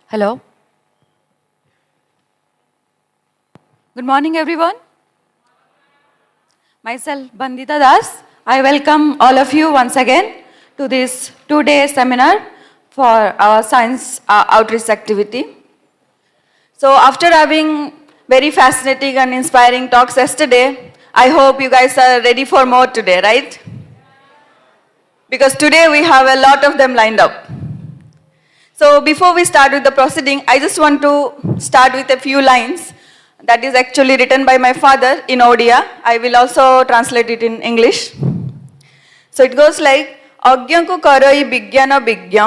Hello. Good morning, everyone. Myself, Bandita Das. I welcome all of you once again to this two-day seminar for our science outreach activity. So after having very fascinating and inspiring talks yesterday, I hope you guys are ready for more today, right? Because today we have a lot of them lined up. So before we start with the proceeding, I just want to start with a few lines that is actually written by my father in Odia. I will also translate it in English. So it goes like, अज्ञ को करई विज्ञान विज्ञ,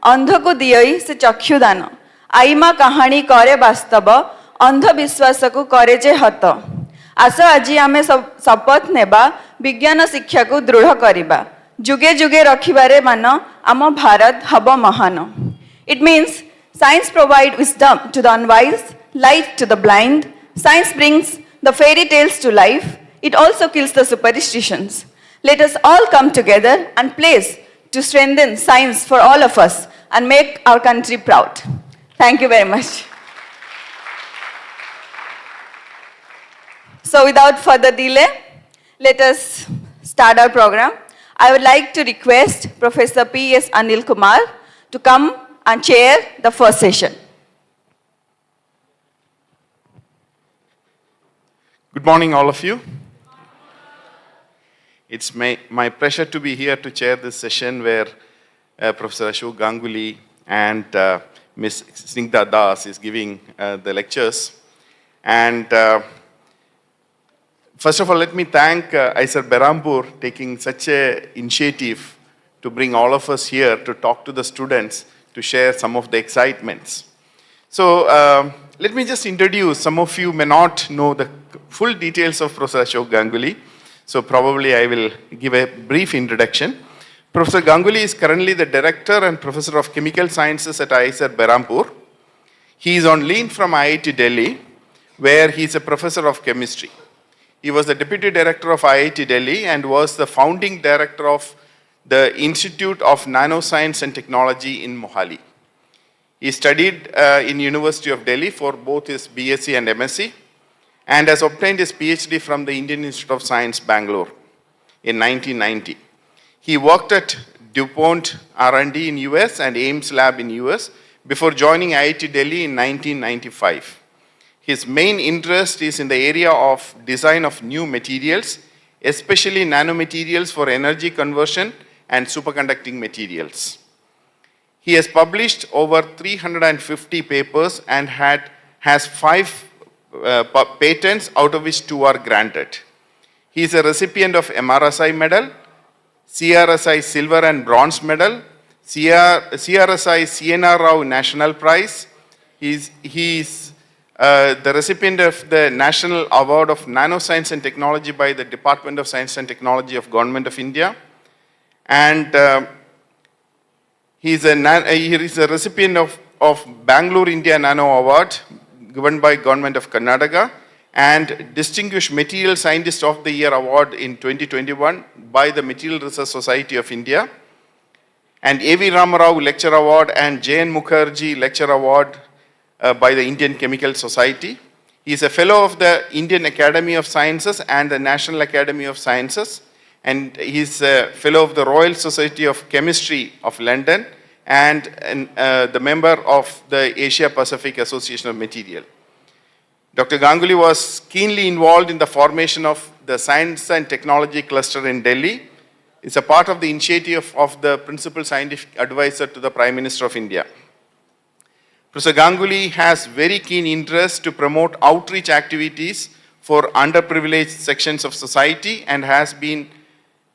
अंध को दियई से चक्षुदान, आईमा कहानी करे वास्तव, अंधविश्वास को करे जे हत। आस आज आमे शपथ नेबा विज्ञान शिक्षा को दृढ़ करिबा, जुगे जुगे रखिबारे मान आम भारत हब महान। It means science provides wisdom to the unwise, light to the blind. Science brings the fairy tales to life. It also kills the superstitions. Let us all come together and place to strengthen science for all of us and make our country proud. Thank you very much. So without further delay, let us start our program. I would like to request Professor P.S. Anil Kumar to come and chair the first session. Good morning, all of you. It's my pleasure to be here to chair this session where Professor Ashok Ganguly and Ms. Snigdha Das is giving the lectures. And first of all, let me thank ISER Berhampur taking such an initiative to bring all of us here to talk to the students to share some of the excitements. So let me just introduce, some of you may not know the full details of Professor Ashok Ganguly, so probably I will give a brief introduction. Professor Ganguly is currently the Director and Professor of Chemical Sciences at ISER Berhampur. He is on leave from IIT Delhi, where he is a Professor of Chemistry. He was the Deputy Director of IIT Delhi and was the Founding Director of the Institute of Nanoscience and Technology in Mohali. He studied in University of Delhi for both his BSc and MSc and has obtained his PhD from the Indian Institute of Science, Bangalore in 1990. He worked at DuPont R&D in US and Ames Lab in US before joining IIT Delhi in 1995. His main interest is in the area of design of new materials, especially nanomaterials for energy conversion and superconducting materials. He has published over 350 papers and has 5 patents, out of which 2 are granted. He is a recipient of MRSI medal, CRSI silver and bronze medal, CRSI CNR Rao National Prize. He is the recipient of the National Award of Nanoscience and Technology by the Department of Science and Technology of Government of India. And he is a recipient of Bangalore India Nano Award given by Government of Karnataka and Distinguished Material Scientist of the Year Award in 2021 by the Material Research Society of India, and A.V. Ramarao Lecture Award and J.N. Mukherjee Lecture Award by the Indian Chemical Society. He is a fellow of the Indian Academy of Sciences and the National Academy of Sciences, and he is a fellow of the Royal Society of Chemistry of London and the member of the Asia Pacific Association of Material. Dr. Ganguly was keenly involved in the formation of the Science and Technology Cluster in Delhi. It's a part of the initiative of the Principal Scientific Advisor to the Prime Minister of India. Professor Ganguly has very keen interest to promote outreach activities for underprivileged sections of society and has been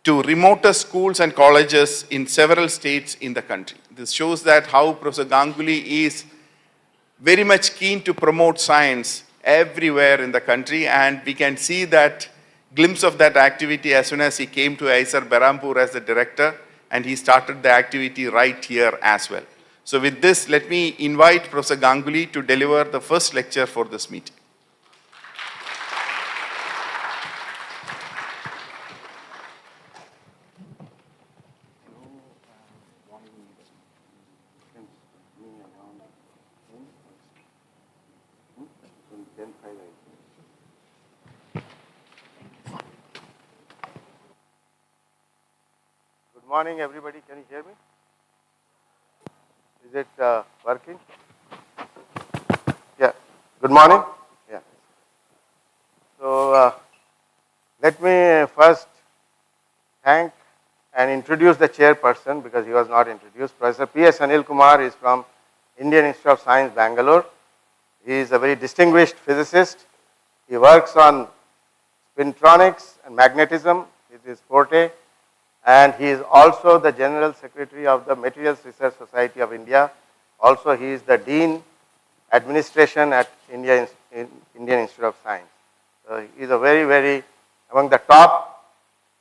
to remoter schools and colleges in several states in the country. This shows that how Professor Ganguly is very much keen to promote science everywhere in the country, and we can see that glimpse of that activity as soon as he came to ISER Berhampur as the director, and he started the activity right here as well. So with this, let me invite Professor Ganguly to deliver the first lecture for this meeting. morning, everybody. Can you hear me? Is it working? Yeah. Good morning. Yeah. So let me first thank and introduce the chairperson because he was not introduced. Professor P.S. Anil Kumar is from Indian Institute of Science, Bangalore. He is a very distinguished physicist. He works on spintronics and magnetism. It is forte. And he is also the General Secretary of the Materials Research Society of India. Also, he is the Dean Administration at Indian Institute of Science. So he is a very, among the top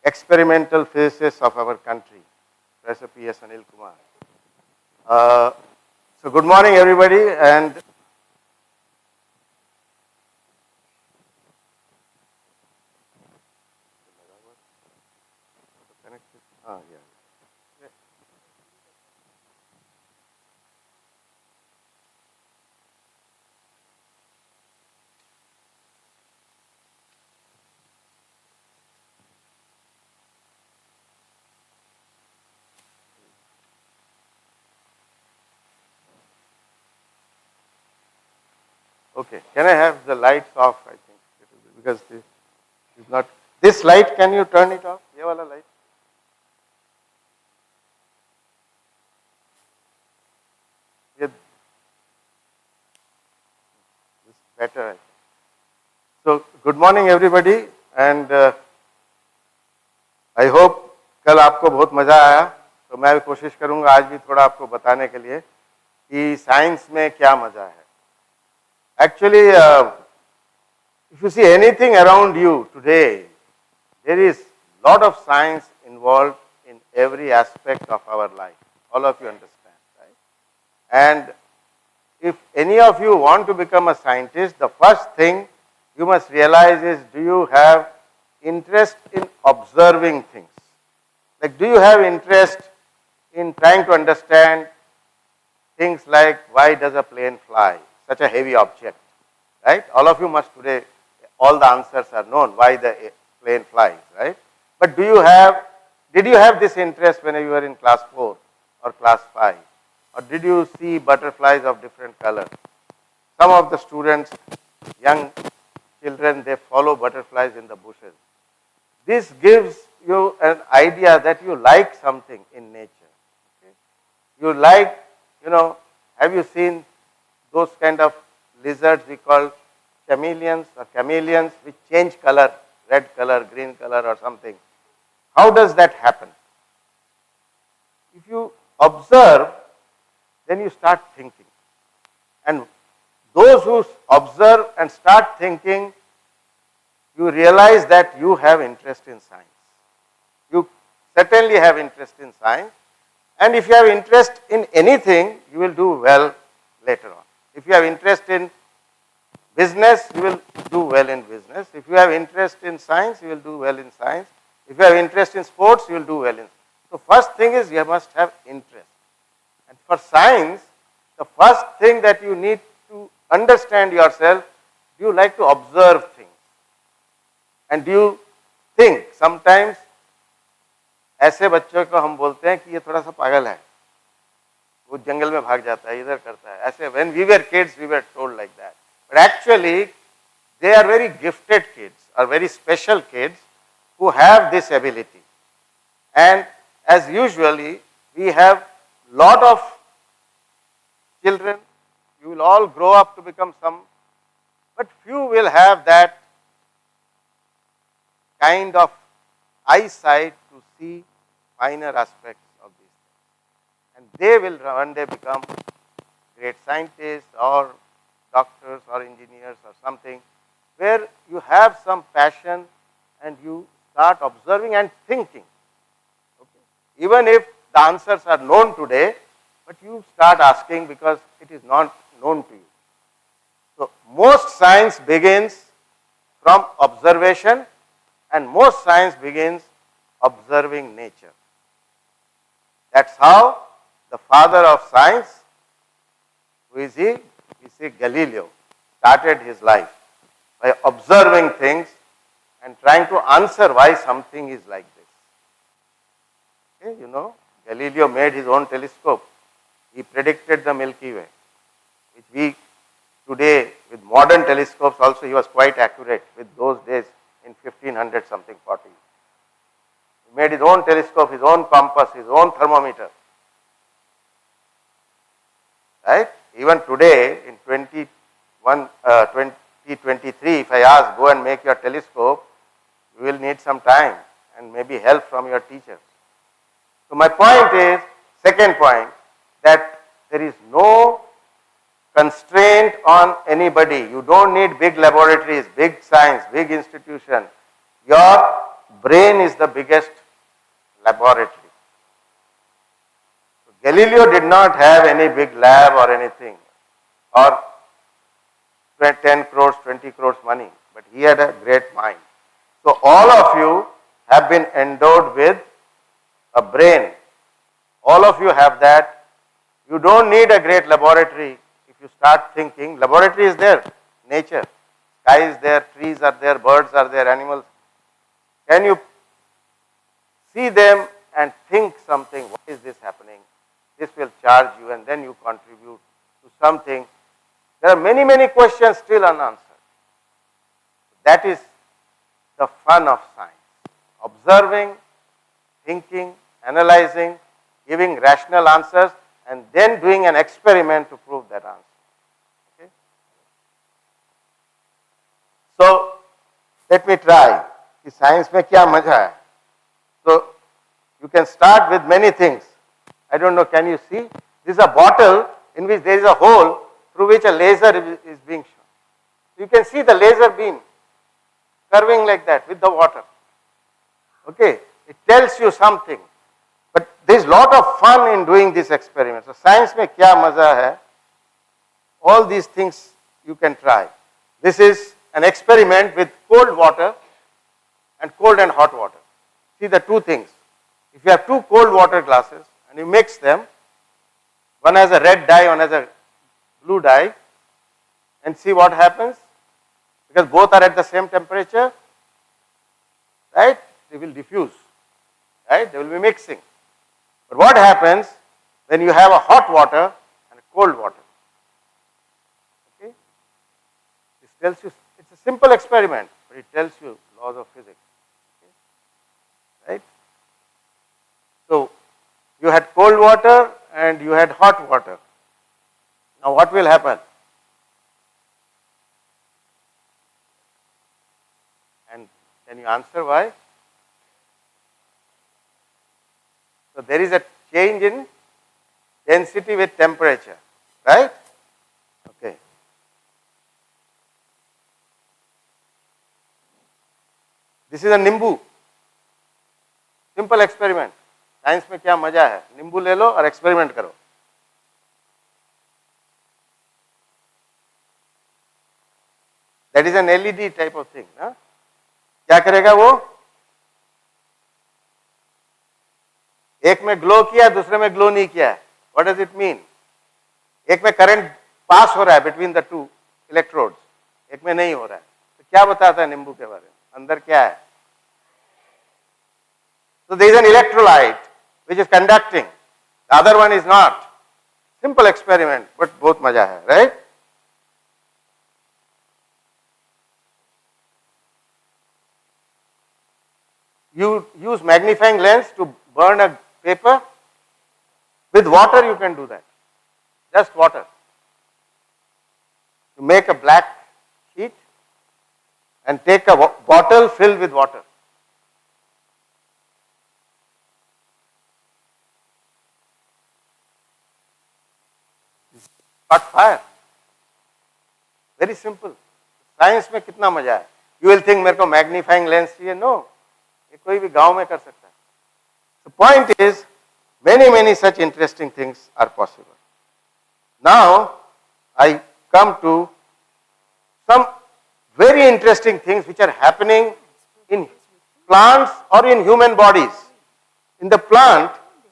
experimental physicists of our country, Professor P.S. Anil Kumar. So good morning, everybody. And okay, can I have the lights off? I think because this is not. This light, can you turn it off? Ye wala light. This is better. I think. So good morning, everybody, and I hope कल आपको बहुत मजा आया. तो मैं कोशिश करूंगा आज भी थोड़ा आपको बताने के लिए कि साइंस में क्या मजा है. Actually, if you see anything around you today, there is a lot of science involved in every aspect of our life. All of you understand, right? And if any of you want to become a scientist, the first thing you must realize is, do you have interest in observing things? Like, do you have interest in trying to understand things like why does a plane fly, such a heavy object, right? All of you must today, all the answers are known why the plane flies, right? But did you have this interest when you were in class 4 or class 5? Or did you see butterflies of different colors? Some of the students, young children, they follow butterflies in the bushes. This gives you an idea that you like something in nature. Okay? You like, have you seen those kind of lizards we call chameleons or chameleons which change color, red color, green color or something? How does that happen? If you observe, then you start thinking. And those who observe and start thinking, you realize that you have interest in science. You certainly have interest in science. And if you have interest in anything, you will do well later on. If you have interest in business, you will do well in business. If you have interest in science, you will do well in science. If you have interest in sports, you will do well in. So first thing is you must have interest. And for science, the first thing that you need to understand yourself, do you like to observe things? And do you think sometimes ऐसे बच्चों को हम बोलते हैं कि ये थोड़ा सा पागल है, वो जंगल में भाग जाता है, इधर करता है, ऐसे when we were kids we were told like that. But actually they are very gifted kids or very special kids who have this ability. And as usually we have lot of children, you will all grow up to become some, but few will have that kind of eyesight to see finer aspects of these things. And they will one day become great scientists or doctors or engineers or something, where you have some passion and you start observing and thinking. Okay. Even if the answers are known today, but you start asking because it is not known to you. So most science begins from observation, and most science begins observing nature. That's how the father of science, who is he? We say Galileo, started his life by observing things and trying to answer why something is like this. Okay, you know, Galileo made his own telescope. He predicted the Milky Way, which we today with modern telescopes also he was quite accurate with those days in 1500 something 40. He made his own telescope, his own compass, his own thermometer. Right? Even today in 2023, if I ask go and make your telescope, you will need some time and maybe help from your teachers. So my point is, second point, that there is no constraint on anybody. You don't need big laboratories, big science, big institution. Your brain is the biggest laboratory. So Galileo did not have any big lab or anything, or 10 crores, 20 crores money, but he had a great mind. So all of you have been endowed with a brain. All of you have that. You don't need a great laboratory. If you start thinking, laboratory is there, nature, sky is there, trees are there, birds are there, animals. Can you see them and think something, why is this happening? This will charge you and then you contribute to something. There are many, many questions still unanswered. That is the fun of science. Observing, thinking, analyzing, giving rational answers, and then doing an experiment to prove that answer. Okay? So, let me try. Is science mein kya maza hai? So, you can start with many things. I don't know, can you see? This is a bottle in which there is a hole through which a laser is being shown. You can see the laser beam curving like that with the water. Okay, it tells you something. But there is lot of fun in doing this experiment. So science mein kya maza hai? All these things you can try. This is an experiment with cold water and cold and hot water. See the two things. If you have two cold water glasses and you mix them, one has a red dye, one has a blue dye, and see what happens. Because both are at the same temperature, right? They will diffuse, right? They will be mixing. But what happens when you have a hot water and a cold water? Okay? This tells you, it's a simple experiment, but it tells you laws of physics. Okay? Right? So, you had cold water and you had hot water. Now what will happen? And can you answer why? So there is a change in density with temperature, right? Okay. This is a nimbu. Simple experiment. Science में क्या मजा है? नींबू ले लो और experiment करो. That is an LED type of thing. ना? क्या करेगा वो? एक में ग्लो किया, दूसरे में ग्लो नहीं किया. What does it mean? एक में करंट पास हो रहा है बिटवीन द टू इलेक्ट्रोड्स, एक में नहीं हो रहा है. तो क्या बताता है नींबू के बारे में? अंदर क्या है? So there is an electrolyte which is conducting. The other one is not. Simple experiment, but बहुत मजा है, right? You use magnifying lens to burn a paper. With water you can do that. Just water. You make a black sheet and take a bottle filled with water. Caught fire. Very simple. Science में कितना मजा है. You will think मेरे को magnifying lens चाहिए. No. ये कोई भी गांव में कर सकता है. The point is, many such interesting things are possible. Now, I come to some very interesting things which are happening in plants or in human bodies. In the plant,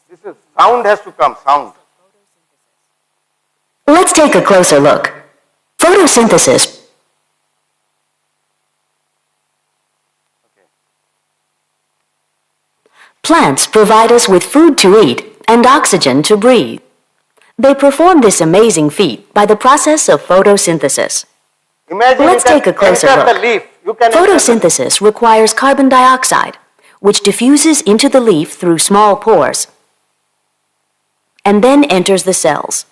this is sound has to come, sound. Let's take a closer look. Photosynthesis. Plants provide us with food to eat and oxygen to breathe. They perform this amazing feat by the process of photosynthesis. Imagine Let's you can take a closer enter look. the leaf. You can enter the- Photosynthesis requires carbon dioxide, which diffuses into the leaf through small pores and then enters the cells.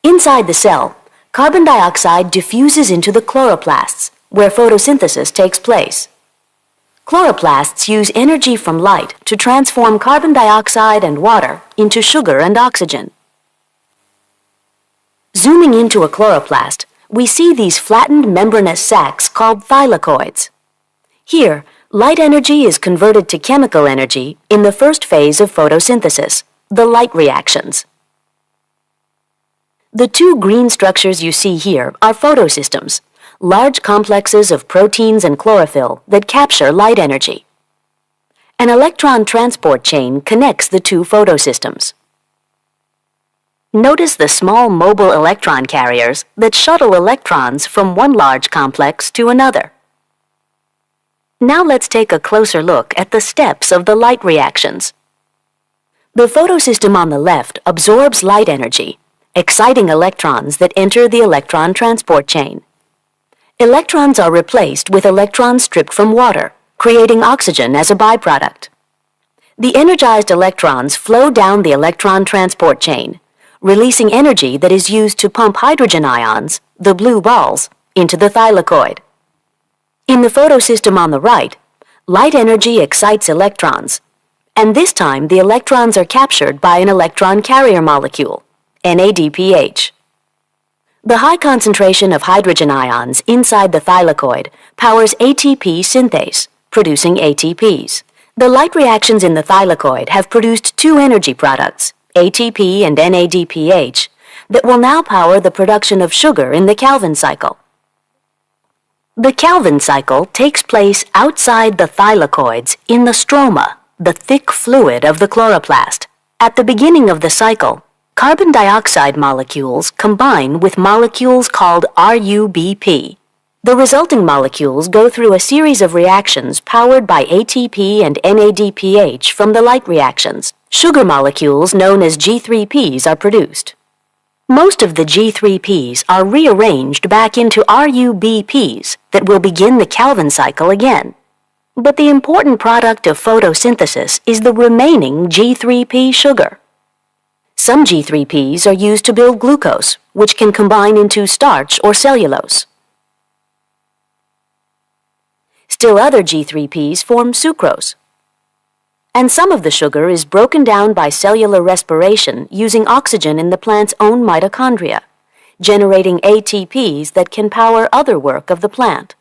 Inside the cell, carbon dioxide diffuses into the chloroplasts, where photosynthesis takes place. Chloroplasts use energy from light to transform carbon dioxide and water into sugar and oxygen. Zooming into a chloroplast, we see these flattened membranous sacs called thylakoids. Here, light energy is converted to chemical energy in the first phase of photosynthesis, the light reactions. The two green structures you see here are photosystems, large complexes of proteins and chlorophyll that capture light energy. An electron transport chain connects the two photosystems. Notice the small mobile electron carriers that shuttle electrons from one large complex to another. Now let's take a closer look at the steps of the light reactions. The photosystem on the left absorbs light energy, exciting electrons that enter the electron transport chain. Electrons are replaced with electrons stripped from water, creating oxygen as a byproduct. The energized electrons flow down the electron transport chain, releasing energy that is used to pump hydrogen ions, the blue balls, into the thylakoid. In the photosystem on the right, light energy excites electrons, and this time the electrons are captured by an electron carrier molecule, NADPH. The high concentration of hydrogen ions inside the thylakoid powers ATP synthase, producing ATPs. The light reactions in the thylakoid have produced two energy products, ATP and NADPH, that will now power the production of sugar in the Calvin cycle. The Calvin cycle takes place outside the thylakoids in the stroma, the thick fluid of the chloroplast. At the beginning of the cycle, carbon dioxide molecules combine with molecules called RUBP. The resulting molecules go through a series of reactions powered by ATP and NADPH from the light reactions. Sugar molecules known as G3Ps are produced. Most of the G3Ps are rearranged back into RUBPs that will begin the Calvin cycle again. But the important product of photosynthesis is the remaining G3P sugar. Some G3Ps are used to build glucose, which can combine into starch or cellulose. Still other G3Ps form sucrose. And some of the sugar is broken down by cellular respiration using oxygen in the plant's own mitochondria, generating ATPs that can power other work of the plant.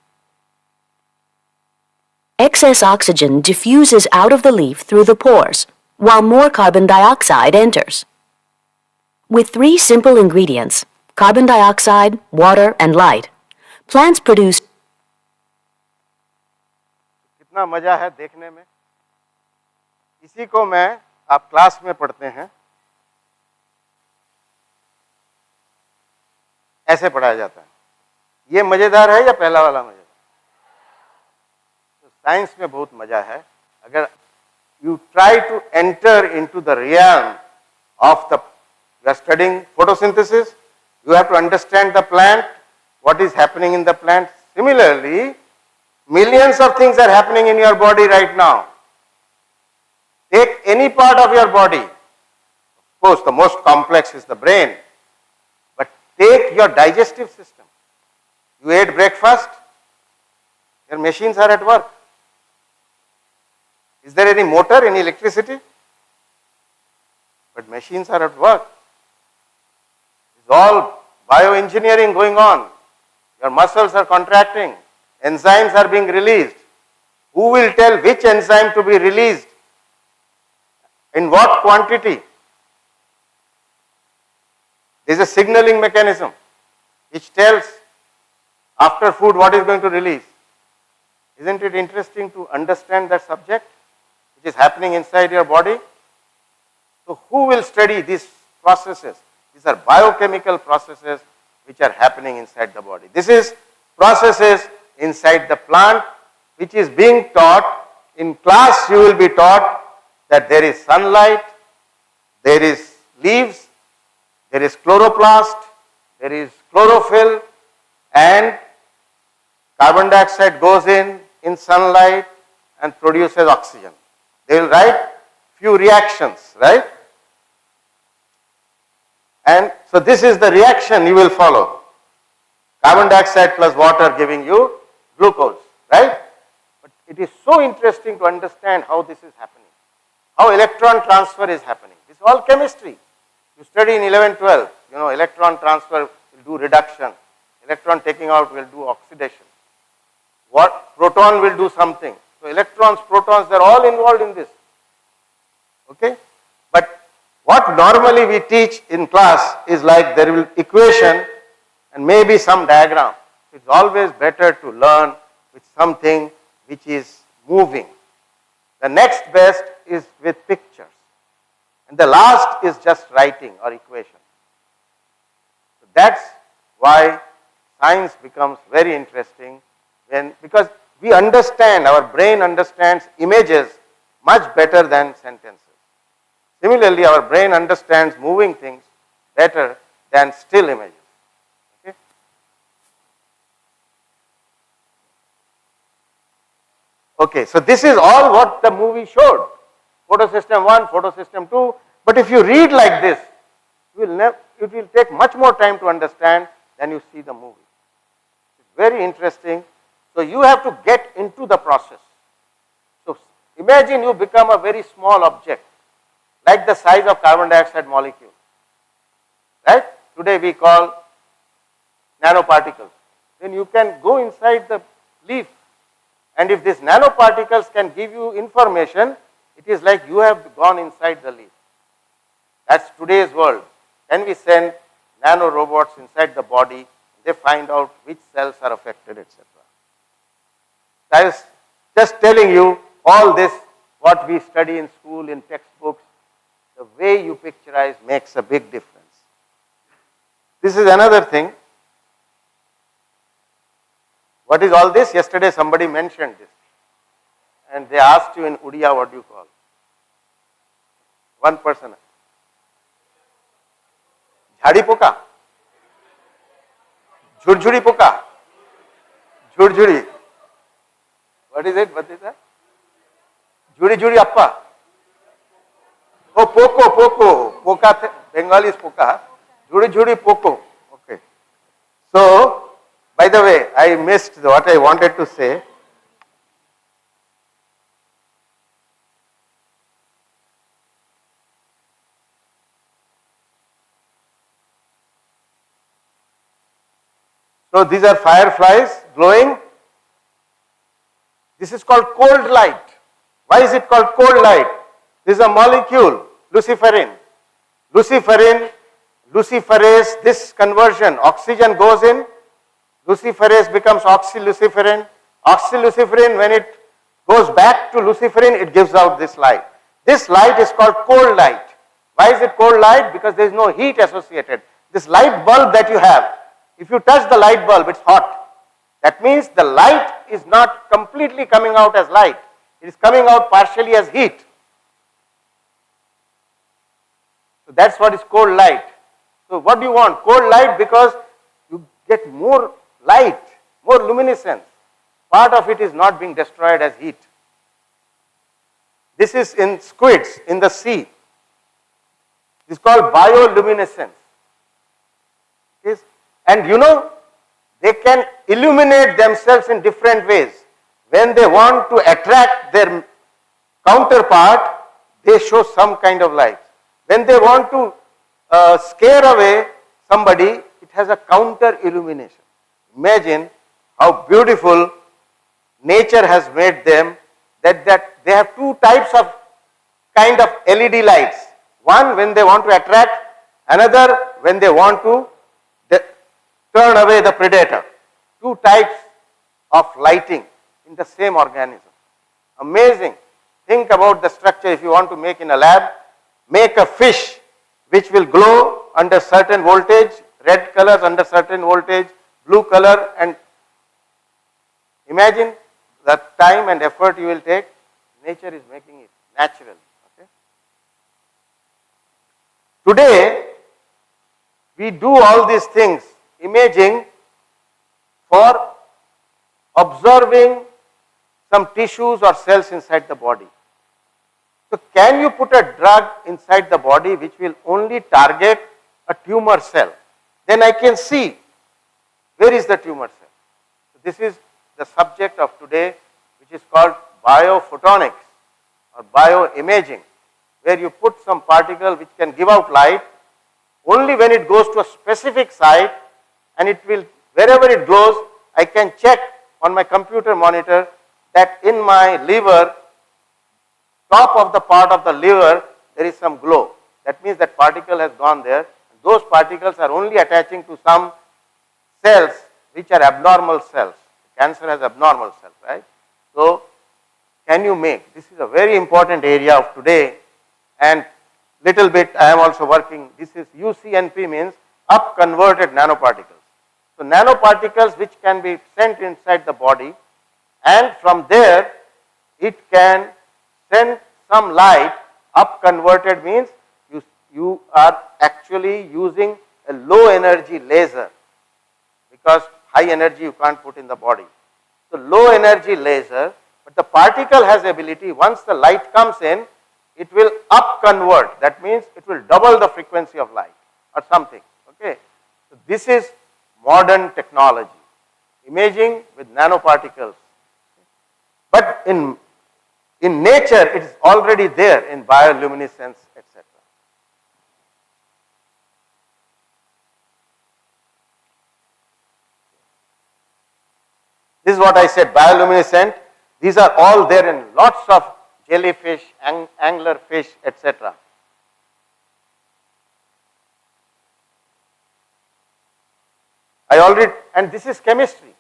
Excess oxygen diffuses out of the leaf through the pores, while more carbon dioxide enters. With three simple ingredients, carbon dioxide, water, and light, plants produce. कितना मजा है देखने में। इसी को मैं आप class में पढ़ते हैं, ऐसे पढ़ाया जाता है। ये मजेदार है या पहला वाला मजेदार? तो साइंस में बहुत मजा है। अगर you try to enter into the realm of the, you are studying photosynthesis, you have to understand the plant, what is happening in the plant. Similarly, millions of things are happening in your body right now. Take any part of your body. Of course, the most complex is the brain. But take your digestive system. You ate breakfast, your machines are at work. Is there any motor, any electricity? But machines are at work. It's all bioengineering going on. Your muscles are contracting. Enzymes are being released. Who will tell which enzyme to be released? In what quantity? There is a signaling mechanism which tells after food what is going to release. Isn't it interesting to understand that subject which is happening inside your body? So who will study these processes? These are biochemical processes which are happening inside the body. This is processes inside the plant which is being taught In class you will be taught that there is sunlight, there is leaves, there is chloroplast, there is chlorophyll, and carbon dioxide goes in sunlight and produces oxygen. They will write few reactions, right? And so this is the reaction you will follow. Carbon dioxide plus water giving you glucose, right? But it is so interesting to understand how this is happening, how electron transfer is happening. This is all chemistry. You study in 11, 12, electron transfer will do reduction. Electron taking out will do oxidation. What proton will do something. So electrons, protons, they are all involved in this. Okay? But what normally we teach in class is like there will be equation and maybe some diagram. It's always better to learn with something which is moving. The next best is with pictures. And the last is just writing or equation. So that's why science becomes very interesting because we understand, our brain understands images much better than sentences. Similarly, our brain understands moving things better than still images. Okay? Okay, so this is all what the movie showed. Photosystem 1, photosystem 2. But if you read like this, it will take much more time to understand than you see the movie. It's very interesting. So you have to get into the process. So imagine you become a very small object, like the size of carbon dioxide molecule. Right? Today we call nanoparticles. Then you can go inside the leaf. And if these nanoparticles can give you information, it is like you have gone inside the leaf. That's today's world. Can we send nano robots inside the body? They find out which cells are affected, etc. I was just telling you all this, what we study in school, in textbooks, the way you picturize makes a big difference. This is another thing. What is all this? Yesterday somebody mentioned this. And they asked you in Udiya, what do you call? One person. Jhadi poka. Jhurjhuri poka. Jhurjhuri. What is it? What is that? Jhuri jhuri appa. Oh, poko. Poka, Bengali is poka. Jhuri jhuri poko. Okay. So, by the way, I missed what I wanted to say. So these are fireflies glowing. This is called cold light. Why is it called cold light? This is a molecule, luciferin. Luciferase, this conversion, oxygen goes in, luciferase becomes oxyluciferin. Oxyluciferin, when it goes back to luciferin, it gives out this light. This light is called cold light. Why is it cold light? Because there is no heat associated. This light bulb that you have, if you touch the light bulb, it's hot. That means the light is not completely coming out as light. It is coming out partially as heat. So that's what is cold light. So what do you want? Cold light because you get more light, more luminescence. Part of it is not being destroyed as heat. This is in squids in the sea. This is called bioluminescence. Yes. And they can illuminate themselves in different ways. When they want to attract their counterpart, they show some kind of light. When they want to scare away somebody, it has a counter illumination. Imagine how beautiful nature has made them, that they have two types of kind of LED lights. One when they want to attract, another when they want to turn away the predator. Two types of lighting in the same organism. Amazing. Think about the structure. If you want to make in a lab, make a fish which will glow under certain voltage, red colors under certain voltage, blue color, and imagine the time and effort you will take. nature is making it naturally. Okay? Today, we do all these things, imaging, for observing some tissues or cells inside the body. So can you put a drug inside the body which will only target a tumor cell? Then I can see where is the tumor cell. So this is the subject of today, which is called biophotonics or bioimaging, where you put some particle which can give out light only when it goes to a specific site, and it will, wherever it goes, I can check on my computer monitor that in my liver, top of the part of the liver, there is some glow. That means that particle has gone there. Those particles are only attaching to some cells which are abnormal cells. Cancer has abnormal cells, right? So, can you make? This is a very important area of today, and little bit I am also working. This is UCNP, means up converted nanoparticles. So, nanoparticles which can be sent inside the body, and from there it can send some light. Up converted means you are actually using a low energy laser, because high energy you can't put in the body. So low energy laser, but the particle has ability, once the light comes in, it will up convert. That means it will double the frequency of light or something. Okay. So this is modern technology, imaging with nanoparticles. But in nature, it is already there in bioluminescence, etc. This is what I said, bioluminescent. These are all there in lots of jellyfish, anglerfish, etc. I already, and this is chemistry.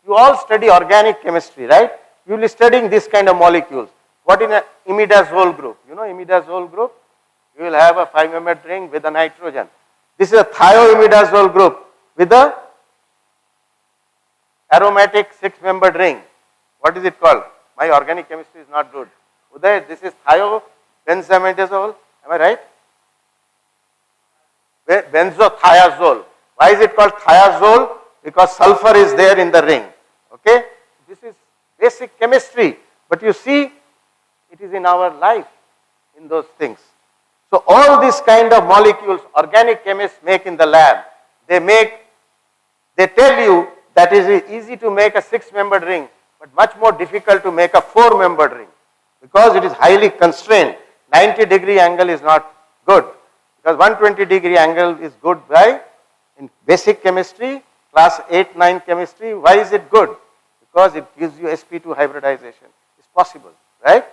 You all study organic chemistry, right? You will be studying this kind of molecules. What in an imidazole group? You know imidazole group? You will have a 5-membered ring with a nitrogen. This is a thioimidazole group with a aromatic 6-membered ring. What is it called? My organic chemistry is not good. Uday, this is thiobenzimidazole. Am I right? Benzothiazole. Why is it called thiazole? Because sulfur is there in the ring. Okay? This is basic chemistry. But you see, it is in our life, in those things. So all these kind of molecules organic chemists make in the lab. They tell you that it is easy to make a 6-membered ring, but much more difficult to make a 4-membered ring, because it is highly constrained. 90-degree angle is not good, because 120-degree angle is good by in basic chemistry, class 8-9 chemistry. Why is it good? Because it gives you sp2 hybridization. It's possible, right?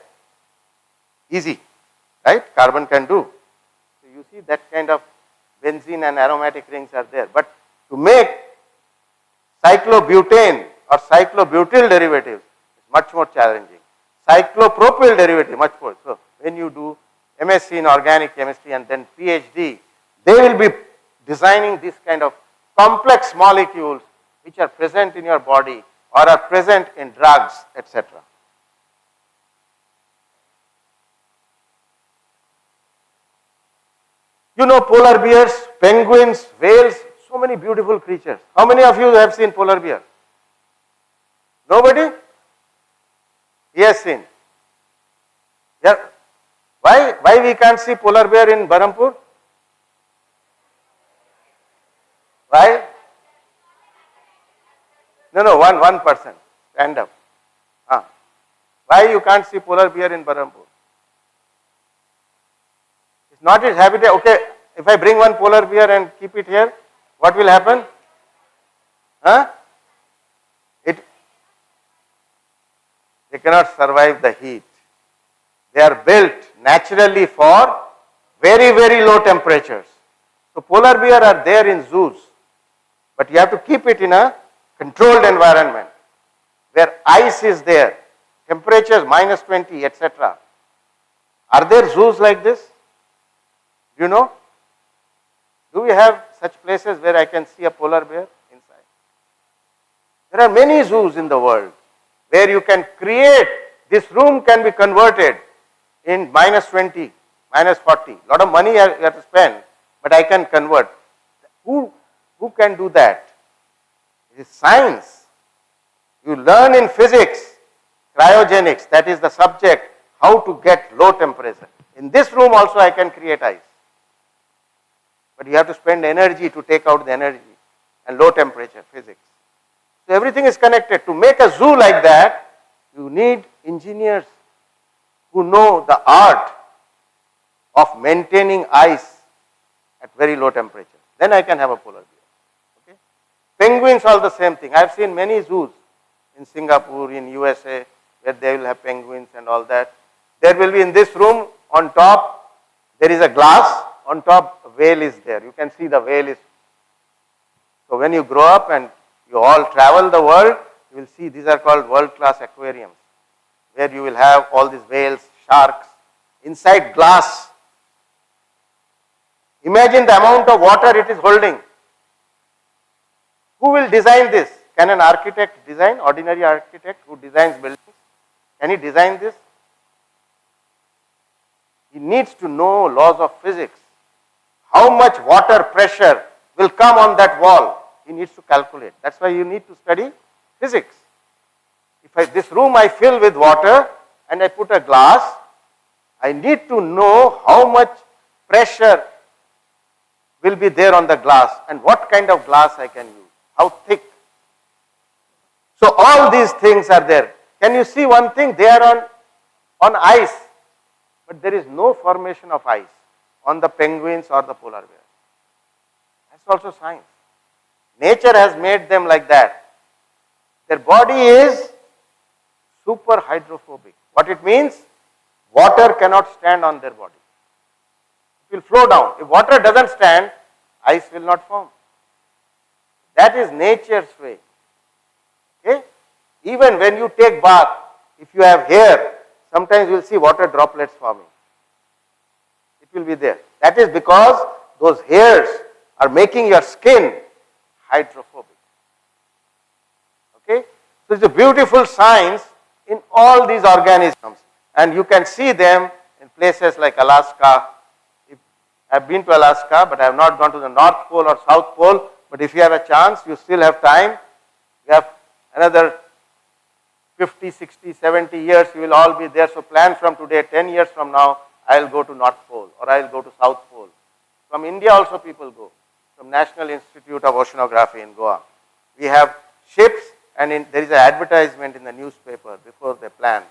Easy, right? Carbon can do. So you see that kind of benzene and aromatic rings are there. But to make cyclobutane or cyclobutyl derivatives is much more challenging. Cyclopropyl derivative, much more. So when you do MSc in organic chemistry and then PhD, they will be designing this kind of complex molecules which are present in your body or are present in drugs, etc. You know polar bears, penguins, whales, so many beautiful creatures. How many of you have seen polar bear? Nobody? He has seen. Yeah. Why we can't see polar bear in Berhampur? Why? No, one person. Stand up. Why you can't see polar bear in Berhampur? It's not its habitat. Okay, if I bring one polar bear and keep it here, what will happen? They cannot survive the heat. They are built naturally for very, very low temperatures. So polar bear are there in zoos, but you have to keep it in a controlled environment where ice is there, temperatures -20, etc. Are there zoos like this? Do you know? Do we have such places where I can see a polar bear inside? There are many zoos in the world where you can create This room can be converted in minus 20, minus 40. A lot of money you have to spend, but I can convert. Who can do that? It is science. You learn in physics, cryogenics, that is the subject, how to get low temperature. In this room also I can create ice. But you have to spend energy to take out the energy and low temperature physics. So everything is connected. To make a zoo like that, you need engineers who know the art of maintaining ice at very low temperature. Then I can have a polar bear. Okay? Penguins are the same thing. I have seen many zoos in Singapore, in USA, where they will have penguins and all that. There will be in this room, on top, there is a glass, on top a whale is there. You can see the whale is. So when you grow up and you all travel the world, you will see these are called world-class aquariums, where you will have all these whales, sharks, inside glass. Imagine the amount of water it is holding. Who will design this? Can an architect design, ordinary architect who designs buildings? Can he design this? He needs to know laws of physics. How much water pressure will come on that wall? He needs to calculate. That's why you need to study physics. If this room I fill with water and I put a glass, I need to know how much pressure will be there on the glass and what kind of glass I can use, how thick. So all these things are there. Can you see one thing? They are on ice, but there is no formation of ice on the penguins or the polar bears. That's also science. Nature has made them like that. Their body is super hydrophobic. What it means? Water cannot stand on their body. It will flow down. If water doesn't stand, ice will not form. That is nature's way. Okay? Even when you take bath, if you have hair, sometimes you will see water droplets forming. It will be there. That is because those hairs are making your skin hydrophobic. Okay? So it's a beautiful science in all these organisms, and you can see them in places like Alaska. I've been to Alaska, but I have not gone to the North Pole or South Pole. But if you have a chance, you still have time. You have another 50, 60, 70 years, you will all be there. So plan from today, 10 years from now, I'll go to North Pole or I'll go to South Pole. From India also people go, from National Institute of Oceanography in Goa. We have ships, and there is an advertisement in the newspaper before they plan.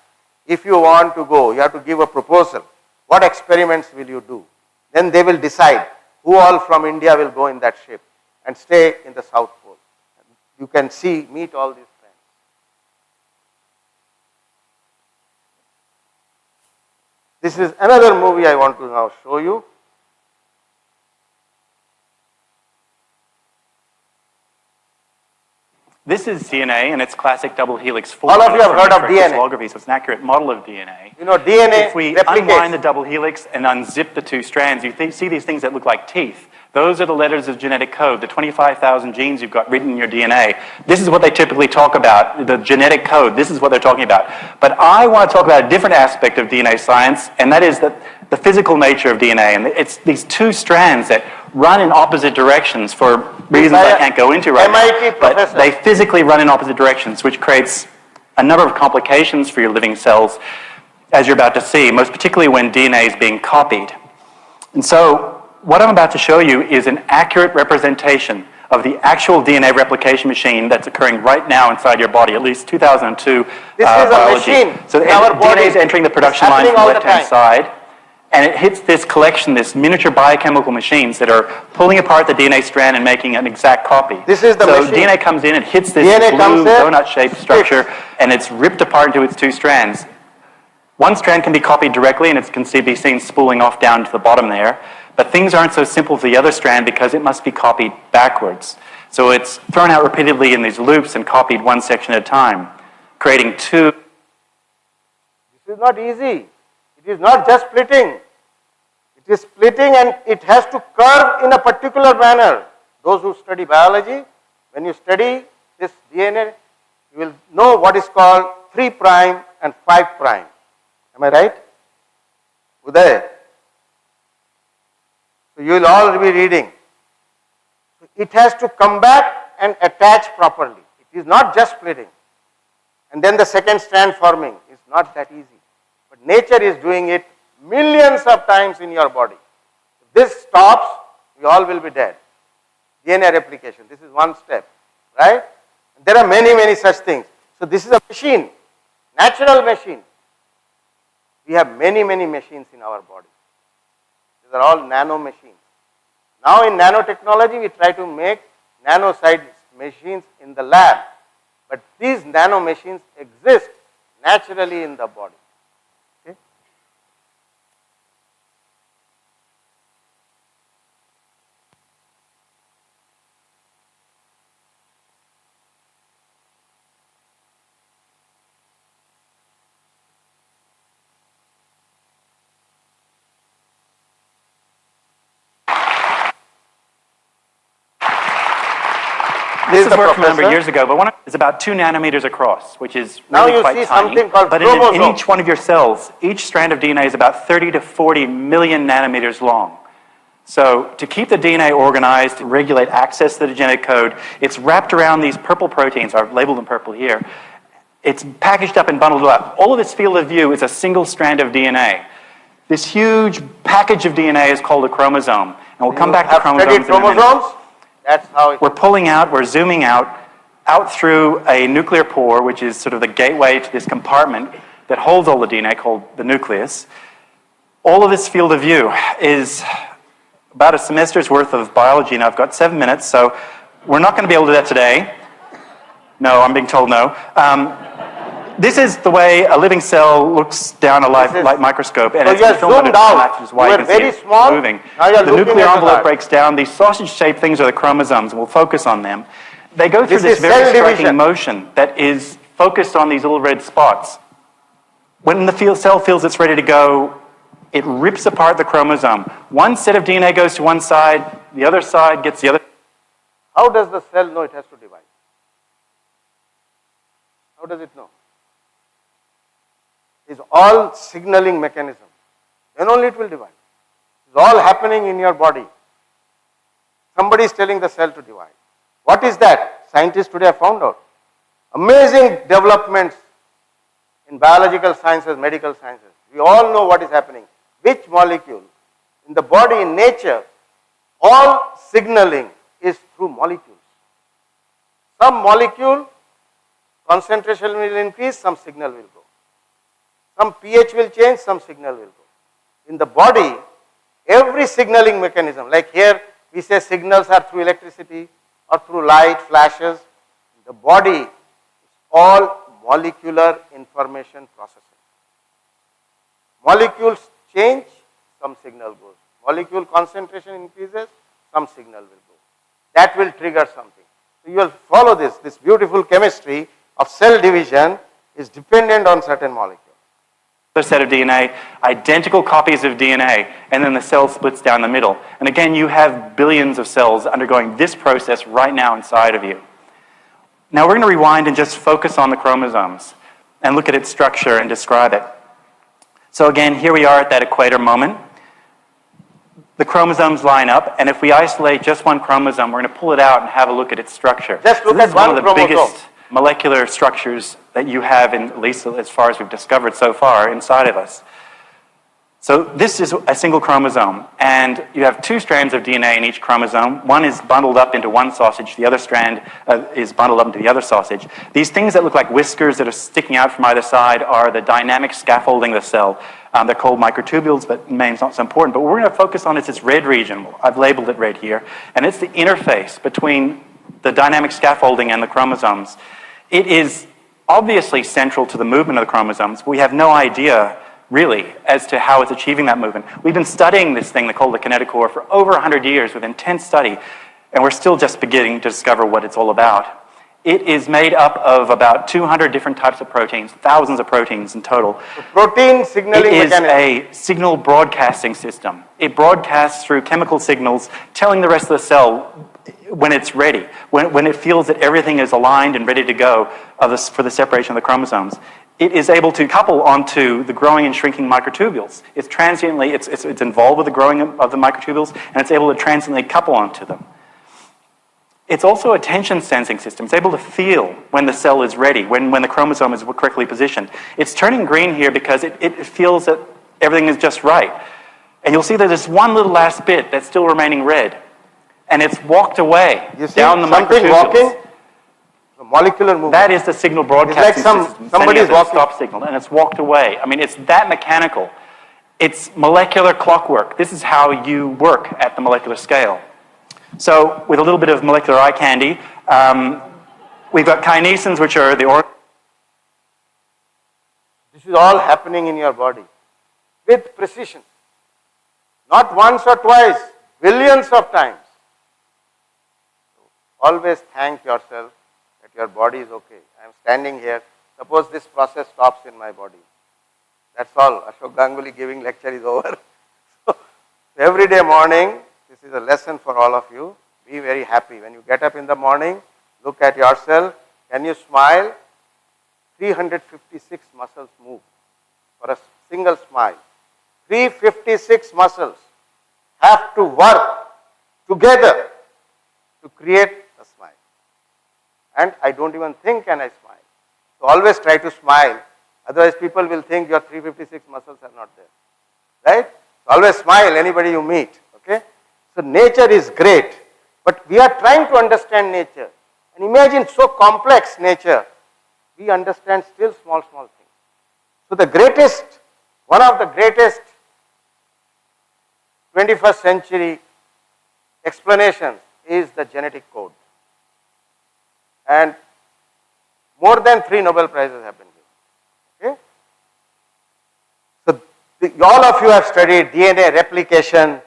If you want to go, you have to give a proposal. What experiments will you do? Then they will decide who all from India will go in that ship and stay in the South Pole. You can see, meet all these friends. This is another movie I want to now show you. This is DNA and its classic double helix form. All of you have heard of DNA. Crystallography, so it's an accurate model of DNA. You know, DNA If we replicates. unwind the double helix and unzip the two strands, you see these things that look like teeth. Those are the letters of genetic code, the 25,000 genes you've got written in your DNA. This is what they typically talk about, the genetic code. This is what they're talking about. But I want to talk about a different aspect of DNA science, and that is the physical nature of DNA. And it's these two strands that run in opposite directions for reasons I can't go into right MIT now. professor. But they physically run in opposite directions, which creates a number of complications for your living cells, as you're about to see, most particularly when DNA is being copied. And so what I'm about to show you is an accurate representation of the actual DNA replication machine that's occurring right now inside your body, at least 2002 This is biology. a machine So in our body. DNA is entering the production It's line happening from all the the left-hand time. side, and it hits this collection, this miniature biochemical machines that are pulling apart the DNA strand and making an exact copy. This is the so machine. DNA comes in, it hits this DNA comes blue in, donut-shaped structure, and it's ripped apart into its two strands. One strand can be copied directly, and it can be seen spooling off down to the bottom there. But things aren't so simple for the other strand because it must be copied backwards. So it's thrown out repeatedly in these loops and copied one section at a time, creating two. This is not easy. It is not just splitting. It is splitting and it has to curve in a particular manner. Those who study biology, when you study this DNA, you will know what is called 3' and 5'. Am I right? Uday? So you will all be reading. It has to come back and attach properly. It is not just splitting. And then the second strand forming is not that easy. But nature is doing it millions of times in your body. If this stops, we all will be dead. DNA replication, this is one step, right? There are many, many such things. So this is a machine, natural machine. We have many, many machines in our body. These are all nano machines. Now in nanotechnology, we try to make nano-sized machines in the lab. But these nano machines exist naturally in the body. Okay? This is work from a number of years ago, but one is about 2 nanometers across, which is Now really you quite see tiny. something called But in chromosome. each one of your cells, each strand of DNA is about 30 to 40 million nanometers long. So to keep the DNA organized, to regulate access to the genetic code, it's wrapped around these purple proteins. I've labeled them purple here. It's packaged up and bundled up. All of its field of view is a single strand of DNA. This huge package of DNA is called a chromosome. And we'll come back to chromosomes in a minute. Chromosomes? That's how it We're pulling out, we're zooming out through a nuclear pore, which is sort of the gateway to this compartment that holds all the DNA called the nucleus. All of this field of view is about a semester's worth of biology, and I've got 7 minutes, so we're not going to be able to do that today. No, I'm being told no. This is the way a living cell looks down a light microscope, and So it's you are filmed zoomed at out. which is why You you are can see very it small. moving. Now you are The looking nuclear at the envelope light. breaks down. These sausage-shaped things are the chromosomes, and we'll focus on them. They go through This this is very cell striking division. motion that is focused on these little red spots. When the cell feels it's ready to go, it rips apart the chromosome. One set of DNA goes to one side, the other side gets the other. How does the cell know it has to divide? How does it know? It's all signaling mechanism. Then only it will divide. It's all happening in your body. Somebody is telling the cell to divide. What is that? Scientists today have found out. Amazing developments in biological sciences, medical sciences. We all know what is happening. Which molecule? In the body, in nature, all signaling is through molecules. Some molecule, concentration will increase, some signal will go. Some pH will change, some signal will go. In the body, every signaling mechanism, like here we say signals are through electricity or through light, flashes. In the body, it's all molecular information processing. Molecules change, some signal goes. Molecule concentration increases, some signal will go. That will trigger something. So you will follow this. This beautiful chemistry of cell division is dependent on certain molecules. Another set of DNA, identical copies of DNA, and then the cell splits down the middle. And again, you have billions of cells undergoing this process right now inside of you. Now we're going to rewind and just focus on the chromosomes and look at its structure and describe it. So again, here we are at that equator moment. The chromosomes line up, and if we isolate just one chromosome, we're going to pull it out and have a look at its structure. Just look this at is one one of the chromosome. biggest molecular structures that you have, at least as far as we've discovered so far, inside of us. So this is a single chromosome, and you have 2 strands of DNA in each chromosome. One is bundled up into one sausage, the other strand is bundled up into the other sausage. These things that look like whiskers that are sticking out from either side are the dynamic scaffolding of the cell. They're called microtubules, but name's not so important. But what we're going to focus on is this red region. I've labeled it red here, and it's the interface between the dynamic scaffolding and the chromosomes. It is obviously central to the movement of the chromosomes, but we have no idea really as to how it's achieving that movement. We've been studying this thing called the kinetochore for over 100 years with intense study, and we're still just beginning to discover what it's all about. It is made up of about 200 different types of proteins, thousands of proteins in total. Protein signaling It is mechanism. a signal broadcasting system. It broadcasts through chemical signals, telling the rest of the cell when it's ready, when it feels that everything is aligned and ready to go for the separation of the chromosomes. it is able to couple onto the growing and shrinking microtubules. It's transiently, it's involved with the growing of the microtubules, and it's able to transiently couple onto them. It's also a tension sensing system. It's able to feel when the cell is ready, when the chromosome is correctly positioned. It's turning green here because it feels that everything is just right. And you'll see that there's one little last bit that's still remaining red. And it's walked away You see down the something microtubules. walking? The molecular movement. That is the signal broadcasting system. Somebody is walking. Stop signal, and it's walked away. I mean, it's that mechanical. It's molecular clockwork. This is how you work at the molecular scale. So, with a little bit of molecular eye candy, we've got kinesins, which are the This is all happening in your body with precision. Not once or twice, billions of times. Always thank yourself that your body is okay. I am standing here. Suppose this process stops in my body. That's all. Ashok Ganguly giving lecture is over. So, every day morning, this is a lesson for all of you. Be very happy. When you get up in the morning, look at yourself. Can you smile? 356 muscles move for a single smile. 356 muscles have to work together to create a smile. And I don't even think can I smile. So always try to smile. Otherwise people will think your 356 muscles are not there. Right? So always smile anybody you meet. Okay? So nature is great. But we are trying to understand nature. And imagine so complex nature. We understand still small things. So the greatest, one of the greatest 21st century explanations is the genetic code. And more than 3 Nobel Prizes have been given. Okay? So all of you have studied DNA replication,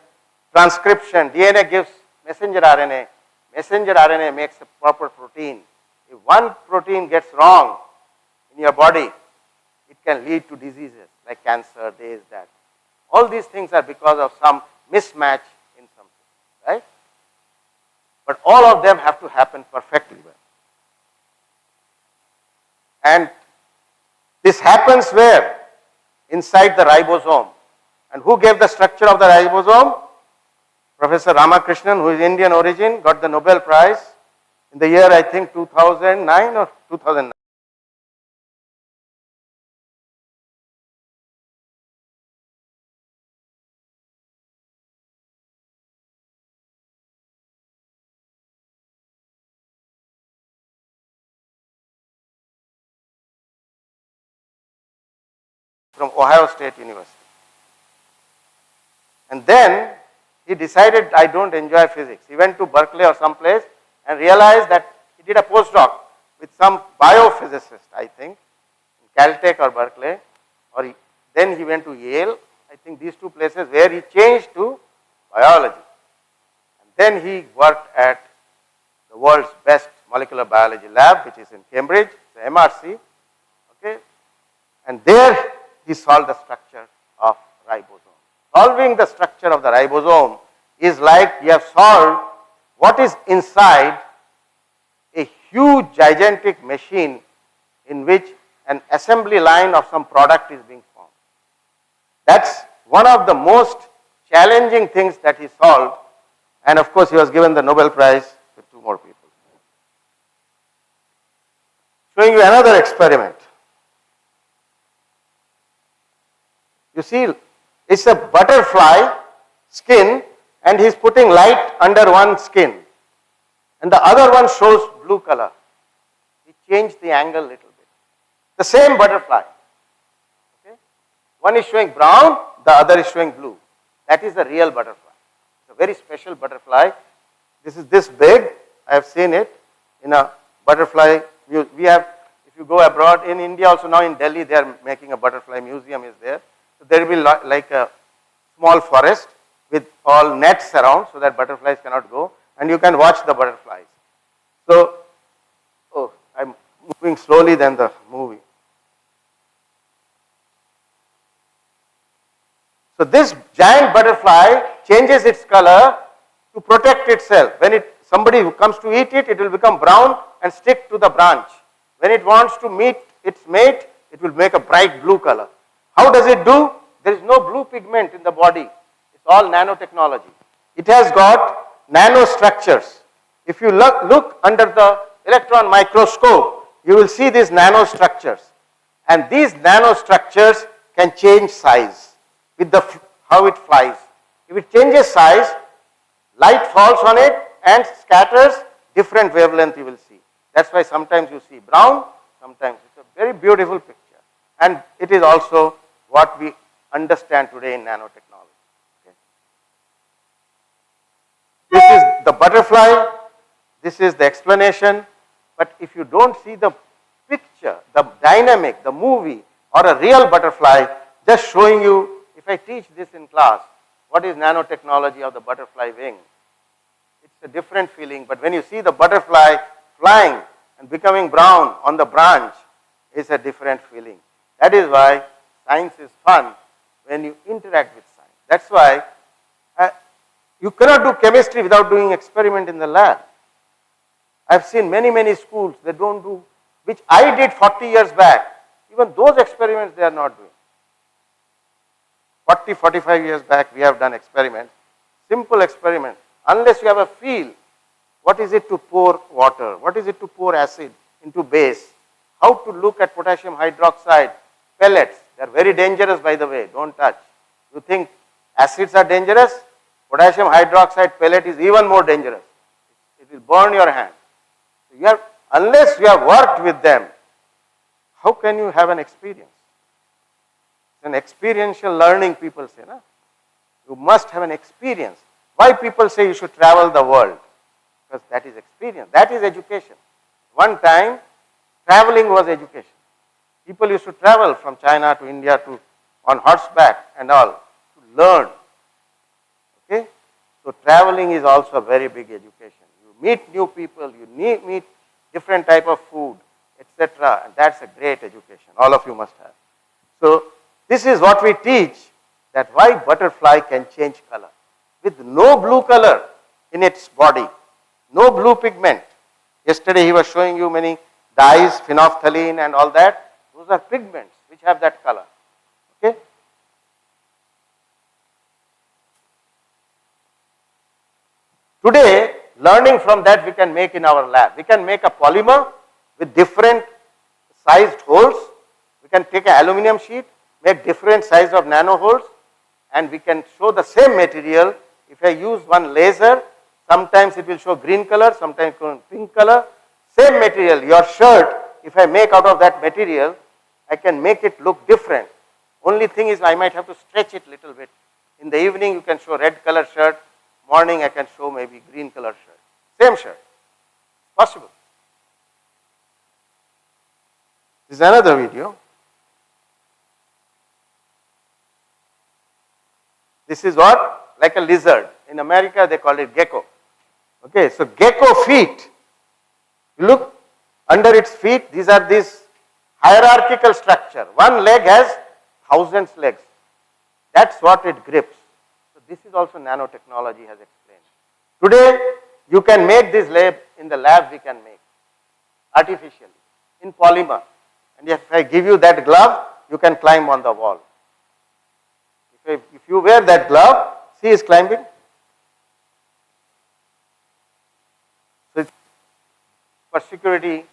transcription. DNA gives messenger RNA. Messenger RNA makes a proper protein. If one protein gets wrong in your body, it can lead to diseases like cancer, this, that. All these things are because of some mismatch in something, right? But all of them have to happen perfectly well. And this happens where? Inside the ribosome. And who gave the structure of the ribosome? Professor Ramakrishnan, who is Indian origin, got the Nobel Prize in the year, I think, 2009 or 2009. From Ohio State University. And then he decided, I don't enjoy physics. He went to Berkeley or someplace and realized that he did a postdoc with some biophysicist, I think, in Caltech or Berkeley, then he went to Yale, I think these two places where he changed to biology. And then he worked at the world's best molecular biology lab, which is in Cambridge, the MRC, okay, and there he solved the structure of ribosome. Solving the structure of the ribosome is like you have solved what is inside a huge gigantic machine in which an assembly line of some product is being formed. That's one of the most challenging things that he solved, and of course he was given the Nobel Prize with 2 more people. Showing you another experiment. You see, it's a butterfly skin and he's putting light under one skin and the other one shows blue color. He changed the angle a little bit. The same butterfly. Okay? One is showing brown, the other is showing blue. That is the real butterfly. It's a very special butterfly. This is this big. I have seen it in a butterfly. We have, if you go abroad, in India also now in Delhi they are making a butterfly museum is there. So there will be like a small forest with all nets around so that butterflies cannot go and you can watch the butterflies. So, I'm moving slowly than the movie. So this giant butterfly changes its color to protect itself. When somebody who comes to eat it, it will become brown and stick to the branch. When it wants to meet its mate, it will make a bright blue color. How does it do? There is no blue pigment in the body. It's all nanotechnology. It has got nanostructures. If you look under the electron microscope, you will see these nanostructures. And these nanostructures can change size with how it flies. If it changes size, light falls on it and scatters, different wavelength you will see. That's why sometimes you see brown, sometimes it's a very beautiful picture. And it is also what we understand today in nanotechnology. Okay. This is the butterfly, this is the explanation, but if you don't see the picture, the dynamic, the movie, or a real butterfly, just showing you, if I teach this in class, what is nanotechnology of the butterfly wing? It's a different feeling, but when you see the butterfly flying and becoming brown on the branch, it's a different feeling. That is why science is fun when you interact with science. That's why you cannot do chemistry without doing experiment in the lab. I've seen many schools, they don't do, which I did 40 years back. Even those experiments they are not doing. 40, 45 years back we have done experiments, simple experiments. Unless you have a feel, what is it to pour water, what is it to pour acid into base, how to look at potassium hydroxide pellets. They are very dangerous, by the way, don't touch. You think acids are dangerous? Potassium hydroxide pellet is even more dangerous. It will burn your hand. Unless you have worked with them, how can you have an experience? It's an experiential learning, people say. No? You must have an experience. Why people say you should travel the world? Because that is experience, that is education. One time, traveling was education. People used to travel from China to India on horseback and all to learn. Okay? So traveling is also a very big education. You meet new people, you meet different type of food, etc. And that's a great education. All of you must have. So this is what we teach, that why butterfly can change color. With no blue color in its body, no blue pigment. Yesterday he was showing you many dyes, phenolphthalein and all that. Those are pigments which have that color. Okay? Today, learning from that we can make in our lab. We can make a polymer with different sized holes. We can take an aluminum sheet, make different size of nano holes, and we can show the same material. If I use one laser, sometimes it will show green color, sometimes pink color. Same material, your shirt, if I make out of that material, I can make it look different. Only thing is I might have to stretch it little bit. In the evening you can show red color shirt, morning I can show maybe green color shirt. Same shirt. Possible. This is another video. This is what? Like a lizard. In America they call it gecko. Okay, so gecko feet. You look under its feet, these are this hierarchical structure. One leg has thousands legs. That's what it grips. So this is also nanotechnology has explained. Today you can make this lab in the lab, we can make artificially in polymer. And if I give you that glove, you can climb on the wall. If you wear that glove, see is climbing. So it's for security,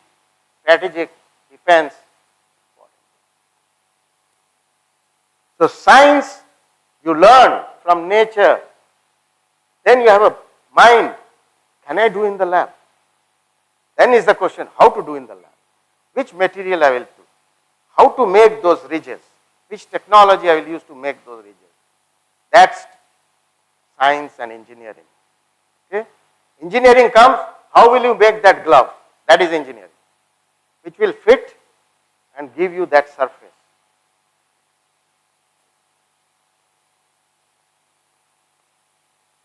strategic, defense. So science, you learn from nature. Then you have a mind. Can I do in the lab? Then is the question, how to do in the lab? Which material I will do? How to make those ridges? Which technology I will use to make those ridges? That's science and engineering. Okay? Engineering comes, how will you make that glove? That is engineering. Which will fit and give you that surface.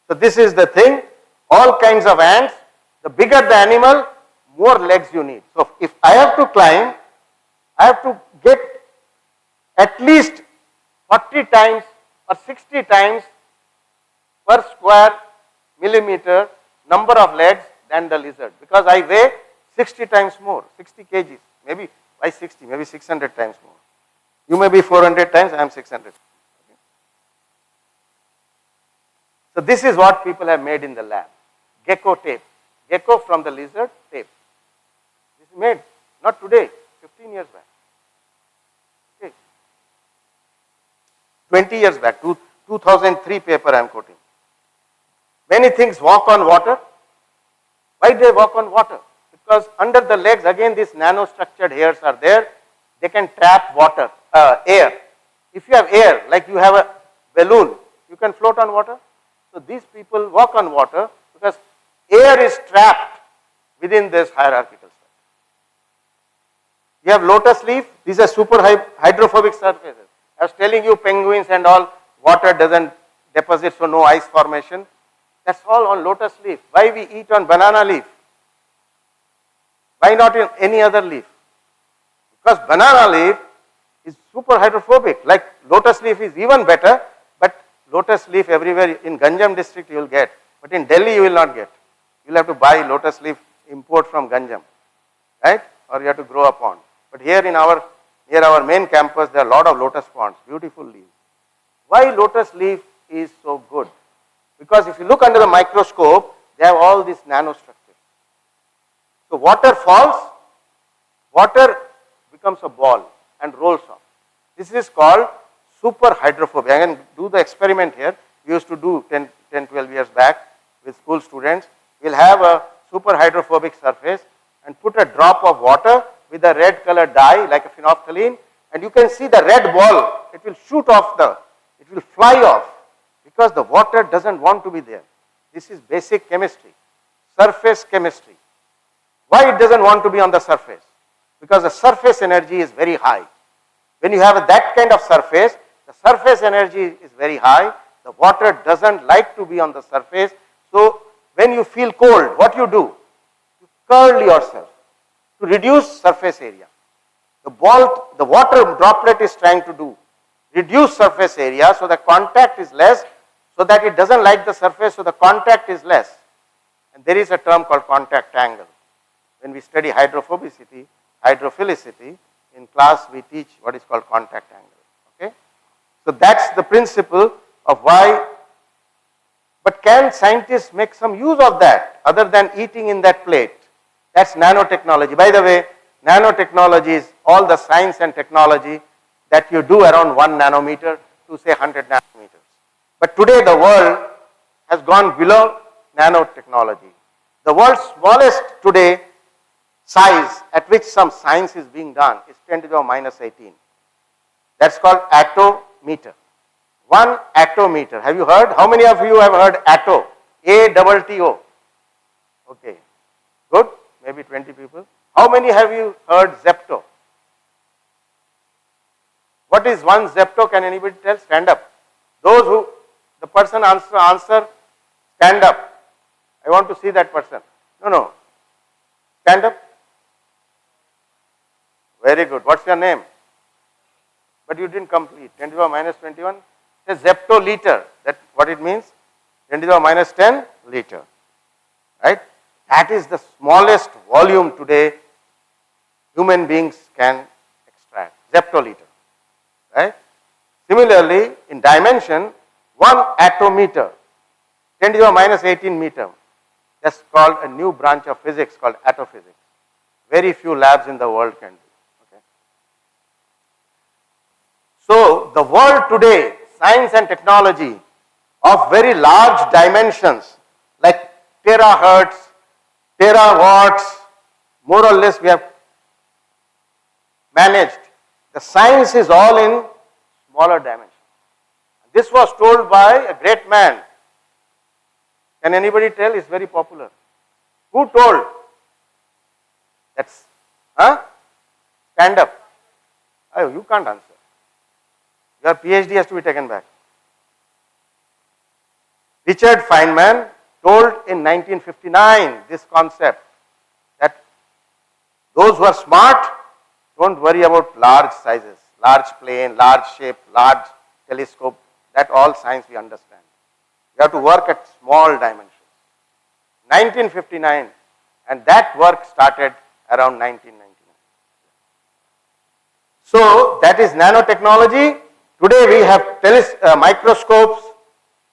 So this is the thing, all kinds of ants, the bigger the animal, more legs you need. So if I have to climb, I have to get at least 40 times or 60 times per square millimeter number of legs than the lizard, because I weigh 60 times more, 60 kgs, maybe why 60, maybe 600 times more. You may be 400 times, I am 600. Okay. So this is what people have made in the lab. Gecko tape. Gecko from the lizard tape. This is made, not today, 15 years back. Okay. 20 years back, 2003 paper I am quoting. Many things walk on water. Why do they walk on water? Because under the legs, again, these nanostructured hairs are there. They can trap water, air. If you have air, like you have a balloon, you can float on water. So these people walk on water because air is trapped within this hierarchical structure. You have lotus leaf. These are super hydrophobic surfaces. I was telling you penguins and all, water doesn't deposit, so no ice formation. That's all on lotus leaf. Why we eat on banana leaf? Why not in any other leaf? Because banana leaf is super hydrophobic. Like lotus leaf is even better, but lotus leaf everywhere in Ganjam district you will get. But in Delhi you will not get. You will have to buy lotus leaf import from Ganjam, right? Or you have to grow a pond. But here in near our main campus there are a lot of lotus ponds, beautiful leaves. Why lotus leaf is so good? Because if you look under the microscope, they have all these nanostructures. So water falls, water becomes a ball and rolls off. This is called super hydrophobic. I can do the experiment here. We used to do 10, 12 years back with school students. We'll have a super hydrophobic surface and put a drop of water with a red colored dye like a phenolphthalein, and you can see the red ball. It will shoot off it will fly off because the water doesn't want to be there. This is basic chemistry, surface chemistry. Why it doesn't want to be on the surface? Because the surface energy is very high. When you have that kind of surface, the surface energy is very high. The water doesn't like to be on the surface. So when you feel cold, what you do? You curl yourself to reduce surface area. The water droplet is trying to do reduce surface area, so the contact is less, so that it doesn't like the surface, so the contact is less. And there is a term called contact angle. When we study hydrophilicity, in class we teach what is called contact angle. Okay? So that's the principle of why. But can scientists make some use of that other than eating in that plate? That's nanotechnology. By the way, nanotechnology is all the science and technology that you do around 1 nanometer to say 100 nanometers. But today the world has gone below nanotechnology. The world's smallest today size at which some science is being done is 10 to the minus 18. That's called attometer. 1 attometer. Have you heard? How many of you have heard atto? A-double-T-O. Okay. Good. Maybe 20 people. How many have you heard zepto? What is 1 zepto? Can anybody tell? Stand up. The person answer, stand up. I want to see that person. No. Stand up. Very good. What's your name? But you didn't complete. 10 to the minus 21. It's zeptoliter. That's what it means. 10 to the minus 10 liter. Right? That is the smallest volume today human beings can extract. Zeptoliter. Right? Similarly, in dimension, 1 attometer, 10 to the minus 18 meter. That's called a new branch of physics called attophysics. Very few labs in the world can do. Okay. So the world today, science and technology of very large dimensions like terahertz, terawatts, more or less we have managed. The science is all in smaller dimensions. This was told by a great man. Can anybody tell? It's very popular. Who told? That's, Stand up. Oh, you can't answer. Your PhD has to be taken back. Richard Feynman told in 1959 this concept that those who are smart don't worry about large sizes, large plane, large shape, large telescope. That all science we understand. You have to work at small dimensions. 1959, and that work started around 1999. So that is nanotechnology. Today we have microscopes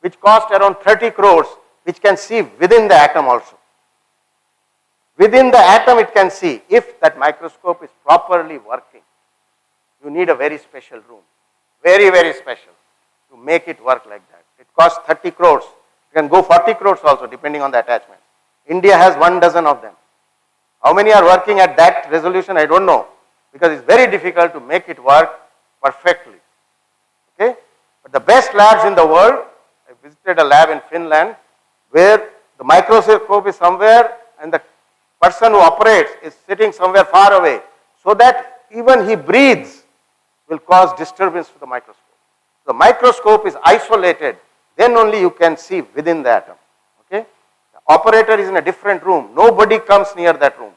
which cost around 30 crores, which can see within the atom also. Within the atom it can see if that microscope is properly working. You need a very special room, very, very special, to make it work like that. It costs 30 crores. You can go 40 crores also depending on the attachment. India has 12 of them. How many are working at that resolution? I don't know, because it's very difficult to make it work perfectly. Okay? But the best labs in the world, I visited a lab in Finland where the microscope is somewhere and the person who operates is sitting somewhere far away, so that even he breathes will cause disturbance to the microscope. The microscope is isolated, then only you can see within the atom. Okay? The operator is in a different room. Nobody comes near that room.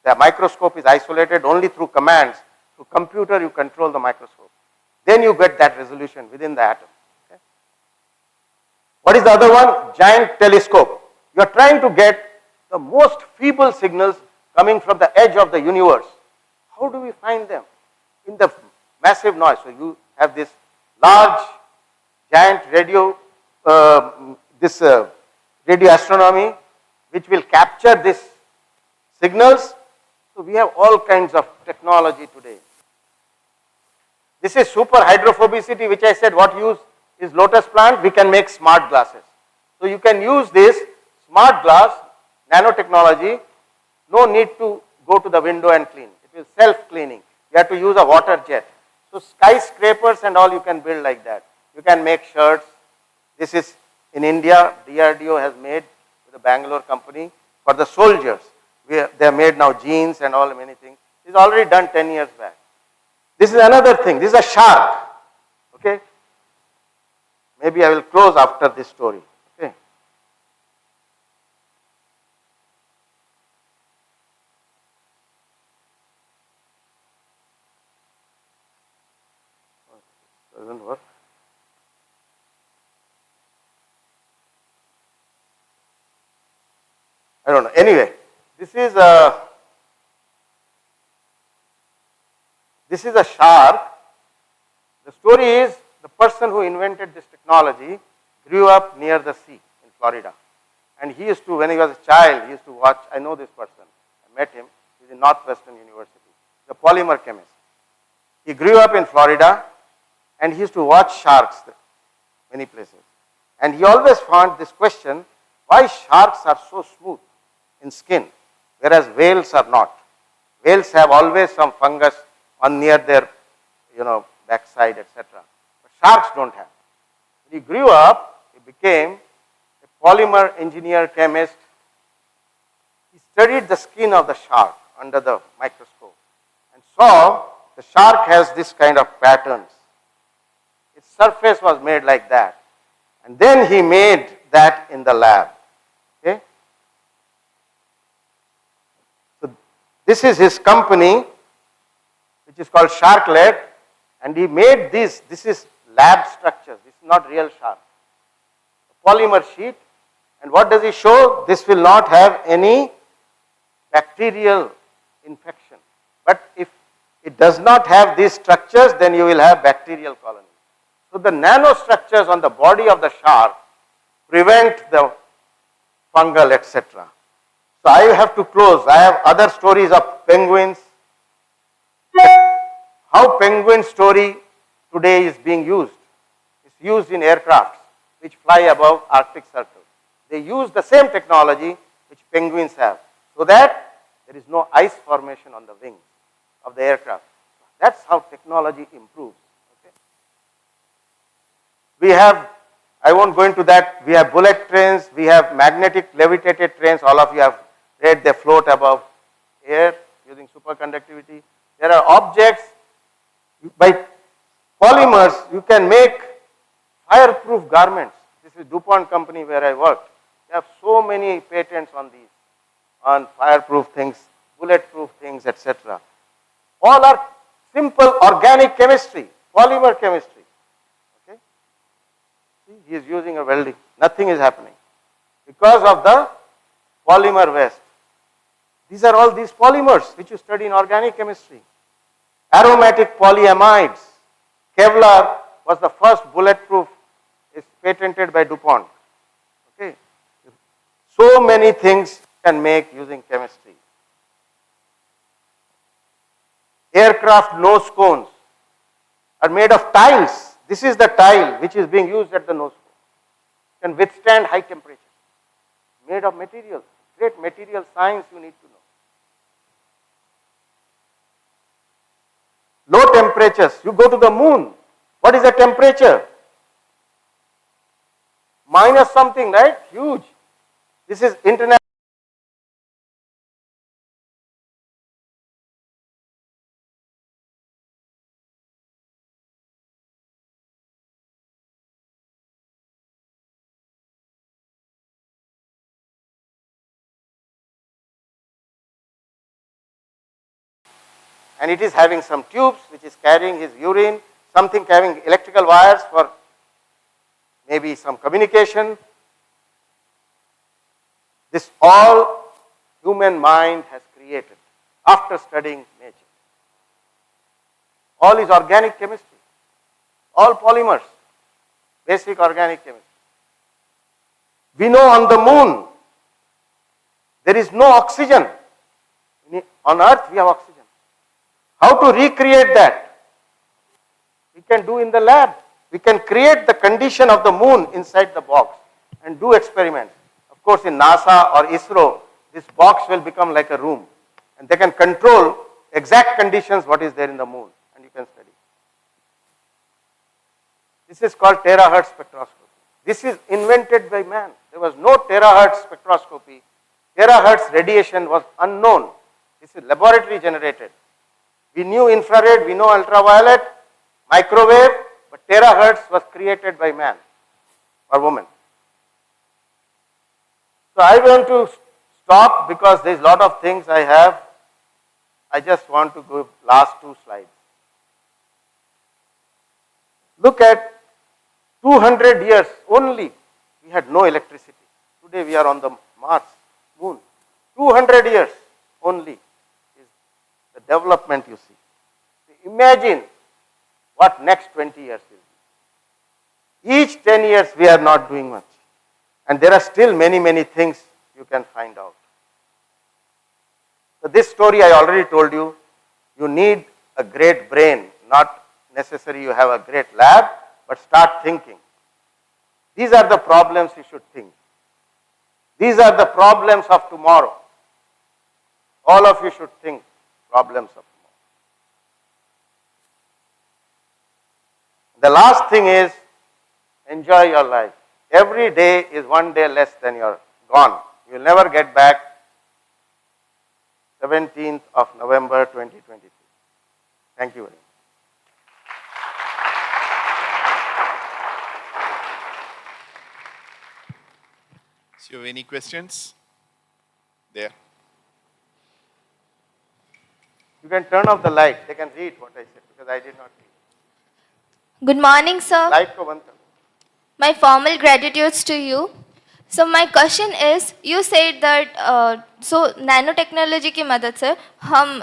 The microscope is isolated only through commands. Through computer you control the microscope. Then you get that resolution within the atom. Okay? What is the other one? Giant telescope. You are trying to get the most feeble signals coming from the edge of the universe. How do we find them? In the massive noise. So you have this large, giant radio astronomy, which will capture these signals. So we have all kinds of technology today. This is super hydrophobicity, which I said what use is lotus plant. We can make smart glasses. So you can use this smart glass, nanotechnology, no need to go to the window and clean. It will self-cleaning. You have to use a water jet. So skyscrapers and all you can build like that. You can make shirts. This is in India, DRDO has made with a Bangalore company for the soldiers. They have made now jeans and all many things. It's already done 10 years back. This is another thing. This is a shark. Okay. Maybe I will close after this story. Okay. Doesn't work. I don't know. Anyway, this is a shark. The story is the person who invented this technology grew up near the sea in Florida. And he used to, when he was a child, he used to watch, I know this person, I met him, he's in Northwestern University, he's a polymer chemist. He grew up in Florida and he used to watch sharks many places. And he always found this question, why sharks are so smooth in skin, whereas whales are not. Whales have always some fungus on near their, backside, etc. But sharks don't have. When he grew up, he became a polymer engineer chemist. He studied the skin of the shark under the microscope and saw the shark has this kind of patterns. Its surface was made like that. And then he made that in the lab. Okay? So this is his company, which is called Sharklet, and he made this is lab structures, this is not real shark. A polymer sheet, and what does he show? This will not have any bacterial infection. But if it does not have these structures, then you will have bacterial colonies. So the nanostructures on the body of the shark prevent the fungal, etc. So I have to close. I have other stories of penguins. How penguin story today is being used. It's used in aircrafts which fly above Arctic Circle. They use the same technology which penguins have, so that there is no ice formation on the wings of the aircraft. That's how technology improves. Okay? We have, I won't go into that, we have bullet trains, we have magnetic levitated trains, all of you have read, they float above air using superconductivity. There are objects, by polymers you can make fireproof garments. This is DuPont company where I worked. They have so many patents on these, on fireproof things, bulletproof things, etc. All are simple organic chemistry, polymer chemistry. Okay? See, he is using a welding. Nothing is happening because of the polymer vest. These are all these polymers which you study in organic chemistry. aromatic polyamides. Kevlar was the first bulletproof, is patented by DuPont. Okay. So many things can make using chemistry. Aircraft nose cones are made of tiles. This is the tile which is being used at the nose cone. Can withstand high temperature. Made of materials. Great material science you need to know. Low temperatures. You go to the moon. What is the temperature? Minus something, right? Huge. This is international. And it is having some tubes which is carrying his urine, something carrying electrical wires for maybe some communication. This all human mind has created after studying nature. All is organic chemistry, all polymers, basic organic chemistry. We know on the moon there is no oxygen. On earth we have oxygen. How to recreate that? We can do in the lab. We can create the condition of the moon inside the box and do experiments. Of course, in NASA or ISRO, this box will become like a room. And they can control exact conditions what is there in the moon. And you can study. This is called terahertz spectroscopy. This is invented by man. There was no terahertz spectroscopy. Terahertz radiation was unknown. This is laboratory generated. We knew infrared, we know ultraviolet, microwave, but terahertz was created by man or woman. So I want to stop because there is a lot of things I have. I just want to go last two slides. Look at 200 years only, we had no electricity. Today we are on the Mars, moon. 200 years only is the development you see. Imagine what next 20 years will be. Each 10 years we are not doing much. And there are still many, many things you can find out. So this story I already told you. You need a great brain, not necessary you have a great lab, but start thinking. These are the problems you should think. These are the problems of tomorrow. All of you should think problems of tomorrow. The last thing is enjoy your life. Every day is one day less than you're gone. You will never get back. 17th of November 2023. Thank you very much. So you have any questions? There. You can turn off the light. They can read what I said because I did not read. Good morning, sir. Light ko band kar. My formal gratitudes to you. So my question is, you said that nano technology की मदद से हम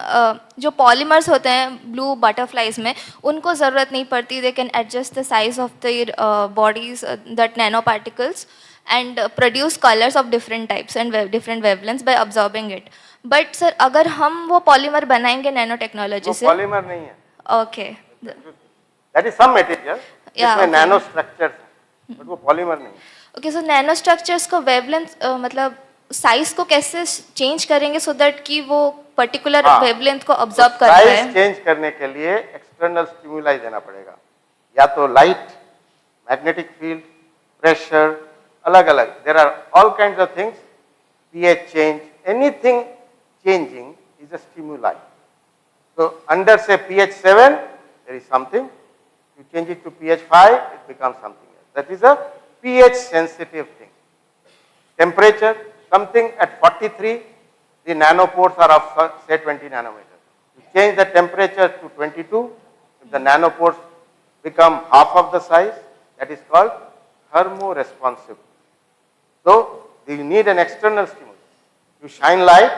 जो polymers होते हैं blue butterflies में उनको ज़रूरत नहीं पड़ती. They can adjust the size of their bodies, that nano particles, and produce colors of different types and different wavelengths by absorbing it. But sir, अगर हम वो पॉलीमर बनाएंगे नैनो टेक्नोलॉजी से, वो पॉलीमर नहीं है. Okay. That is some material. Yeah, इसमें okay. Nano structures हैं, बट वो पॉलीमर नहीं है. ओके, सो नैनो स्ट्रक्चर्स को वेवलेंथ मतलब साइज को कैसे चेंज करेंगे सो दैट कि वो पर्टिकुलर वेवलेंथ को ऑब्जर्व कर पाए? साइज चेंज करने के लिए एक्सटर्नल स्टिमुलाई देना पड़ेगा, या तो लाइट, मैग्नेटिक फील्ड, प्रेशर, अलग अलग. There are all kinds of things. pH change, anything changing is a stimuli. So under say pH 7 there is something, you change it to pH 5 it becomes something else. That is a pH sensitive thing. Temperature, something at 43, the nanopores are of say 20 nanometers. You change the temperature to 22, if the nanopores become half of the size, that is called thermoresponsive. So you need an external stimulus. You shine light,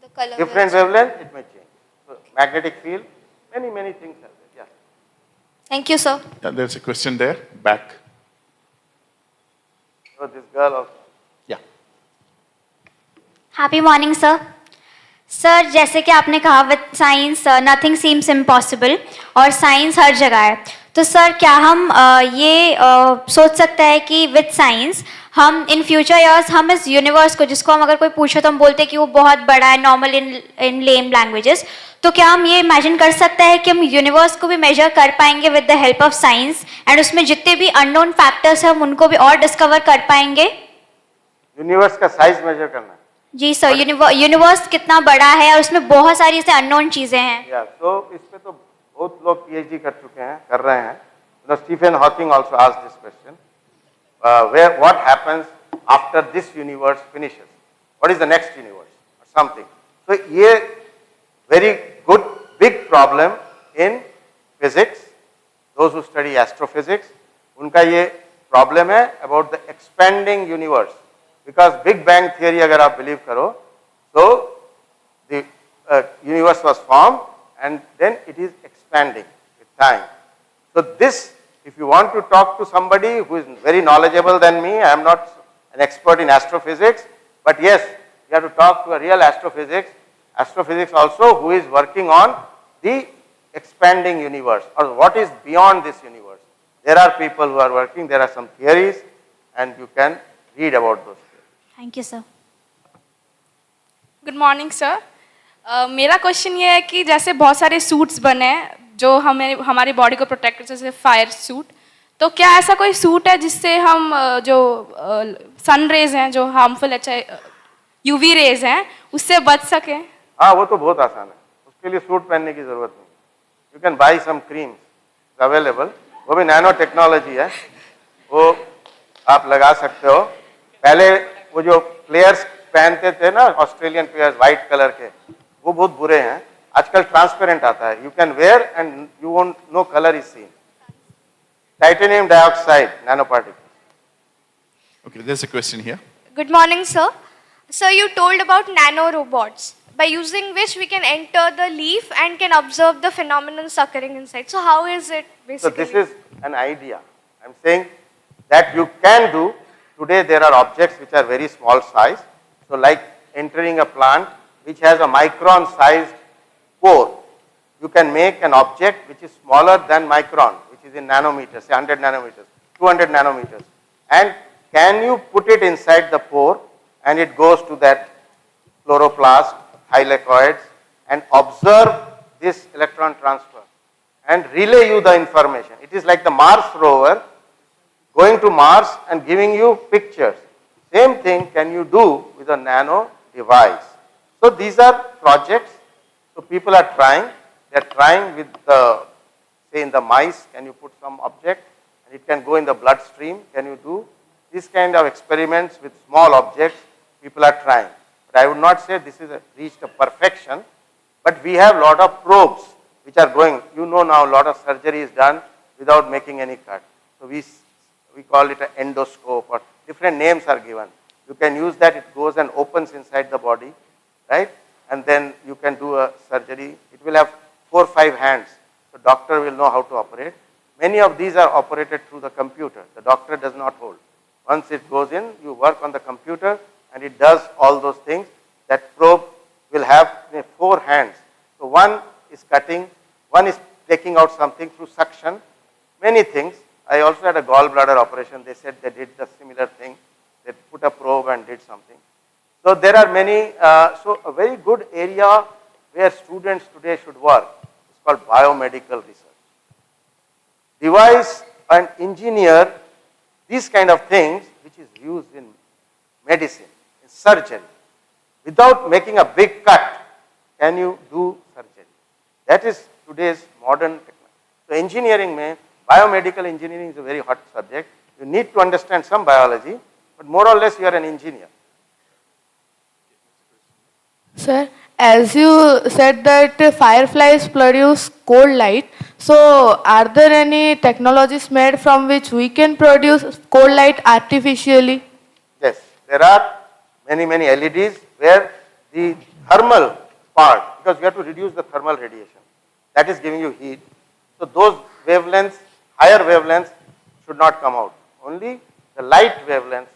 The color different wavelength, it may change. So magnetic field, Many things are there. Yeah. Thank you, sir. Yeah, there's a question there, back. So this girl also. Yeah. Happy morning sir sir जैसे कि आपने कहा with science nothing seems impossible और science हर जगह है तो sir क्या हम ये सोच सकते हैं कि विद साइंस हम इन फ्यूचर ईयर्स हम इस यूनिवर्स को जिसको हम अगर कोई पूछे तो हम बोलते हैं कि वो बहुत बड़ा है नॉर्मल इन लेम लैंग्वेजेस तो क्या हम ये इमेजिन कर सकते हैं कि हम यूनिवर्स को भी मेजर कर पाएंगे with the help of science and उसमें जितने भी अननोन फैक्टर्स हैं हम उनको भी और डिस्कवर कर पाएंगे यूनिवर्स का साइज मेजर करना है। जी सर यूनिवर्स कितना बड़ा है और उसमें बहुत सारी ऐसे अननोन चीजें हैं या तो इस पे तो बहुत लोग पीएचडी कर चुके हैं, कर रहे हैं। Stephen Hawking also asked this question, where what happens after this universe finishes? What is the next universe or something? So ये very good big problem in physics. Those who study astrophysics, उनका ये problem है about the expanding universe. Because Big Bang theory अगर आप believe करो, so the universe was formed and then it is expanding with time. So this, if you want to talk to somebody who is very knowledgeable than me, I am not an expert in astrophysics, but yes, you have to talk to a real astrophysics also who is working on the expanding universe or what is beyond this universe. There are people who are working, there are some theories and you can read about those. Thank you sir good morning sir मेरा question ये है कि जैसे बहुत सारे suits बने हैं जो हमें हमारी बॉडी को प्रोटेक्ट करते हैं जैसे फायर सूट तो क्या ऐसा कोई सूट है जिससे हम जो सन रेज हैं जो हार्मफुल अच्छा यूवी रेज हैं उससे बच सकें? हाँ वो तो बहुत आसान है, उसके लिए सूट पहनने की जरूरत नहीं। You can buy some creams available, वो भी नैनो टेक्नोलॉजी है, वो आप लगा सकते हो। पहले वो जो प्लेयर्स पहनते थे ना ऑस्ट्रेलियन प्लेयर्स व्हाइट कलर के, वो बहुत बुरे हैं। आजकल ट्रांसपेरेंट आता है, you can wear and you won't know colour is seen. Titanium dioxide nano particles. Okay, there's a question here. Good morning, sir. Sir, you told about nanorobots, by using which we can enter the leaf and can observe the phenomenon occurring inside. So how is it So basically? this is an idea. I'm saying that you can do. Today there are objects which are very small size. So like entering a plant which has a micron sized pore, you can make an object which is smaller than micron, which is in nanometers, say 100 nanometers, 200 nanometers. And can you put it inside the pore and it goes to that chloroplast, thylakoids and observe this electron transfer and relay you the information. It is like the Mars rover going to Mars and giving you pictures. Same thing can you do with a nano device. So these are projects. So people are trying. They are trying with the, say in the mice, can you put some object and it can go in the bloodstream. Can you do this kind of experiments with small objects? People are trying. But I would not say this is reached a perfection. But we have a lot of probes which are going. You know now a lot of surgery is done without making any cut. So we call it an endoscope or different names are given. You can use that, it goes and opens inside the body, right? And then you can do a surgery. It will have 4 or 5 hands. So doctor will know how to operate. Many of these are operated through the computer. The doctor does not hold. Once it goes in, you work on the computer and it does all those things. That probe will have 4 hands. So one is cutting, one is taking out something through suction, many things. I also had a gallbladder operation. They said they did the similar thing. They put a probe and did something. So there are many, so a very good area where students today should work is called biomedical research. Devise and engineer these kind of things which is used in medicine, in surgery. Without making a big cut, can you do surgery? That is today's modern technology. So engineering mein, biomedical engineering is a very hot subject. You need to understand some biology, but more or less you are an engineer. Sir, as you said that fireflies produce cold light, so are there any technologies made from which we can produce cold light artificially? Yes, there are many LEDs where the thermal part, because we have to reduce the thermal radiation. that is giving you heat. So those wavelengths, higher wavelengths should not come out. Only the light wavelengths,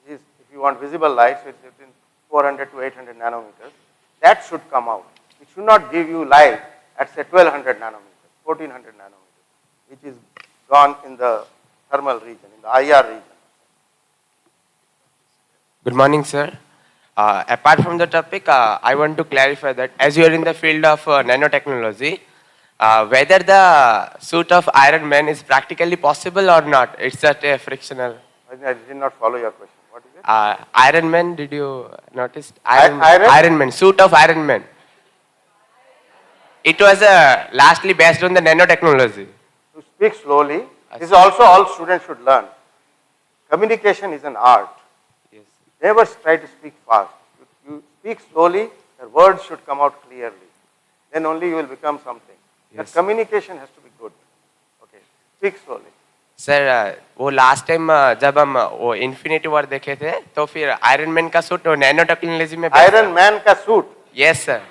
is, if you want visible light, so it's between 400 to 800 nanometers, that should come out. It should not give you light at say 1200 nanometers, 1400 nanometers, which is gone in the thermal region, in the IR region. Good morning, sir. Apart from the topic, I want to clarify that as you are in the field of nanotechnology, whether the suit of Iron Man is practically possible or not, it's just a frictional. I did not follow your question. What is it? Iron Man, did you notice? Iron? Iron Man, suit of Iron Man. It was lastly based on the nanotechnology. To speak slowly, this is also all students should learn. Communication is an art. Yes. Never try to speak fast. You speak slowly, your words should come out clearly. Then only you will become something. Your Yes. communication has to be good. Okay, speak slowly. Sir वो last time जब हम वो infinity war देखे थे तो फिर iron man का suit nano technology में आयरन मैन का suit. Yes sir.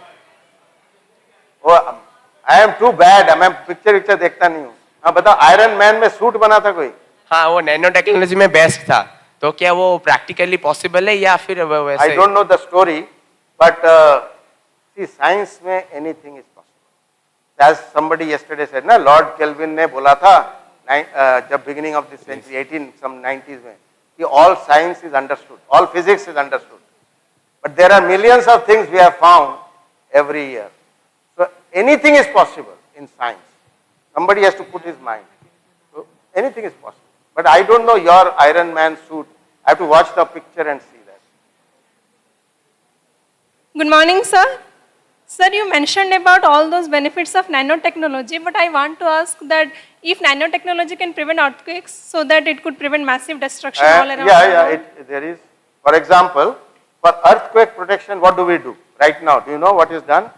I am too bad, मैं पिक्चर देखता नहीं हूँ. हाँ बताओ, आयरन मैन में सूट बना था कोई? हाँ वो नैनो टेक्नोलॉजी में बेस्ट था. तो क्या वो प्रैक्टिकली पॉसिबल है या फिर वैसे? I don't know the story, but see science में anything is possible. As somebody yesterday said ना, लॉर्ड केल्विन ने बोला था जब beginning of this century 1890s में कि all science is understood, all physics is understood, but there are millions of things we have found every year. So anything is possible in science. Somebody has to put his mind. So anything is possible. But I don't know your Iron Man suit. I have to watch the picture and see that. Good morning, sir. Sir, you mentioned about all those benefits of nanotechnology, but I want to ask that if nanotechnology can prevent earthquakes, so that it could prevent massive destruction all around the world. There is. For example, for earthquake protection, what do we do right now? Do you know what is done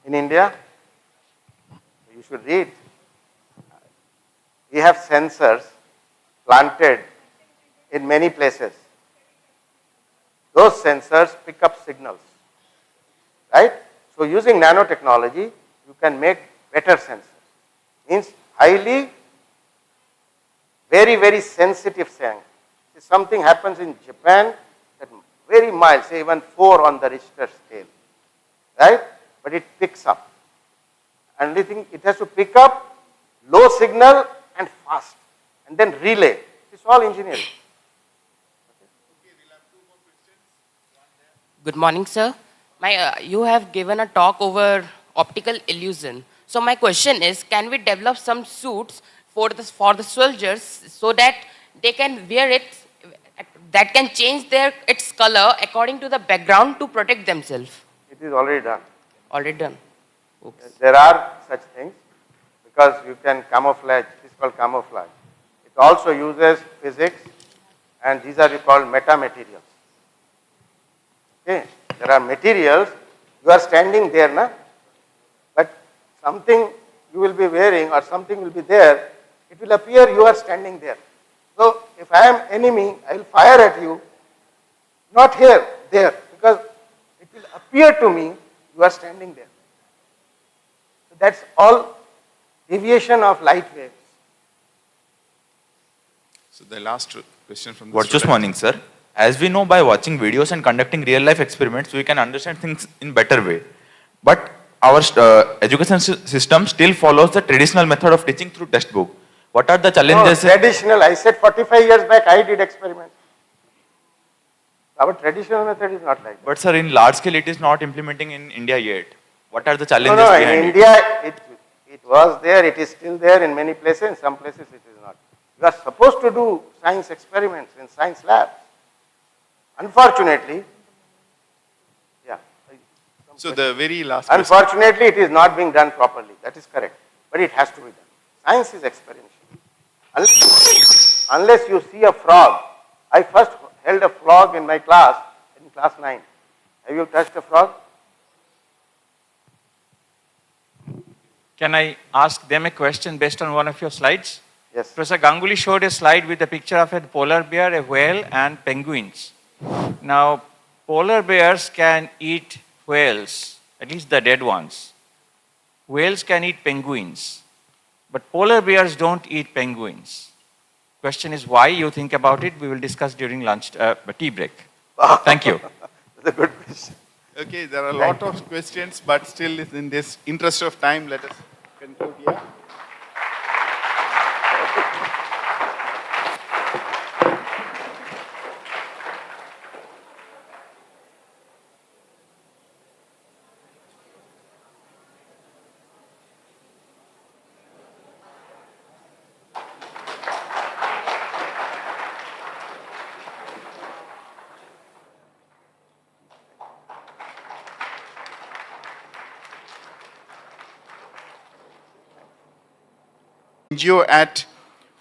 in India? You should read. We have sensors planted in many places. Those sensors pick up signals, right? So using nanotechnology, you can make better sensors. Means highly, very, very sensitive sense. If something happens in Japan, that very mild, say even 4 on the Richter scale, right? But it picks up. And only thing, it has to pick up low signal and fast, and then relay. It's all engineering. Good morning, sir. You have given a talk over optical illusion. So my question is, can we develop some suits for the soldiers so that they can wear it, that can change its color according to the background to protect themselves? It is already done. Already done. Oops. There are such things because you can camouflage. It is called camouflage. It also uses physics, and these are called metamaterials. Okay, there are materials. You are standing there, na? But something you will be wearing or something will be there. It will appear you are standing there. So if I am enemy, I will fire at you. Not here, there, because it will appear to me you are standing there. That's all deviation of light waves. So the last question from the Just morning, sir. As we know, by watching videos and conducting real life experiments, we can understand things in better way. But our education system still follows the traditional method of teaching through textbook. What are the challenges? No, traditional, I said 45 years back I did experiments. Our traditional method is not like that. But sir, in large scale it is not implementing in India yet. What are the challenges No, behind in India it was there, it is still there in many places, in some places it is not. You are supposed to do science experiments in science labs. Unfortunately, So the very last unfortunately it is not being done properly, that is correct. But it has to be done. Science is experiential. Unless you see a frog. I first held a frog in my class, in class 9. Have you touched a frog? Can I ask them a question based on one of your slides? Yes. Professor Ganguly showed a slide with a picture of a polar bear, a whale, and penguins. Now, polar bears can eat whales, at least the dead ones. whales can eat penguins, but polar bears don't eat penguins. Question is why? You think about it. We will discuss during lunch, tea break. Thank you. That's a good question. Okay, there are a lot of questions, but still in this interest of time, let us conclude here. NGO at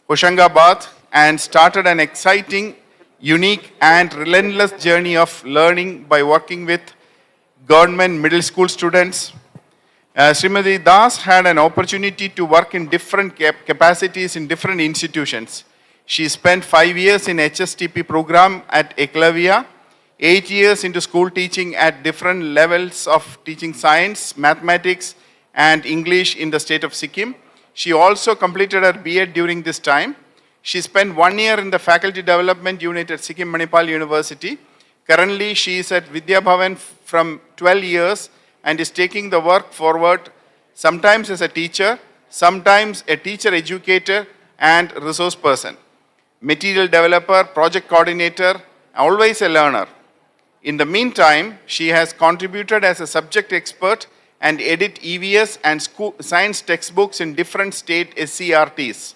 Hoshangabad and started an exciting, unique and relentless journey of learning by working with government middle school students. Srimati Das had an opportunity to work in different capacities in different institutions. She spent 5 years in HSTP program at Eklavya, 8 years into school teaching at different levels of teaching science, mathematics and English in the state of Sikkim. She also completed her B.Ed during this time. She spent 1 year in the faculty development unit at Sikkim Manipal University. Currently, she is at Vidya Bhavan from 12 years and is taking the work forward, sometimes as a teacher, sometimes a teacher educator and resource person, material developer, project coordinator, always a learner. In the meantime, she has contributed as a subject expert and edit EVS and school science textbooks in different state SCRTs.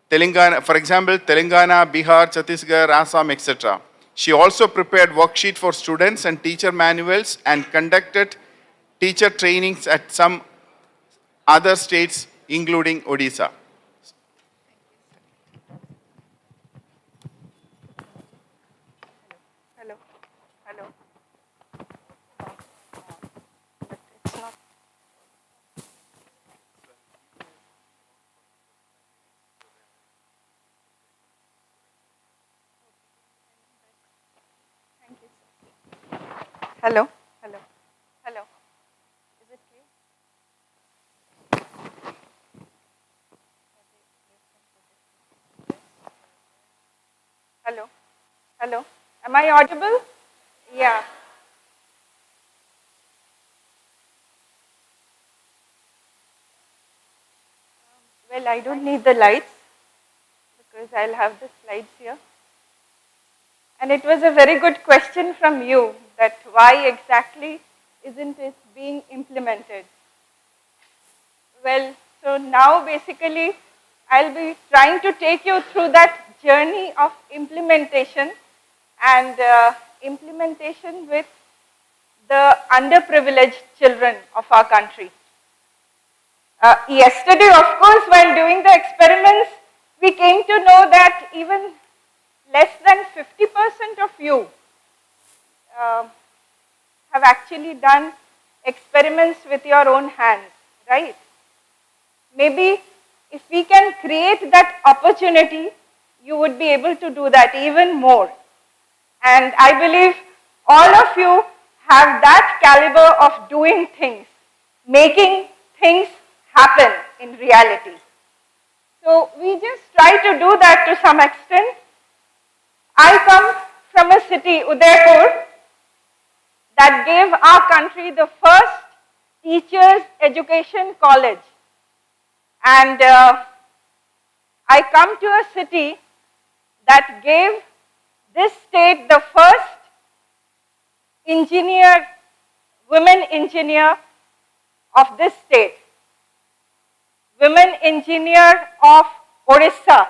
Telangana, for example, Telangana, Bihar, Chhattisgarh, Assam, etc. She also prepared worksheet for students and teacher manuals and conducted teacher trainings at some other states, including Odisha. Hello. Hello. Hello. Hello. Hello. Is it clear? Hello. Hello. Am I audible? Yeah. Well, I don't need the lights because I'll have the slides here. And it was a very good question from you that why exactly isn't it being implemented? Well, so now basically I'll be trying to take you through that journey of implementation and implementation with the underprivileged children of our country. Yesterday, of course, while doing the experiments, we came to know that even less than 50% of you have actually done experiments with your own hands, right? Maybe if we can create that opportunity, you would be able to do that even more. And I believe all of you have that caliber of doing things, making things happen in reality. So we just try to do that to some extent. I come from a city, Udaipur, that gave our country the first teachers education college. And I come to a city that gave this state the first engineer, women engineer of this state. Women engineer of Orissa.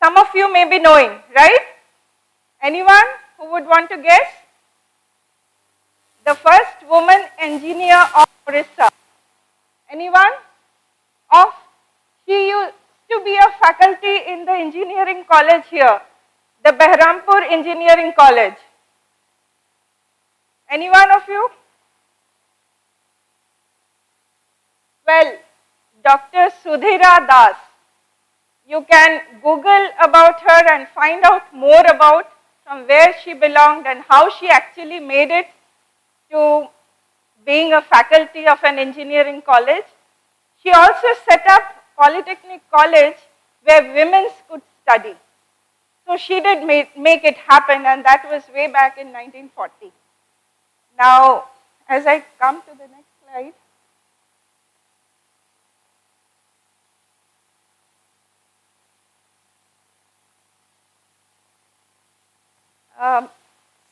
Some of you may be knowing, right? Anyone who would want to guess? The first woman engineer of Orissa. Anyone? She used to be a faculty in the engineering college here, the Behrampur Engineering College. Any one of you? Well, Dr. Sudhira Das. You can Google about her and find out more about from where she belonged and how she actually made it to being a faculty of an engineering college. She also set up Polytechnic College where women could study. So she did make it happen, and that was way back in 1940. Now, as I come to the next slide,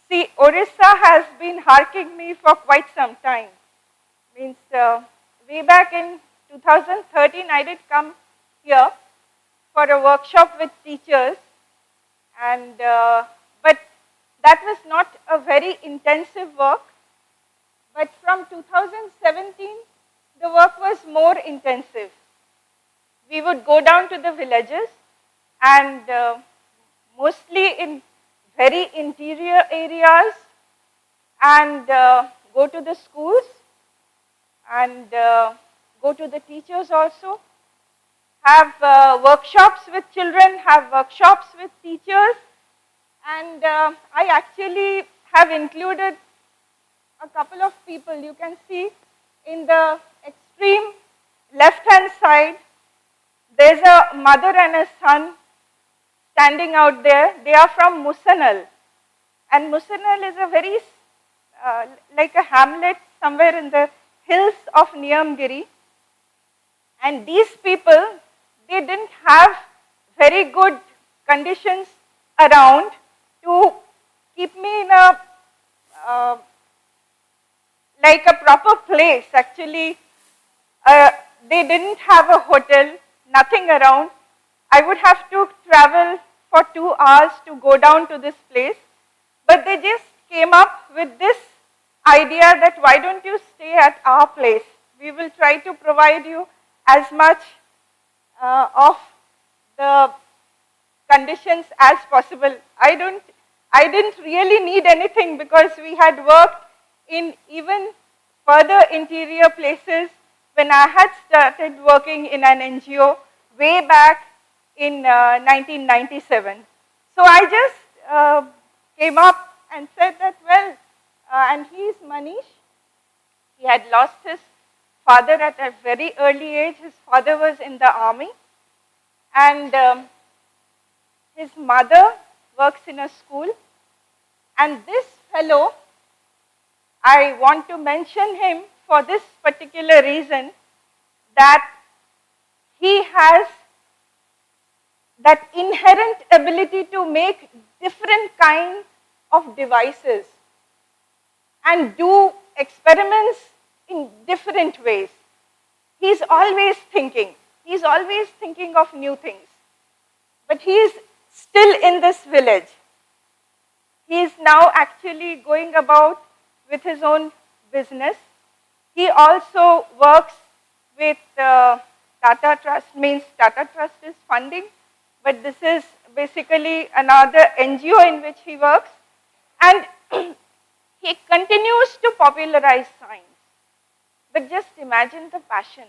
see, Orissa has been harking me for quite some time. Means way back in 2013, I did come here for a workshop with teachers, and but that was not a very intensive work. But from 2017, the work was more intensive. We would go down to the villages, and mostly in very interior areas, and go to the schools, and go to the teachers also, have workshops with children, have workshops with teachers, and I actually have included a couple of people. You can see in the extreme left-hand side, there's a mother and a son standing out there. They are from Musanal, and Musanal is a very, like a hamlet somewhere in the hills of Niyamgiri. And these people, they didn't have very good conditions around to keep me in a, like a proper place. Actually, they didn't have a hotel, nothing around. I would have to travel for 2 hours to go down to this place. But they just came up with this idea that why don't you stay at our place? We will try to provide you as much of the conditions as possible. I didn't really need anything because we had worked in even further interior places when I had started working in an NGO way back in 1997. So I just came up and said that, well, and he is Manish. He had lost his father at a very early age. His father was in the army, and his mother works in a school. And this fellow, I want to mention him for this particular reason, that he has that inherent ability to make different kinds of devices and do experiments in different ways. He's always thinking. He's always thinking of new things. But he is still in this village. He is now actually going about with his own business. He also works with Tata Trust. Means Tata Trust is funding, but this is basically another NGO in which he works. And he continues to popularize science. But just imagine the passion.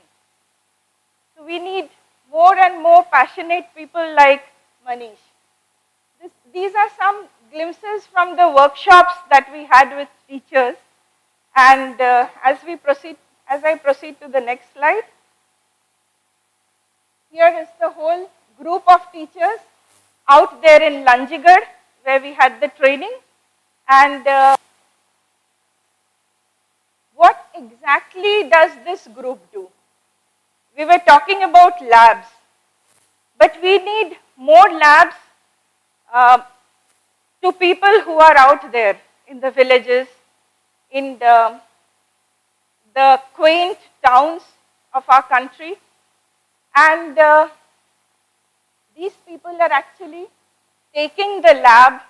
So we need more and more passionate people like Manish. These are some glimpses from the workshops that we had with teachers. And as I proceed to the next slide, here is the whole group of teachers out there in Lanjigarh, where we had the training. And what exactly does this group do? We were talking about labs, but we need more labs to people who are out there in the villages, in the quaint towns of our country. And these people are actually taking the lab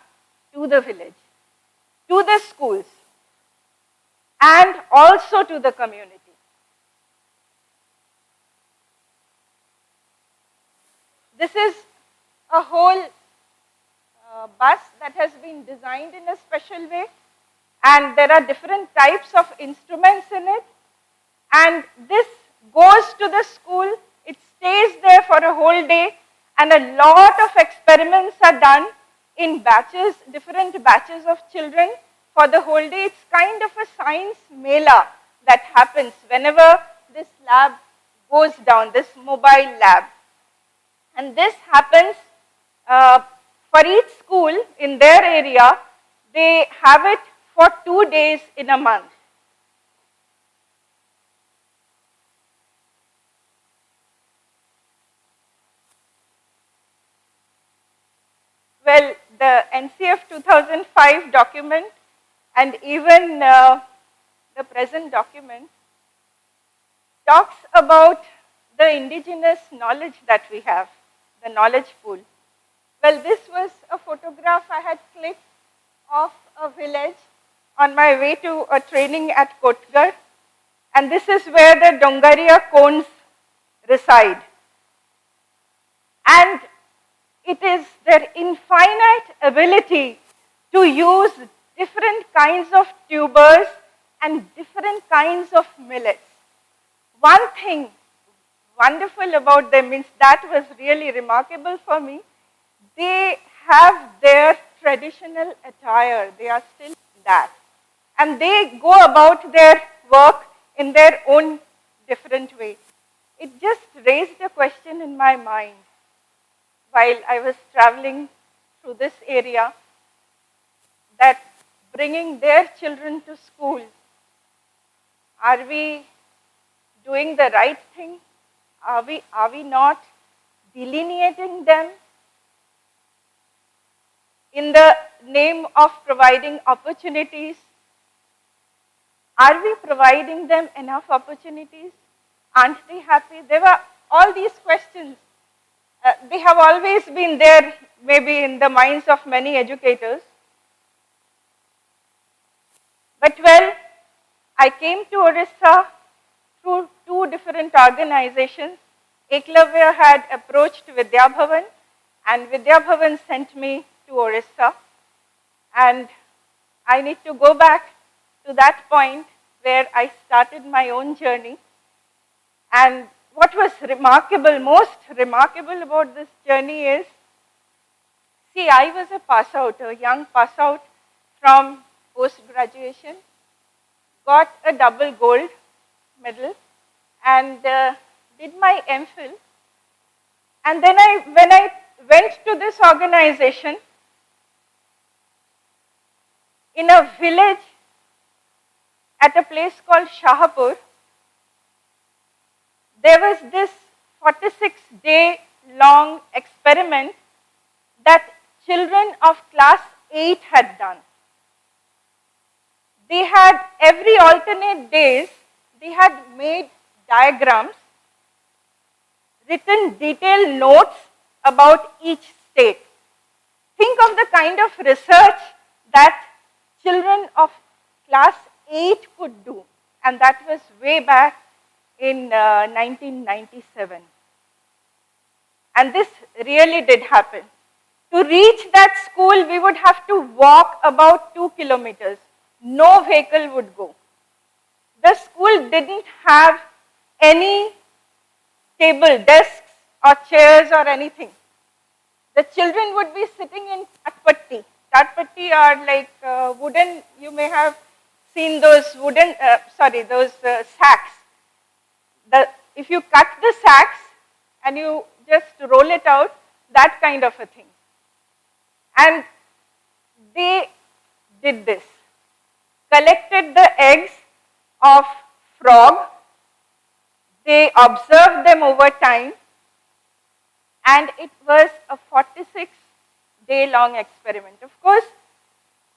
to the village, to the schools, and also to the community. This is a whole bus that has been designed in a special way, and there are different types of instruments in it, and this goes to the school, it stays there for a whole day, and a lot of experiments are done in batches, different batches of children for the whole day. It's kind of a science mela that happens whenever this lab goes down, this mobile lab. And this happens for each school in their area. They have it for 2 days in a month. Well, the NCF 2005 document and even the present document talks about the indigenous knowledge that we have, the knowledge pool. Well, this was a photograph I had clicked of a village on my way to a training at Kotgar, and this is where the Dongaria cones reside. And it is their infinite ability to use different kinds of tubers and different kinds of millets. One thing wonderful about them means that was really remarkable for me. They have their traditional attire. They are still that. And they go about their work in their own different way. It just raised a question in my mind while I was traveling through this area, that bringing their children to school, are we doing the right thing? Are we not delineating them in the name of providing opportunities? Are we providing them enough opportunities? Aren't they happy? There were all these questions. They have always been there, maybe in the minds of many educators. But well, I came to Orissa through 2 different organizations. Eklavya had approached Vidya Bhavan, and Vidya Bhavan sent me to Orissa. And I need to go back to that point where I started my own journey. And what was remarkable, most remarkable about this journey is, see, I was a pass out, a young pass out from post-graduation, got a double gold medal, and did my MPhil. And then when I went to this organization, in a village at a place called Shahapur, there was this 46-day long experiment that children of class 8 had done. They had, every alternate days, they had made diagrams, written detailed notes about each state. Think of the kind of research that children of class 8 could do, and that was way back in 1997. And this really did happen. To reach that school, we would have to walk about 2 kilometers. No vehicle would go. The school didn't have any table, desks or chairs or anything. The children would be sitting in tatpatti. Tatpatti are like wooden, you may have seen those wooden, sacks. If you cut the sacks and you just roll it out, that kind of a thing. And they did this. Collected the eggs of frog. They observed them over time. And it was a 46-day-long experiment. Of course,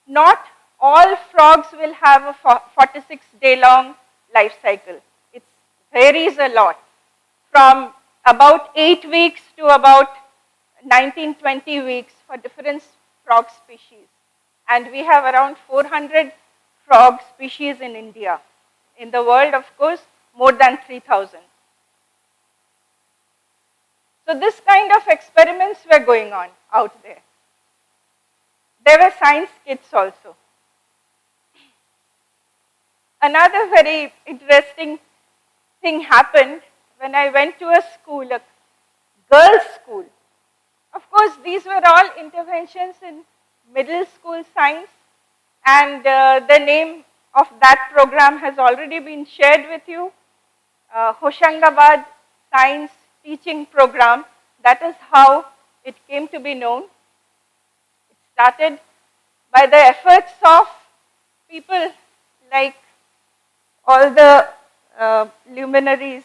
not all frogs will have a 46-day-long life cycle. It varies a lot, from about 8 weeks to about 19-20 weeks for different frog species. And we have around 400 frog species in India. In the world, of course, more than 3,000. So this kind of experiments were going on out there. There were science kits also. Another very interesting thing happened when I went to a school, a girls' school. Of course, these were all interventions in middle school science, and the name of that program has already been shared with you. Hoshangabad Science Teaching Program, that is how it came to be known. It started by the efforts of people like all the luminaries,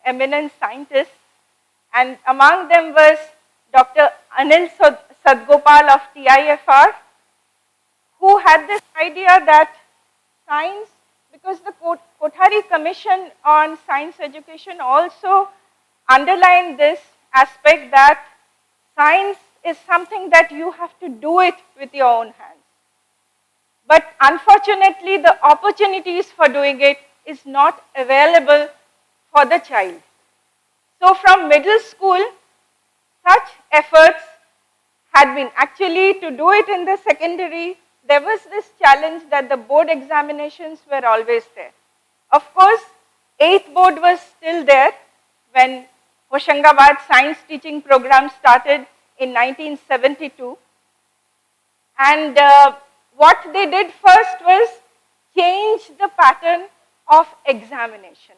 eminent scientists, and among them was Dr. Anil Sadgopal of TIFR, who had this idea that science, because the Kothari Commission on Science Education also underlined this aspect that science is something that you have to do it with your own hands. But unfortunately, the opportunities for doing it is not available for the child. So from middle school, such efforts had been actually to do it in the secondary. There was this challenge that the board examinations were always there. Of course, 8th board was still there when Hoshangabad Science Teaching Program started in 1972. And what they did first was change the pattern of examination.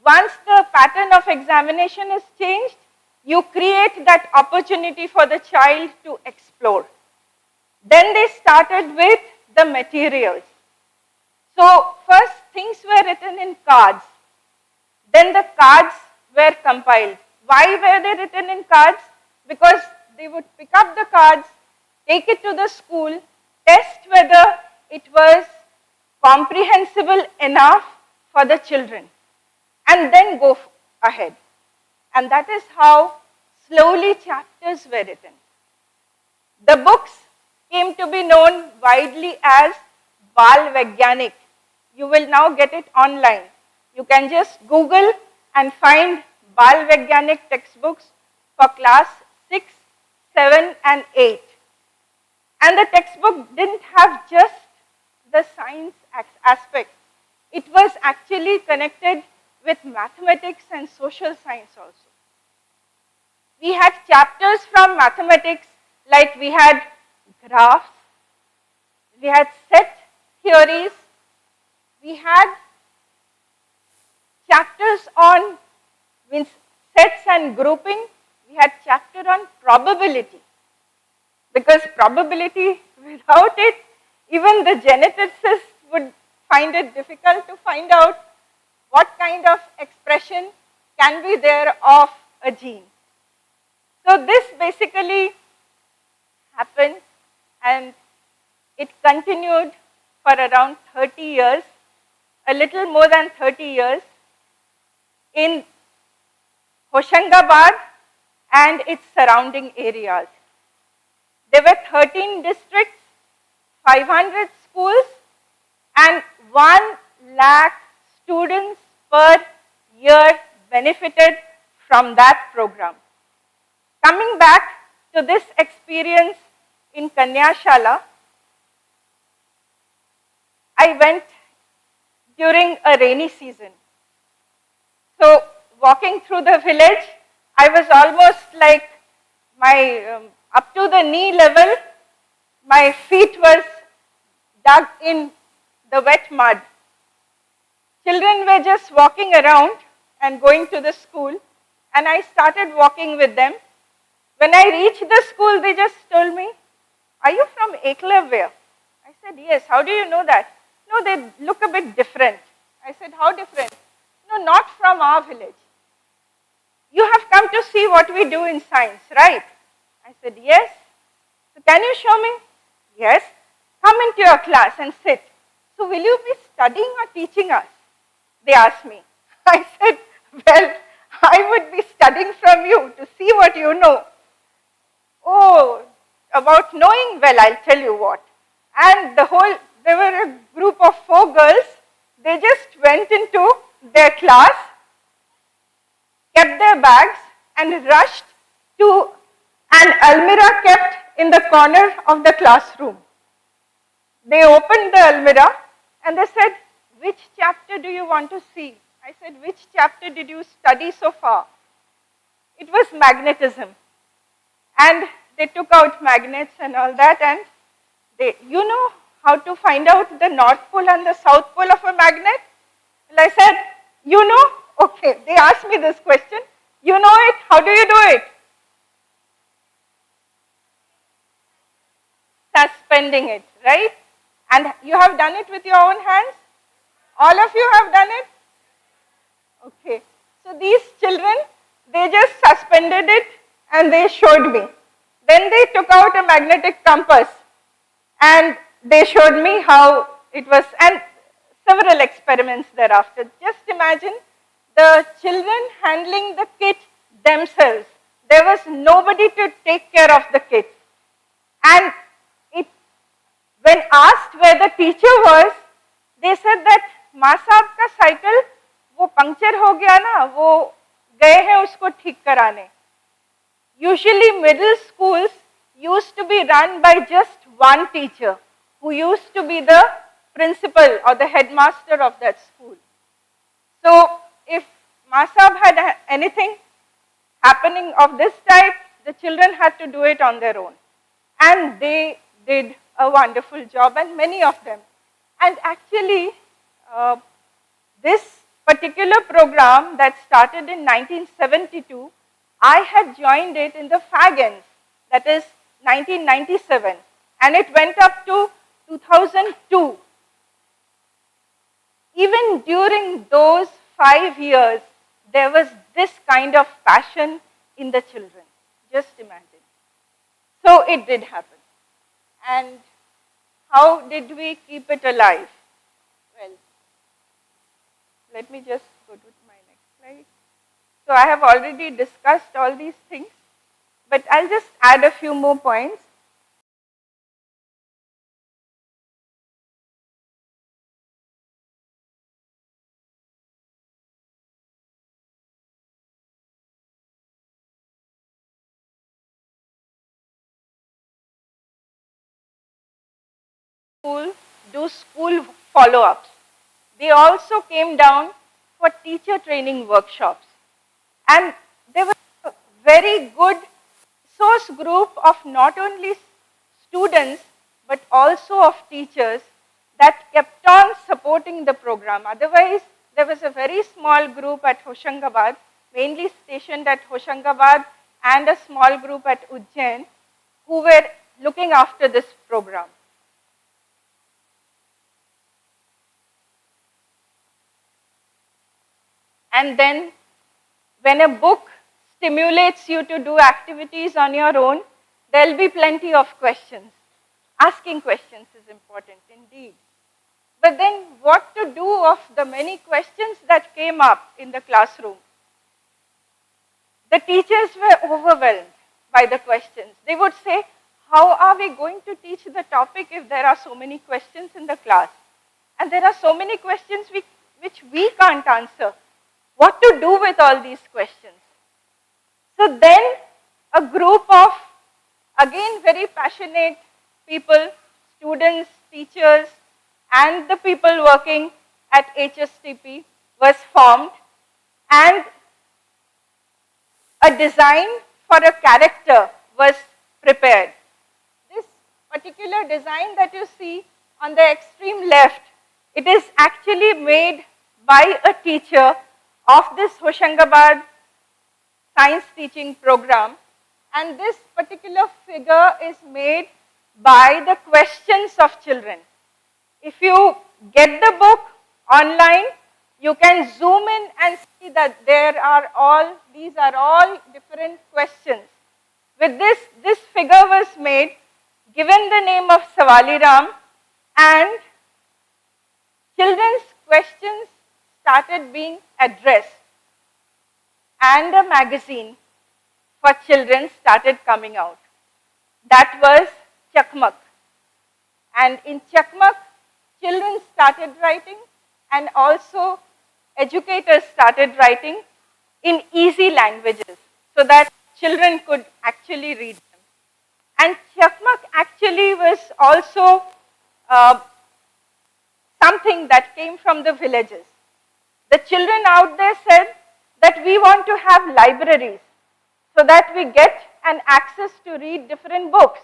Once the pattern of examination is changed, you create that opportunity for the child to explore. Then they started with the materials. So first things were written in cards. Then the cards were compiled. Why were they written in cards? Because they would pick up the cards, take it to the school, test whether it was comprehensible enough for the children, and then go ahead. And that is how slowly chapters were written. The books came to be known widely as Bal Vaigyanik. You will now get it online. You can just Google and find Bal Vaigyanik textbooks for class 6, 7 and 8. And the textbook didn't have just the science aspect. It was actually connected with mathematics and social science also. We had chapters from mathematics, like we had graphs, we had set theories, we had chapters on sets and grouping, we had chapter on probability. Because probability, without it, even the geneticists would find it difficult to find out what kind of expression can be there of a gene. So this basically happened, and it continued for around 30 years, a little more than 30 years, in Hoshangabad and its surrounding areas. There were 13 districts, 500 schools, and 1 lakh students per year benefited from that program. Coming back to this experience in Kanyashala, I went during a rainy season. So walking through the village, I was almost like my up to the knee level, my feet was dug in the wet mud. Children were just walking around and going to the school, and I started walking with them. When I reached the school, they just told me, "Are you from Eklavya?" I said, "Yes." "How do you know that?" "No, they look a bit different." I said, "How different?" "No, not from our village." "You have come to see what we do in science, right?" I said, "Yes." "So can you show me?" "Yes." "Come into your class and sit." "So will you be studying or teaching us?" they asked me. I said, "Well, I would be studying from you to see what you know." "Oh, about knowing, well, I'll tell you what." And there were a group of 4 girls. They just went into their class, kept their bags, and rushed to an almirah kept in the corner of the classroom. They opened the almirah and they said, "Which chapter do you want to see?" I said, "Which chapter did you study so far?" It was magnetism. And they took out magnets and all that, and you know how to find out the North Pole and the South Pole of a magnet? Well, I said, you know? Okay, they asked me this question. You know it? How do you do it? Suspending it, right? And you have done it with your own hands? All of you have done it? Okay. So these children, they just suspended it and they showed me. Then they took out a magnetic compass and they showed me how it was, and several experiments thereafter. Just imagine the children handling the kit themselves. There was nobody to take care of the kit. And when asked where the teacher was, they said that माँ साहब का cycle वो puncture हो गया ना, वो गए हैं उसको ठीक कराने. Usually middle schools used to be run by just one teacher who used to be the principal or the headmaster of that school. So if माँ साहब had anything happening of this type, the children had to do it on their own. And they did a wonderful job, and many of them. And actually, this particular program that started in 1972, I had joined it in the fag ends, that is 1997, and it went up to 2002. Even during those 5 years, there was this kind of passion in the children. Just imagine. So it did happen. And how did we keep it alive? Well, let me just go to my next slide. So I have already discussed all these things, but I'll just add a few more points. Do school follow-ups. They also came down for teacher training workshops. And there was a very good source group of not only students but also of teachers that kept on supporting the program. Otherwise, there was a very small group at Hoshangabad, mainly stationed at Hoshangabad, and a small group at Ujjain, who were looking after this program. And then when a book stimulates you to do activities on your own, there will be plenty of questions. Asking questions is important indeed. But then what to do of the many questions that came up in the classroom? The teachers were overwhelmed by the questions. They would say, how are we going to teach the topic if there are so many questions in the class? And there are so many questions which we can't answer. What to do with all these questions? So then a group of, again, very passionate people, students, teachers, and the people working at HSTP was formed, and a design for a character was prepared. This particular design that you see on the extreme left, it is actually made by a teacher of this Hoshangabad science teaching program, and this particular figure is made by the questions of children. If you get the book online, you can zoom in and see that these are all different questions. With this figure was made, given the name of Savali Ram, and children's questions started being addressed, and a magazine for children started coming out. That was Chakmak. And in Chakmak, children started writing, and also educators started writing in easy languages so that children could actually read them. And Chakmak actually was also something that came from the villages. The children out there said that we want to have libraries so that we get an access to read different books.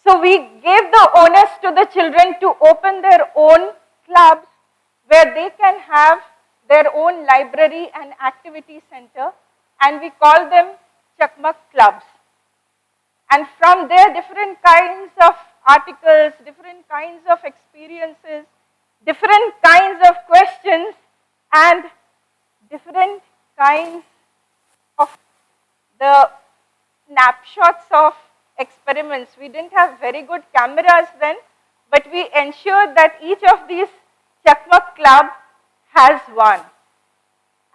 So we gave the onus to the children to open their own clubs where they can have their own library and activity center, and we call them Chakmak clubs. And from there, different kinds of articles, different kinds of experiences, different kinds of questions, and different kinds of the snapshots of experiments. We didn't have very good cameras then, but we ensured that each of these Chakmak club has one.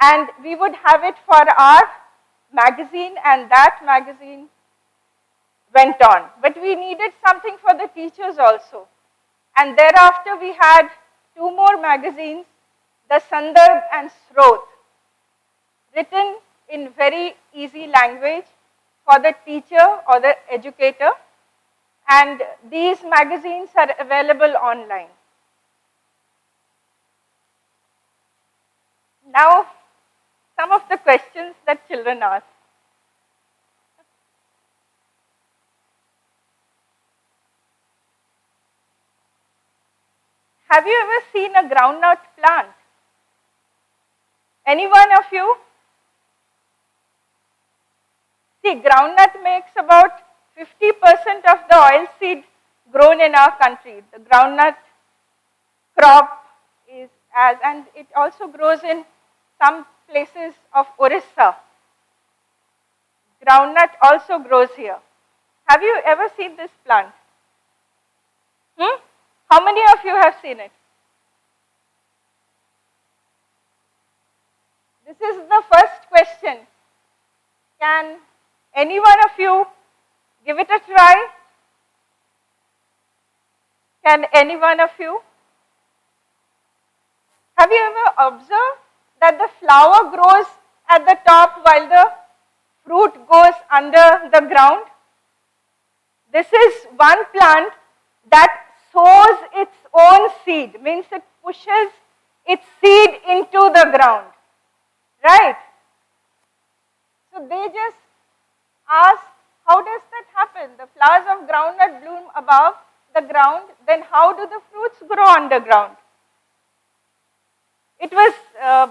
And we would have it for our magazine, and that magazine went on. But we needed something for the teachers also. And thereafter we had two more magazines, the Sandarbh and Sroth, written in very easy language for the teacher or the educator. And these magazines are available online. Now, some of the questions that children ask. Have you ever seen a groundnut plant? Any one of you? See, groundnut makes about 50% of the oilseed grown in our country. The groundnut crop is and it also grows in some places of Orissa. Groundnut also grows here. Have you ever seen this plant? How many of you have seen it? This is the first question. Can any one of you give it a try? Can any one of you? Have you ever observed that the flower grows at the top while the fruit goes under the ground? This is one plant that sows its own seed, means it pushes its seed into the ground, right? So they just ask, how does that happen? The flowers of groundnut bloom above the ground, then how do the fruits grow underground? It was a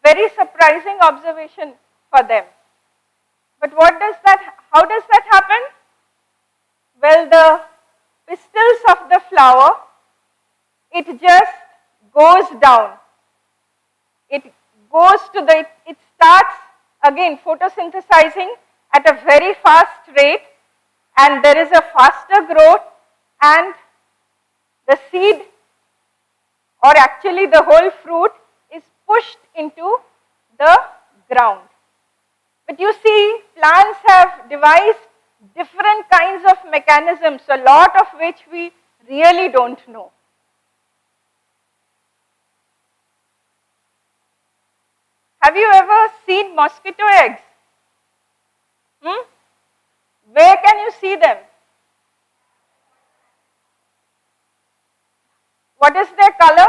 very surprising observation for them. But how does that happen? Well, the pistils of the flower, it just goes down. It starts again photosynthesizing at a very fast rate, and there is a faster growth, and the seed, or actually the whole fruit, is pushed into the ground. But you see, plants have devised different kinds of mechanisms, a lot of which we really don't know. Have you ever seen mosquito eggs? Where can you see them? What is their color?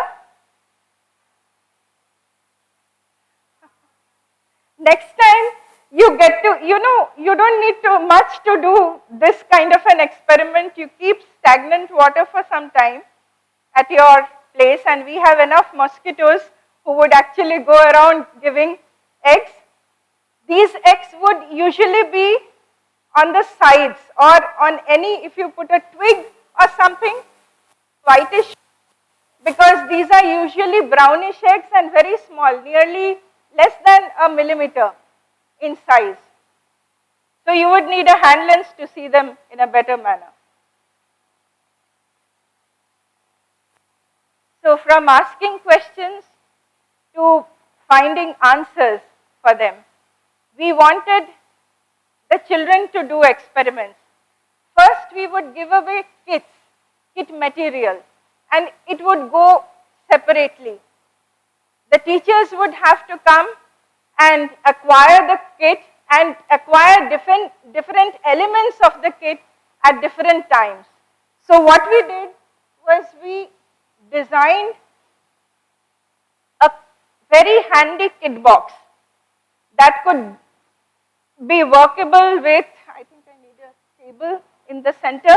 Next time you get to, you don't need too much to do this kind of an experiment. You keep stagnant water for some time at your place, and we have enough mosquitoes who would actually go around giving eggs. These eggs would usually be on the sides or on if you put a twig or something, whitish, because these are usually brownish eggs and very small, nearly less than a millimeter in size. So you would need a hand lens to see them in a better manner. So from asking questions to finding answers for them, we wanted the children to do experiments. First, we would give away kit material, and it would go separately. The teachers would have to come and acquire the kit and acquire different elements of the kit at different times. So what we did was we designed a very handy kit box that could be workable with, I think I need a table in the center,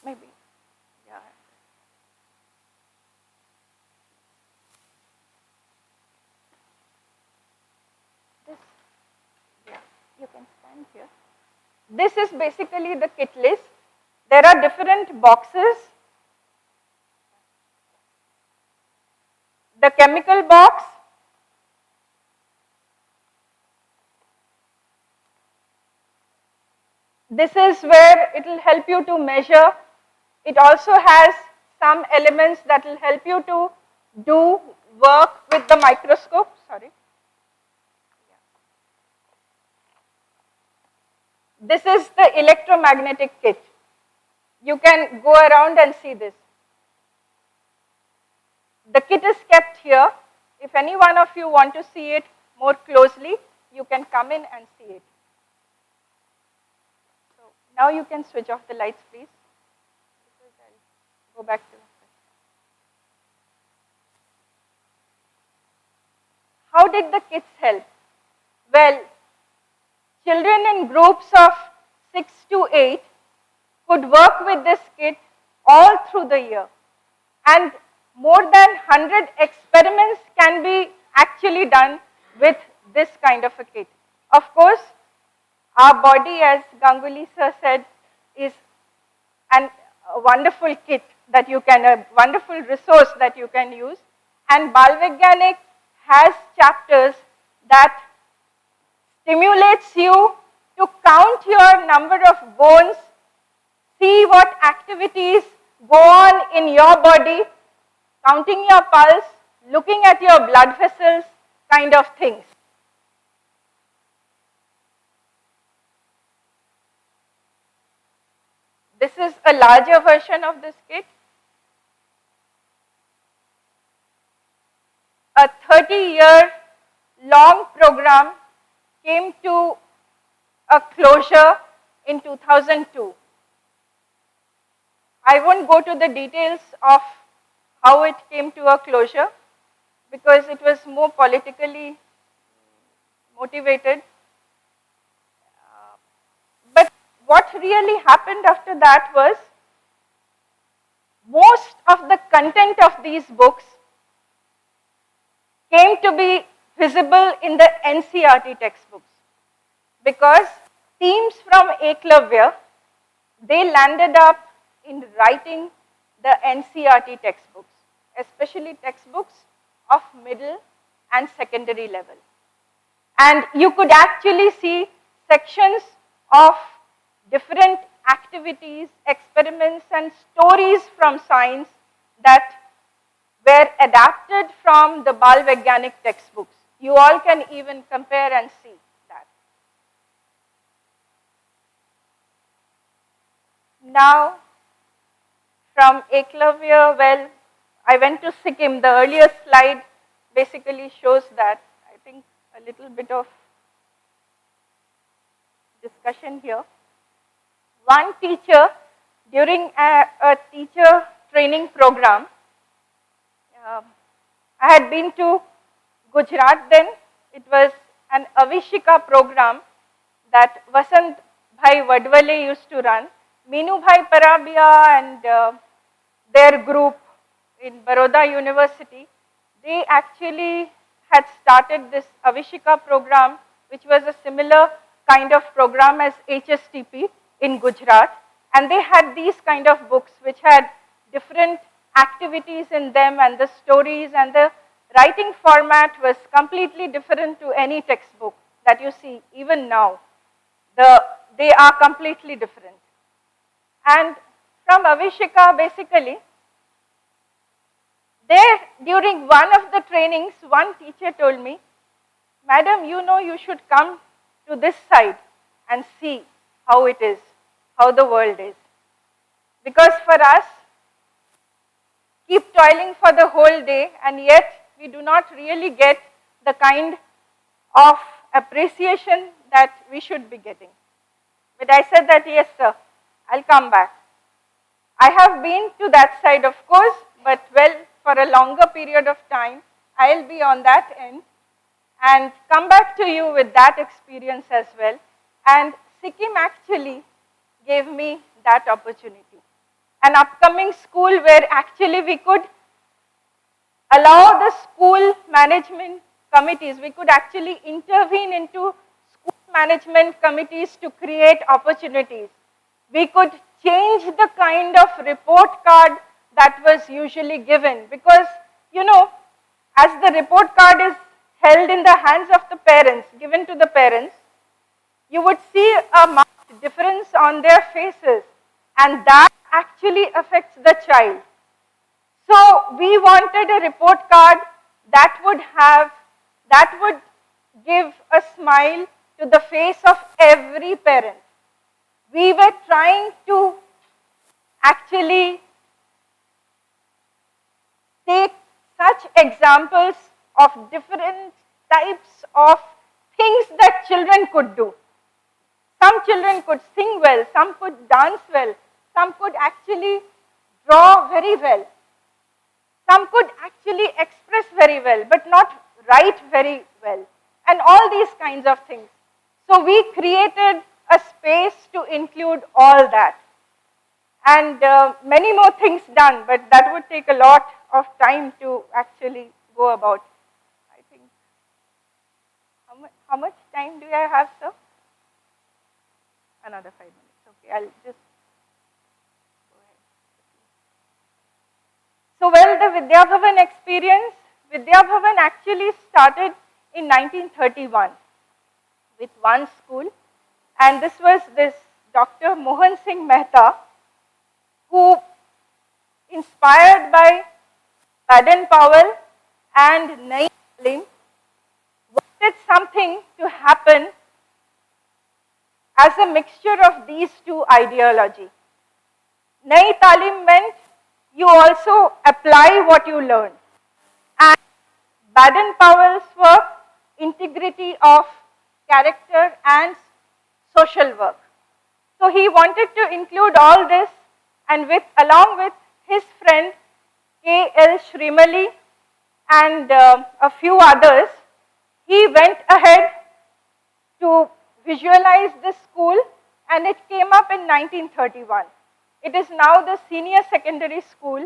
maybe, yeah. This, yeah, you can stand here. This is basically the kit list. There are different boxes. The chemical box, this is where it will help you to measure. It also has some elements that will help you to do work with the microscope. Sorry. This is the electromagnetic kit. You can go around and see this. The kit is kept here. If any one of you want to see it more closely, you can come in and see it. So now you can switch off the lights, please. I'll go back to. How did the kits help? Well, children in groups of 6 to 8 could work with this kit all through the year. And more than 100 experiments can be actually done with this kind of a kit. Of course, our body, as Ganguly sir said, is a wonderful kit that you can, a wonderful resource that you can use. And Balvigyanik has chapters that stimulates you to count your number of bones, see what activities go on in your body, counting your pulse, looking at your blood vessels, kind of things. This is a larger version of this kit. A 30-year long program came to a closure in 2002. I won't go to the details of how it came to a closure because it was more politically motivated. But what really happened after that was most of the content of these books came to be visible in the NCERT textbooks because teams from Eklavya, they landed up in writing the NCERT textbooks, especially textbooks of middle and secondary level. And you could actually see sections of different activities, experiments and stories from science that were adapted from the Balvigyanik textbooks. You all can even compare and see that. Now, from Eklavya, well, I went to Sikkim. The earlier slide basically shows that. I think a little bit of discussion here. One teacher, during a teacher training program, I had been to Gujarat then. It was an Avishika program that Vasant Bhai Vadwale used to run. Meenu Bhai Parabia and their group in Baroda University, they actually had started this Avishika program, which was a similar kind of program as HSTP in Gujarat. And they had these kind of books which had different activities in them, and the stories and the writing format was completely different to any textbook that you see even now. They are completely different. And from Avishika, basically, there during one of the trainings, one teacher told me, "Madam, you know you should come to this side and see how it is, how the world is." Because for us, keep toiling for the whole day and yet we do not really get the kind of appreciation that we should be getting. But I said that, yes sir, I'll come back. I have been to that side of course, but well, for a longer period of time, I'll be on that end and come back to you with that experience as well. And Sikkim actually gave me that opportunity. an upcoming school where actually we could allow the school management committees, we could actually intervene into school management committees to create opportunities. We could change the kind of report card that was usually given, because, you know, as the report card is held in the hands of the parents, given to the parents, you would see a marked difference on their faces, and that actually affects the child. So we wanted a report card that would give a smile to the face of every parent. We were trying to actually take such examples of different types of things that children could do. Some children could sing well, some could dance well, some could actually draw very well. Some could actually express very well, but not write very well, and all these kinds of things. So we created a space to include all that. And many more things done, but that would take a lot of time to actually go about. I think, how much time do I have, sir? Another 5 minutes, okay, I'll just So, well, the Vidya Bhavan experience, Vidya Bhavan actually started in 1931 with one school, and this was this Dr. Mohan Singh Mehta, who, inspired by Baden-Powell and Nai Talim, wanted something to happen as a mixture of these two ideologies. Nai Talim meant you also apply what you learn. And Baden-Powell's work, integrity of character and social work. So he wanted to include all this, and along with his friend K.L. Shrimali and a few others, he went ahead to visualize this school, and it came up in 1931. It is now the senior secondary school.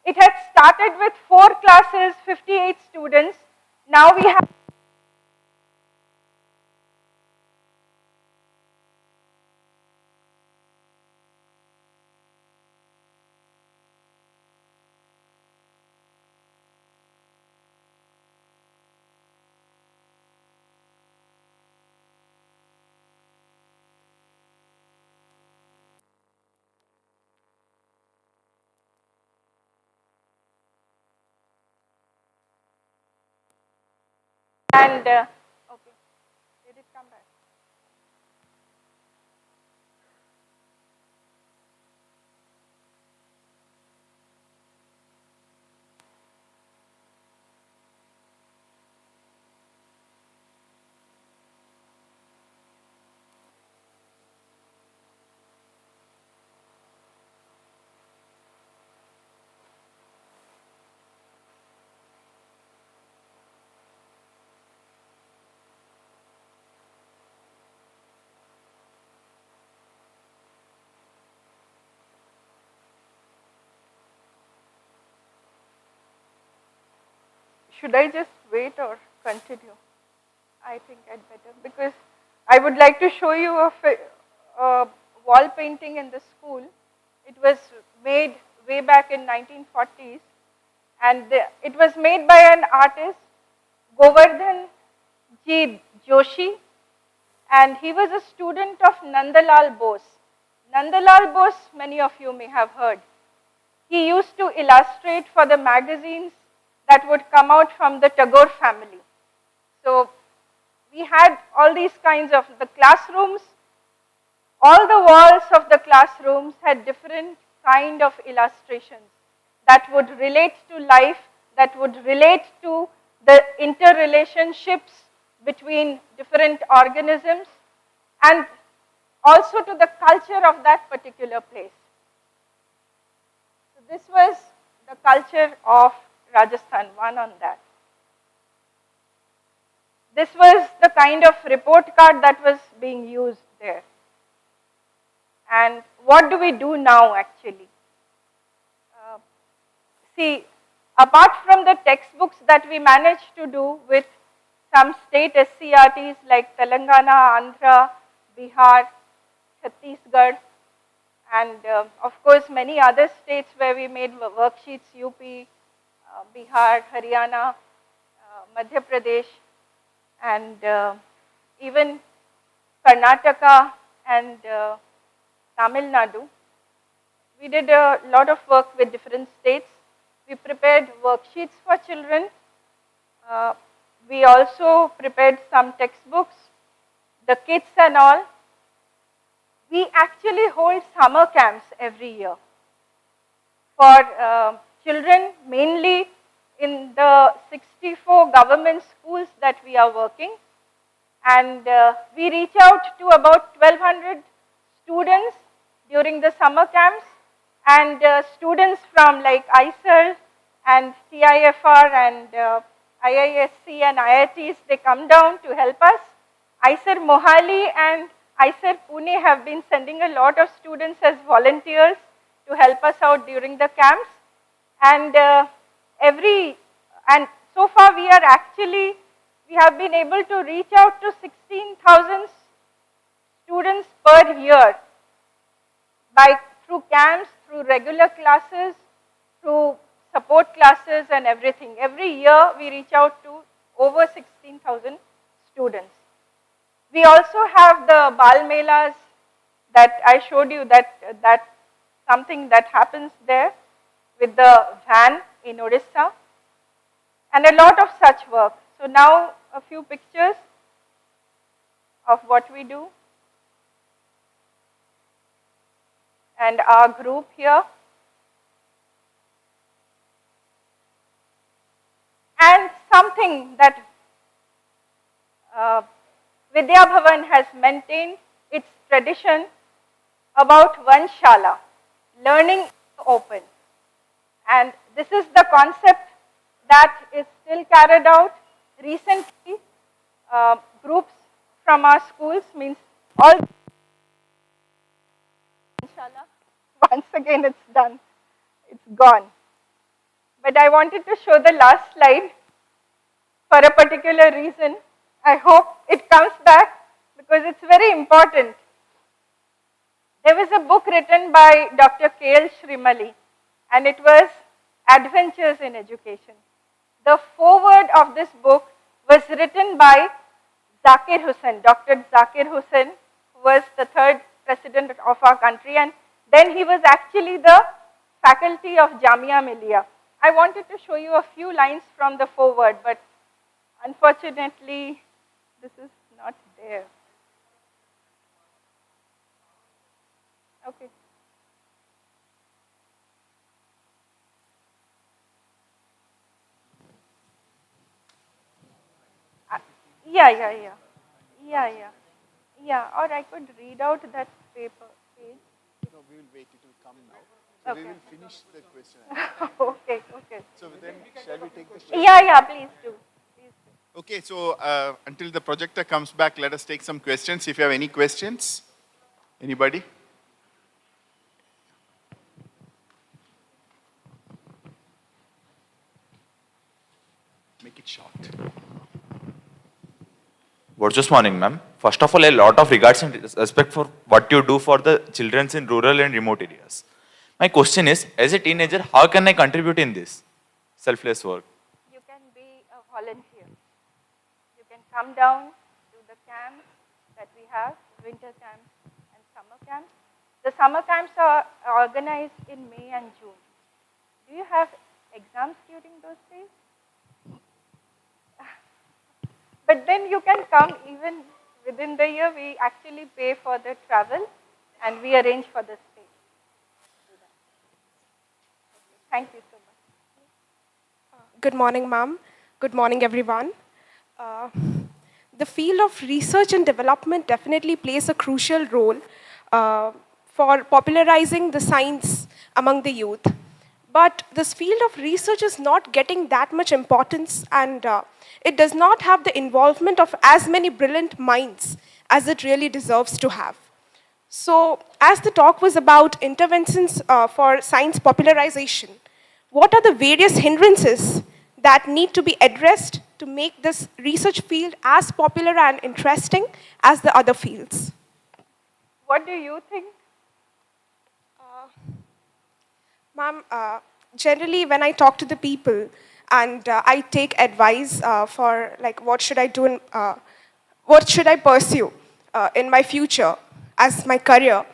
It had started with 4 classes, 58 students. Now we have and okay, did it come back? Should I just wait or continue? I think I'd better, because I would like to show you a wall painting in the school. It was made way back in 1940s, and it was made by an artist, Govardhan G. Joshi, and he was a student of Nandalal Bose. Nandalal Bose, many of you may have heard. He used to illustrate for the magazines that would come out from the Tagore family. So we had all these kinds of the classrooms. All the walls of the classrooms had different kind of illustrations that would relate to life, that would relate to the interrelationships between different organisms, and also to the culture of that particular place. So this was the culture of Rajasthan, one on that. This was the kind of report card that was being used there. And what do we do now actually? See, apart from the textbooks that we managed to do with some state SCRTs like Telangana, Andhra, Bihar, Chhattisgarh, and of course many other states where we made worksheets, UP, Bihar, Haryana, Madhya Pradesh, and even Karnataka and Tamil Nadu. We did a lot of work with different states. We prepared worksheets for children. We also prepared some textbooks, the kits and all. We actually hold summer camps every year for children, mainly in the 64 government schools that we are working. And we reach out to about 1,200 students during the summer camps, and students from like ISER and TIFR and IISC and IITs, they come down to help us. ISER Mohali and ISER Pune have been sending a lot of students as volunteers to help us out during the camps. And so far we have been able to reach out to 16,000 students per year through camps, through regular classes, through support classes and everything. Every year we reach out to over 16,000 students. We also have the Bal Melas that I showed you, that something that happens there with the van in Odisha, and a lot of such work. So now a few pictures of what we do and our group here. And something that Vidya Bhavan has maintained its tradition about one shala, learning open. And this is the concept that is still carried out. Recently, groups from our schools, means all, inshallah, once again it's done, it's gone. But I wanted to show the last slide for a particular reason. I hope it comes back because it's very important. There was a book written by Dr. K.L. Shrimali, and it was Adventures in Education. The foreword of this book was written by Zakir Hussain, Dr. Zakir Hussain, who was the third president of our country, and then he was actually the faculty of Jamia Millia. I wanted to show you a few lines from the foreword, but unfortunately, this is not there. Okay. Yeah, or I could read out that paper page. No, we will wait, it will come now. So Okay. we will finish the question. Okay. So then, shall we take the Yeah, please do. Okay, so until the projector comes back, let us take some questions. If you have any questions, anybody? Make it short. Just morning, ma'am. First of all, a lot of regards and respect for what you do for the children in rural and remote areas. My question is, as a teenager, how can I contribute in this selfless work? You can be a volunteer. You can come down to the camps that we have, winter camps and summer camps. The summer camps are organized in May and June. Do you have exams during those days? But then you can come even within the year. We actually pay for the travel and we arrange for the stay. Thank you so much. Good morning, ma'am. Good morning, everyone. The field of research and development definitely plays a crucial role for popularizing the science among the youth. But this field of research is not getting that much importance, and it does not have the involvement of as many brilliant minds as it really deserves to have. So, as the talk was about interventions for science popularization, what are the various hindrances that need to be addressed to make this research field as popular and interesting as the other fields? What do you think? Ma'am, generally when I talk to the people and I take advice for like what should I do in, what should I pursue in my future as my career,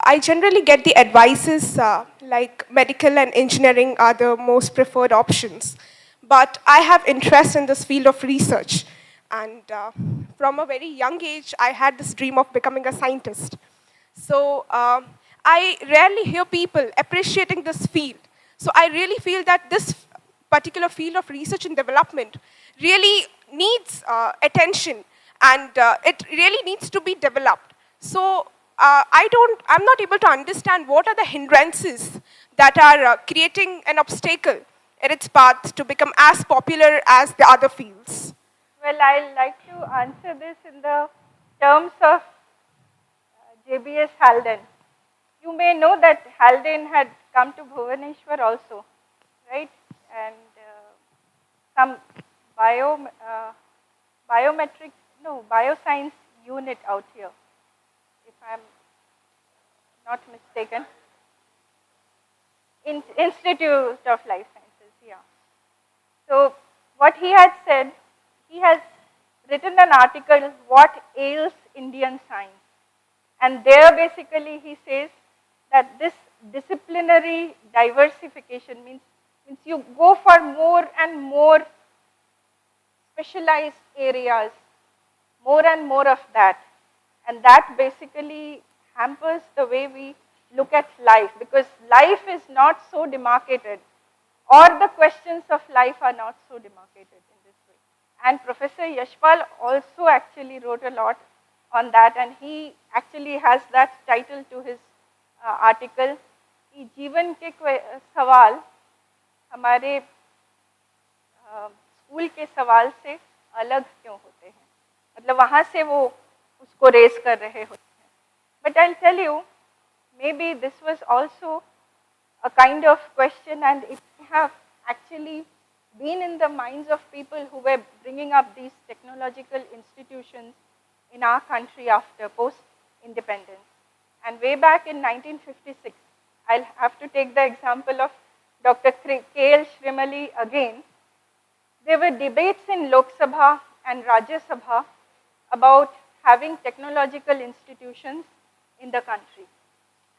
I generally get the advices like medical and engineering are the most preferred options. But I have interest in this field of research. And from a very young age, I had this dream of becoming a scientist. So I rarely hear people appreciating this field. So I really feel that this particular field of research and development really needs attention and it really needs to be developed. So I'm not able to understand what are the hindrances that are creating an obstacle in its path to become as popular as the other fields. Well, I'd like to answer this in the terms of JBS Haldane. You may know that Haldane had come to Bhubaneswar also, right? And some bioscience unit out here, if I'm not mistaken. Institute of Life Sciences, yeah. So what he had said, he has written an article, What Ails Indian Science? And there basically he says that this disciplinary diversification means you go for more and more specialized areas, more and more of that. And that basically hampers the way we look at life, because life is not so demarcated, or the questions of life are not so demarcated in this way. And Professor Yashpal also actually wrote a lot on that, and he actually has that title to his article, कि जीवन के सवाल हमारे school के सवाल से अलग क्यों होते हैं, मतलब वहाँ से वो उसको रेस कर रहे होते हैं. But I'll tell you, maybe this was also a kind of question, and it have actually been in the minds of people who were bringing up these technological institutions in our country after post-independence. And way back in 1956, I'll have to take the example of Dr. K.L. Shrimali again. There were debates in Lok Sabha and Rajya Sabha about having technological institutions in the country.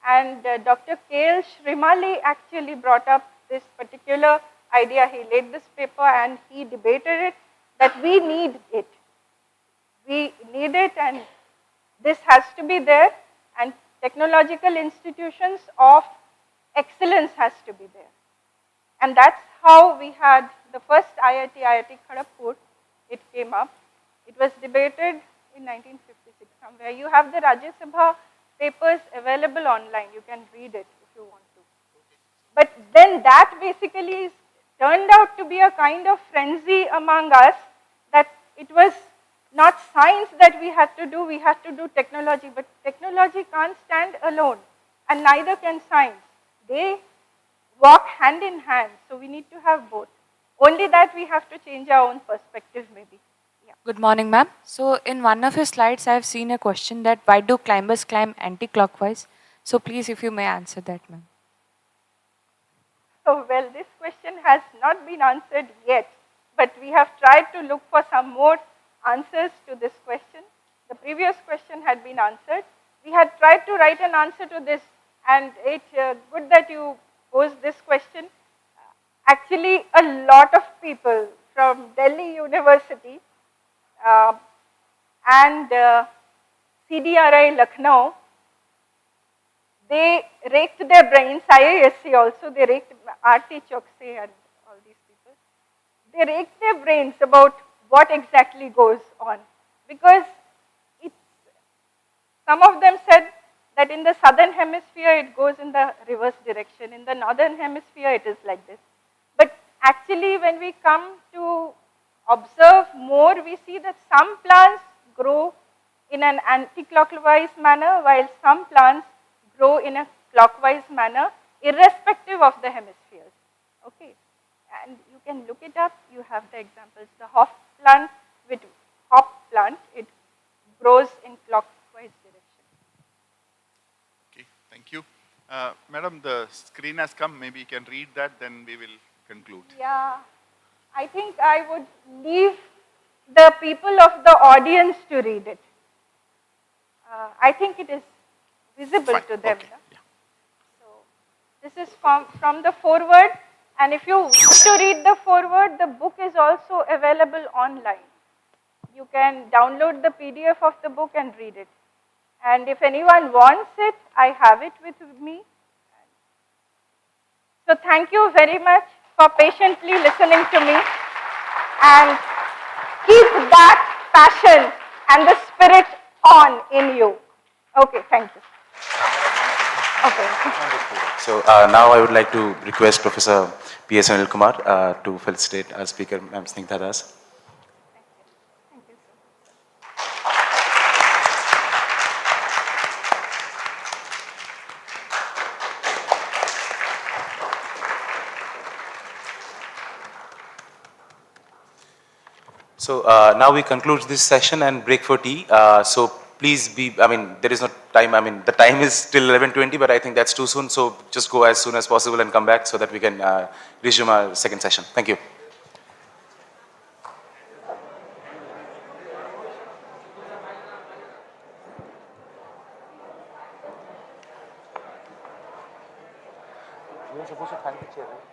And Dr. K.L. Shrimali actually brought up this particular idea. He laid this paper and he debated it, that we need it. We need it, and this has to be there, and technological institutions of excellence has to be there. And that's how we had the first IIT Kharagpur, it came up. It was debated in 1956 somewhere. You have the Rajya Sabha papers available online. You can read it if you want to. But then that basically turned out to be a kind of frenzy among us, that it was not science that we had to do technology. But technology can't stand alone, and neither can science. They walk hand in hand, so we need to have both. Only that we have to change our own perspective maybe. Yeah. Good morning, ma'am. So in one of your slides, I have seen a question that why do climbers climb anti-clockwise? So please, if you may answer that, ma'am. So, well, this question has not been answered yet, but we have tried to look for some more answers to this question. The previous question had been answered. We had tried to write an answer to this, and it's good that you posed this question. Actually, a lot of people from Delhi University and CDRI Lucknow, they raked their brains, IISc also, they raked RT Chokse and all these people. They raked their brains about what exactly goes on, because some of them said that in the southern hemisphere it goes in the reverse direction, in the northern hemisphere it is like this. But actually when we come to observe more, we see that some plants grow in an anti-clockwise manner, while some plants grow in a clockwise manner, irrespective of the hemispheres. Okay, and you can look it up. You have the examples. The hop plant, it grows in clockwise direction. Okay, thank you. Madam, the screen has come. Maybe you can read that, then we will conclude. Yeah, I think I would leave the people of the audience to read it. I think it is visible to them. Okay. No? So this is from the foreword, and if you want to read the foreword, the book is also available online. You can download the PDF of the book and read it. And if anyone wants it, I have it with me. So thank you very much for patiently listening to me, and keep that passion and the spirit on in you. Okay, thank you. Okay. So now I would like to request Professor P.S. Anil Kumar to felicitate our speaker, Ms. Snigdha Das. So now we conclude this session and break for tea. So please be, there is no time, the time is still 11:20, but I think that's too soon. So just go as soon as possible and come back so that we can resume our second session. Thank you. You're supposed to thank the chair, right?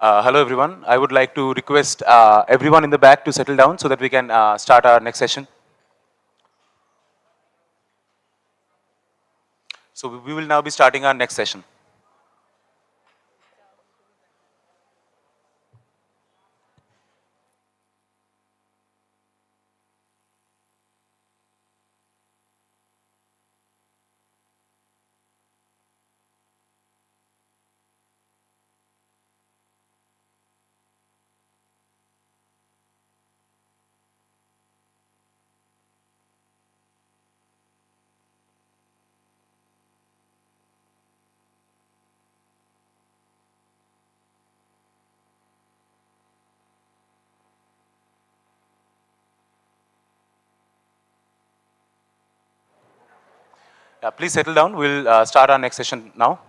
Hello everyone. I would like to request everyone in the back to settle down so that we can start our next session. So we will now be starting our next session. Please settle down. We'll start our next session now.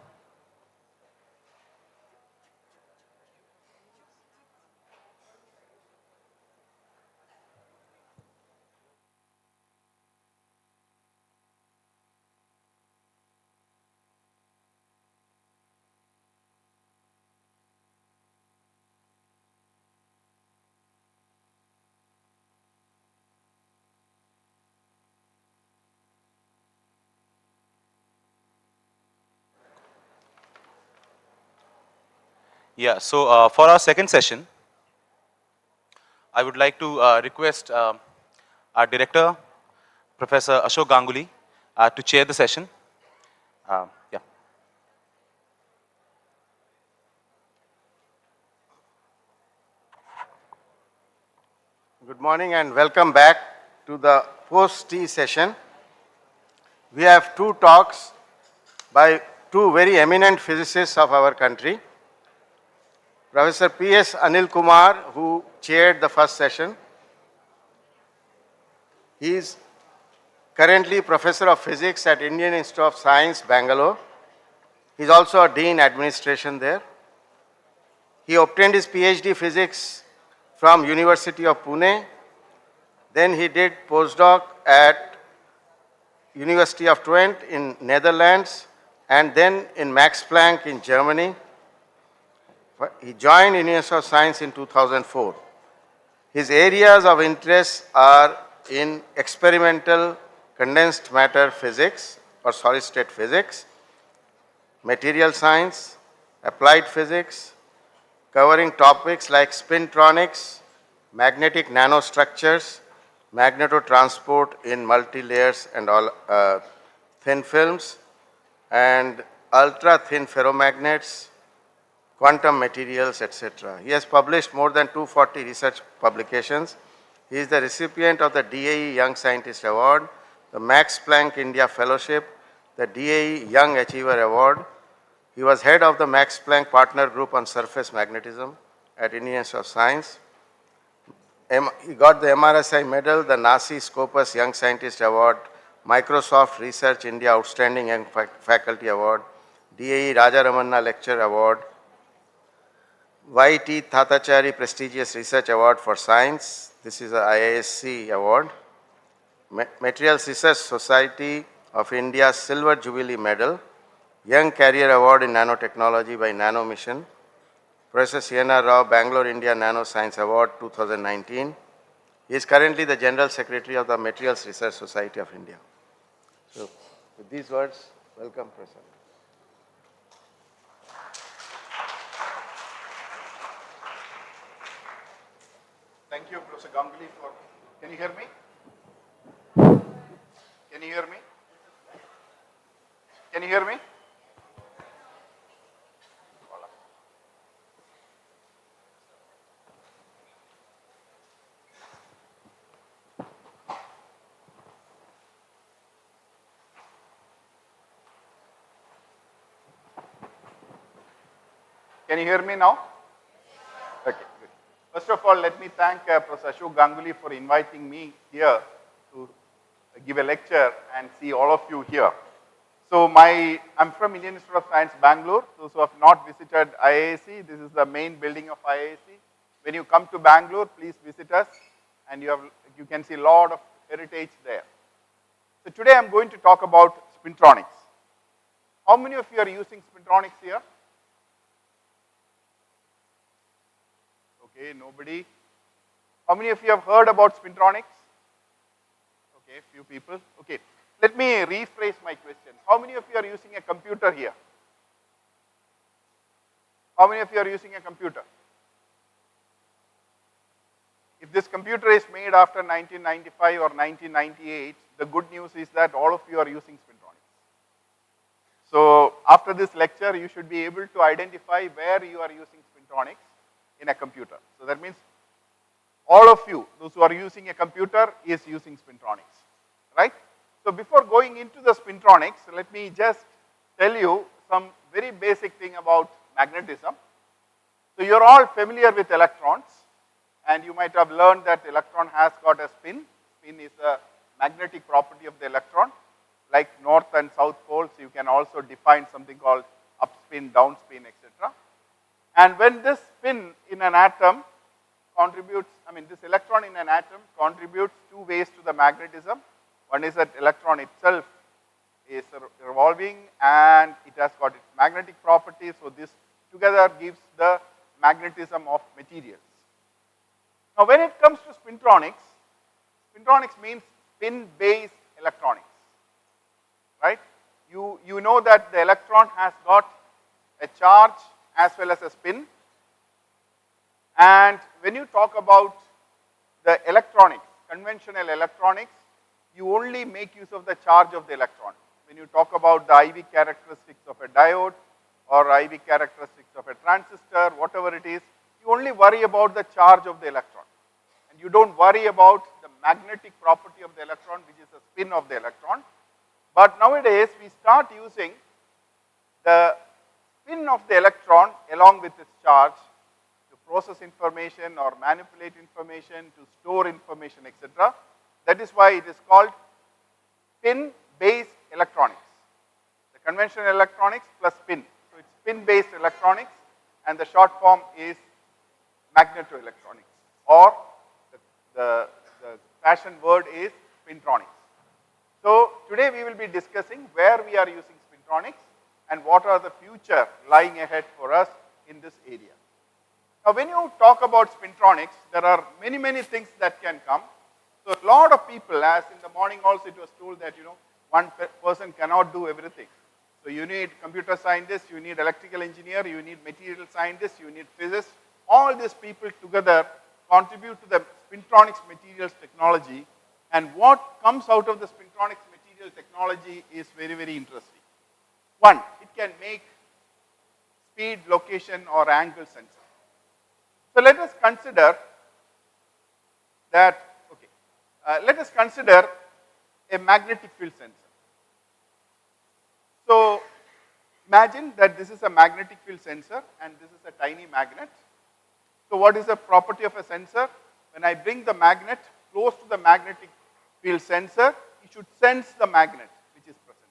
Yeah, so for our second session, I would like to request our director, Professor Ashok Ganguly, to chair the session. Yeah. Good morning and welcome back to the post-tea session. We have two talks by two very eminent physicists of our country. Professor P.S. Anil Kumar, who chaired the first session. He is currently Professor of Physics at Indian Institute of Science, Bangalore. He is also a Dean Administration there. He obtained his PhD Physics from University of Pune. Then he did postdoc at University of Twente in Netherlands and then in Max Planck in Germany. He joined University of Science in 2004. His areas of interest are in experimental condensed matter physics or solid state physics, material science, applied physics, covering topics like spintronics, magnetic nanostructures, magnetotransport in multi-layers and all thin films, and ultra-thin ferromagnets, quantum materials, etc. He has published more than 240 research publications. He is the recipient of the DAE Young Scientist Award, the Max Planck India Fellowship, the DAE Young Achiever Award. He was head of the Max Planck Partner Group on Surface Magnetism at Indian Institute of Science. He got the MRSI Medal, the NASI Scopus Young Scientist Award, Microsoft Research India Outstanding Young Faculty Award, DAE Rajaramanna Lecture Award, Y.T. Thatachari Prestigious Research Award for Science. This is a IISc award. Materials Research Society of India Silver Jubilee Medal, Young Career Award in Nanotechnology by Nano Mission, Professor C.N.R. Rao Bangalore India Nano Science Award 2019. He is currently the General Secretary of the Materials Research Society of India. So, with these words, welcome, Professor. Thank you, Professor Ganguly, for. Can you hear me? Can you hear me? Can you hear me? Can you hear me now? Okay, good. First of all, let me thank Professor Ashok Ganguly for inviting me here to give a lecture and see all of you here. So I'm from Indian Institute of Science, Bangalore. Those who have not visited IISc, this is the main building of IISc. When you come to Bangalore, please visit us and you can see a lot of heritage there. So today I'm going to talk about spintronics. How many of you are using spintronics here? Okay, nobody. How many of you have heard about spintronics? Okay, few people. Okay, let me rephrase my question. How many of you are using a computer here? How many of you are using a computer? If this computer is made after 1995 or 1998, the good news is that all of you are using spintronics. So after this lecture, you should be able to identify where you are using spintronics in a computer. So that means all of you, those who are using a computer, is using spintronics, right? So before going into the spintronics, let me just tell you some very basic thing about magnetism. So you're all familiar with electrons, and you might have learned that electron has got a spin. Spin is a magnetic property of the electron. Like north and south poles, you can also define something called upspin, downspin, etc. And when this spin in an atom contributes, this electron in an atom contributes two ways to the magnetism. One is that electron itself is revolving and it has got its magnetic properties. So this together gives the magnetism of materials. Now when it comes to spintronics, spintronics means spin-based electronics, right? You know that the electron has got a charge as well as a spin. And when you talk about the electronics, conventional electronics, you only make use of the charge of the electron. When you talk about the IV characteristics of a diode or IV characteristics of a transistor, whatever it is, you only worry about the charge of the electron. And you don't worry about the magnetic property of the electron, which is the spin of the electron. But nowadays, we start using the spin of the electron along with its charge to process information or manipulate information, to store information, etc. That is why it is called spin-based electronics. The conventional electronics plus spin. So it's spin-based electronics, and the short form is magnetoelectronics, or the fashion word is spintronics. So today we will be discussing where we are using spintronics and what are the future lying ahead for us in this area. Now when you talk about spintronics, there are many things that can come. So a lot of people, as in the morning also it was told that one person cannot do everything. So you need computer scientists, you need electrical engineer, you need material scientists, you need physicists. All these people together contribute to the spintronics materials technology, and what comes out of the spintronics material technology is very interesting. One, it can make speed, location or angle sensor. So let us consider that, let us consider a magnetic field sensor. So imagine that this is a magnetic field sensor and this is a tiny magnet. So what is the property of a sensor? When I bring the magnet close to the magnetic field sensor, it should sense the magnet which is present.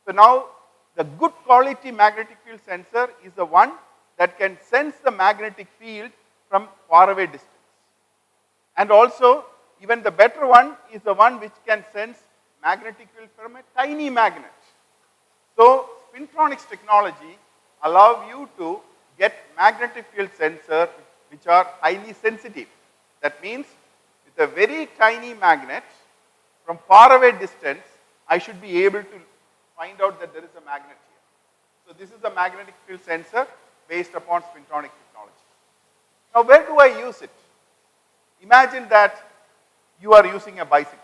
So now the good quality magnetic field sensor is the one that can sense the magnetic field from far away distance. And also even the better one is the one which can sense magnetic field from a tiny magnet. So spintronics technology allow you to get magnetic field sensor which are highly sensitive. That means with a very tiny magnet from far away distance, I should be able to find out that there is a magnet here. So this is the magnetic field sensor based upon spintronic technology. Now where do I use it? Imagine that you are using a bicycle,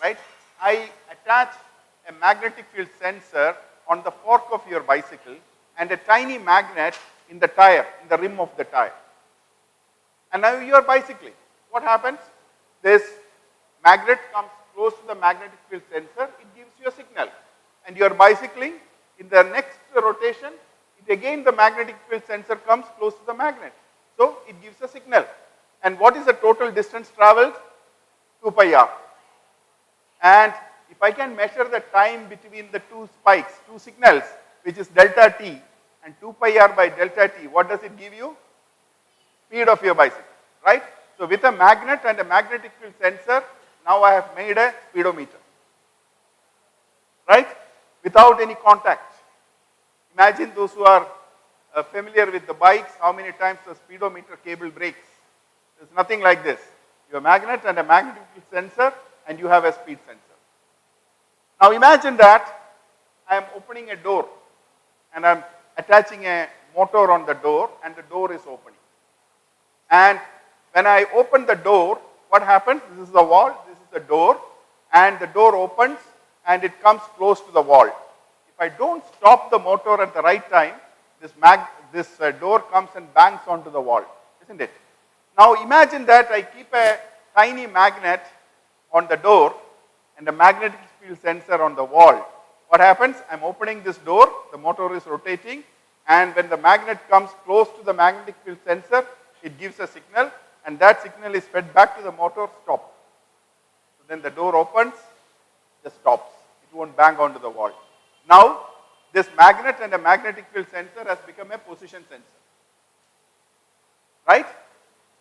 right? I attach a magnetic field sensor on the fork of your bicycle and a tiny magnet in the tire, in the rim of the tire. And now you are bicycling. What happens? This magnet comes close to the magnetic field sensor, it gives you a signal. And you are bicycling, in the next rotation, again the magnetic field sensor comes close to the magnet. So it gives a signal. And what is the total distance traveled? 2 pi r. And if I can measure the time between the two spikes, two signals, which is delta t and 2 pi r by delta t, what does it give you? Speed of your bicycle, right? So with a magnet and a magnetic field sensor, now I have made a speedometer, right? Without any contact. Imagine those who are familiar with the bikes, how many times the speedometer cable breaks? There's nothing like this. You have a magnet and a magnetic field sensor, and you have a speed sensor. Now imagine that I am opening a door, and I'm attaching a motor on the door, and the door is opening. And when I open the door, what happens? This is the wall, this is the door, and the door opens, and it comes close to the wall. If I don't stop the motor at the right time, this door comes and bangs onto the wall, isn't it? Now imagine that I keep a tiny magnet on the door and a magnetic field sensor on the wall. What happens? I'm opening this door, the motor is rotating, and when the magnet comes close to the magnetic field sensor, it gives a signal, and that signal is fed back to the motor, stop. So then the door opens, just stops. It won't bang onto the wall. Now, this magnet and a magnetic field sensor has become a position sensor, right?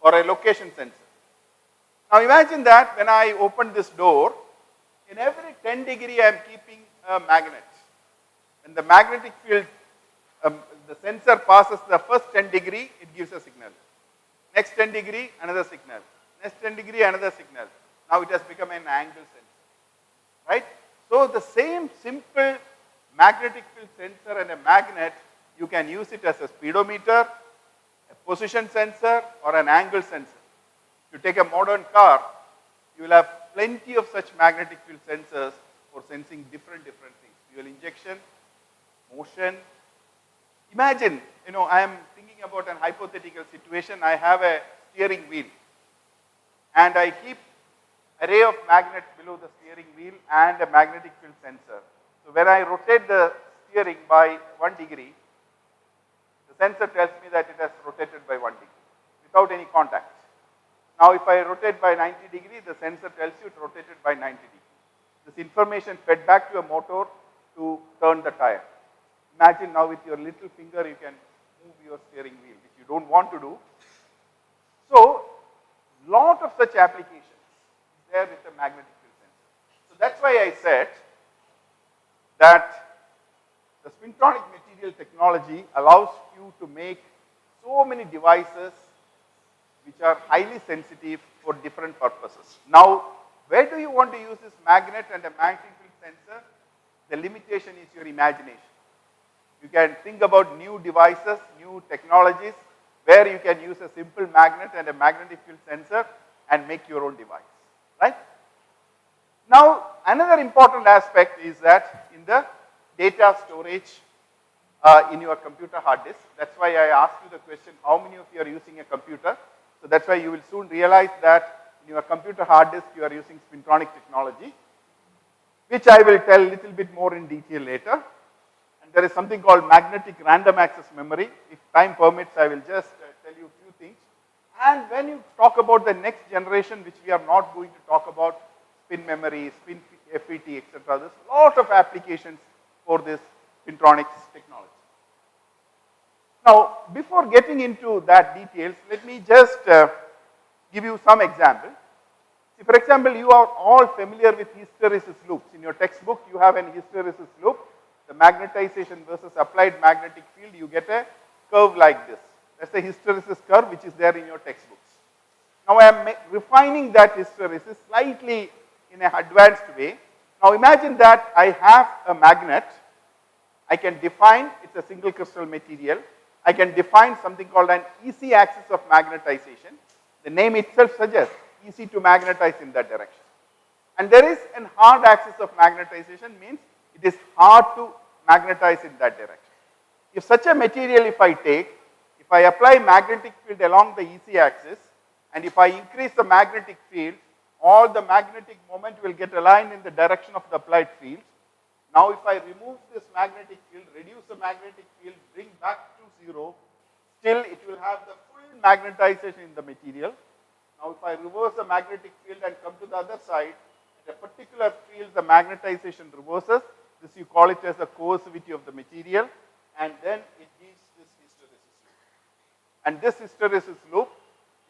Or a location sensor. Now imagine that when I open this door, in every 10 degree I am keeping a magnet. When the magnetic field, the sensor passes the first 10 degree, it gives a signal. Next 10 degree, another signal. Next 10 degree, another signal. Now it has become an angle sensor, right? So the same simple magnetic field sensor and a magnet, you can use it as a speedometer, a position sensor, or an angle sensor. If you take a modern car, you will have plenty of such magnetic field sensors for sensing different things. Fuel injection, motion. Imagine, I am thinking about an hypothetical situation. I have a steering wheel, and I keep array of magnets below the steering wheel and a magnetic field sensor. So when I rotate the steering by 1 degree, the sensor tells me that it has rotated by 1 degree without any contact. Now if I rotate by 90 degrees, the sensor tells you it rotated by 90 degrees. This information fed back to a motor to turn the tire. Imagine now with your little finger you can move your steering wheel, which you don't want to do. So, lot of such applications there with a magnetic field sensor. So that's why I said that the spintronic material technology allows you to make so many devices which are highly sensitive for different purposes. Now, where do you want to use this magnet and a magnetic field sensor? The limitation is your imagination. You can think about new devices, new technologies, where you can use a simple magnet and a magnetic field sensor and make your own device, right? Now, another important aspect is that in the data storage in your computer hard disk, that's why I asked you the question, how many of you are using a computer? So that's why you will soon realize that in your computer hard disk, you are using spintronic technology, which I will tell a little bit more in detail later. And there is something called magnetic random access memory. If time permits, I will just tell you a few things. And when you talk about the next generation, which we are not going to talk about, spin memory, spin FET, etc., there's a lot of applications for this spintronics technology. Now, before getting into that details, let me just give you some examples. See, for example, you are all familiar with hysteresis loops. In your textbook, you have an hysteresis loop. The magnetization versus applied magnetic field, you get a curve like this. That's the hysteresis curve which is there in your textbooks. Now, I am refining that hysteresis slightly in an advanced way. Now, imagine that I have a magnet. I can define, it's a single crystal material. I can define something called an easy axis of magnetization. The name itself suggests easy to magnetize in that direction. And there is an hard axis of magnetization, means it is hard to magnetize in that direction. If such a material, if I apply magnetic field along the easy axis, and if I increase the magnetic field, all the magnetic moment will get aligned in the direction of the applied field. Now, if I remove this magnetic field, reduce the magnetic field, bring back to 0, still it will have the full magnetization in the material. Now, if I reverse the magnetic field and come to the other side, at a particular field, the magnetization reverses. This you call it as the coercivity of the material, and then it gives this hysteresis loop. And this hysteresis loop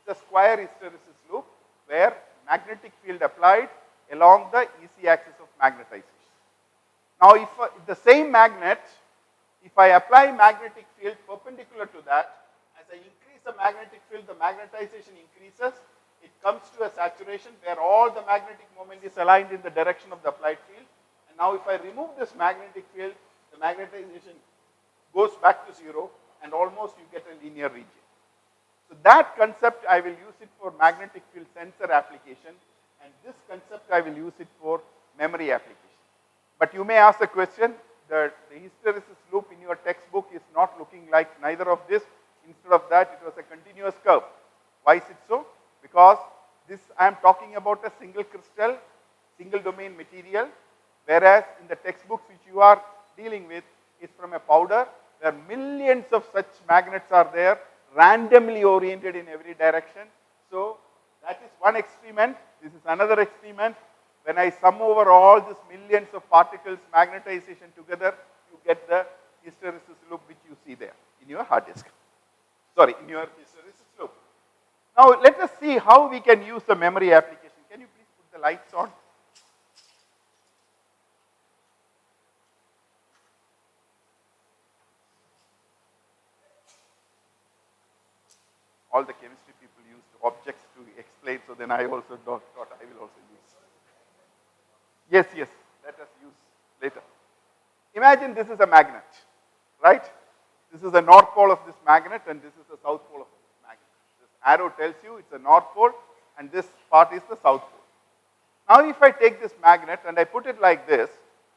is a square hysteresis loop where magnetic field applied along the easy axis of magnetization. Now, if the same magnet, if if I apply magnetic field perpendicular to that, as I increase the magnetic field, the magnetization increases. It comes to a saturation where all the magnetic moment is aligned in the direction of the applied field. And now if I remove this magnetic field, the magnetization goes back to zero and almost you get a linear region. So that concept I will use it for magnetic field sensor application, and this concept I will use it for memory application. But you may ask the question, the hysteresis loop in your textbook is not looking like neither of this. Instead of that, it was a continuous curve. Why is it so? Because this I am talking about a single crystal, single domain material, whereas in the textbooks which you are dealing with is from a powder where millions of such magnets are there, randomly oriented in every direction. So that is one experiment. This is another experiment. When I sum over all these millions of particles magnetization together, you get the hysteresis loop which you see there in your hard disk. Sorry, in your hysteresis loop. Now let us see how we can use the memory application. Can you please put the lights on? All the chemistry people used objects to explain, so then I also thought I will also use. Yes, let us use later. Imagine this is a magnet, right? This is the north pole of this magnet and this is the south pole of this magnet. This arrow tells you it's the north pole and this part is the south pole. Now if I take this magnet and I put it like this,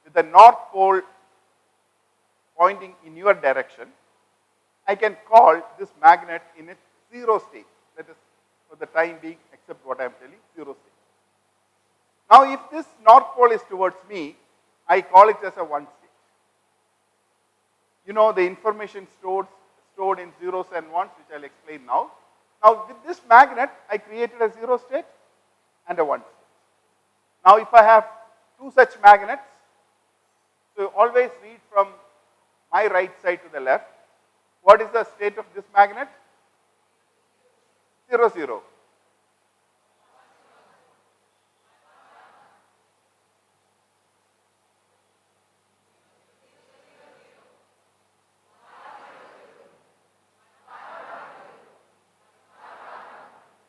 with the north pole pointing in your direction, I can call this magnet in its zero state. Let us, for the time being, accept what I am telling, zero state. Now if this north pole is towards me, I call it as a one state. You know the information stored in zeros and ones, which I'll explain now. Now with this magnet, I created a zero state and a one state. Now if I have two such magnets, so always read from my right side to the left. What is the state of this magnet? 0, 0.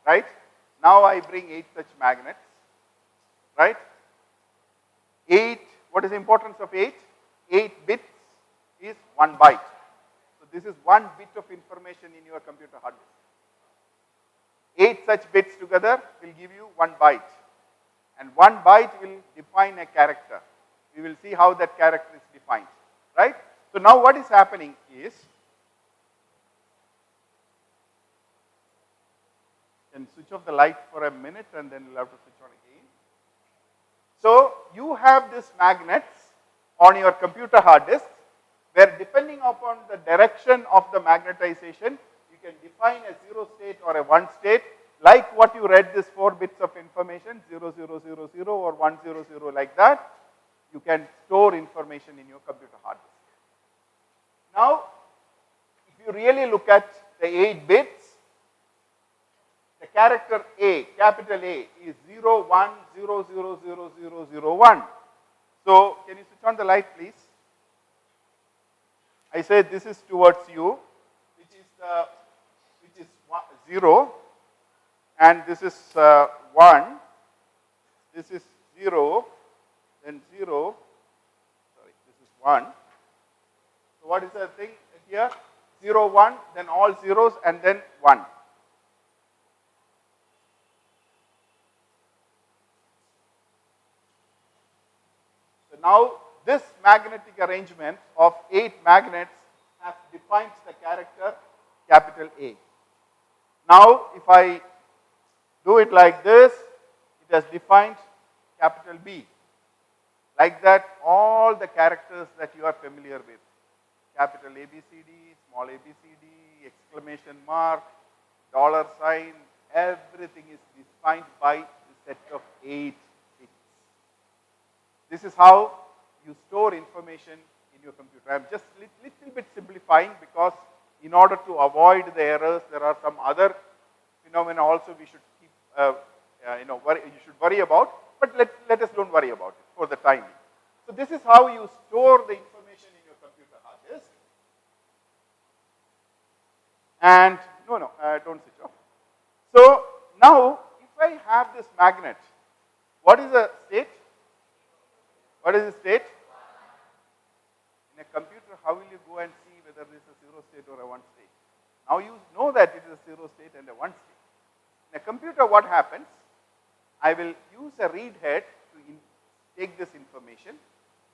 Right? Now I bring 8 such magnets. Right? 8, what is the importance of 8? 8 bits is 1 byte. So this is 1 bit of information in your computer hard disk. 8 such bits together will give you 1 byte. And 1 byte will define a character. We will see how that character is defined. Right? So now what is happening is, can switch off the light for a minute and then you'll have to switch on again. So you have these magnets on your computer hard disk where depending upon the direction of the magnetization, you can define a 0 state or a 1 state, like what you read this 4 bits of information, 0, 0, 0, 0 or 1, 0, 0 like that. You can store information in your computer hard disk. Now, if you really look at the 8 bits, the character A, capital A, is 0, 1, 0, 0, 0, 0, 0, 1. So, can you switch on the light, please? I say this is towards you, which is 0, and this is 1. This is 0, then 0. Sorry, this is 1. So, what is the thing here? 0, 1, then all zeros, and then 1. Now, this magnetic arrangement of 8 magnets has defined the character capital A. Now, if I do it like this, it has defined capital B. Like that, all the characters that you are familiar with, capital ABCD, small abcd, exclamation mark, dollar sign, everything is defined by the set of 8 bits. This is how you store information in your computer. I am just little bit simplifying because in order to avoid the errors, there are some other phenomena also we should keep, you should worry about, but let us don't worry about it for the time being. So this is how you store the information in your computer hard disk. And no, don't switch off. So now, if I have this magnet, what is the state? What is the state? In a computer, how will you go and see whether this is a 0 state or a 1 state? Now you know that it is a 0 state and a 1 state. In a computer, what happens? I will use a read head to take this information.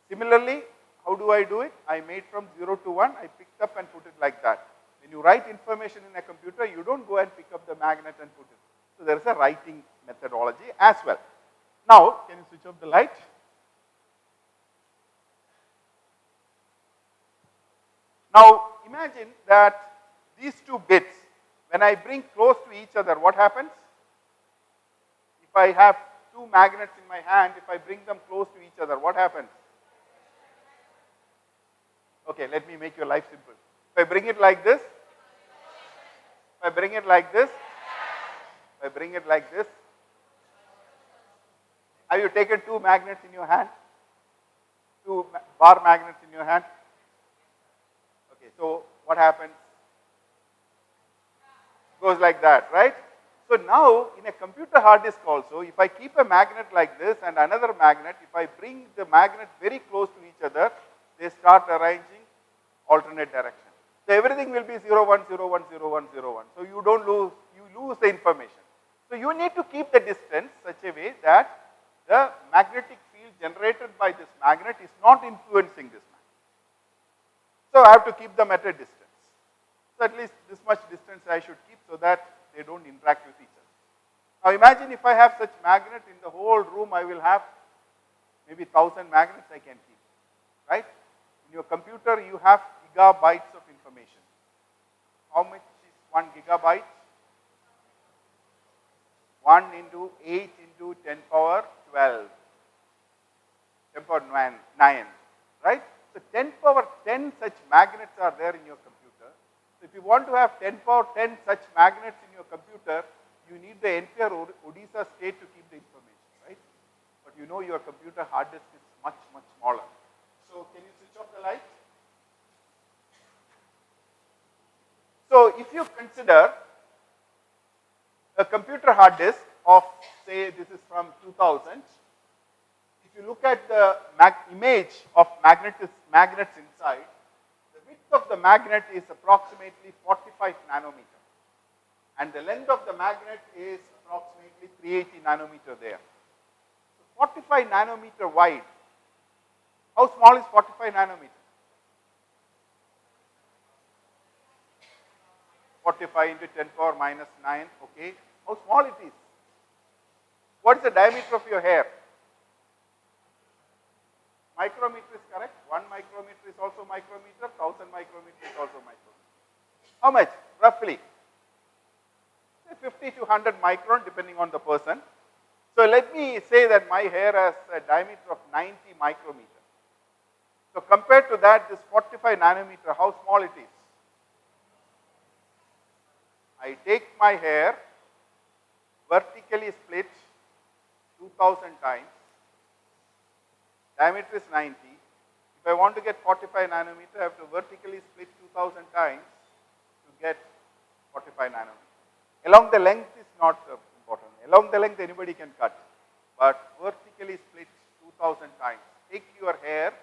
Similarly, how do I do it? I made from 0 to 1, I picked up and put it like that. When you write information in a computer, you don't go and pick up the magnet and put it. So there is a writing methodology as well. Now, can you switch off the light? Now, imagine that these two bits, when I bring close to each other, what happens? If I have two magnets in my hand, if I bring them close to each other, what happens? Okay, let me make your life simple. If I bring it like this, if I bring it like this, if I bring it like this, have you taken two magnets in your hand? Two bar magnets in your hand? Okay, so what happens? Goes like that, right? So now, in a computer hard disk also, if I keep a magnet like this and another magnet, if I bring the magnet very close to each other, they start arranging alternate direction. So everything will be 0, 1, 0, 1, 0, 1, 0, 1. So you don't lose, you lose the information. So you need to keep the distance such a way that the magnetic field generated by this magnet is not influencing this magnet. So I have to keep them at a distance. So at least this much distance I should keep so that they don't interact with each other. Now imagine if I have such magnet in the whole room, I will have maybe 1,000 magnets I can keep, right? In your computer, you have gigabytes of information. How much is 1 gigabyte? 1 into 8 into 10 power 12. 10 power 9, right? So 10 power 10 such magnets are there in your computer. So if you want to have 10 power 10 such magnets in your computer, you need the entire Odisha state to keep the information, right? But you know your computer hard disk is much, much smaller. So can you switch off the light? So if you consider a computer hard disk of, say, this is from 2000, if you look at the image of magnets inside, the width of the magnet is approximately 45 nanometer. And the length of the magnet is approximately 380 nanometer there. So 45 nanometer wide. How small is 45 nanometer? 45 into 10 power minus 9, okay. How small it is? What is the diameter of your hair? Micrometer is correct. 1 micrometer is also micrometer. 1000 micrometer is also micrometer. How much? Roughly? 50 to 100 micron depending on the person. So let me say that my hair has a diameter of 90 micrometer. So compared to that, this 45 nanometer, how small it is? I take my hair, vertically split 2000 times, diameter is 90. If I want to get 45 nanometer, I have to vertically split 2000 times to get 45 nanometer. Along the length is not important. Along the length anybody can cut, but vertically split 2000 times. Take your hair,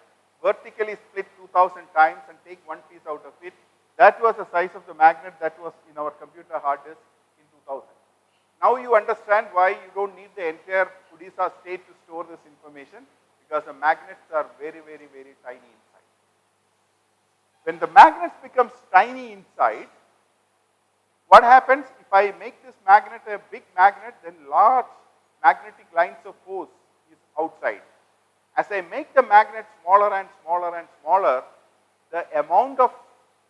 vertically split 2000 times and take one piece out of it. That was the size of the magnet that was in our computer hard disk in 2000. Now you understand why you don't need the entire Odisha state to store this information, because the magnets are very, very, very tiny inside. When the magnets becomes tiny inside, what happens if I make this magnet a big magnet, then large magnetic lines of force is outside. As I make the magnet smaller and smaller and smaller, the amount of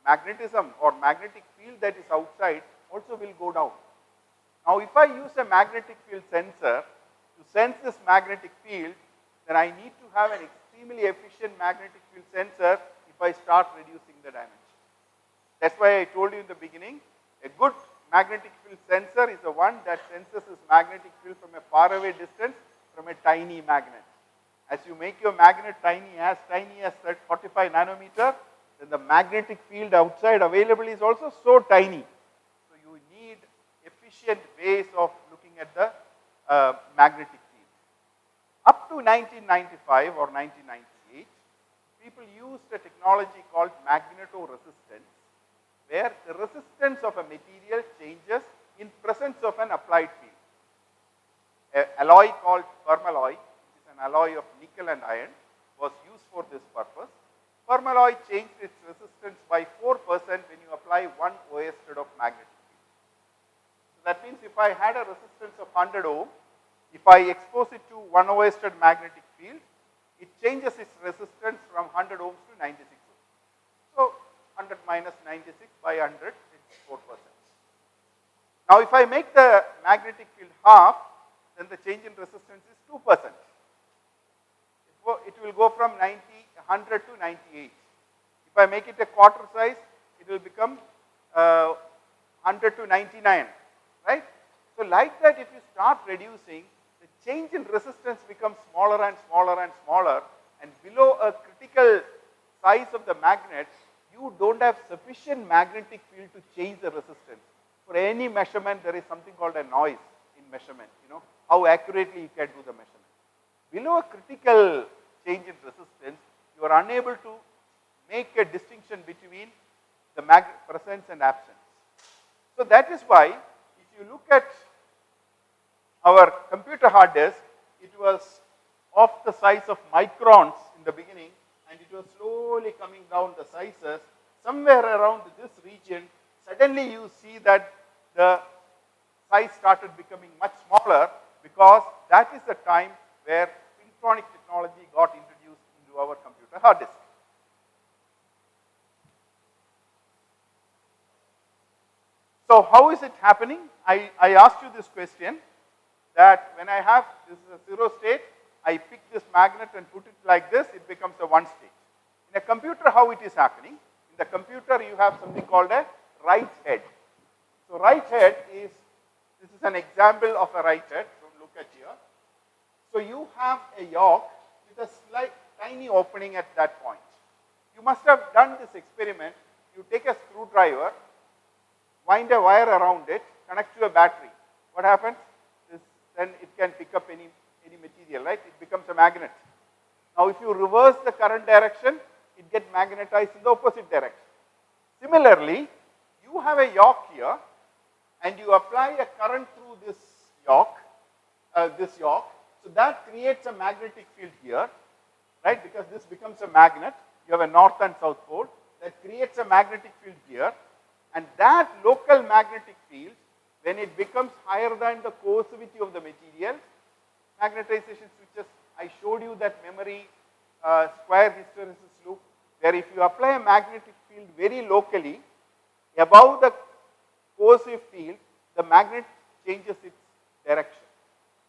magnetism or magnetic field that is outside also will go down. Now if I use a magnetic field sensor to sense this magnetic field, then I need to have an extremely efficient magnetic field sensor if I start reducing the dimension. That's why I told you in the beginning, a good magnetic field sensor is the one that senses this magnetic field from a faraway distance from a tiny magnet. As you make your magnet tiny as 45 nanometer, then the magnetic field outside available is also so tiny efficient ways of looking at the magnetic field. Up to 1995 or 1998, people used a technology called magnetoresistance, where the resistance of a material changes in presence of an applied field. An alloy called permalloy, which is an alloy of nickel and iron, was used for this purpose. Permalloy changed its resistance by 4% when you apply 1 oersted of magnetic field. So that means if I had a resistance of 100 ohm, if I expose it to 1 oersted magnetic field, it changes its resistance from 100 ohms to 96 ohms. So 100 minus 96 by 100, it's 4%. Now if I make the magnetic field half, then the change in resistance is 2%. It will go from 100 to 98. If I make it a quarter size, it will become 100 to 99, right? So like that, if you start reducing, the change in resistance becomes smaller and smaller and smaller, and below a critical size of the magnet, you don't have sufficient magnetic field to change the resistance. For any measurement, there is something called a noise in measurement, how accurately you can do the measurement. Below a critical change in resistance, you are unable to make a distinction between the presence and absence. So that is why, if you look at our computer hard disk, it was of the size of microns in the beginning, and it was slowly coming down the sizes. Somewhere around this region, suddenly you see that the size started becoming much smaller, because that is the time where electronic technology got introduced into our computer hard disk. So how is it happening? I asked you this question, that when I have, this is a 0 state, I pick this magnet and put it like this, it becomes a 1 state. In a computer, how it is happening? In the computer, you have something called a write head. So write head is, this is an example of a write head. So look at here. So you have a yoke with a slight tiny opening at that point. You must have done this experiment. You take a screwdriver, wind a wire around it, connect to a battery. What happens? Then it can pick up any material, right? It becomes a magnet. Now if you reverse the current direction, it gets magnetized in the opposite direction. Similarly, you have a yoke here, and you apply a current through this yoke, so that creates a magnetic field here, right? Because this becomes a magnet. You have a north and south pole that creates a magnetic field here, and that local magnetic field, when it becomes higher than the coercivity of the material, magnetization switches. I showed you that memory square hysteresis loop, where if you apply a magnetic field very locally above the coercive field, the magnet changes its direction.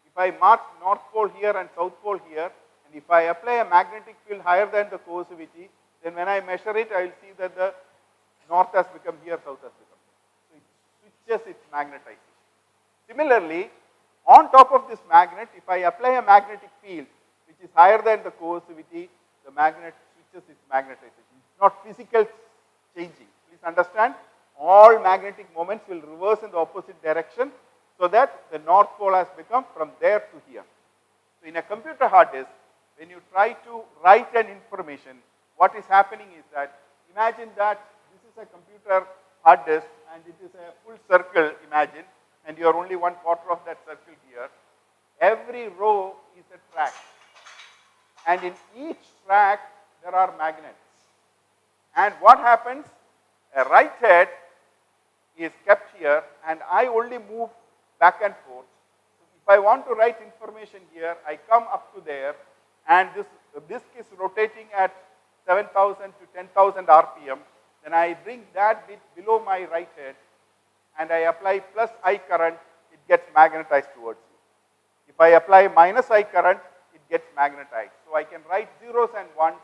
If I mark north pole here and south pole here, and if I apply a magnetic field higher than the coercivity, then when I measure it, I will see that the north has become here, south has become here. So it switches its magnetization. Similarly, on top of this magnet, if I apply a magnetic field which is higher than the coercivity, the magnet switches its magnetization. It's not physical changing. Please understand, all magnetic moments will reverse in the opposite direction, so that the north pole has become from there to here. So in a computer hard disk, when you try to write an information, what is happening is that, imagine that this is a computer hard disk and it is a full circle, imagine, and you are only 1/4 of that circle here. Every row is a track, and in each track there are magnets. And what happens? A write head is kept here, and I only move back and forth. So if I want to write information here, I come up to there, and this disk is rotating at 7,000 to 10,000 RPM. Then I bring that bit below my write head, and I apply plus I current, it gets magnetized towards you. If I apply minus I current, it gets magnetized. So I can write zeros and ones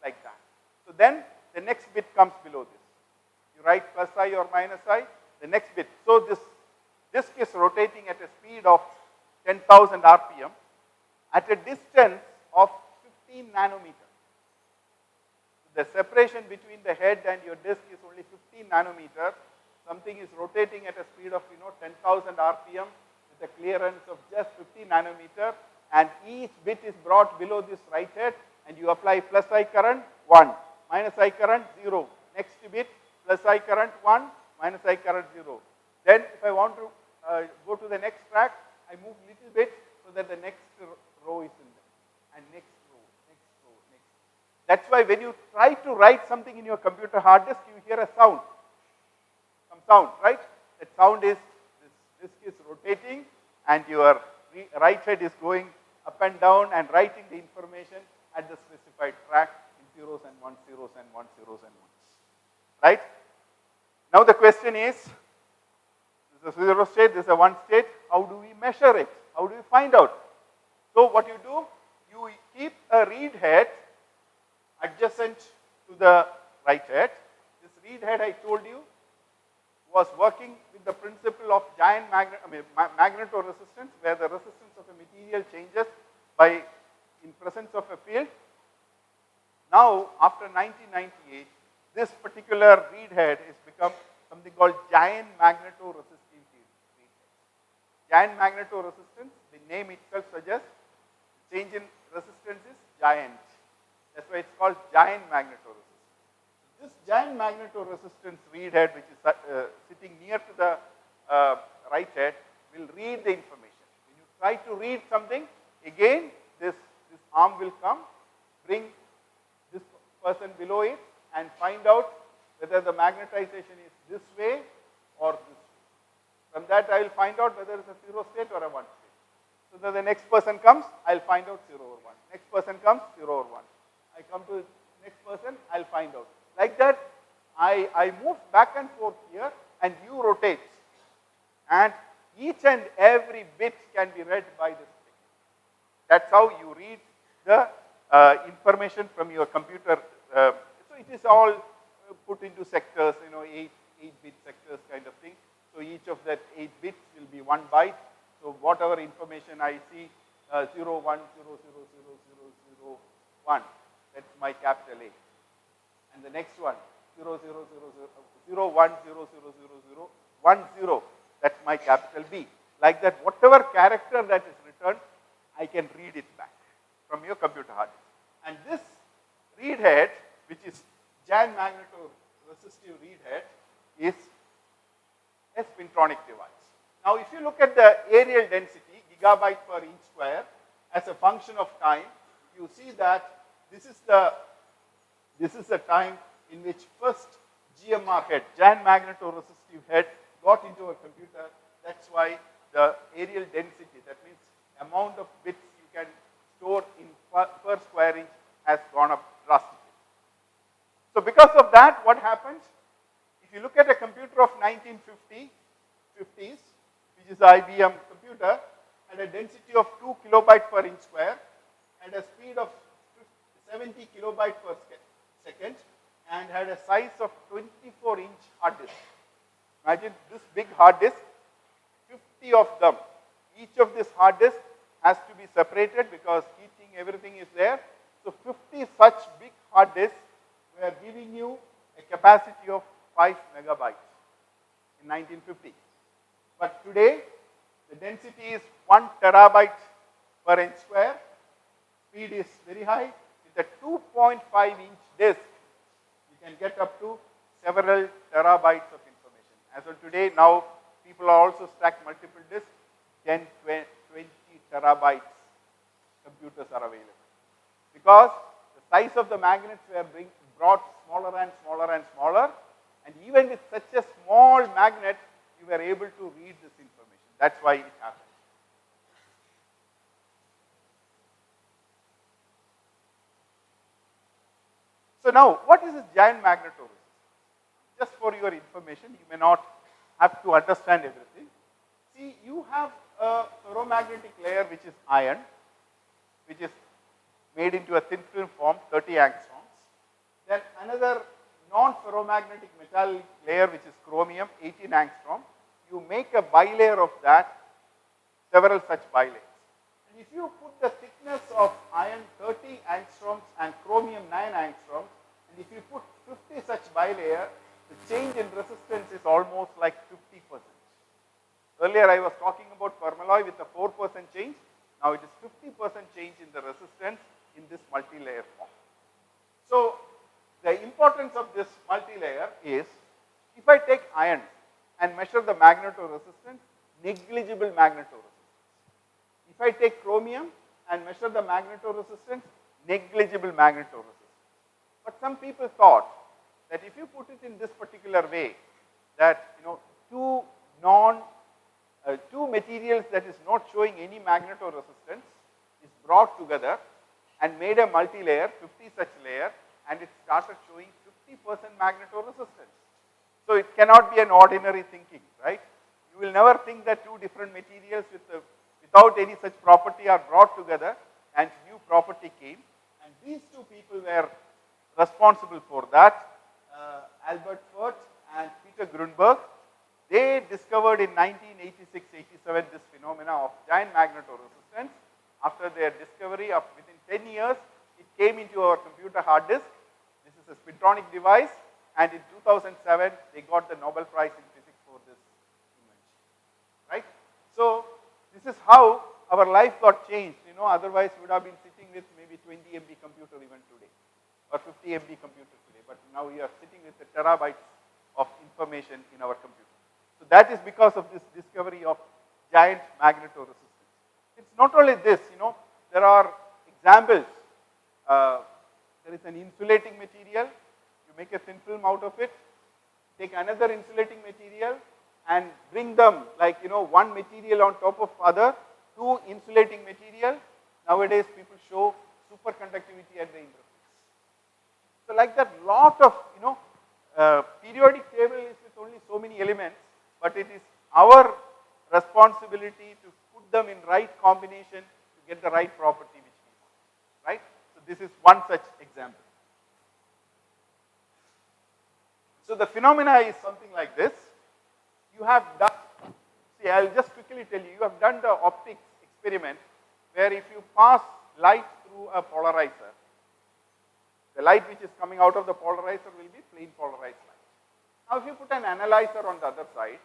like that. So then the next bit comes below this. You write plus I or minus I, the next bit. So this disk is rotating at a speed of 10,000 RPM at a distance of 15 nanometers. The separation between the head and your disk is only 15 nanometers. something is rotating at a speed of 10,000 RPM with a clearance of just 50 nanometer, and each bit is brought below this write head, and you apply plus I current 1, minus I current 0. Next bit plus I current 1, minus I current 0. Then if I want to go to the next track, I move little bit so that the next row is in there, and next row, next row, next. That's why when you try to write something in your computer hard disk, you hear a sound, some sound, right? That sound is this disk is rotating, and your right head is going up and down and writing the information at the specified track in zeros and ones, zeros and ones, zeros and ones. Right? Now the question is, this is a 0 state, this is a 1 state, how do we measure it? How do we find out? So what you do, you keep a read head adjacent to the write head. This read head, I told you, was working with the principle of giant magnetoresistance, where the resistance of a material changes by in presence of a field. Now, after 1998, this particular read head has become something called giant magnetoresistive read head. Giant magnetoresistance, the name itself suggests change in resistance is giant. That's why it's called giant magnetoresistance. This giant magnetoresistance read head, which is sitting near to the right head, will read the information. When you try to read something, again this arm will come, bring this person below it, and find out whether the magnetization is this way or this way. From that I will find out whether it's a 0 state or a 1 state. So that the next person comes, I'll find out 0 or 1. Next person comes, 0 or 1. I come to the next person, I'll find out. Like that, I move back and forth here, and you rotate. And each and every bit can be read by this thing. That's how you read the information from your computer. So it is all put into sectors, 8-bit sectors kind of thing. So each of that 8 bits will be 1 byte. So whatever information I see, 0, 1, 0, 0, 0, 0, 0, 1, that's my capital A. And the next one, 0, 0, 0, 0, 1, 0, 0, 0, 0, 1, 0, that's my capital B. Like that, whatever character that is returned, I can read it back from your computer hard disk. And this read head, which is giant magnetoresistive read head, is a spintronic device. Now, if you look at the areal density, gigabyte per inch square, as a function of time, you see that this is the time in which first GMR head, giant magnetoresistive head, got into a computer. That's why the areal density, that means amount of bits you can store in per square inch, has gone up drastically. So because of that, what happens? If you look at a computer of 1950s, which is the IBM computer, had a density of 2 kilobyte per inch square and a speed of 70 kilobyte per second, and had a size of 24-inch hard disk. Imagine this big hard disk, 50 of them. Each of this hard disk has to be separated because heating, everything is there. So 50 such big hard disks were giving you a capacity of 5 megabytes in 1950. But today, the density is 1 terabyte per inch square. Speed is very high. With a 2.5-inch disk, you can get up to several terabytes of information. As of today, now people are also stacked multiple disks, 10, 20 terabytes computers are available. Because the size of the magnets were brought smaller and smaller and smaller, and even with such a small magnet, you were able to read this information. That's why it happened. So now, what is this giant magnetoresistance? Just for your information, you may not have to understand everything. See, you have a ferromagnetic layer which is iron, which is made into a thin film form, 30 angstroms. Then another non-ferromagnetic metal layer which is chromium, 18 angstrom. You make a bilayer of that, several such bilayers. And if you put the thickness of iron 30 angstroms and chromium 9 angstroms, and if you put 50 such bilayer, the change in resistance is almost like 50%. Earlier I was talking about permalloy with a 4% change. Now it is 50% change in the resistance in this multi-layer form. So the importance of this multi-layer is, if I take iron and measure the magnetoresistance, negligible magnetoresistance. If I take chromium and measure the magnetoresistance, negligible magnetoresistance. But some people thought that if you put it in this particular way, that two materials that is not showing any magnetoresistance is brought together and made a multi-layer, 50 such layer, and it started showing 50% magnetoresistance. So it cannot be an ordinary thinking, right? You will never think that two different materials without any such property are brought together and new property came. And these two people were responsible for that, Albert Fert and Peter Grunberg. They discovered in 1986-87 this phenomena of giant magnetoresistance. After their discovery, within 10 years, it came into our computer hard disk. This is a spintronic device, and in 2007, they got the Nobel Prize in Physics for this invention, right? So this is how our life got changed. Otherwise we would have been sitting with maybe 20 MB computer even today, or 50 MB computer today. But now we are sitting with the terabytes of information in our computer. So that is because of this discovery of giant magnetoresistance. It's not only this, there are examples. There is an insulating material. You make a thin film out of it. Take another insulating material and bring them like, one material on top of other, two insulating material. Nowadays people show superconductivity at the interface. So like that, lot of, periodic table is with only so many elements, but it is our responsibility to put them in right combination to get the right property which we want, right? So this is one such example. So the phenomena is something like this. You have done, see, I'll just quickly tell you, you have done the optics experiment where if you pass light through a polarizer, the light which is coming out of the polarizer will be plain polarized light. Now if you put an analyzer on the other side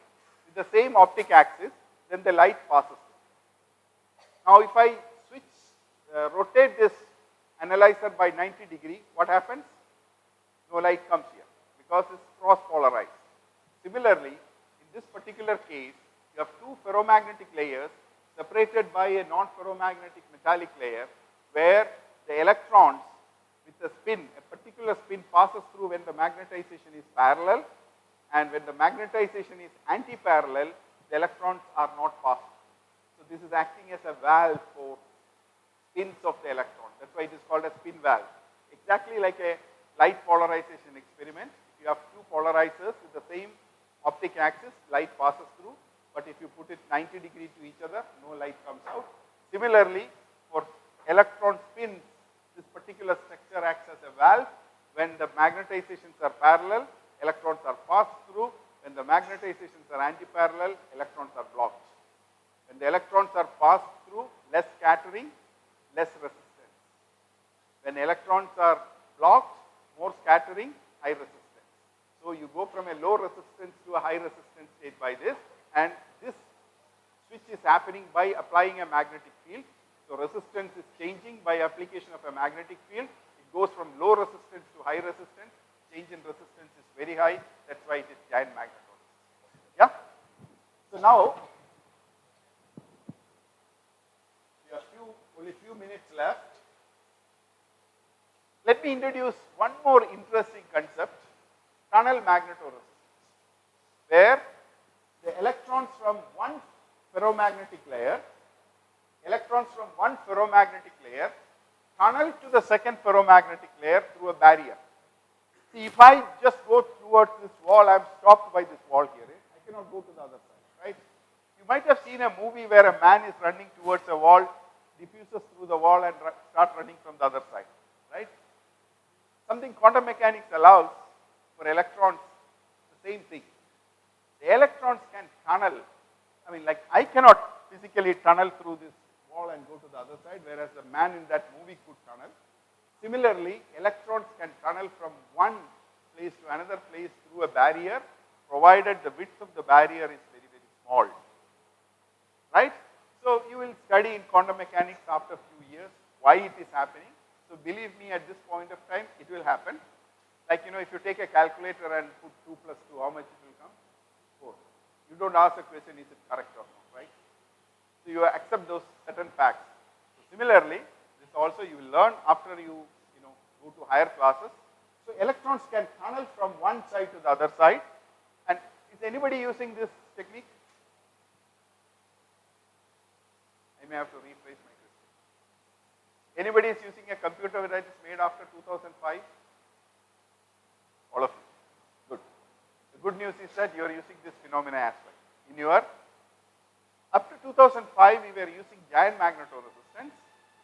with the same optic axis, then the light passes through. Now if I rotate this analyzer by 90 degrees, what happens? No light comes here because it's cross polarized. Similarly, in this particular case, you have two ferromagnetic layers separated by a non-ferromagnetic metallic layer where the electrons with a spin, a particular spin passes through when the magnetization is parallel, and when the magnetization is anti-parallel, the electrons are not passing. So this is acting as a valve for spins of the electron. That's why it is called a spin valve. Exactly like a light polarization experiment. If you have two polarizers with the same optic axis, light passes through, but if you put it 90 degrees to each other, no light comes out. Similarly, for electron spins, this particular structure acts as a valve. When the magnetizations are parallel, electrons are passed through. When the magnetizations are anti-parallel, electrons are blocked. When the electrons are passed through, less scattering, less resistance. When electrons are blocked, more scattering, high resistance. So you go from a low resistance to a high resistance state by this, and this switch is happening by applying a magnetic field. So resistance is changing by application of a magnetic field. It goes from low resistance to high resistance. Change in resistance is very high. That's why it is giant magnetoresistance. Yeah? So now, we have only few minutes left. Let me introduce one more interesting concept, tunnel magnetoresistance, where the electrons from one ferromagnetic layer tunnel to the second ferromagnetic layer through a barrier. See, if I just go towards this wall, I'm stopped by this wall here. I cannot go to the other side, right? You might have seen a movie where a man is running towards a wall, diffuses through the wall and start running from the other side, right? Something quantum mechanics allows for electrons, the same thing. The electrons can tunnel. I mean, like I cannot physically tunnel through this wall and go to the other side, whereas the man in that movie could tunnel. Similarly, electrons can tunnel from one place to another place through a barrier, provided the width of the barrier is very, very small. Right? So you will study in quantum mechanics after a few years why it is happening. So believe me, at this point of time, it will happen. Like, if you take a calculator and put 2 plus 2, how much it will come? 4. You don't ask the question, is it correct or not, right? So you accept those certain facts. So similarly, this also you will learn after you, go to higher classes. So electrons can tunnel from one side to the other side. And is anybody using this technique? I may have to rephrase my question. Anybody is using a computer that is made after 2005? All of you. Good. The good news is that you are using this phenomena as well. In your, up to 2005, we were using giant magnetoresistance,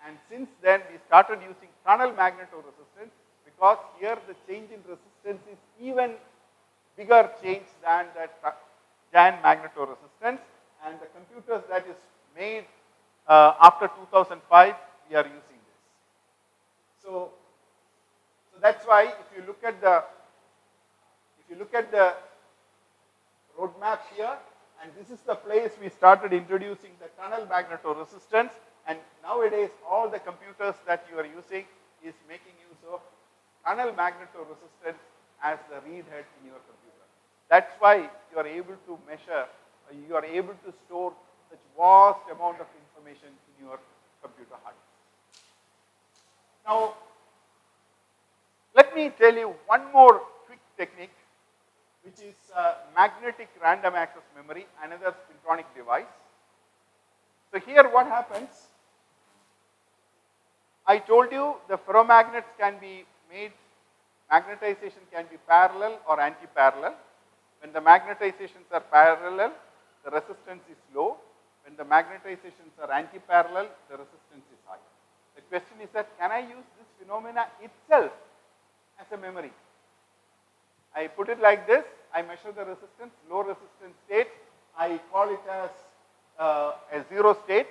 and since then we started using tunnel magnetoresistance, because here the change in resistance is even bigger change than the giant magnetoresistance, and the computers that is made after 2005, we are using this. So that's why if you look at the roadmap here, and this is the place we started introducing the tunnel magnetoresistance, and nowadays all the computers that you are using is making use of tunnel magnetoresistance as the read head in your computer. That's why you are able to measure, you are able to store such vast amount of information in your computer hard disk. Now, let me tell you one more quick technique, which is magnetic random access memory, another spintronic device. So here what happens, I told you the ferromagnets can be made, magnetization can be parallel or anti-parallel. When the magnetizations are parallel, the resistance is low. When the magnetizations are anti-parallel, the resistance is high. The question is that, can I use this phenomena itself as a memory? I put it like this, I measure the resistance, low resistance state, I call it as a 0 state.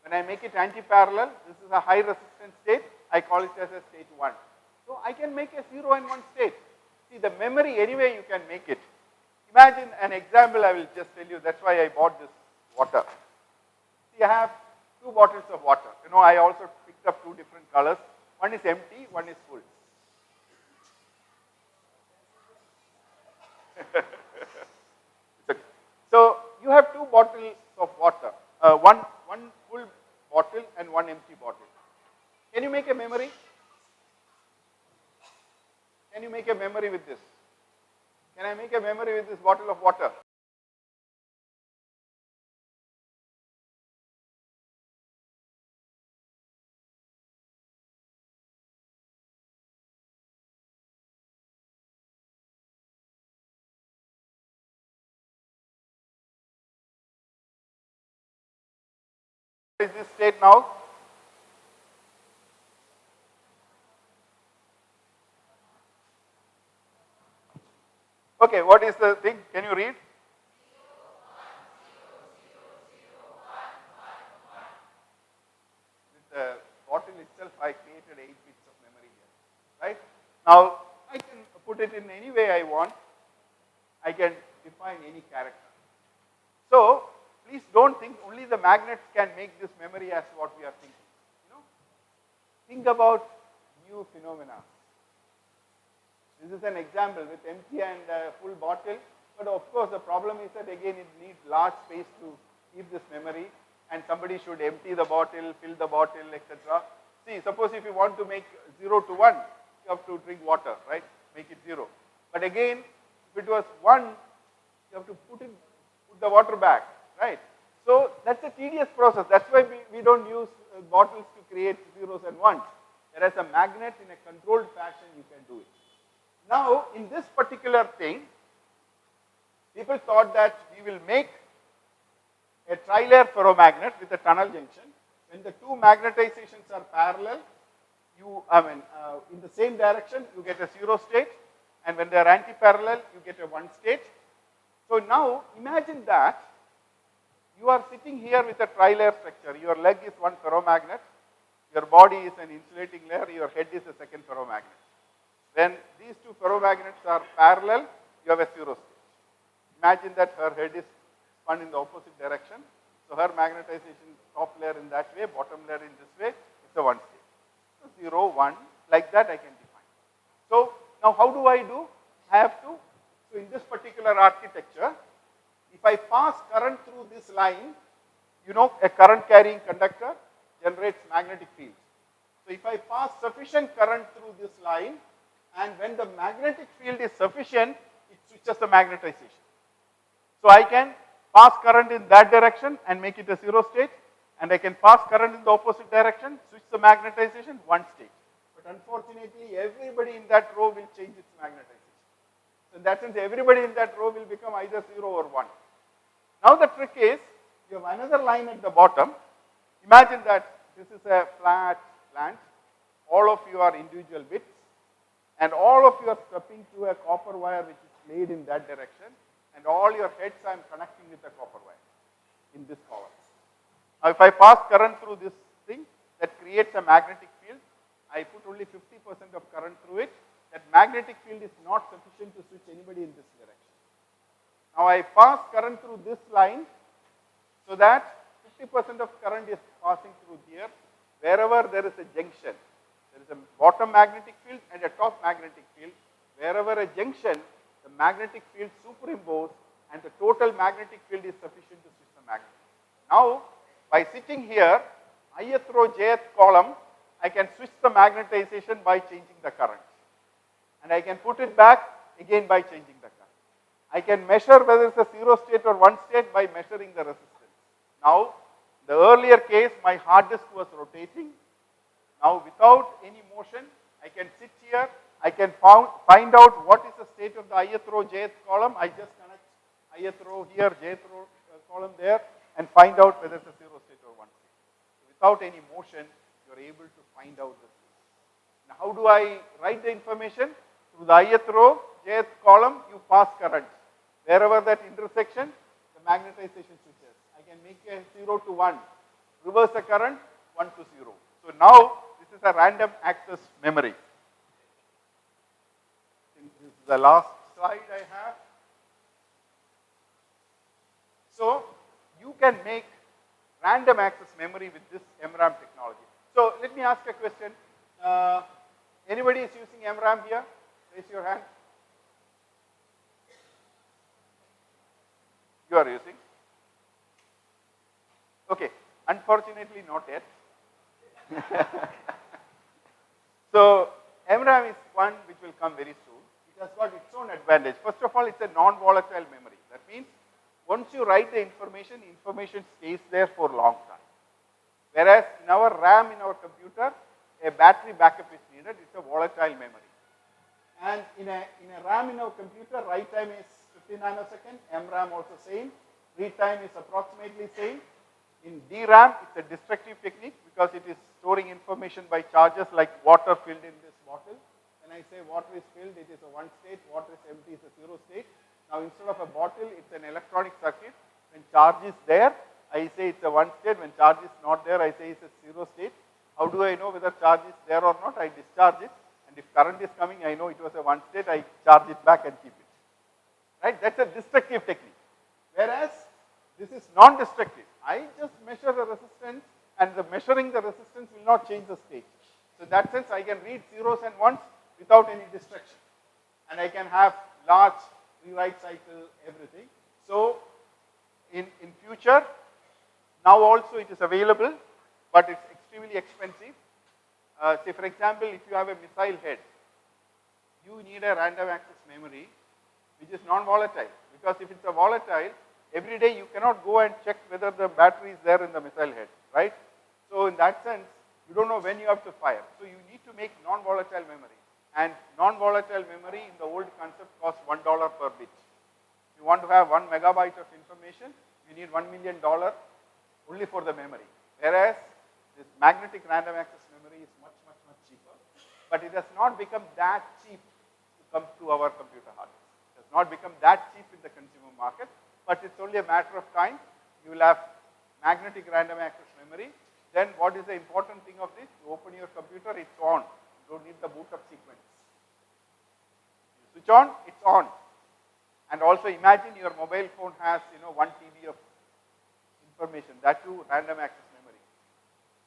When I make it anti-parallel, this is a high resistance state, I call it as a state 1. So I can make a 0 and 1 state. See, the memory anyway you can make it. Imagine an example I will just tell you, that's why I bought this water. See, I have 2 bottles of water. I also picked up 2 different colors. One is empty, one is full. So you have 2 bottles of water, one full bottle and one empty bottle. Can you make a memory? Can you make a memory with this? Can I make a memory with this bottle of water? What is this state now? Okay, what is the thing? Can you read? With the bottle itself, I created 8 bits of memory here, right? Now, I can put it in any way I want. I can define any character. So, please don't think only the magnets can make this memory as what we are thinking. Think about new phenomena. This is an example with empty and full bottle, but of course the problem is that again it needs large space to keep this memory, and somebody should empty the bottle, fill the bottle, etc. See, suppose if you want to make 0 to 1, you have to drink water, right? Make it 0. But again, if it was 1, you have to put the water back, right? So that's a tedious process. That's why we don't use bottles to create zeros and ones. Whereas a magnet in a controlled fashion, you can do it. Now, in this particular thing, people thought that we will make a tri-layer ferromagnet with a tunnel junction. When the 2 magnetizations are parallel, in the same direction, you get a 0 state, and when they are anti-parallel, you get a 1 state. So now, imagine that you are sitting here with a tri-layer structure. Your leg is one ferromagnet, your body is an insulating layer, your head is a second ferromagnet. When these two ferromagnets are parallel, you have a zero state. Imagine that her head is spun in the opposite direction. So her magnetization top layer in that way, bottom layer in this way, it's a one state. So 0, 1, like that I can define. So now how do I do? I have to, so in this particular architecture, if I pass current through this line, you know a current carrying conductor generates magnetic field. So if I pass sufficient current through this line, and when the magnetic field is sufficient, it switches the magnetization. So I can pass current in that direction and make it a zero state, and I can pass current in the opposite direction, switch the magnetization, one state. But unfortunately, everybody in that row will change its magnetization. So in that sense, everybody in that row will become either 0 or 1. Now the trick is, you have another line at the bottom. Imagine that this is a flat plant. All of you are individual bits, and all of you are stepping through a copper wire which is laid in that direction, and all your heads I am connecting with the copper wire in this column. Now if I pass current through this thing, that creates a magnetic field. I put only 50% of current through it. That magnetic field is not sufficient to switch anybody in this direction. Now I pass current through this line, so that 50% of current is passing through here. Wherever there is a junction, there is a bottom magnetic field and a top magnetic field. Wherever a junction, the magnetic field superimposes and the total magnetic field is sufficient to switch the magnet. Now, by sitting here, ith row, jth column, I can switch the magnetization by changing the current. And I can put it back again by changing the current. I can measure whether it's a zero state or one state by measuring the resistance. Now, the earlier case, my hard disk was rotating. Now, without any motion, I can sit here. I can find out what is the state of the ith row, jth column. I just connect ith row here, jth row column there, and find out whether it's a zero state or one state. So without any motion, you're able to find out the state. Now, how do I write the information? Through the ith row, jth column, you pass current. Wherever that intersection, the magnetization switches. I can make a 0 to 1, reverse the current, 1 to 0. So now, this is a random access memory. This is the last slide I have. So, you can make random access memory with this MRAM technology. So, let me ask a question. Anybody is using MRAM here? Raise your hand. You are using? Okay, unfortunately not yet. So, MRAM is one which will come very soon. It has got its own advantage. First of all, it's a non-volatile memory. That means, once you write the information stays there for a long time. Whereas in our RAM in our computer, a battery backup is needed. It's a volatile memory. And in a RAM in our computer, write time is 50 nanoseconds. MRAM also same. Read time is approximately same. In DRAM, it's a destructive technique because it is storing information by charges like water filled in this bottle. When I say water is filled, it is a one state. Water is empty, it's a zero state. Now instead of a bottle, it's an electronic circuit. When charge is there, I say it's a one state. When charge is not there, I say it's a zero state. How do I know whether charge is there or not? I discharge it. And if current is coming, I know it was a one state. I charge it back and keep it. Right? That's a destructive technique. Whereas this is non-destructive. I just measure the resistance, and the measuring the resistance will not change the state. So in that sense, I can read zeros and ones without any destruction. And I can have large rewrite cycle, everything. So in future, now also it is available, but it's extremely expensive. Say for example, if you have a missile head, you need a random access memory which is non-volatile. Because if it's a volatile, every day you cannot go and check whether the battery is there in the missile head, right? So in that sense, you don't know when you have to fire. So you need to make non-volatile memory. And non-volatile memory in the old concept costs $1 per bit. If you want to have 1 megabyte of information, you need $1 million only for the memory. Whereas this magnetic random access memory is much, much, much cheaper. But it has not become that cheap to come to our computer hard disk. It has not become that cheap in the consumer market. But it's only a matter of time. You will have magnetic random access memory. Then what is the important thing of this? You open your computer, it's on. You don't need the boot up sequence. Switch on, it's on. And also imagine your mobile phone has 1 TB of information, that too random access memory.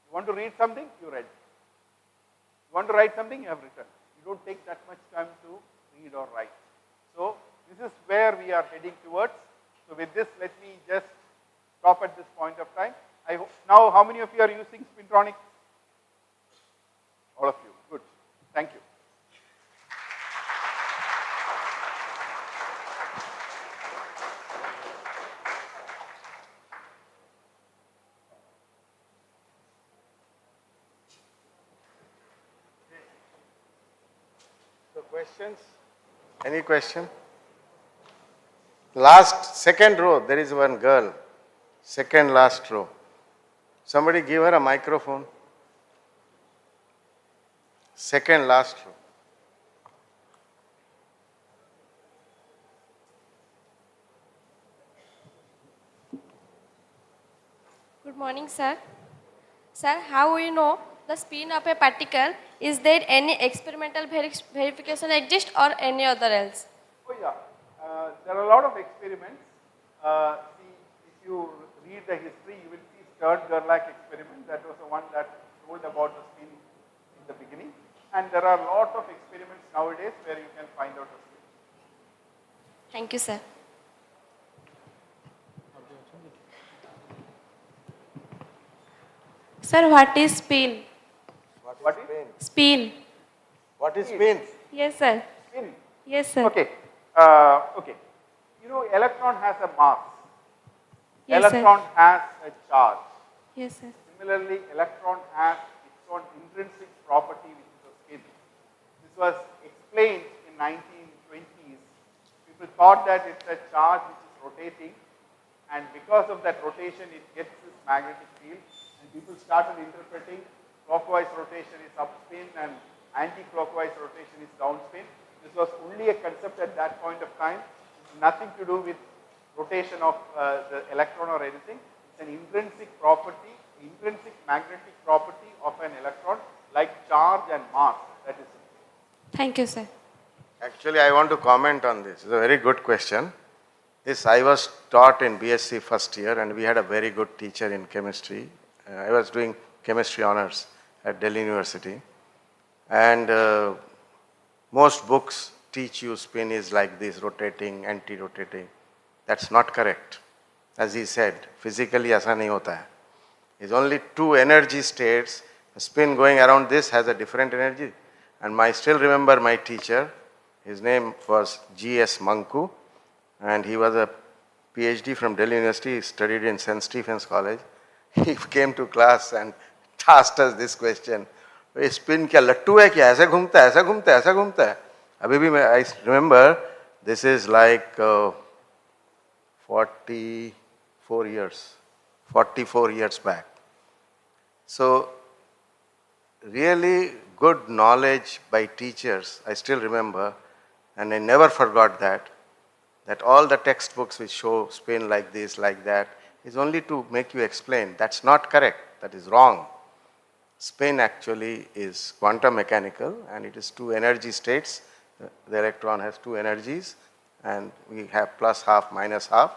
You want to read something, you read. You want to write something, you have written. You don't take that much time to read or write. So this is where we are heading towards. So with this, let me just stop at this point of time. Now, how many of you are using Spintronics? All of you. Good. Thank you. So questions? Any question? Last, second row, there is one girl. Second last row. Somebody give her a microphone. Second last row. Good morning, sir. Sir, how we know the spin of a particle? Is there any experimental verification exist or any other else? Oh yeah, there are a lot of experiments. See, if you read the history, you will see Stern-Gerlach experiment. That was the one that told about the spin in the beginning. And there are a lot of experiments nowadays where you can find out the spin. Thank you, sir. Sir, what is spin? What is? Spin. What is spin? Yes, sir. Spin. Yes, sir. Okay. Okay. Electron has a mass. Yes, Electron sir. has a charge. Yes, sir. Similarly, electron has its own intrinsic property, which is a spin. This was explained in 1920s. People thought that it's a charge which is rotating, and because of that rotation, it gets this magnetic field, and people started interpreting clockwise rotation is upspin and anti-clockwise rotation is downspin. This was only a concept at that point of time. It's nothing to do with rotation of the electron or anything. It's an intrinsic property, intrinsic magnetic property of an electron, like charge and mass. That is it. Thank you, sir. Actually, I want to comment on this. It's a very good question. This I was taught in BSc first year, and we had a very good teacher in chemistry. I was doing chemistry honors at Delhi University, and most books teach you spin is like this, rotating, anti-rotating. That's not correct. As he said, physically aisa nahi hota hai. It's only two energy states. A spin going around this has a different energy. And I still remember my teacher, his name was G.S. Manku, and he was a PhD from Delhi University. He studied in St. Stephen's College. He came to class and asked us this question. Spin क्या लट्टू है क्या ऐसे घूमता है ऐसा घूमता है ऐसा घूमता है अभी भी मैं I remember this is like 44 years back. So really good knowledge by teachers, I still remember, and I never forgot that all the textbooks which show spin like this, like that, is only to make you explain. That's not correct. That is wrong. Spin actually is quantum mechanical, and it is two energy states. The electron has two energies, and we have plus half, minus half.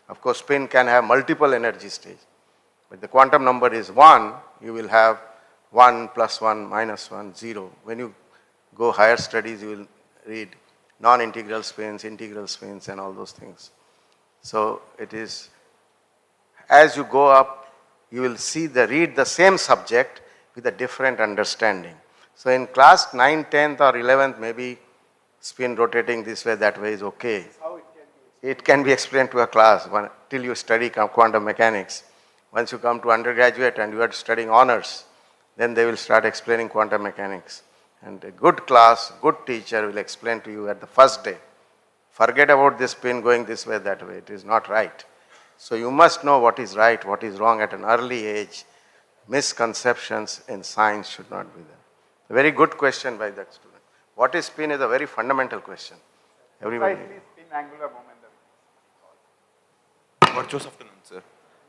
Of course, spin can have multiple energy states. But the quantum number is 1, you will have 1 plus 1 minus 1, 0. When you go higher studies, you will read non-integral spins, integral spins, and all those things. So it is, as you go up, you will read the same subject with a different understanding. So in class 9th, 10th or 11th, maybe spin rotating this way, that way is okay. It can be explained to a class till you study quantum mechanics. Once you come to undergraduate and you are studying honors, then they will start explaining quantum mechanics. And a good class, good teacher will explain to you at the first day. Forget about this spin going this way, that way. It is not right. So you must know what is right, what is wrong at an early age. Misconceptions in science should not be there. A very good question by that student. What is spin is a very fundamental question. Everybody. Precisely spin angular momentum. Virtuous afternoon, sir.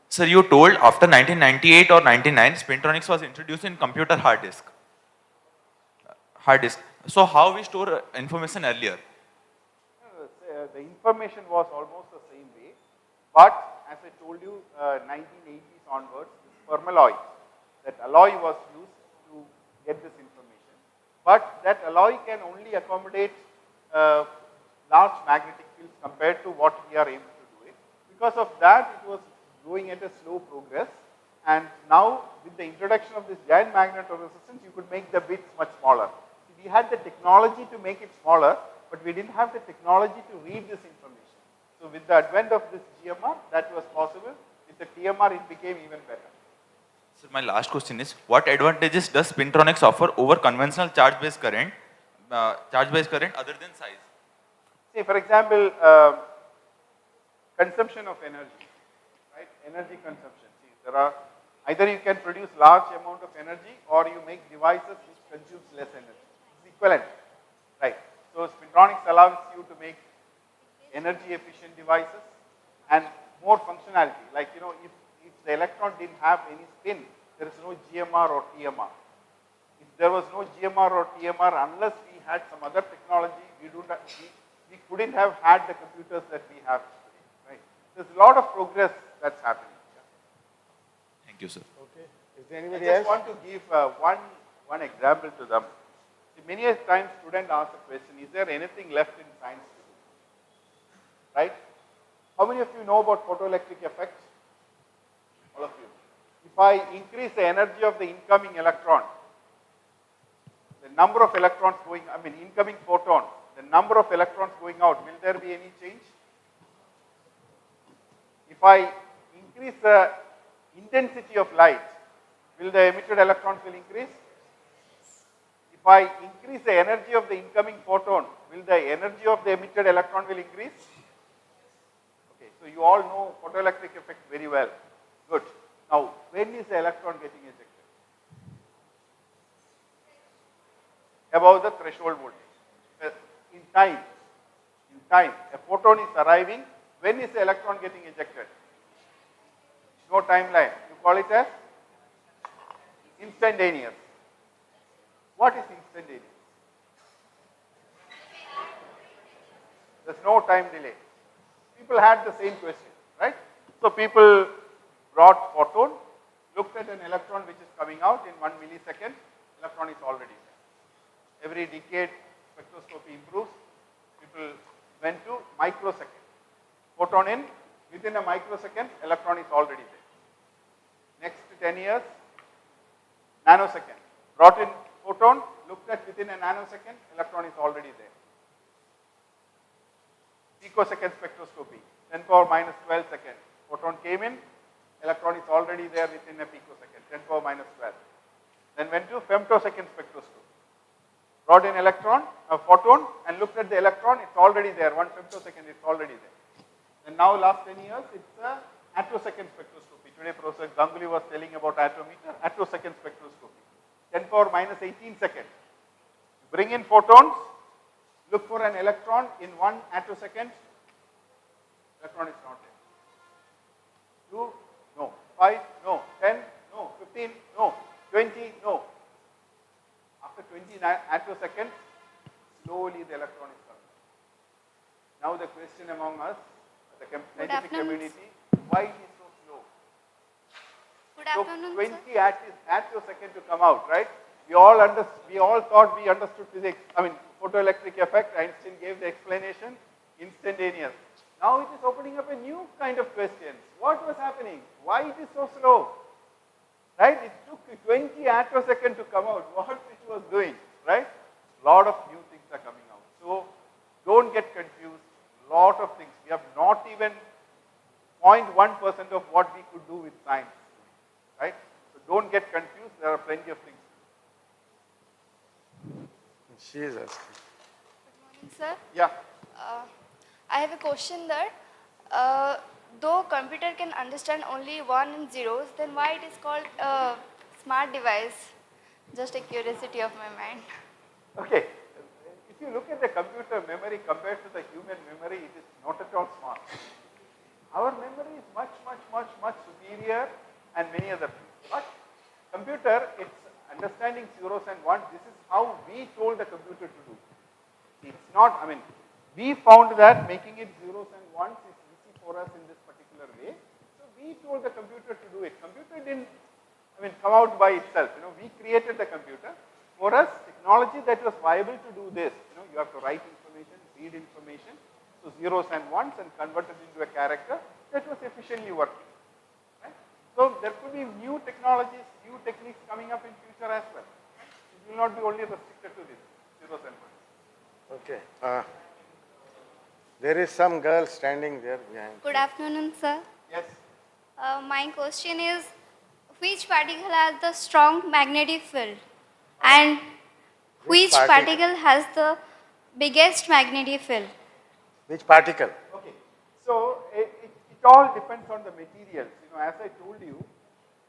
Sir, you told after 1998 or 99, spintronics was introduced in computer hard disk. So how we store information earlier? the information was almost the same way. But as I told you, 1980s onwards, this permalloy, that alloy was used to get this information. But that alloy can only accommodate large magnetic fields compared to what we are able to do it. Because of that, it was going at a slow progress. And now, with the introduction of this giant magnetoresistance, you could make the bits much smaller. We had the technology to make it smaller, but we didn't have the technology to read this information. So with the advent of this GMR, that was possible. With the TMR, it became even better. So my last question is, what advantages does spintronics offer over conventional charge-based current other than size? See, for example, consumption of energy, right? Energy consumption. See, there are either you can produce large amount of energy, or you make devices which consumes less energy. It's equivalent, right? So spintronics allows you to make energy efficient devices and more functionality. Like, you know, if the electron didn't have any spin, there is no GMR or TMR. If there was no GMR or TMR, unless we had some other technology, we couldn't have had the computers that we have today, right? There's a lot of progress that's happening. Thank you, sir. Okay. Is there anybody I else? just want to give one example to them. See, many a times students ask the question, is there anything left in science to do? Right? How many of you know about photoelectric effect? All of you. If I increase the energy of the incoming electron, the number of electrons going, incoming photon, the number of electrons going out, will there be any change? If I increase the intensity of light, will the emitted electrons will increase? If I increase the energy of the incoming photon, will the energy of the emitted electron will increase? Okay, so you all know photoelectric effect very well. Good. Now, when is the electron getting ejected? Above the threshold voltage. In time, a photon is arriving. When is the electron getting ejected? No timeline. You call it as instantaneous. What is instantaneous? There's no time delay. People had the same question, right? So people brought photon, looked at an electron which is coming out in 1 millisecond, electron is already there. Every decade spectroscopy improves, people went to microsecond. Photon in, within a microsecond, electron is already there. Next 10 years, nanosecond. Brought in photon, looked at within a nanosecond, electron is already there. Picosecond spectroscopy, 10 power minus 12 seconds. Photon came in, electron is already there within a picosecond, 10 power minus 12. Then went to femtosecond spectroscopy. Brought in photon and looked at the electron, it's already there, 1 femtosecond, it's already there. And now last 10 years, it's a attosecond spectroscopy. Today Professor Ganguly was telling about attometer, attosecond spectroscopy. 10 power minus 18 seconds. Bring in photons, look for an electron in 1 attosecond, electron is not there. 2, no. 5, no. 10, no. 15, no. 20, no. After 20 attoseconds, slowly the electron is coming. Now the question among us, the scientific community, why it is so slow? Good So afternoon, 20 sir. attosecond to come out, right? We all thought we understood physics. Photoelectric effect. Einstein gave the explanation, instantaneous. Now it is opening up a new kind of questions. What was happening? Why it is so slow? Right? It took 20 attosecond to come out. What it was doing, right? Lot of new things are coming out. So don't get confused. Lot of things. We have not even 0.1% of what we could do with science, right? So don't get confused. There are plenty of things. She is asking. Good morning, sir. Yeah. I have a question that though computer can understand only 1 and zeros, then why it is called a smart device? Just a curiosity of my mind. Okay. If you look at the computer memory compared to the human memory, it is not at all smart. Our memory is much superior and many other things. But computer, it's understanding zeros and ones. This is how we told the computer to do. It's not, We found that making it zeros and ones is easy for us in this particular way. So we told the computer to do it. Computer didn't, come out by itself. We created the computer. For us, technology that was viable to do this, you have to write information, read information, so zeros and ones and convert it into a character that was efficiently working. Right? So there could be new technologies, new techniques coming up in future as well. Right? It will not be only restricted to this, zeros and ones. Okay. There is some girl standing there behind. Good afternoon, sir. Yes. My question is, which particle has the strong magnetic field? And which particle has the biggest magnetic field? Which particle? Okay. So it all depends on the materials. As I told you,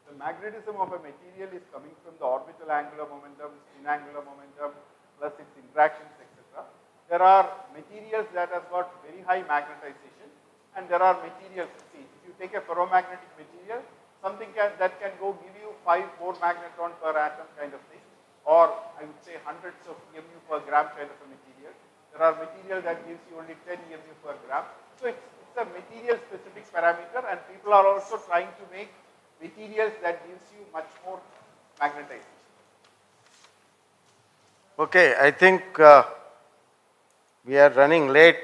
the magnetism of a material is coming from the orbital angular momentum, spin angular momentum, plus its interactions, etc. There are materials that have got very high magnetization, and there are materials, see, if you take a ferromagnetic material, something that can go give you 4 magnetron per atom kind of thing, or I would say hundreds of EMU per gram kind of a material. There are material that gives you only 10 EMU per gram. So it's a material specific parameter, and people are also trying to make materials that gives you much more magnetization. Okay, I think we are running late,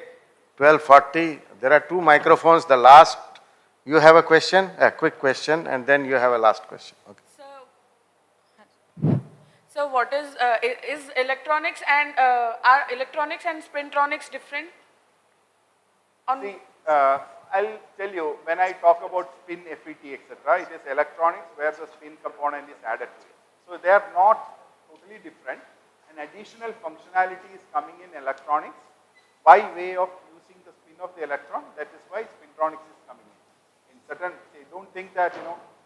12:40. There are 2 microphones. The last, you have a question, a quick question, and then you have a last question. Okay. So what is electronics and are electronics and spintronics different? See, I'll tell you, when I talk about spin, FET, etc., it is electronics where the spin component is added to it. So they are not totally different. An additional functionality is coming in electronics by way of using the spin of the electron. That is why spintronics is coming in. In certain, don't think that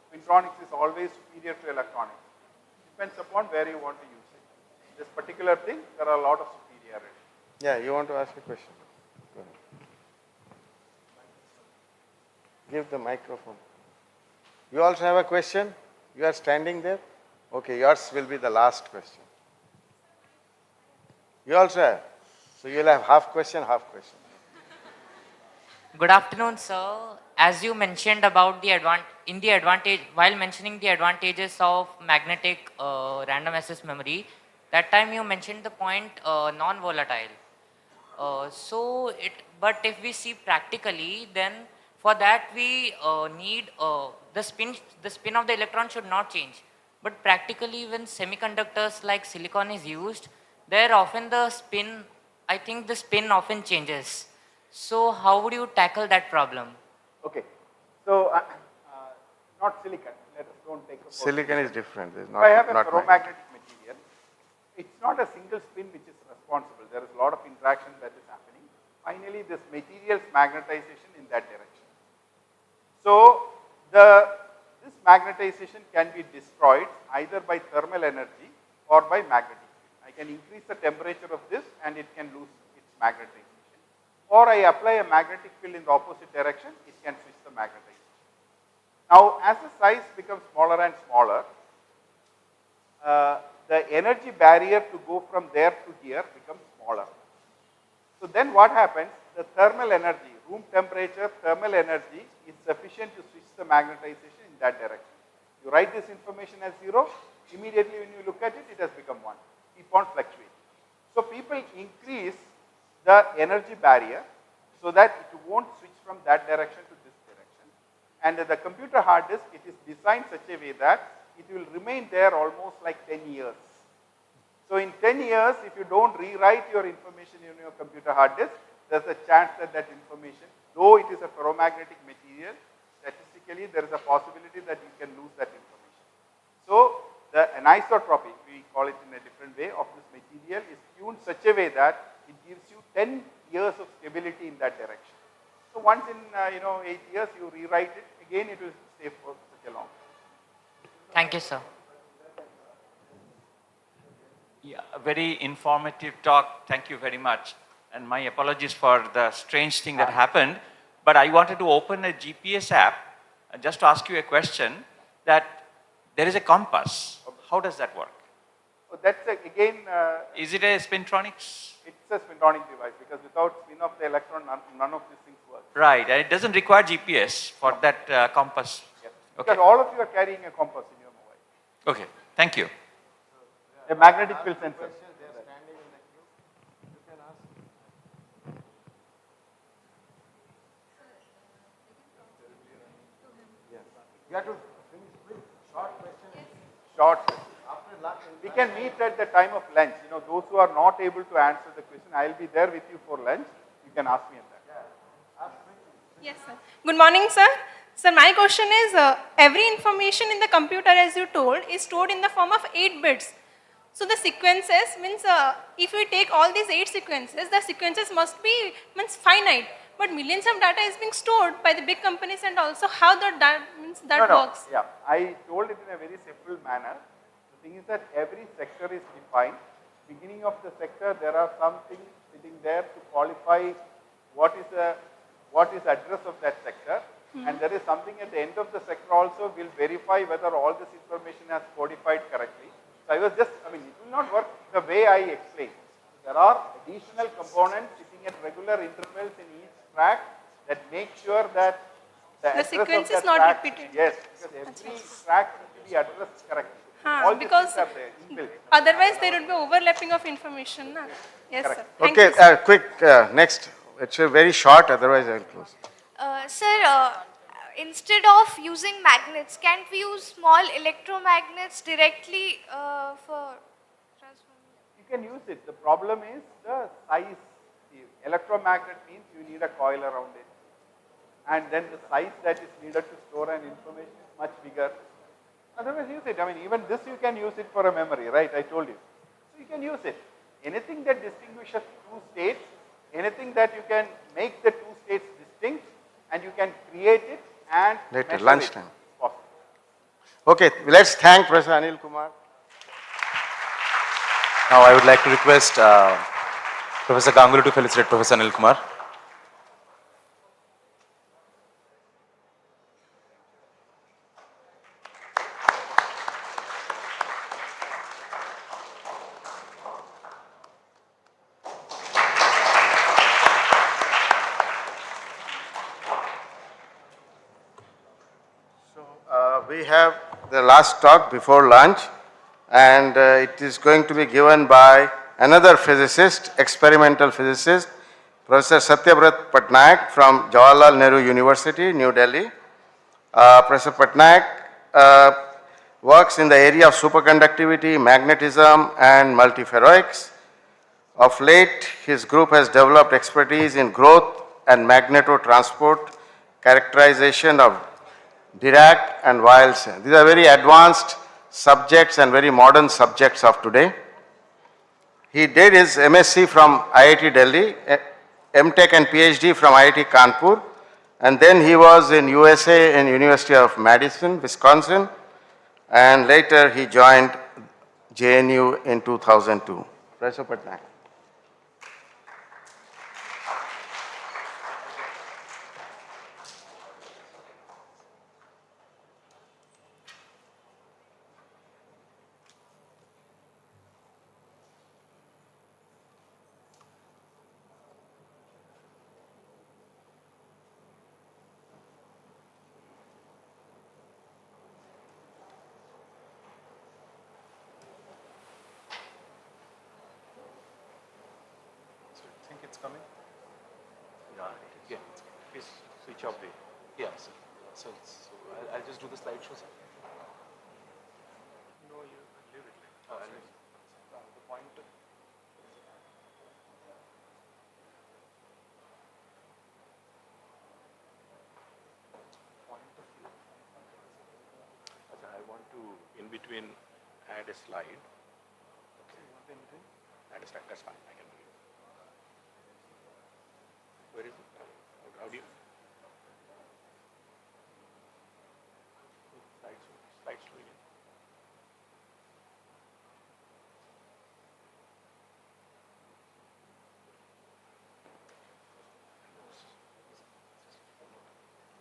spintronics is always superior to electronics. Depends upon where you want to use it. This particular thing, there are a lot of superiority. Yeah, you want to ask a question? Go ahead. Give the microphone. You also have a question? You are standing there? Okay, yours will be the last question. You also have? So you will have half question, half question. Good afternoon, sir. As you mentioned about while mentioning the advantages of magnetic random access memory, that time you mentioned the point non-volatile. But if we see practically, then for that we need the spin of the electron should not change. But practically when semiconductors like silicon is used, there often the spin, I think the spin often changes. So how would you tackle that problem? Okay. So not silicon. Let us don't take a Silicon is different. It's if I have a ferromagnetic material, it's not a single spin which is responsible. There is a lot of interaction that is happening. Finally, this material's magnetization in that direction. So this magnetization can be destroyed either by thermal energy or by magnetic field. I can increase the temperature of this and it can lose its magnetization. Or I apply a magnetic field in the opposite direction, it can switch the magnetization. Now, as the size becomes smaller and smaller, the energy barrier to go from there to here becomes smaller. So then what happens? The thermal energy, room temperature thermal energy is sufficient to switch the magnetization in that direction. You write this information as 0, immediately when you look at it, it has become 1. Keep on fluctuating. So people increase the energy barrier so that it won't switch from that direction to this direction. And the computer hard disk, it is designed such a way that it will remain there almost like 10 years. So in 10 years, if you don't rewrite your information in your computer hard disk, there's a chance that that information, though it is a ferromagnetic material, statistically there is a possibility that you can lose that information. So the anisotropy, we call it in a different way, of this material is tuned such a way that it gives you 10 years of stability in that direction. So once in 8 years you rewrite it, again it will stay for such a long time. Thank you, sir. Yeah, a very informative talk. Thank you very much. And my apologies for the strange thing that happened. But I wanted to open a GPS app just to ask you a question that there is a compass. How does that work? So that's again... is it a spintronics? It's a spintronic device because without spin spin of the electron, none of these things work. Right, and it doesn't require GPS for that compass. Yes. Okay. Because all of you are carrying a compass in your mobile. Okay, thank you. A magnetic field sensor. You have to finish quick, short question. Short. After lunch, we can meet at the time of lunch. You know, those who are not able to answer the question, I will be there with you for lunch. You can ask me at that. Yes, sir. Good morning, sir. Sir, my question is, every information in the computer, as you told, is stored in the form of 8 bits. So the sequences means, if we take all these 8 sequences, the sequences must be finite. But millions of data is being stored by the big companies, and also how that works. Yeah, I told it in a very simple manner. The thing is that every sector is defined. Beginning of the sector, there are some things sitting there to qualify what is address of that sector. And there is something at the end of the sector also will verify whether all this information has codified correctly. So I was just, it will not work the way I explained. There are additional components sitting at regular intervals in each track that make sure that the sequence of is that not track, repeated. Yes, because every track needs to be addressed correctly. All these Because things are there, inbuilt. otherwise there would be overlapping of information. Na? Yes, sir. Thank Okay, you, sir. quick, next. It's very short, otherwise I will close. Sir, instead of using magnets, can't we use small electromagnets directly for transforming? You can use it. The problem is the size. The electromagnet means you need a coil around it. And then the size that is needed to store an information is much bigger. Otherwise use it. Even this you can use it for a memory, right? I told you. So you can use it. Anything that distinguishes two states, anything that you can make the two states distinct, and you can create it and Later, measure lunchtime. it. Possible. Okay, let's thank Professor Anil Kumar. Now I would like to request Professor Ganguly to felicitate Professor Anil Kumar. We have the last talk before lunch, and it is going to be given by another physicist, experimental physicist, Professor Satyabrat Patnaik from Jawaharlal Nehru University, New Delhi. Professor Patnaik works in the area of superconductivity, magnetism, and multiferroics. Of late, his group has developed expertise in growth and magnetotransport, characterization of Dirac and Wiles. These are very advanced subjects and very modern subjects of today. He did his MSc from IIT Delhi, MTech and PhD from IIT Kanpur, and then he was in USA in University of Madison, Wisconsin, and later he joined JNU in 2002. Professor Patnaik. Think it's coming? Yeah. Please switch off the. Yeah. So I'll just do the slideshow, sir. No, you leave it. I'll leave it. The pointer. I want to in between add a slide. Okay. Add a slide. That's fine. I can do it. Where is it? How do you? Slides again.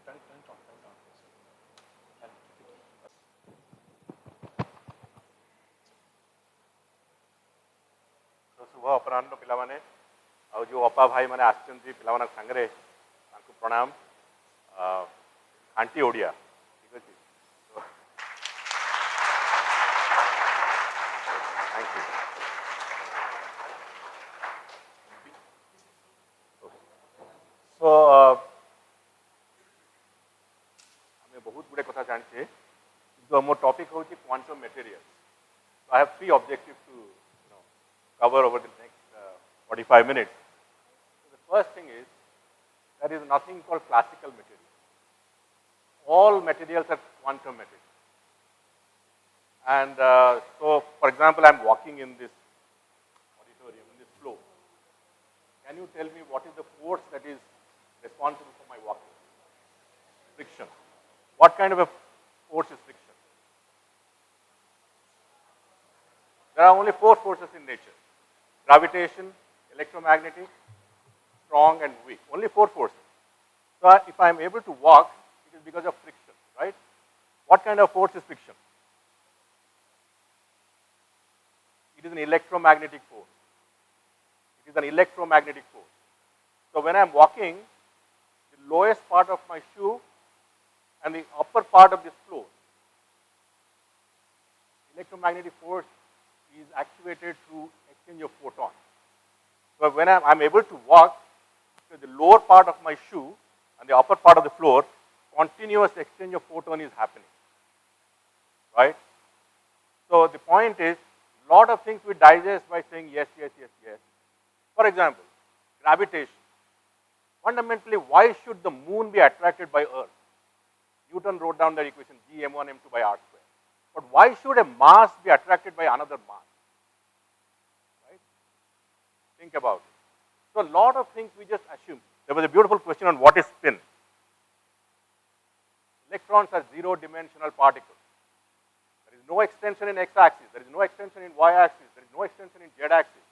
Turn it on. ଶୁଭ ଅପରାହ୍ନ ପିଲାମାନେ ଆଉ ଯେଉଁ ଅପା ଭାଇମାନେ ଆସିଛନ୍ତି ପିଲାମାନଙ୍କ ସାଙ୍ଗରେ ତାଙ୍କୁ ପ୍ରଣାମ। ଖାଣ୍ଟି ଓଡ଼ିଆ, ଠିକ୍ ଅଛି। Thank you. ସୋ ଆମେ ବହୁତ ଗୁଡ଼ିଏ କଥା ଜାଣିଛେ, କିନ୍ତୁ ମୋ ଟପିକ୍ ହେଉଛି quantum materials. I have three objectives to cover over the next 45 minutes. So the first thing is, there is nothing called classical material. All materials are quantum materials. And so, for example, I'm walking in this auditorium, in this floor. Can you tell me what is the force that is responsible for my walking? Friction. What kind of a force is friction? There are only four forces in nature: gravitation, electromagnetic, strong and weak. Only four forces. So if I am able to walk, it is because of friction, right? What kind of force is friction? It is an electromagnetic force. It is an electromagnetic force. So when I am walking, the lowest part of my shoe and the upper part of this floor, electromagnetic force is actuated through exchange of photons. So when I'm able to walk, so the lower part of my shoe and the upper part of the floor, continuous exchange of photon is happening, right? So the point is, a lot of things we digest by saying yes, yes, yes, yes. For example, gravitation. Fundamentally, why should the moon be attracted by Earth? Newton wrote down the equation G m1 m2 by r square. But why should a mass be attracted by another mass? Right? Think about it. So a lot of things we just assume. There was a beautiful question on what is spin. Electrons are zero-dimensional particles. There is no extension in x-axis. There is no extension in y-axis. There is no extension in z-axis.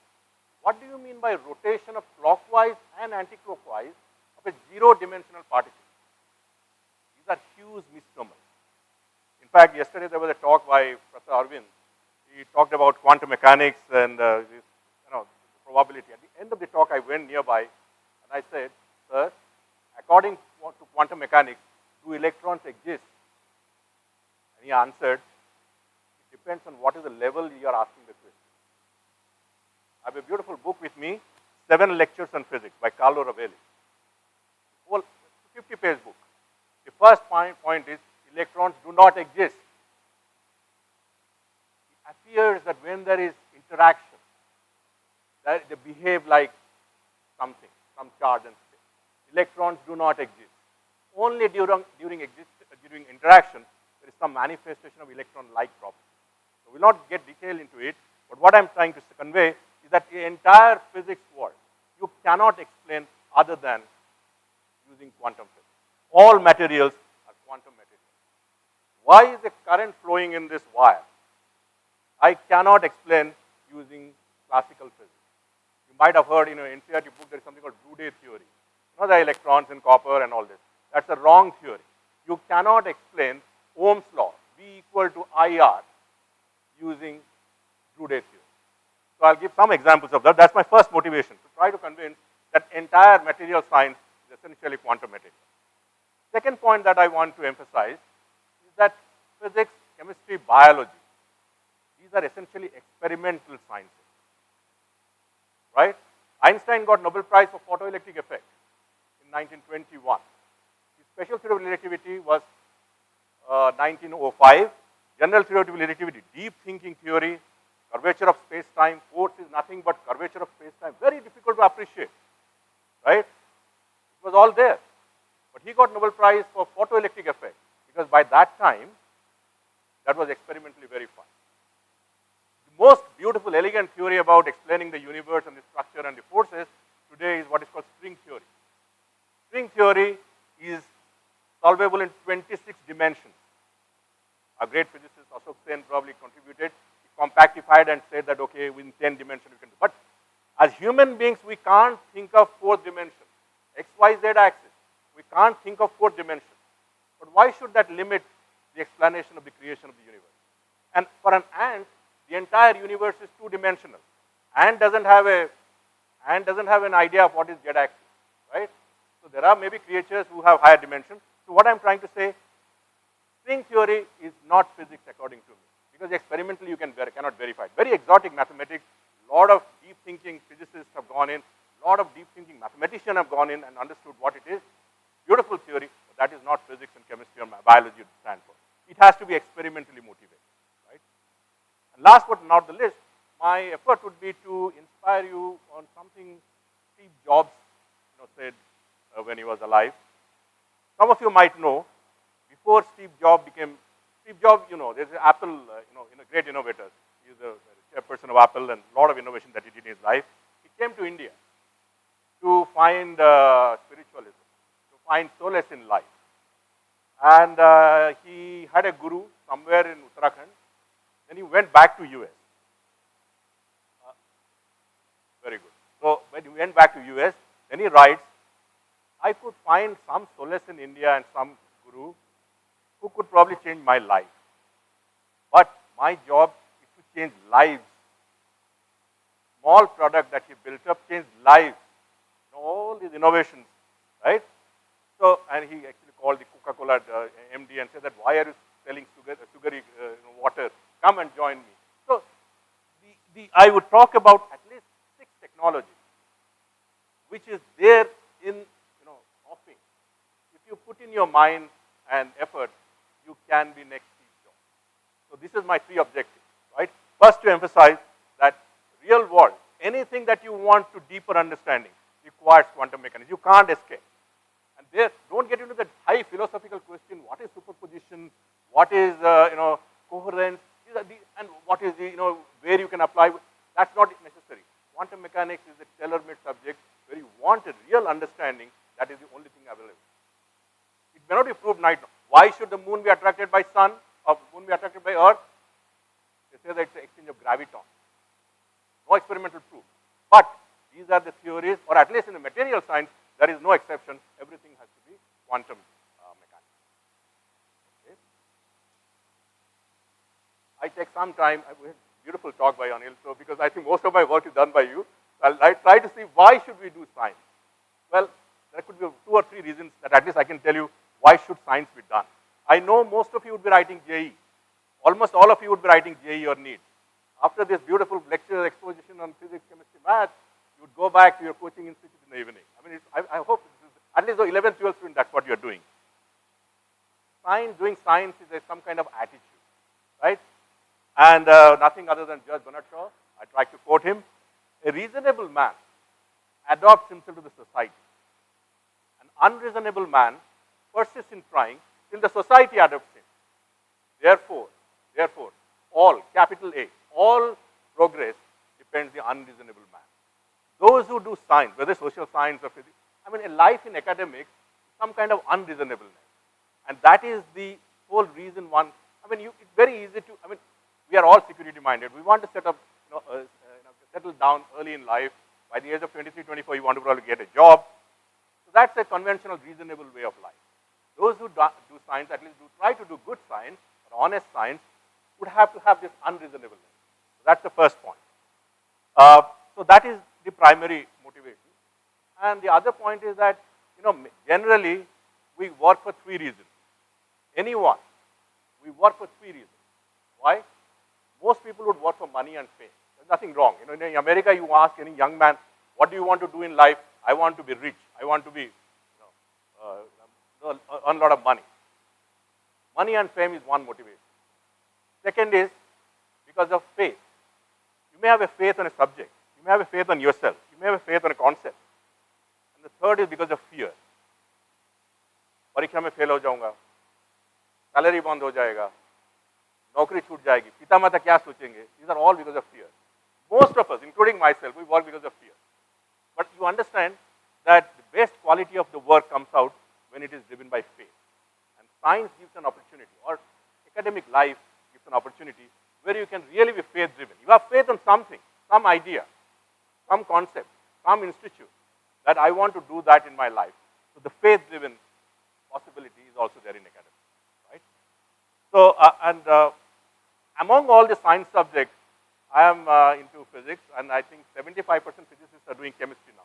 What do you mean by rotation of clockwise and anti-clockwise of a zero-dimensional particle? These are huge misnomers. In fact, yesterday there was a talk by Professor Arvind. He talked about quantum mechanics and probability. At the end of the talk, I went nearby and I said, "Sir, according to quantum mechanics, do electrons exist?" And he answered, "It depends on what is the level you are asking the question." I have a beautiful book with me, 7 Lectures on Physics by Carlo Rovelli. Whole 50-page book. The first point is, electrons do not exist. It appears that when there is interaction, that they behave like something, some charge and state. Electrons do not exist. Only during interaction, there is some manifestation of electron-like properties. So we will not get detail into it, but what I am trying to convey is that the entire physics world, you cannot explain other than using quantum physics. All materials are quantum materials. Why is the current flowing in this wire? I cannot explain using classical physics. You might have heard in an NCERT book there is something called Drude theory. You know the electrons in copper and all this. That's a wrong theory. You cannot explain Ohm's law, V equal to IR, using Drude theory. So I'll give some examples of that. That's my first motivation, to try to convince that entire material science is essentially quantum material. Second point that I want to emphasize is that physics, chemistry, biology, these are essentially experimental sciences. Right? Einstein got Nobel Prize for photoelectric effect in 1921. His special theory of relativity was 1905. General theory of relativity, deep thinking theory, curvature of space-time, force is nothing but curvature of space-time. Very difficult to appreciate. Right? It was all there. But he got Nobel Prize for photoelectric effect because by that time, that was experimentally verified. The most beautiful, elegant theory about explaining the universe and the structure and the forces today is what is called string theory. String theory is solvable in 26 dimensions. Our great physicist Ashok Sen probably contributed. He compactified and said that, okay, within 10 dimensions we can do. But as human beings, we can't think of 4th dimension, X, Y, Z axis. We can't think of 4th dimension. But why should that limit the explanation of the creation of the universe? And for an ant, the entire universe is 2-dimensional. Ant doesn't have a ant doesn't have an idea of what is z axis, right? So there are maybe creatures who have higher dimensions. So what I'm trying to say, string theory is not physics according to me, because experimentally you cannot verify it. Very exotic mathematics, a lot of deep thinking physicists have gone in, a lot of deep thinking mathematicians have gone in and understood what it is. Beautiful theory, but that is not physics and chemistry or biology to stand for. It has to be experimentally motivated, right? And last but not the least, my effort would be to inspire you on something Steve Jobs said when he was alive. Some of you might know, before Steve Jobs, there's Apple, great innovator. He's the chairperson of Apple and a lot of innovation that he did in his life. He came to India to find spiritualism, to find solace in life. And he had a guru somewhere in Uttarakhand. Then he went back to US. Very good. So when he went back to US, then he writes, I could find some solace in India and some guru who could probably change my life. But my job is to change lives. Small product that he built up changed lives. All these innovations, right? So, and he actually called the Coca-Cola MD and said that, why are you selling sugary water? Come and join me. So, I would talk about at least 6 technologies, which is there in, offering. If you put in your mind and effort, you can be next Steve Jobs. So this is my 3 objectives, right? First, to emphasize that real world, anything that you want to deeper understanding requires quantum mechanics. You can't escape. And there, don't get into that high philosophical question, what is superposition, what is, coherence, and what is the, where you can apply. That's not necessary. Quantum mechanics is a tailor-made subject where you want a real understanding. That is the only thing available. It may not be proved right now. Why should the moon be attracted by sun or moon be attracted by earth? They say that it's an exchange of graviton. No experimental proof. But these are the theories, or at least in the material science, there is no exception. Everything has to be quantum mechanics. Okay. I take some time. We had a beautiful talk by Anil, so because I think most of my work is done by you, I'll try to see why should we do science. Well, there could be 2 or 3 reasons that at least I can tell you why should science be done. I know most of you would be writing JEE. Almost all of you would be writing JEE or NEET. After this beautiful lecture exposition on physics, chemistry, math, you would go back to your coaching institute in the evening. I mean, I hope this is, at least the 11th, 12th student, that's what you're doing. Doing science is some kind of attitude, right? And nothing other than Judge Bernard Shaw, I try to quote him, a reasonable man adopts himself to the society. An unreasonable man persists in trying till the society adopts him. Therefore, all, capital A, all progress depends on the unreasonable man. Those who do science, whether social science or physics, I mean, a life in academics, some kind of unreasonableness. And that is the whole reason it's very easy to, we are all security minded. We want to set up, settle down early in life. By the age of 23, 24, you want to probably get a job. So that's a conventional, reasonable way of life. Those who do science, at least try to do good science, or honest science, would have to have this unreasonableness. So that's the first point. So that is the primary motivation. And the other point is that, generally, we work for 3 reasons. Anyone, we work for 3 reasons. Why? Most people would work for money and fame. There's nothing wrong. In America, you ask any young man, what do you want to do in life? I want to be rich. I want to be, earn a lot of money. Money and fame is one motivation. Second is because of faith. You may have a faith on a subject. You may have a faith on yourself. You may have a faith on a concept. And the third is because of fear. परीक्षा में fail हो जाऊंगा, salary बंद हो जाएगा, नौकरी छूट जाएगी, पिता माता क्या सोचेंगे? These are all because of fear. Most of us, including myself, we work because of fear. But you understand that the best quality of the work comes out when it is driven by faith. And science gives an opportunity, or academic life gives an opportunity where you can really be faith driven. You have faith on something, some idea, some concept, some institute, that I want to do that in my life. So the faith driven possibility is also there in academics, right? So, among all the science subjects, I am into physics, and I think 75% physicists are doing chemistry now.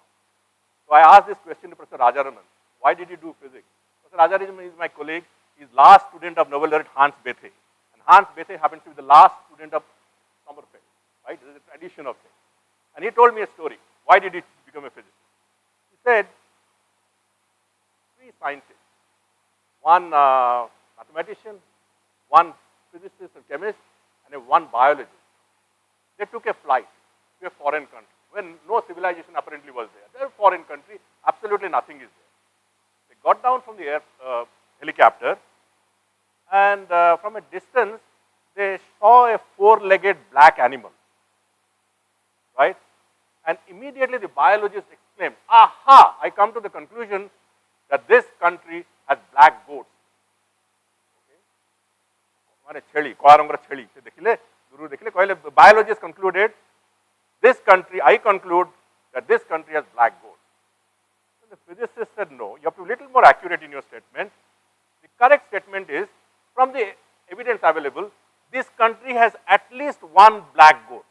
So I asked this question to Professor Rajaraman, why did you do physics? Professor Rajaraman is my colleague. He's last student of Nobel laureate Hans Bethe. And Hans Bethe happens to be the last student of Sommerfeld, right? This is a tradition of things. And he told me a story. Why did he become a physicist? He said, 3 scientists, one mathematician, one physicist and chemist, and one biologist. They took a flight to a foreign country when no civilization apparently was there. They're a foreign country, absolutely nothing is there. They got down from the helicopter, and from a distance, they saw a 4-legged black animal, right? And immediately the biologist exclaimed, aha, I come to the conclusion that this country has black goats. Biologists concluded, I conclude that this country has black goats. So the physicist said, no, you have to be a little more accurate in your statement. The correct statement is, from the evidence available, this country has at least one black goat.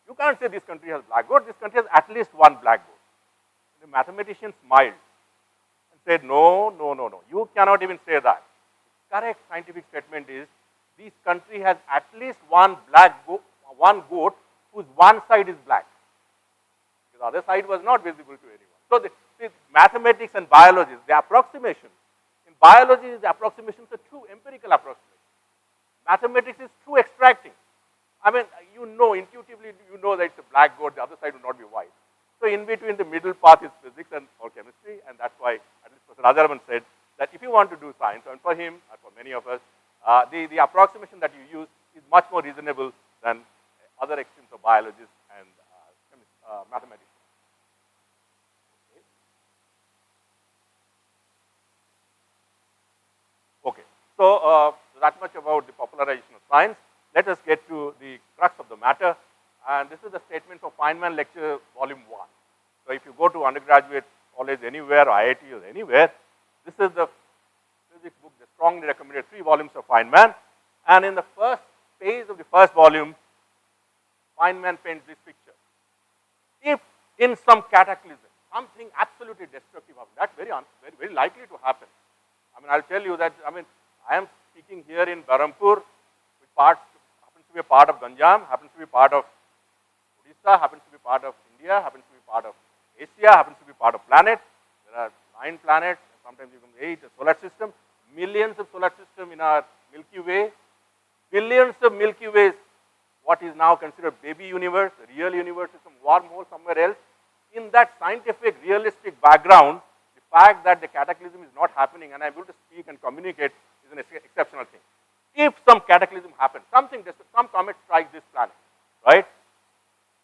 You can't say this country has black goat, this country has at least one black goat. The mathematician smiled and said, no, you cannot even say that. The correct scientific statement is, this country has at least one goat whose one side is black. The other side was not visible to anyone. So the mathematics and biology, the approximation. In biology, the approximations are true empirical approximation. Mathematics is true extracting. I mean, intuitively, that it's a black goat, the other side will not be white. So in between, the middle path is physics or chemistry, and that's why, at least Professor Rajaraman said, that if you want to do science, and for him, and for many of us, the approximation that you use is much more reasonable than other extremes of biologists and mathematicians. Okay, so that much about the popularization of science. Let us get to the crux of the matter, and this is the statement for Feynman Lecture Volume 1. So if you go to undergraduate college anywhere, or IIT or anywhere, this is the physics book, they strongly recommended 3 volumes of Feynman, and in the first page of the first volume, Feynman paints this picture. If in some cataclysm, something absolutely destructive happens, that's very likely to happen. I mean, I'll tell you that, I am speaking here in Berhampur, which happens to be a part of Ganjam, happens to be part of Odisha, happens to be part of India, happens to be part of Asia, happens to be part of planet. There are 9 planets, sometimes even 8, a solar system, millions of solar systems in our Milky Way, billions of Milky Ways, what is now considered baby universe, the real universe is some wormhole somewhere else. In that scientific, realistic background, the fact that the cataclysm is not happening and I'm able to speak and communicate is an exceptional thing. If some cataclysm happens, some comet strikes this planet, right?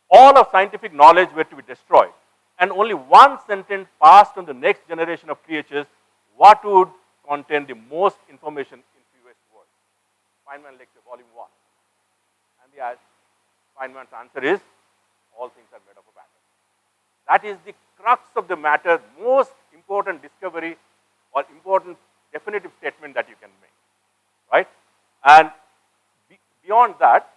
All of scientific knowledge were to be destroyed, and only one sentence passed on the next generation of creatures, what would contain the most information in previous world? Feynman Lecture Volume 1. And the Feynman's answer is, all things are made of a matter. That is the crux of the matter, most important discovery or important definitive statement that you can make, right? And beyond that,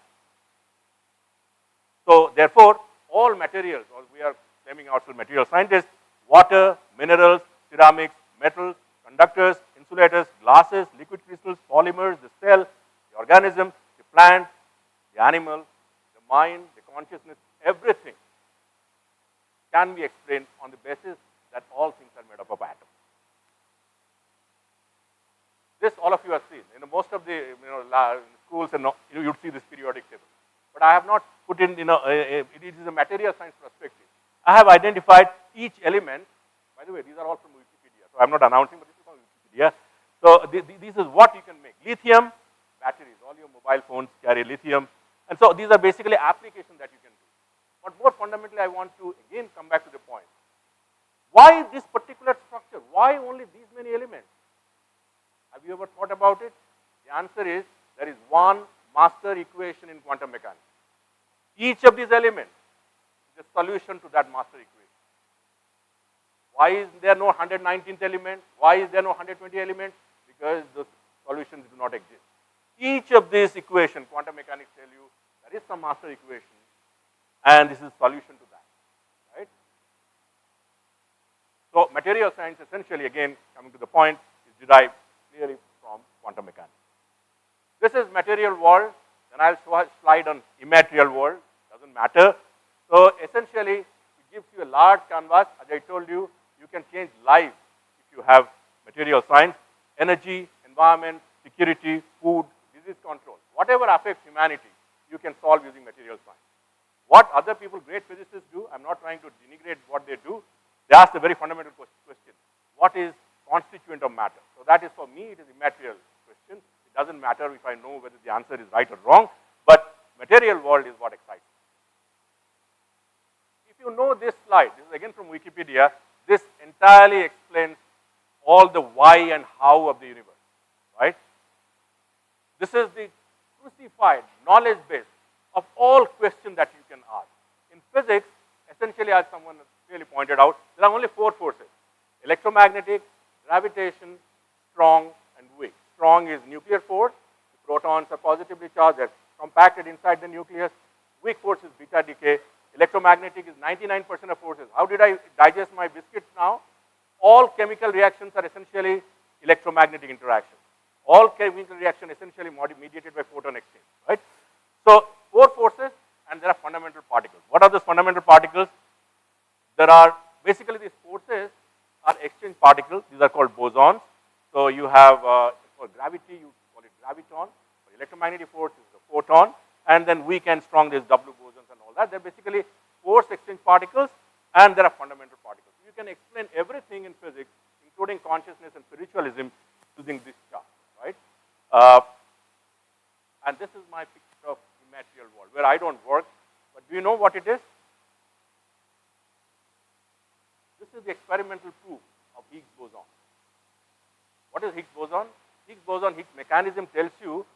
so therefore, all materials, or we are claiming ourselves material scientists, water, minerals, ceramics, metals, conductors, insulators, glasses, liquid crystals, polymers, the cell, the organism, the plant, the animal, the mind, the consciousness, everything can be explained on the basis that all things are made up of atoms. This all of you have seen. Most of the schools and you'd see this periodic table. But I have not put in, it is a material science perspective. I have identified each element. By the way, these are all from Wikipedia. So I'm not announcing, but this is from Wikipedia. So this is what you can make. Lithium, batteries. All your mobile phones carry lithium. And so these are basically applications that you can do. But more fundamentally, I want to again come back to the point. Why this particular structure? Why only these many elements? Have you ever thought about it? The answer is, there is one master equation in quantum mechanics. Each of these elements is a solution to that master equation. Why is there no 119th element? Why is there no 120 elements? Because the solutions do not exist. Each of these equations, quantum mechanics tell you There is some master equation, and this is solution to that, right? So material science essentially, again, coming to the point, is derived clearly from quantum mechanics. This is material world, then I'll show a slide on immaterial world, doesn't matter. So essentially, it gives you a large canvas. As I told you, you can change lives if you have material science, energy, environment, security, food, disease control. Whatever affects humanity, you can solve using material science. What other people, great physicists do, I'm not trying to denigrate what they do, they ask a very fundamental question. What is constituent of matter? So that is, for me, it is immaterial question. It doesn't matter if I know whether the answer is right or wrong, but material world is what excites me. If you know this slide, this is again from Wikipedia, this entirely explains all the why and how of the universe, right? This is the crucified knowledge base of all questions that you can ask. In physics, essentially, as someone really pointed out, there are only 4 forces: electromagnetic, gravitation, strong, and weak. Strong is nuclear force. The protons are positively charged, they're compacted inside the nucleus. Weak force is beta decay. Electromagnetic is 99% of forces. How did I digest my biscuits now? All chemical reactions are essentially electromagnetic interactions. All chemical reactions essentially mediated by photon exchange, right? So 4 forces, and there are fundamental particles. What are those fundamental particles? There are, basically these forces are exchange particles. These are called bosons. So you have, for gravity, you call it graviton. For electromagnetic force, is the photon. And then weak and strong, there's W bosons and all that. They're basically force exchange particles, and there are fundamental particles. You can explain everything in physics, including consciousness and spiritualism, using this chart, right? And this is my picture of immaterial world, where I don't work, but do you know what it is? This is the experimental proof of Higgs boson. What is Higgs boson? Higgs boson, Higgs mechanism tells you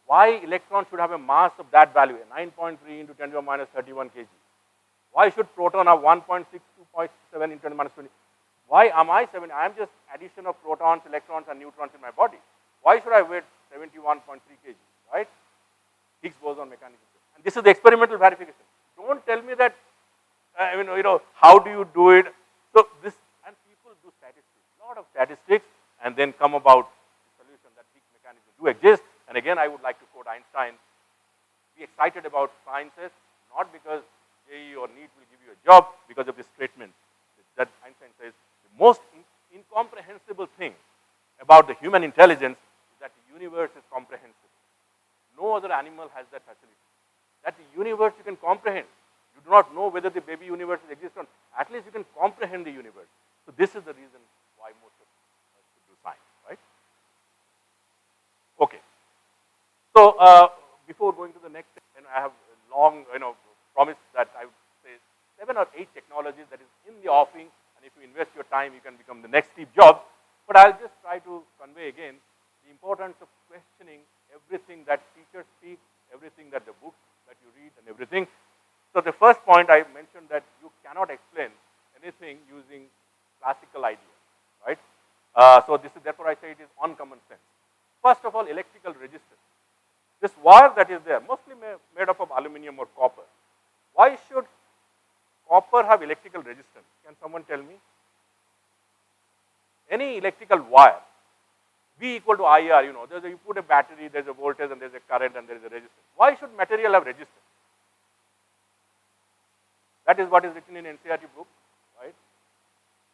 why electrons should have a mass of that value, 9.3 into 10 to the minus 31 kg. Why should proton have 1.6, 2.7 into 10 to the minus 20? Why am I 7? I am just addition of protons, electrons, and neutrons in my body. Why should I weigh 71.3 kg, right? Higgs boson mechanism. And this is the experimental verification. Don't tell me that, how do you do it? So this, and people do statistics, a lot of statistics, and then come about the solution that Higgs mechanisms do exist. And again, I would like to quote Einstein: be excited about sciences, not because JEE or NEET will give you a job, because of this statement that Einstein says, the most incomprehensible thing about the human intelligence is that the universe is comprehensible. No other animal has that facility. That the universe you can comprehend. You do not know whether the baby universe exists or not. At least you can comprehend the universe. So this is the reason why most of us should do science, right? Okay. So before going to the next, I have a long, promise that I would say 7 or 8 technologies that is in the offing, and if you invest your time, you can become the next Steve Jobs. But I'll just try to convey again the importance of questioning everything that teachers speak, everything that the books that you read, and everything. So the first point I mentioned that you cannot explain anything using classical ideas, right? So this is, therefore I say it is uncommon sense. First of all, electrical resistance. This wire that is there, mostly made up of aluminum or copper. Why should copper have electrical resistance? Can someone tell me? Any electrical wire, V equal to IR, you put a battery, there's a voltage and there's a current and there's a resistance. Why should material have resistance? That is what is written in NCERT book, right?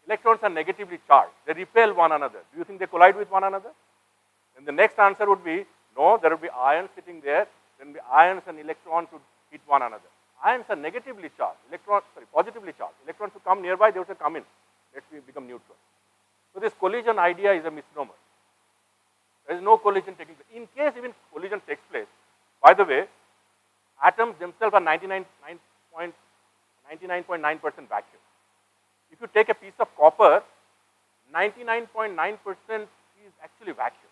Electrons are negatively charged. They repel one another. Do you think they collide with one another? Then the next answer would be, no, there will be ions sitting there, then the ions and electrons would hit one another. Ions are negatively charged, positively charged. Electrons who come nearby, they also come in. Let me become neutral. So this collision idea is a misnomer. There is no collision taking place. In case even collision takes place, by the way, atoms themselves are 99.9% vacuum. If you take a piece of copper, 99.9% is actually vacuum.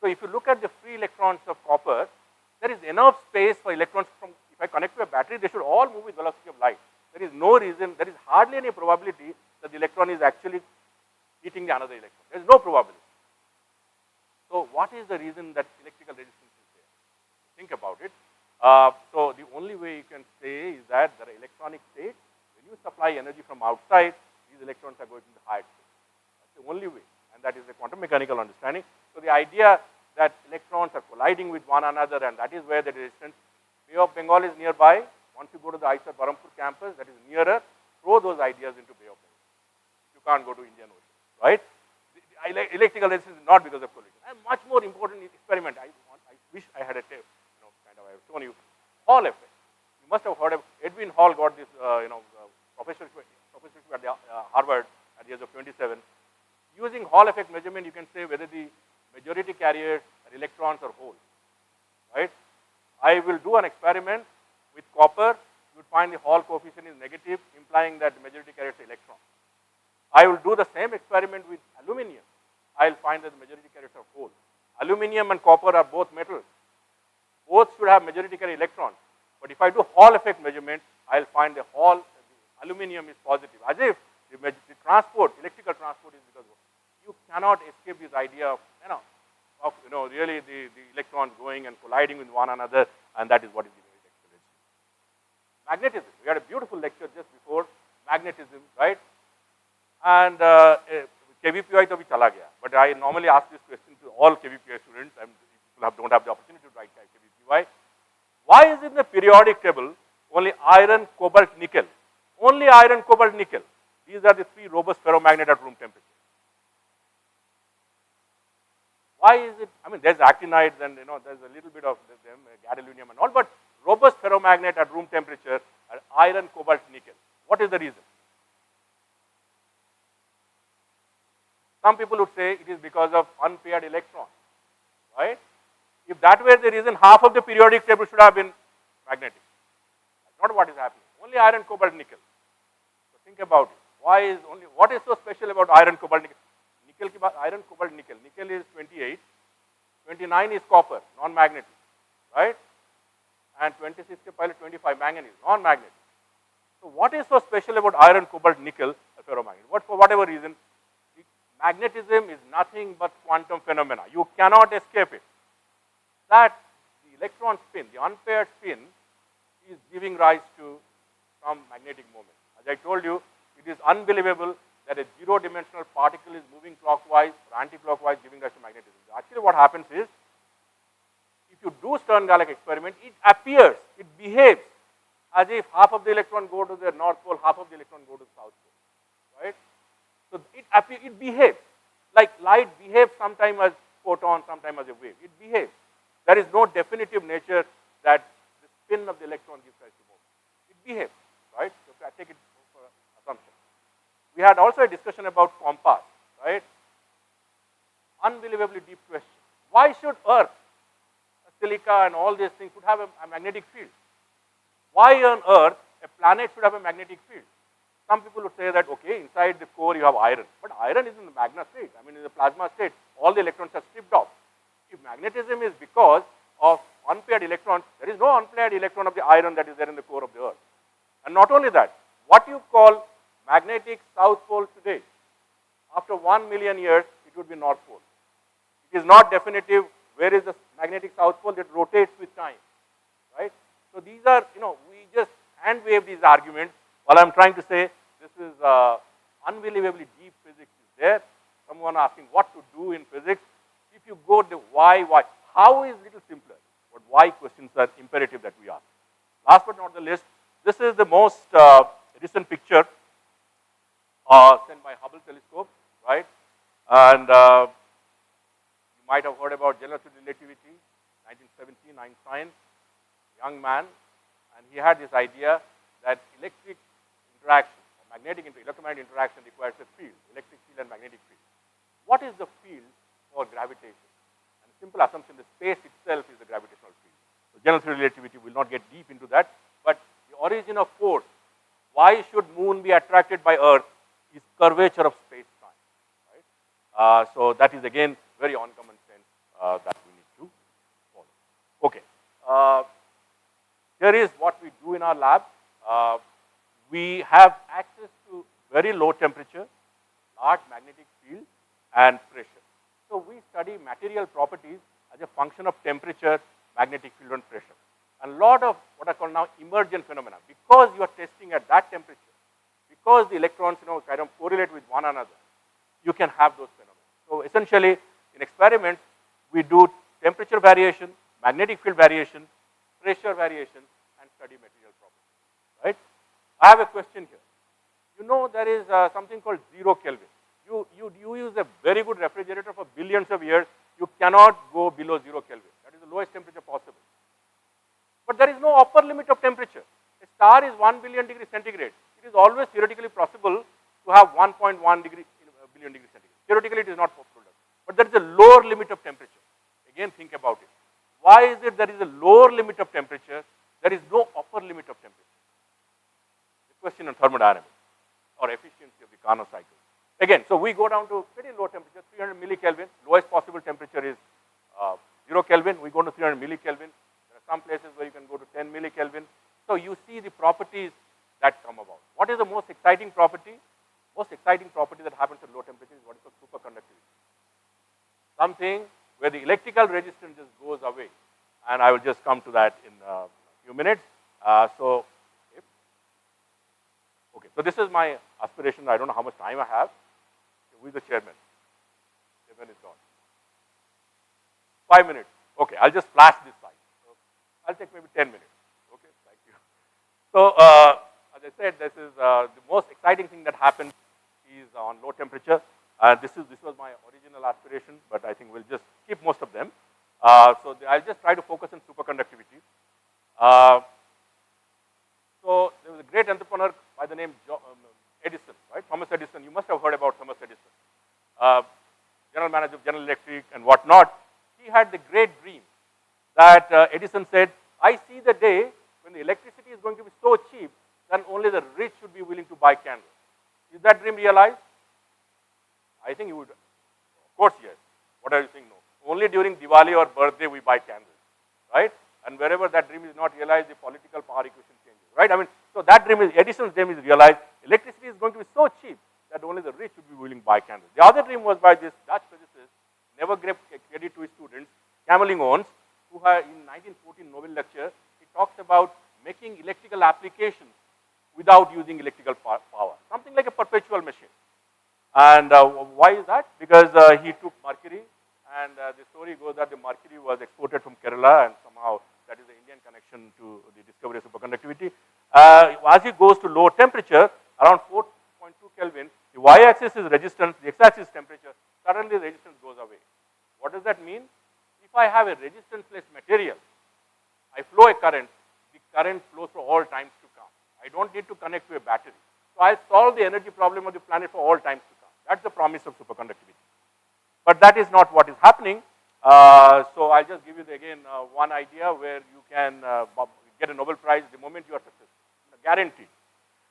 So if you look at the free electrons of copper, there is enough space for electrons from, if I connect to a battery, they should all move with velocity of light. There is no reason, there is hardly any probability that the electron is actually hitting the another electron. There is no probability. So what is the reason that electrical resistance is there? Think about it. So the only way you can say is that there are electronic states. When you supply energy from outside, these electrons are going to the higher state. That's the only way, and that is the quantum mechanical understanding. So the idea that electrons are colliding with one another, and that is where the resistance. Bay of Bengal is nearby. Once you go to the IISER Barampur campus, that is nearer, throw those ideas into Bay of Bengal. You can't go to Indian Ocean, right? The electrical resistance is not because of collision. And much more important experiment. I wish I had a tape, I have shown you. Hall effect. You must have heard of Edwin Hall got this, professorship at the, Harvard at the age of 27. Using Hall effect measurement, you can say whether the majority carriers are electrons or holes, right? I will do an experiment with copper. You would find the Hall coefficient is negative, implying that the majority carriers are electrons. I will do the same experiment with aluminium. I will find that the majority carriers are holes. Aluminium and copper are both metals. Both should have majority carry electrons. But if I do Hall effect measurement, I will find the aluminium is positive. As if the transport, electrical transport is because of, you cannot escape this idea of, really the electrons going and colliding with one another, and that is what is giving it acceleration. Magnetism. We had a beautiful lecture just before, magnetism, right? And KVPI to bhi chala gaya. But I normally ask this question to all KVPI students, and people don't have the opportunity to write KVPI. Why is in the periodic table only iron, cobalt, nickel? Only iron, cobalt, nickel. These are the three robust ferromagnets at room temperature. Why is it? I mean, there's actinides and there's a little bit of them, gadolinium and all, but robust ferromagnet at room temperature are iron, cobalt, nickel. What is the reason? Some people would say it is because of unpaired electrons, right? If that were the reason, half of the periodic table should have been magnetic. That's not what is happening. Only iron, cobalt, nickel. So think about it. What is so special about iron, cobalt, nickel? Iron, cobalt, nickel. Nickel is 28. 29 is copper, non-magnetic, right? And 26 ke pehle 25 manganese, non-magnetic. So what is so special about iron, cobalt, nickel, ferromagnet? For whatever reason, magnetism is nothing but quantum phenomena. You cannot escape it. That the electron spin, the unpaired spin, is giving rise to some magnetic moment. As I told you, it is unbelievable that a zero-dimensional particle is moving clockwise or anti-clockwise, giving rise to magnetism. Actually, what happens is, if you do Stern-Gallagher experiment, it appears, it behaves as if half of the electron go to the north pole, half of the electron go to the south pole, right? So it behaves like light behaves sometimes as photon, sometimes as a wave. It behaves. There is no definitive nature that the spin of the electron gives rise to moment. It behaves, right? So I take it for assumption. We had also a discussion about compass, right? Unbelievably deep question. Why should Earth, silica and all these things should have a magnetic field? Why on Earth a planet should have a magnetic field? Some people would say that, okay, inside the core you have iron, but iron is in the magna state. I mean, in the plasma state, all the electrons are stripped off. If magnetism is because of unpaired electrons, there is no unpaired electron of the iron that is there in the core of the Earth. And not only that, what you call magnetic south pole today, after 1 million years, it would be north pole. It is not definitive where is the magnetic south pole that rotates with time, right? So these are, we just hand wave these arguments. While I'm trying to say this is unbelievably deep physics is there. Someone asking what to do in physics. If you go to why, how is little simpler, but why questions are imperative that we ask. Last but not the least, this is the most recent picture sent by Hubble telescope, right? And you might have heard about general relativity, 1917, Einstein, young man, and he had this idea that electric interaction, electromagnetic interaction requires a field, electric field and magnetic field. What is the field for gravitation? And a simple assumption, the space itself is the gravitational field. So general relativity will not get deep into that, but the origin of force, why should moon be attracted by Earth, is curvature of space-time, right? So that is again very uncommon sense that we need to follow. Okay, here is what we do in our lab. We have access to very low temperature, large magnetic field and pressure. So we study material properties as a function of temperature, magnetic field and pressure. and a lot of what are called now emergent phenomena. Because you are testing at that temperature, because the electrons kind of correlate with one another, you can have those phenomena. So essentially, in experiments, we do temperature variation, magnetic field variation, pressure variation, and study material properties, right? I have a question here. You know there is something called 0 Kelvin. You use a very good refrigerator for billions of years, you cannot go below 0 Kelvin. That is the lowest temperature possible. But there is no upper limit of temperature. A star is 1 billion degrees centigrade. It is always theoretically possible to have 1.1 billion degrees centigrade. Theoretically, it is not possible. But there is a lower limit of temperature. Again, think about it. Why is it there is a lower limit of temperature? There is no upper limit of temperature. The question on thermodynamics or efficiency of the Carnot cycle. Again, so we go down to pretty low temperature, 300 millikelvin. Lowest possible temperature is 0 Kelvin. We go to 300 millikelvin. There are some places where you can go to 10 millikelvin. So you see the properties that come about. What is the most exciting property? Most exciting property that happens at low temperature is what is called superconductivity. Something where the electrical resistance just goes away. And I will just come to that in a few minutes. So this is my aspiration. I don't know how much time I have. Who is the chairman? Chairman is gone. 5 minutes. Okay, I'll just flash this slide. So I'll take maybe 10 minutes. Okay, thank you. So as I said, this is the most exciting thing that happens is on low temperature. This was my original aspiration, but I think we'll just keep most of them. So I'll just try to focus on superconductivity. So there was a great entrepreneur by the name Edison, right? Thomas Edison. You must have heard about Thomas Edison, general manager of General Electric and whatnot. He had the great dream that Edison said, I see the day when the electricity is going to be so cheap that only the rich should be willing to buy candles. Is that dream realized? I think you would. Of course, yes. What are you saying? No. Only during Diwali or birthday we buy candles, right? And wherever that dream is not realized, the political power equation changes, right? I mean, so that dream is, Edison's dream is realized. Electricity is going to be so cheap that only the rich would be willing to buy candles. The other dream was by this Dutch physicist, never gave credit to his students, Cameling Owens, who had in 1914 Nobel lecture, he talks about making electrical applications without using electrical power, something like a perpetual machine. And why is that? Because he took mercury, and the story goes that the mercury was exported from Kerala, and somehow that is the Indian connection to the discovery of superconductivity. As it goes to low temperature, around 4.2 Kelvin, the y-axis is resistance, the x-axis is temperature, suddenly the resistance goes away. What does that mean? If I have a resistance-less material, I flow a current, the current flows for all times to come. I don't need to connect to a battery. So I'll solve the energy problem of the planet for all times to come. That's the promise of superconductivity. But that is not what is happening. So I'll just give you again one idea where you can get a Nobel Prize the moment you are successful, guaranteed.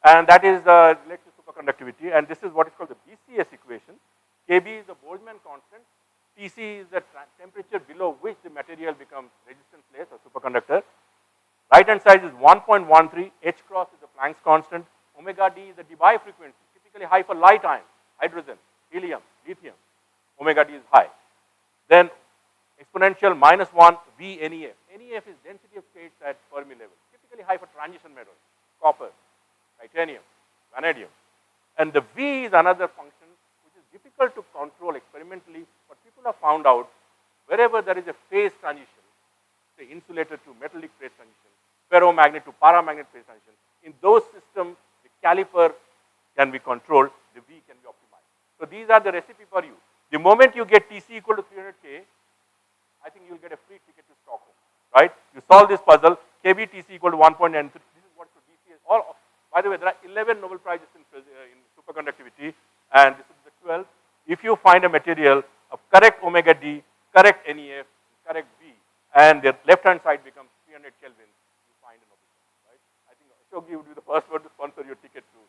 And that is related to superconductivity. And this is what is called the BCS equation. Kb is the Boltzmann constant. Tc is the temperature below which the material becomes resistance-less or superconductor. Right hand side is 1.13. H cross is the Planck's constant. Omega d is the Debye frequency, typically high for light ions, hydrogen, helium, lithium. Omega d is high. Then exponential -1 V NEF. NEF is density of states at Fermi level, typically high for transition metals, copper, titanium, vanadium. And the V is another function which is difficult to control experimentally, but people have found out wherever there is a phase transition, say insulator to metallic phase transition, ferromagnet to paramagnet phase transition, in those systems, the caliper can be controlled, the V can be optimized. So these are the recipe for you. The moment you get Tc equal to 300K, I think you'll get a free ticket to Stockholm, right? You solve this puzzle, Kb Tc equal to 1.93. This is what is BCS. By the way, there are 11 Nobel Prizes in superconductivity, and this is the 12th. If you find a material of correct omega d, correct NEF, correct V, and the left-hand side becomes 300 Kelvin, you find a Nobel Prize, right? I think Ashok would be the first one to sponsor your ticket to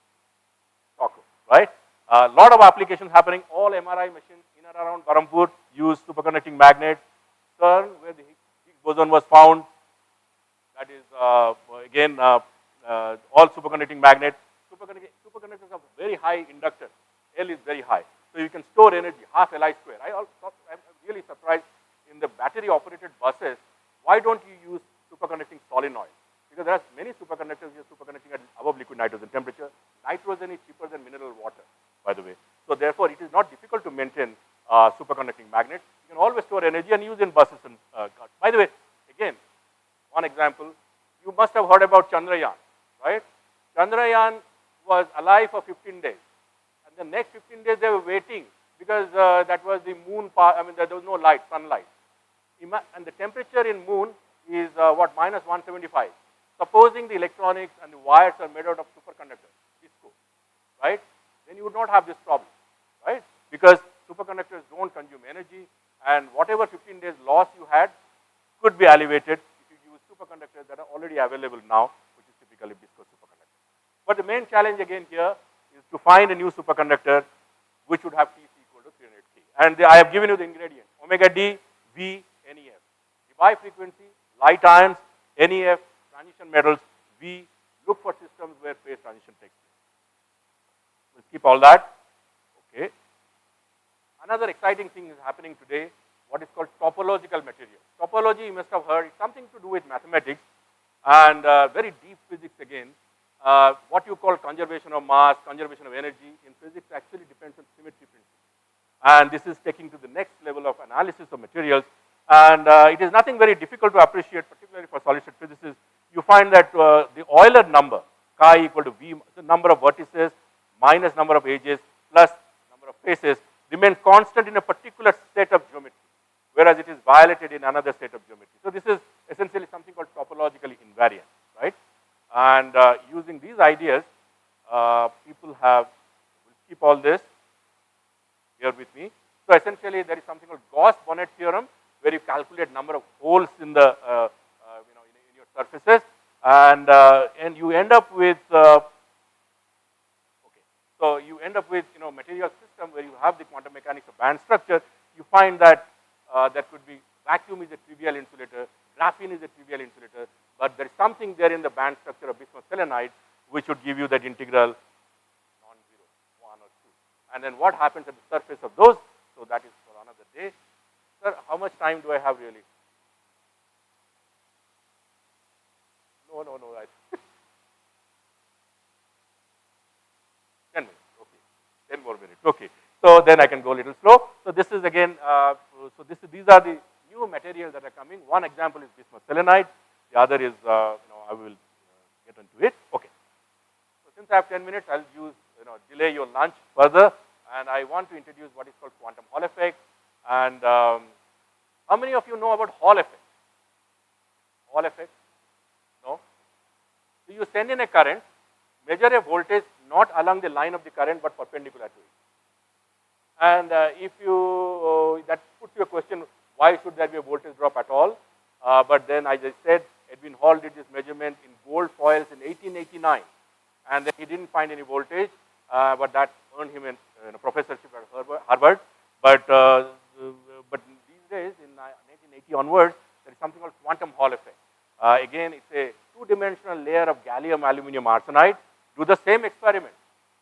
Stockholm, right? A lot of applications happening. All MRI machines in and around Barampur use superconducting magnets. CERN, where the Higgs boson was found, that is again all superconducting magnets. Superconductors have very high inductance. L is very high, so you can store energy, half Li square. I'm really surprised in the battery-operated buses. Why don't you use superconducting solenoid? hydrogen is cheaper than mineral water, by the way. So therefore, it is not difficult to maintain superconducting magnets. You can always store energy and use in buses and cars. By the way, again, one example, you must have heard about Chandrayaan, right? Chandrayaan was alive for 15 days. And the next 15 days they were waiting because that was the moon, there was no light, sunlight. And the temperature in moon is what, minus 175. Supposing the electronics and the wires are made out of superconductors, ISCO, right? Then you would not have this problem, right? Because superconductors don't consume energy, and whatever 15 days loss you had could be alleviated if you use superconductors that are already available now, which is typically viscous superconductors. But the main challenge again here is to find a new superconductor which would have Tc equal to 300 K. And I have given you the ingredient, omega D, V, NEF. The bi-frequency, light ions, NEF, transition metals, we look for systems where phase transition takes place. We'll skip all that. Okay. Another exciting thing is happening today, what is called topological materials. Topology, you must have heard, it's something to do with mathematics and very deep physics again. What you call conservation of mass, conservation of energy in physics actually depends on symmetry principle. And this is taking to the next level of analysis of materials. And it is nothing very difficult to appreciate, particularly for solid state physicists. You find that the Euler number, chi equal to V, the number of vertices minus number of edges plus number of faces, remains constant in a particular state of geometry, whereas it is violated in another state of geometry. So this is essentially something called topologically invariant, right? And using these ideas, people have, we'll keep all this here with me. So essentially there is something called Gauss-Bonnet theorem, where you calculate number of holes in the, in your surfaces, and you end up with, so you end up with, material system where you have the quantum mechanics of band structure. You find that there could be vacuum is a trivial insulator, graphene is a trivial insulator, but there is something there in the band structure of bismuth selenide which would give you that integral non-zero, 1 or 2. And then what happens at the surface of those? So that is for another day. Sir, how much time do I have really? No. 10 minutes, okay. 10 more minutes, okay. So then I can go a little slow. So this is again, these are the new materials that are coming. One example is bismuth selenide. The other is, I will get into it. Okay. So since I have 10 minutes, I'll use, delay your lunch further. And I want to introduce what is called quantum Hall effect. And how many of you know about Hall effect? Hall effect? No? So you send in a current, measure a voltage not along the line of the current but perpendicular to it. And if you, that puts you a question, why should there be a voltage drop at all? But then I just said, Edwin Hall did this measurement in gold foils in 1889. And then he didn't find any voltage, but that earned him a professorship at Harvard. But these days, in 1980 onwards, there is something called quantum Hall effect. Again, it's a two-dimensional layer of gallium aluminum arsenide. Do the same experiment.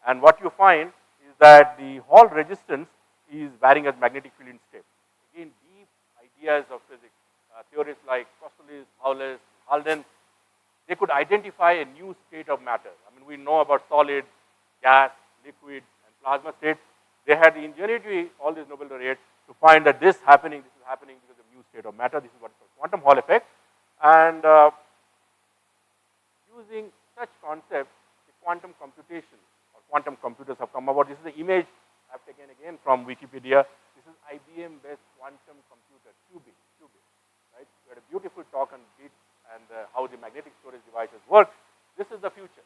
And what you find is that the Hall resistance is varying as magnetic field in step. Again, deep ideas of physics. Theorists like Kostelis, Paulus, Halden, they could identify a new state of matter. I mean, we know about solid, gas, liquid, and plasma states. They had the ingenuity, all these Nobel laureates, to find that this is happening because of new state of matter. This is what is called quantum Hall effect. And using such concepts, the quantum computation or quantum computers have come about. This is the image I've taken again from Wikipedia. This is IBM-based quantum computer, qubit, right? We had a beautiful talk on bits and how the magnetic storage devices work. This is the future.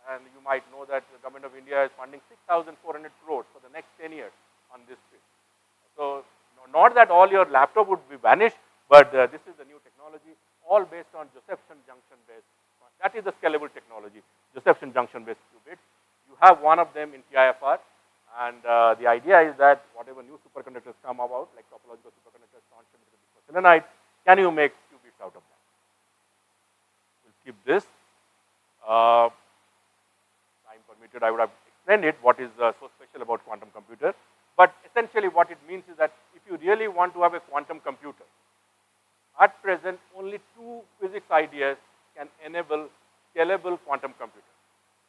And you might know that the government of India is funding 6,400 crores for the next 10 years on this field. So, not that all your laptop would be vanished, but this is the new technology, all based on Josephson junction-based. That is the scalable technology, Josephson junction-based qubits. You have one of them in TIFR, and the idea is that whatever new superconductors come about, like topological superconductors, constant with the selenide, can you make qubits out of that? We'll skip this. Time permitted, I would have explained it, what is so special about quantum computer. But essentially what it means is that if you really want to have a quantum computer, at present only two physics ideas can enable scalable quantum computers.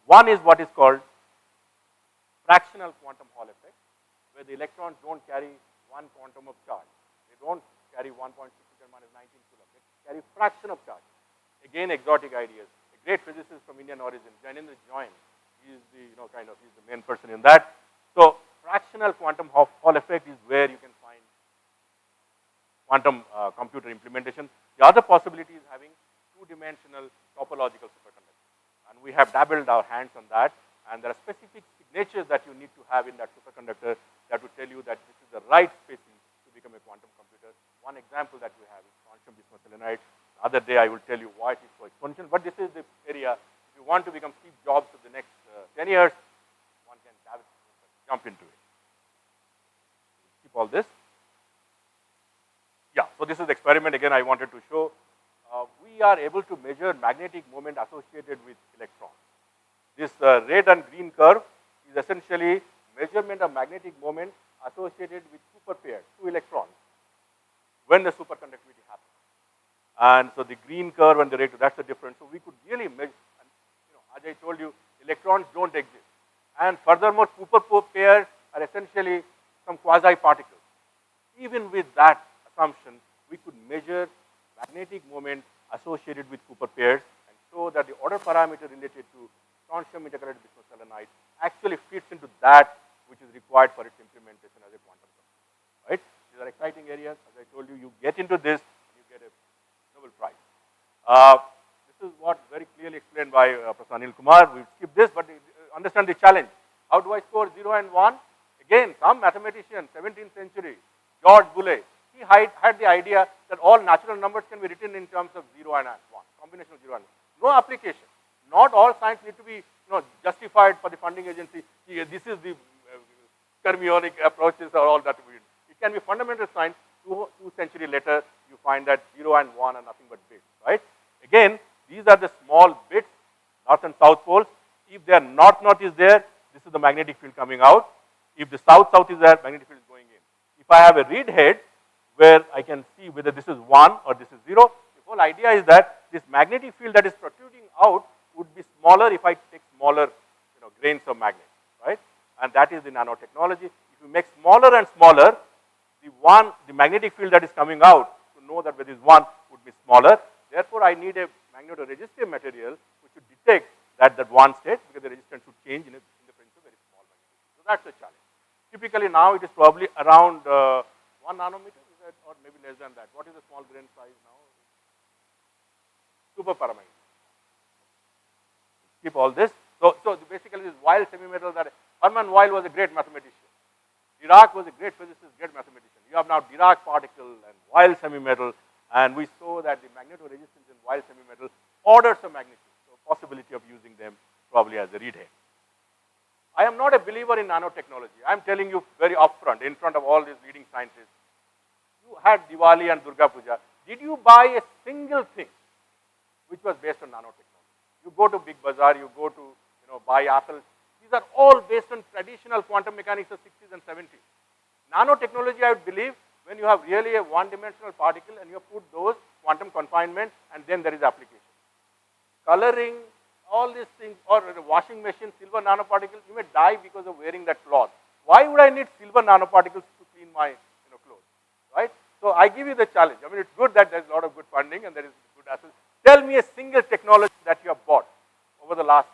One is what is called fractional quantum Hall effect, where the electrons don't carry one quantum of charge. They don't carry 1.6 × 19 coulomb. They carry fraction of charge. Again, exotic ideas. A great physicist from Indian origin, Janendra Jain, he is the he's the main person in that. So fractional quantum Hall effect is where you can find quantum computer implementation. The other possibility is having two-dimensional topological superconductor, and we have dabbled our hands on that. And there are specific signatures that you need to have in that superconductor that will tell you that this is the right species to become a quantum computer. One example that we have is strontium bismuth. The other day I will tell you why it is so exponential, but this is the area. If you want to become Steve Jobs of the next 10 years, one can jump into it. Keep all this. Yeah, so this is the experiment again I wanted to show. We are able to measure magnetic moment associated with electrons. This red and green curve is essentially measurement of magnetic moment associated with super pairs, two electrons, when the superconductivity happens. And so the green curve and the red, that's the difference. So we could really measure, and, as I told you, electrons don't exist. And furthermore, super pairs are essentially some quasi-particles. Even with that assumption, we could measure magnetic moment associated with Cooper pairs and show that the order parameter related to strontium intercalated bismuth actually fits into that which is required for its implementation as a quantum computer. Right? These are exciting areas. As I told you, you get into this and you get a Nobel Prize. This is what very clearly explained by Professor Anil Kumar. We skip this, but understand the challenge. How do I score 0 and 1? Again, some mathematician, 17th century, George Boole, he had the idea that all natural numbers can be written in terms of 0 and 1, combination of 0 and 1. No application. Not all science need to be justified for the funding agency. This is the fermionic approaches or all that we do. It can be fundamental science. Two centuries later, you find that 0 and 1 are nothing but bits, right? Again, these are the small bits, north and south poles. If their north-north is there, this is the magnetic field coming out. If the south-south is there, magnetic field is going in. If I have a reed head where I can see whether this is 1 or this is 0, the whole idea is that this magnetic field that is protruding out would be smaller if I take smaller grains of magnet, right? And that is the nanotechnology. If you make smaller and smaller, the magnetic field that is coming out, to know that whether it is 1 would be smaller. Therefore, I need a magnetoresistive material which should detect that 1 state, because the resistance should change in the presence of very small magnetic field. So that's the challenge. Typically now it is probably around 1 nanometer, is that, or maybe less than that. What is the small grain size now? Super paramagnetic. Keep all this. So basically this Weil semimetal, that Hermann Weil was a great mathematician. Dirac was a great physicist, great mathematician. You have now Dirac particle and Weil semimetal, and we saw that the magnetoresistance in Weil semimetal orders of magnitude. So possibility of using them probably as a reed head. I am not a believer in nanotechnology. I am telling you very upfront, in front of all these leading scientists. You had Diwali and Durga Puja. Did you buy a single thing which was based on nanotechnology? You go to Big Bazaar, you go to buy Apple. These are all based on traditional quantum mechanics of 60s and 70s. Nanotechnology, I would believe, when you have really a one-dimensional particle and you put those quantum confinement, and then there is application. Coloring, all these things, or a washing machine, silver nanoparticles, you may die because of wearing that cloth. Why would I need silver nanoparticles to clean my clothes, right? So I give you the challenge. I mean, it's good that there's a lot of good funding and there is good assets. Tell me a single technology that you have bought over the last,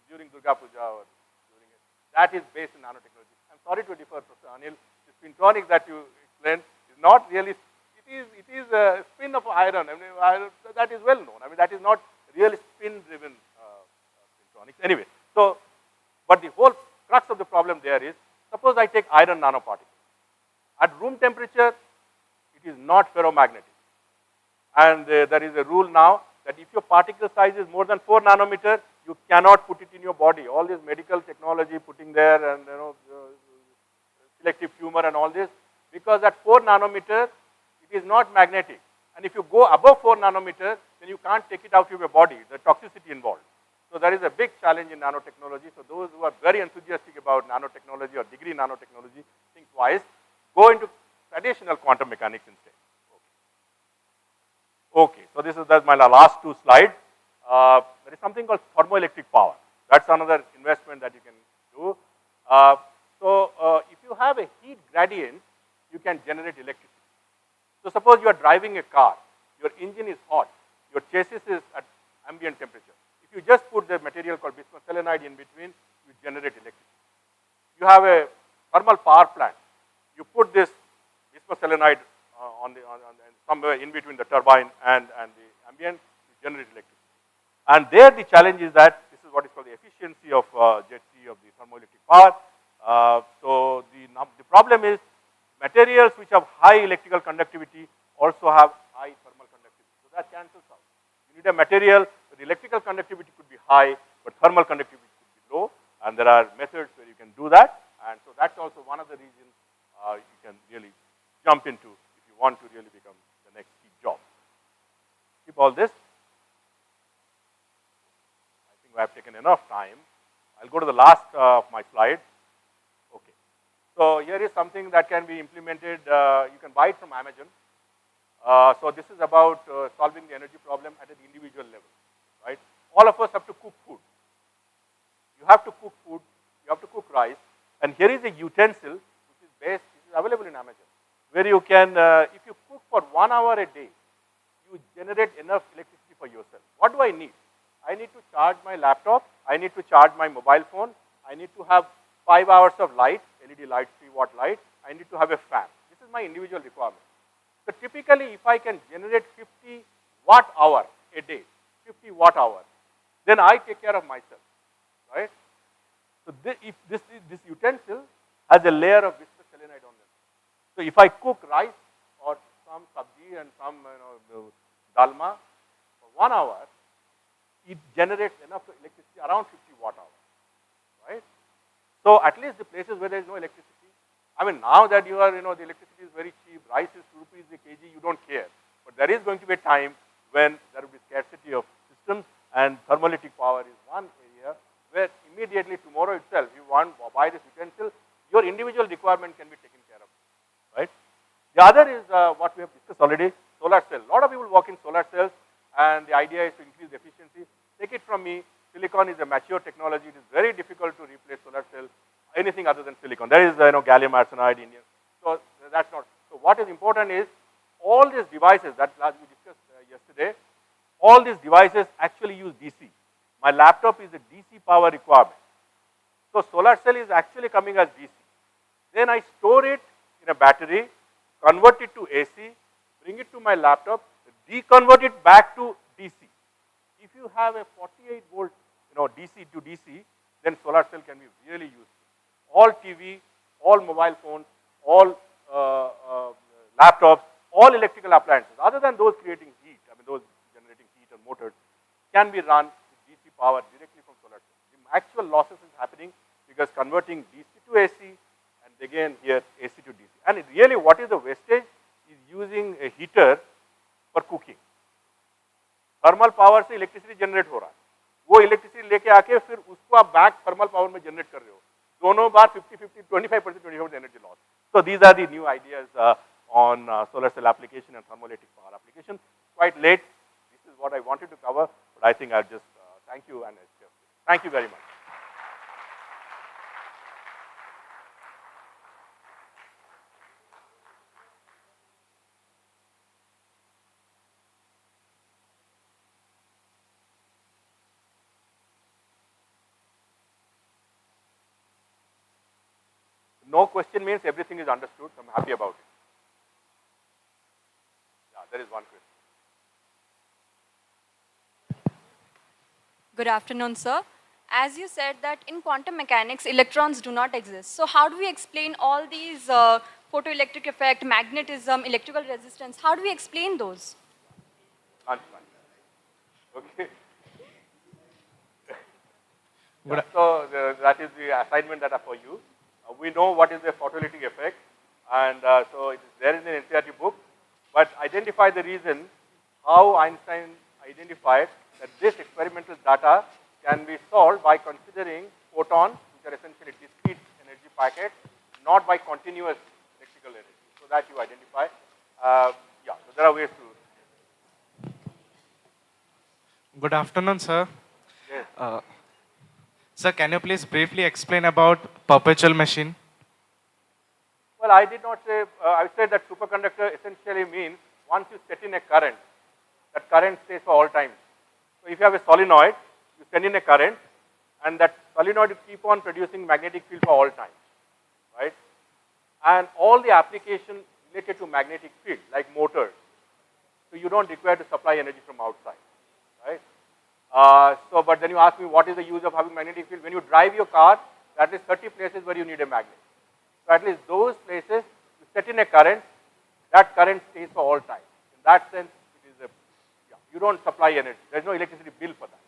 during Durga Puja or during it, that is based on nanotechnology. I'm sorry to defer, Professor Anil. The spintronics that you explained is not really, it is a spin of iron. I mean, that is well known. I mean, that is not really spin-driven spintronics. Anyway, so, but the whole crux of the problem there is, suppose I take iron nanoparticle. At room temperature, it is not ferromagnetic. And there is a rule now that if your particle size is more than 4 nanometer, you cannot put it in your body. All this medical technology putting there and selective tumor and all this, because at 4 nanometer, it is not magnetic. And if you go above 4 nanometer, then you can't take it out of your body, the toxicity involved. So there is a big challenge in nanotechnology. So those who are very enthusiastic about nanotechnology or degree nanotechnology, think twice. Go into traditional quantum mechanics instead. Okay, so this is my last 2 slides. There is something called thermoelectric power. That's another investment that you can do. If you have a heat gradient, you can generate electricity. So suppose you are driving a car, your engine is hot, your chassis is at ambient temperature. If you just put the material called bismuth in between, you generate electricity. You have a thermal power plant, you put this bismuth somewhere in between the turbine and the ambient, you generate electricity. And there the challenge is that this is what is called the efficiency of Jet-3 of the thermoelectric power. The problem is materials which have high electrical conductivity also have high thermal conductivity. So that cancels out. You need a material where the electrical conductivity could be high, but thermal conductivity could be low. And there are methods where you can do that. And so that's also one of the reasons you can really jump into if you want to really become the next key job. Keep all this. I think I have taken enough time. I'll go to the last of my slides. Okay. So here is something that can be implemented. You can buy it from Amazon. So this is about solving the energy problem at an individual level, right? All of us have to cook food. You have to cook food. You have to cook rice. And here is a utensil which is available in Amazon, where you can, if you cook for 1 hour a day, you generate enough electricity for yourself. What do I need? I need to charge my laptop. I need to charge my mobile phone. I need to have 5 hours of light, LED light, 3-watt light. I need to have a fan. This is my individual requirement. So typically, if I can generate 50 watt hour a day, 50 watt hour, then I take care of myself, right? So this utensil has a layer of viscous selenide on it. So if I cook rice or some sabji and some dalma for 1 hour, it generates enough electricity, around 50 watt hour, right? So at least the places where there is no electricity, I mean, now that you are, the electricity is very cheap, rice is 2 rupees a kg, you don't care. But there is going to be a time when there will be scarcity of systems, and thermoelectric power is one area where immediately tomorrow itself, you want to buy this utensil, your individual requirement can be taken care of, right? The other is what we have discussed already, solar cell. A lot of people work in solar cells, and the idea is to increase efficiency. Take it from me, silicon is a mature technology. It is very difficult to replace solar cell, anything other than silicon. There is gallium arsenide, indium. So that's not. So what is important is all these devices that we discussed yesterday, all these devices actually use DC. My laptop is a DC power requirement. So solar cell is actually coming as DC. Then I store it in a battery, convert it to AC, bring it to my laptop, deconvert it back to DC. If you have a 48 volt, DC to DC, then solar cell can be really useful. All TV, all mobile phones, all laptops, all electrical appliances, other than those creating heat, those generating heat and motors, can be run with DC power directly from solar cell. The actual losses is happening because converting DC to AC, and again here AC to DC. And really, what is the wastage is using a heater for cooking. Thermal power से electricity generate हो रहा है, वो electricity लेके आके फिर उसको आप बैक थर्मल पावर में जनरेट कर रहे हो, दोनों बार 50-50, 25% 25% energy loss. So these are the new ideas on solar cell application and thermoelectric power application. Quite late. This is what I wanted to cover, but I think I'll just thank you and thank you very much. No question means everything is understood. I'm happy about it. Yeah, there is one question. Good afternoon, sir. As you said that in quantum mechanics, electrons do not exist. So how do we explain all these photoelectric effect, magnetism, electrical resistance? How do we explain those? Okay. So that is the assignment that are for you. We know what is the photoelectric effect, and so it is there in the NCERT book, but identify the reason how Einstein identified that this experimental data can be solved by considering photons, which are essentially discrete energy packets, not by continuous electrical energy. So that you identify. Yeah, so there are ways to. Good afternoon, sir. Yes. Sir, can you please briefly explain about perpetual machine? Well, I did not say, I said that superconductor essentially means once you set in a current, that current stays for all time. So if you have a solenoid, you send in a current, and that solenoid will keep on producing magnetic field for all time, right? And all the applications related to magnetic field, like motors, so you don't require to supply energy from outside, right? But then you ask me, what is the use of having magnetic field? When you drive your car, there are at least 30 places where you need a magnet. So at least those places, you set in a current, that current stays for all time. In that sense, it is you don't supply energy. There's no electricity bill for that.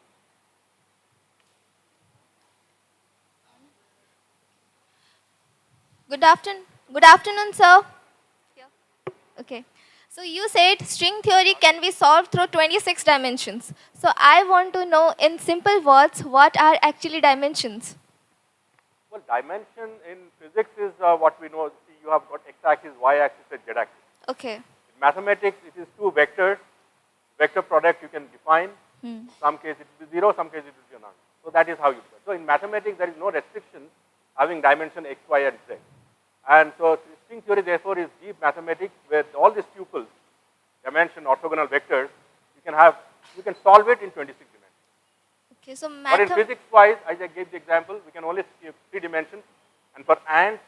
Good afternoon, sir. Okay. So you said string theory can be solved through 26 dimensions. So I want to know in simple words, what are actually dimensions? Well, dimension in physics is what we know. See, you have got x-axis, y-axis, and z-axis. Okay. In mathematics, it is two vectors. Vector product you can define. Some case it will be 0, some case it will be none. So that is how you do it. So in mathematics, there is no restriction having dimension x, y, and z. And so string theory, therefore, is deep mathematics where all these tuples, dimension, orthogonal vectors, you can solve it in 26 dimensions. Okay, so But in physics-wise, as I gave the example, we can only see 3 dimensions, and for ants,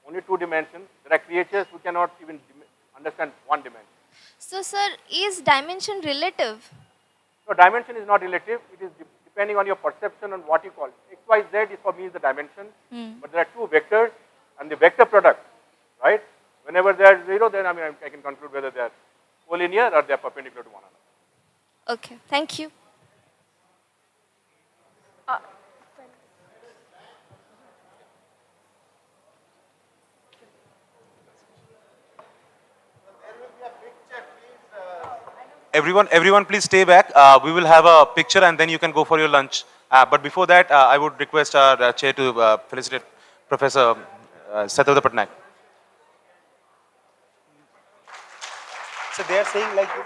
only 2 dimensions. There are creatures who cannot even understand 1 dimension. So, sir, is dimension relative? No, dimension is not relative. It is depending on your perception on what you call it. X, Y, Z is for me is the dimension, but there are 2 vectors, and the vector product, right? Whenever they are 0, then I can conclude whether they are collinear or they are perpendicular to one another. Okay, thank you. Everyone please stay back. We will have a picture and then you can go for your lunch. But before that, I would request our chair to felicitate Professor Satyavrat Patnaik. So they are saying like this.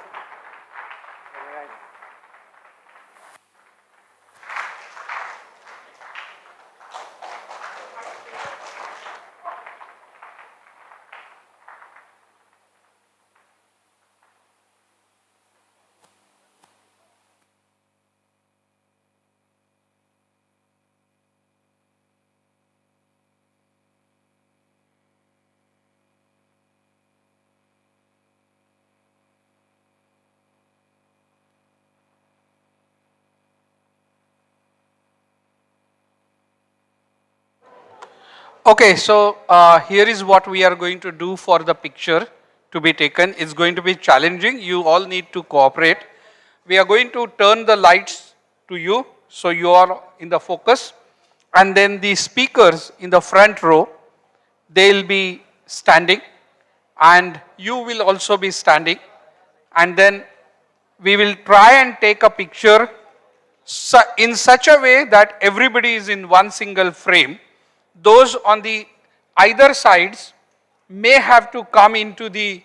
Okay, so here is what we are going to do for the picture to be taken. It's going to be challenging. You all need to cooperate. We are going to turn the lights to you, so you are in the focus. And then the speakers in the front row, they'll be standing, and you will also be standing. And then we will try and take a picture in such a way that everybody is in one single frame. Those on the either sides may have to come into the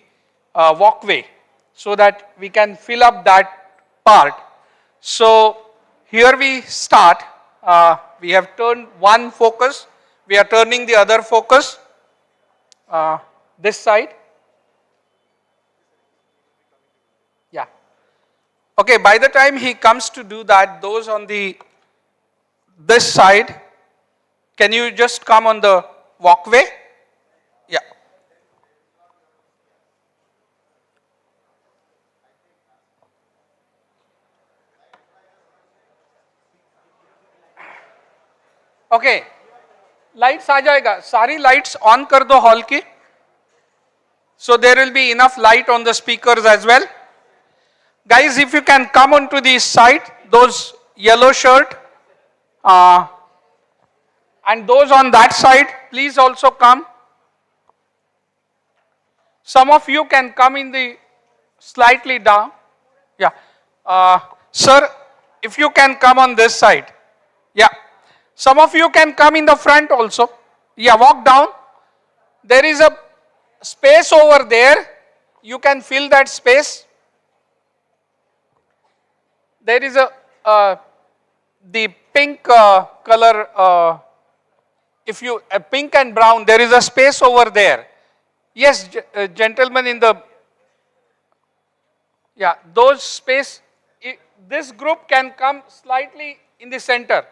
walkway so that we can fill up that part. So here we start. We have turned one focus. We are turning the other focus this side. Yeah. Okay, by the time he comes to do that, those on this side, can you just come on the walkway? Yeah. Okay. Lights आ जाएगा. सारी lights on कर दो hall की. So there will be enough light on the speakers as well. Guys, if you can come onto the side, those yellow shirt, and those on that side, please also come. Some of you can come in the slightly down. Yeah. Sir, if you can come on this side. Yeah. Some of you can come in the front also. Yeah, walk down. There is a space over there. You can fill that space. There is the pink color, if you, pink and brown, there is a space over there. Yes, gentlemen in the, yeah, those space, this group can come slightly in the center.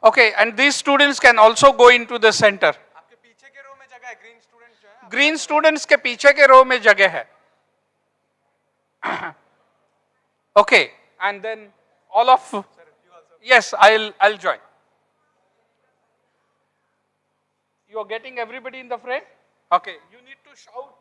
Okay, and these students can also go into the center. Green students के पीछे के row में जगह है. Okay, and then all of, yes, I'll join. You are getting everybody in the frame? Okay, you need to shout.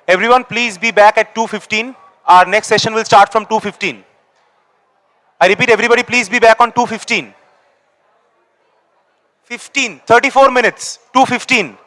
Everyone please be back at 2:15. Our next session will start from 2:15. I repeat, everybody please be back on 2:15. 34 minutes, 2:15.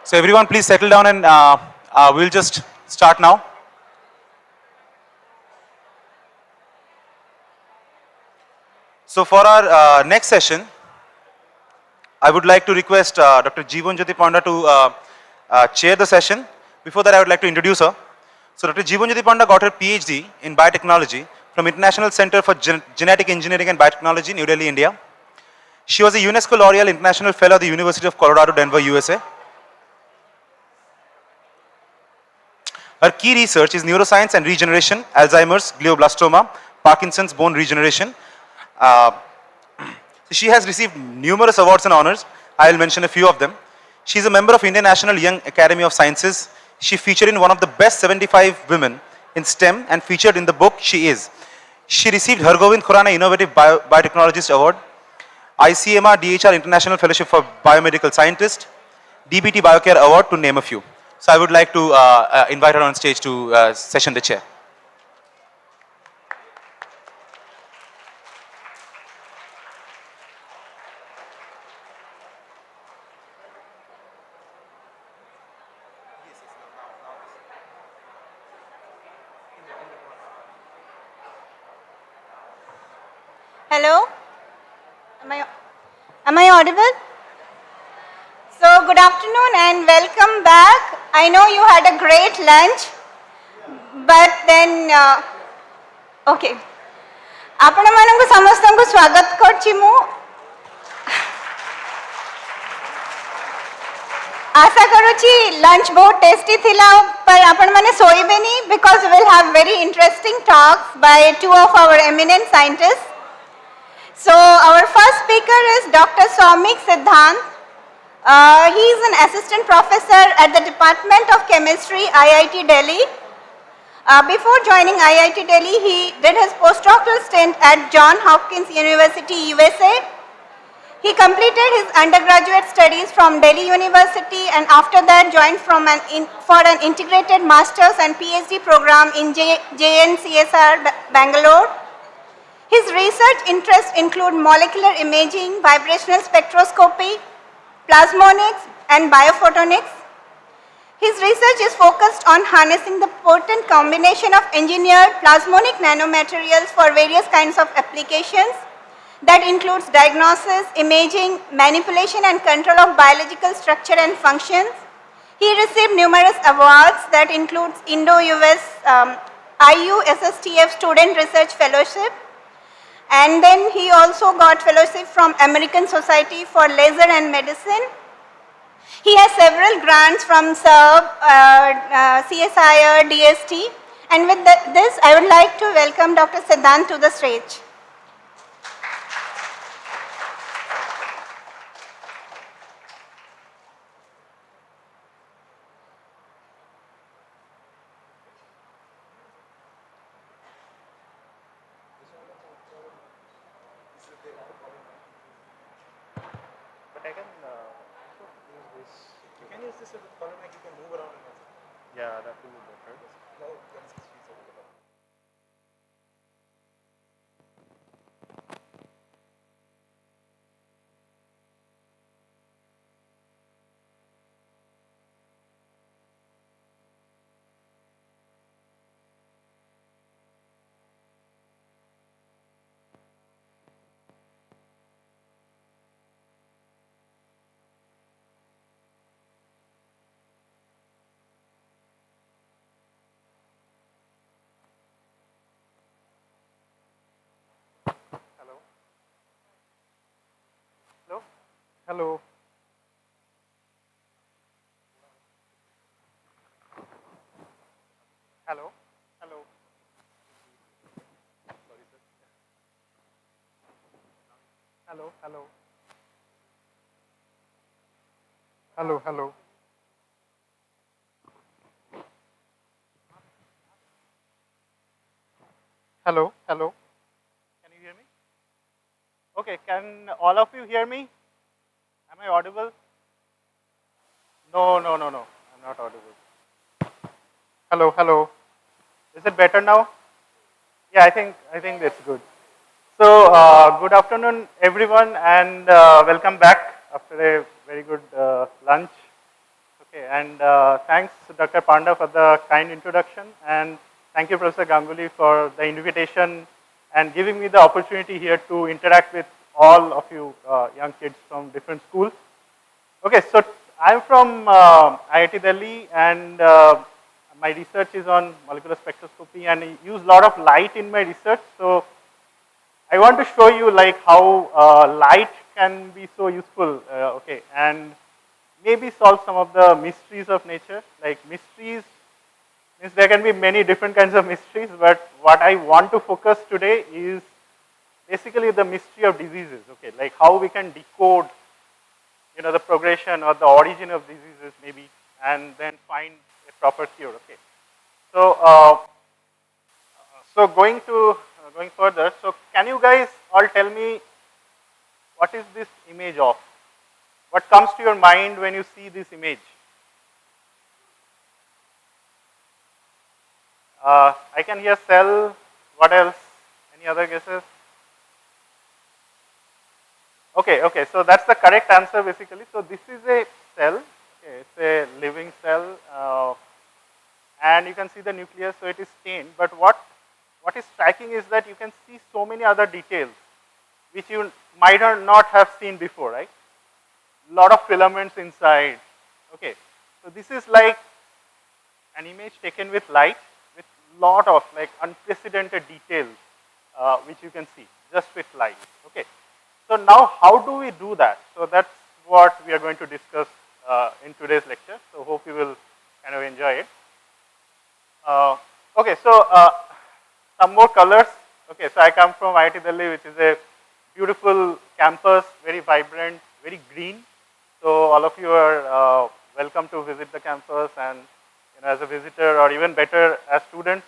So everyone please settle down and we'll just start now. So for our next session, I would like to request Dr. Jeevan Jyoti Panda to chair the session. Before that, I would like to introduce her. So Dr. Jeevan Jyoti Panda got her PhD in biotechnology from International Center for Genetic Engineering and Biotechnology, New Delhi, India. She was a UNESCO L'Oreal International Fellow at the University of Colorado, Denver, USA. Her key research is neuroscience and regeneration, Alzheimer's, glioblastoma, Parkinson's, bone regeneration. She has received numerous awards and honors. I will mention a few of them. She is a member of Indian National Young Academy of Sciences. She featured in one of the best 75 women in STEM and featured in the book She Is. She received Hargovind Khurana Innovative Biotechnologist Award, ICMR DHR International Fellowship for Biomedical Scientist, DBT Biocare Award, to name a few. So I would like to invite her on stage to session the chair. Hello? Am I audible? So good afternoon and welcome back. I know you had a great lunch, but then, okay. आपण मानंगु समस्तंगु स्वागत करछि मु आशा करूछि lunch बहुत tasty थिला पर आपण माने सोइबेनी because we will have very interesting talks by two of our eminent scientists. So our first speaker is Dr. Soumik Siddhant. He is an assistant professor at the Department of Chemistry, IIT Delhi. Before joining IIT Delhi, he did his postdoctoral stint at Johns Hopkins University, USA. He completed his undergraduate studies from Delhi University and after that joined for an integrated master's and PhD program in JNCSR, Bangalore. His research interests include molecular imaging, vibrational spectroscopy, plasmonics, and biophotonics. His research is focused on harnessing the potent combination of engineered plasmonic nanomaterials for various kinds of applications. That includes diagnosis, imaging, manipulation and control of biological structure and functions. He received numerous awards that includes Indo-US IU-SSTF Student Research Fellowship. And then he also got fellowship from American Society for Laser and Medicine. He has several grants from SERB, CSIR, DST. And with this, I would like to welcome Dr. Siddhant to the stage. Yeah, that will be better. Hello. Hello. Hello. Hello. Hello. Hello. Hello. Hello. Hello. Can you hear me? Okay. Can all of you hear me? Am I audible? No, no, no, no. I'm not audible. Hello, hello. Is it better now? Yeah, I think that's good. So, good afternoon, everyone, and welcome back after a very good lunch. Okay, Okay, and thanks Dr. Panda for the kind introduction, and thank you Professor Ganguly for the invitation and giving me the opportunity here to interact with all of you young kids from different schools. Okay, so I'm from IIT Delhi, and my research is on molecular spectroscopy, and I use a lot of light in my research. So I want to show you like how light can be so useful, okay, and maybe solve some of the mysteries of nature. Like mysteries means there can be many different kinds of mysteries, but what I want to focus today is basically the mystery of diseases, okay, like how we can decode, you know, the progression or the origin of diseases maybe, and then find a proper cure, okay. So, going further, so can you guys all tell me what is this image of? What comes to your mind when you see this image? I can hear cell. What else? Any other guesses? Okay, okay. So that's the correct answer basically. So this is a cell. Okay, it's a living cell, and you can see the nucleus. So it is stained. But what is striking is that you can see so many other details which you might not have seen before, right? Lot of filaments inside. Okay, so this is like an image taken with light with lot of like unprecedented details which you can see just with light. Okay, so now how do we do that? So that's what we are going to discuss in today's lecture. So hope you will kind of enjoy it. Okay, so some more colors. Okay, so I come from IIT Delhi, which is a beautiful campus, very vibrant, very green. So all of you are welcome to visit the campus, and you know, as a visitor, or even better as students.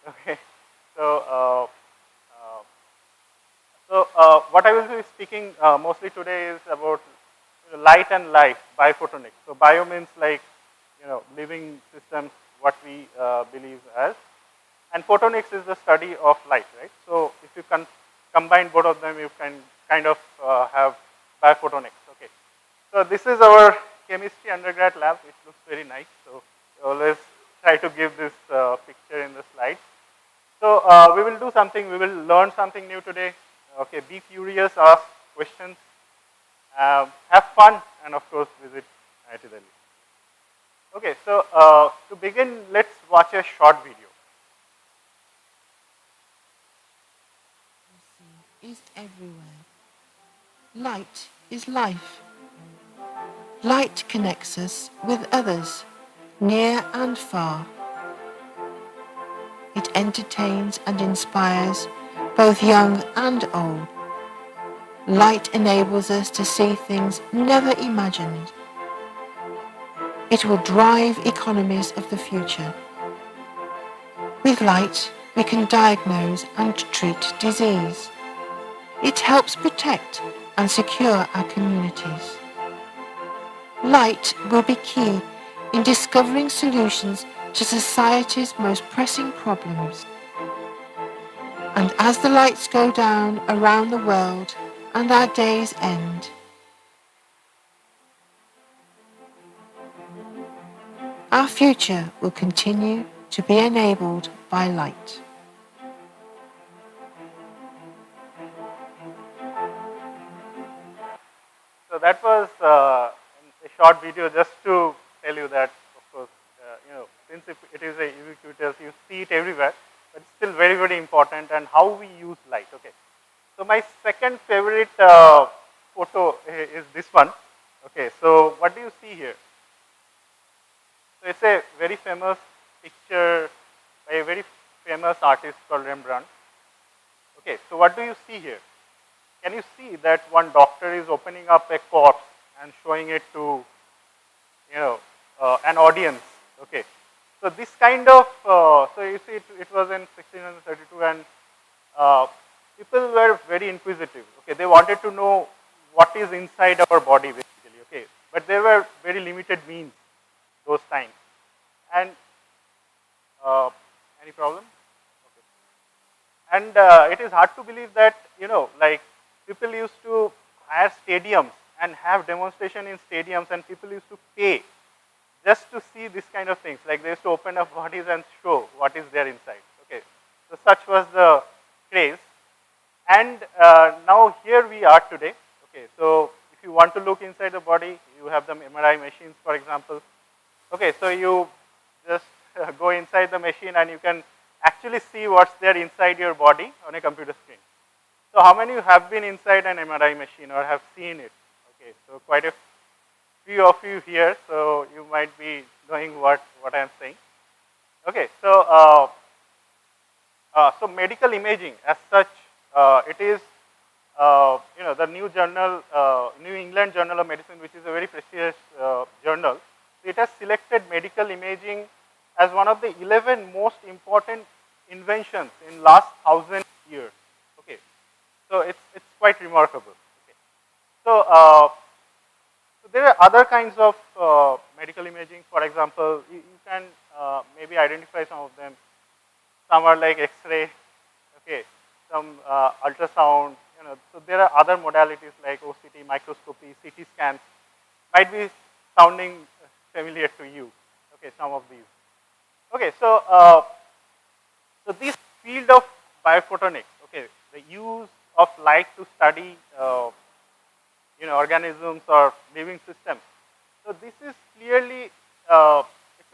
Okay, so what I will be speaking mostly today is about light and life, biophotonics. So bio means like, you know, living systems, what we believe as, and photonics is the study of light, right? So if you can combine both of them, you can kind of have biophotonics. Okay. So this is our chemistry undergrad lab. It looks very nice. So we always try to give this picture in the slides. So we will do something. We will learn something new today. Okay, be curious, ask questions, have fun, and of course visit IIT Delhi. Okay, so to begin, let's watch a short video. Is everywhere. Light is life. Light connects us with others, near and far. It entertains and inspires both young and old. Light enables us to see things never imagined. It will drive economies of the future. With light, we can diagnose and treat disease. It helps protect and secure our communities. Light will be key in discovering solutions to society's most pressing problems. And as the lights go down around the world and our days end, our future will continue to be enabled by light. So that was a short video just to tell you that, of course, you know, since it is a ubiquitous, you see it everywhere, but it's still very, very important, and how we use light. Okay. So my second favorite photo is this one. Okay. So what do you see here? So it's a very famous picture by a very famous artist called Rembrandt. Okay. So what do you see here? Can you see that one doctor is opening up a corpse and showing it to, you know, an audience? Okay. So this kind of, so you see it was in 1632, and people were very inquisitive. Okay. They wanted to know what is inside our body basically. Okay. But there were very limited means those times. And any problem? Okay. And it is hard to believe that, you know, like, people used to hire stadiums and have demonstration in stadiums, and people used to pay just see this kind of things, like they used to open up bodies and show what is there inside. Okay, so such was the craze. And now here we are today. Okay, so if you want to look inside the body, you have the MRI machines, for example. Okay, so you just go inside the machine and you can actually see what's there inside your body on a computer screen. So how many have been inside an MRI machine or have seen it? Okay, so quite a few of you here, so you might be knowing what I am saying. Okay, so so medical imaging as such, it is the New England Journal of Medicine, which is a very prestigious journal. It has selected medical imaging as one of the 11 most important inventions in last 1,000 years. Okay, so it's quite remarkable. Okay. So, so there are other kinds of medical imaging. For example, you can maybe identify some of them. Some are like X-ray, okay, some ultrasound. So there are other modalities like OCT, microscopy, CT scans. Might be sounding familiar to you. Okay, some of these. Okay, so so this field of biophotonics, okay, the use of light to study organisms or living systems. So this is clearly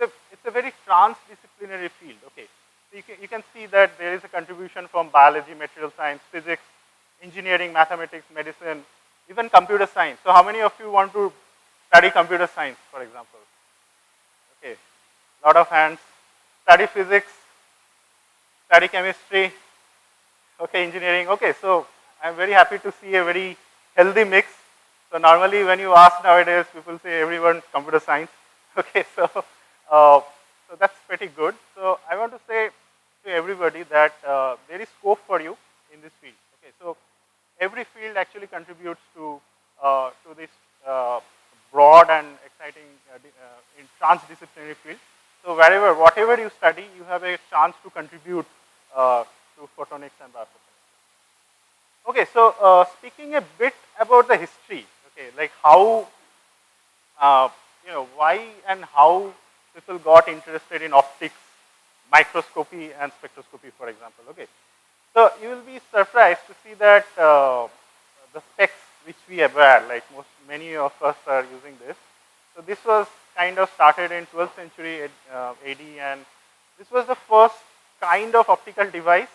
it's a very transdisciplinary field. Okay, so you can see that there is a contribution from biology, material science, physics, engineering, mathematics, medicine, even computer science. So how many of you want to study computer science, for example? Okay, lot of hands. Study physics, study chemistry, okay, engineering. Okay, so I'm very happy to see a very healthy mix. So normally when you ask nowadays, people say everyone computer science. Okay, so so that's pretty good. So I want to say to everybody that there is scope for you in this field. Okay, so every field actually contributes to this broad and exciting transdisciplinary field. So whatever you study, you have a chance to contribute to photonics and biophotonics. Okay, so speaking a bit about the history, okay, like how, why and how people got interested in optics, microscopy and spectroscopy, for example. Okay, so you will be surprised to see that the specs which we wear, like many of us are using this. So this was kind of started in 12th century AD, and this was the first kind of optical device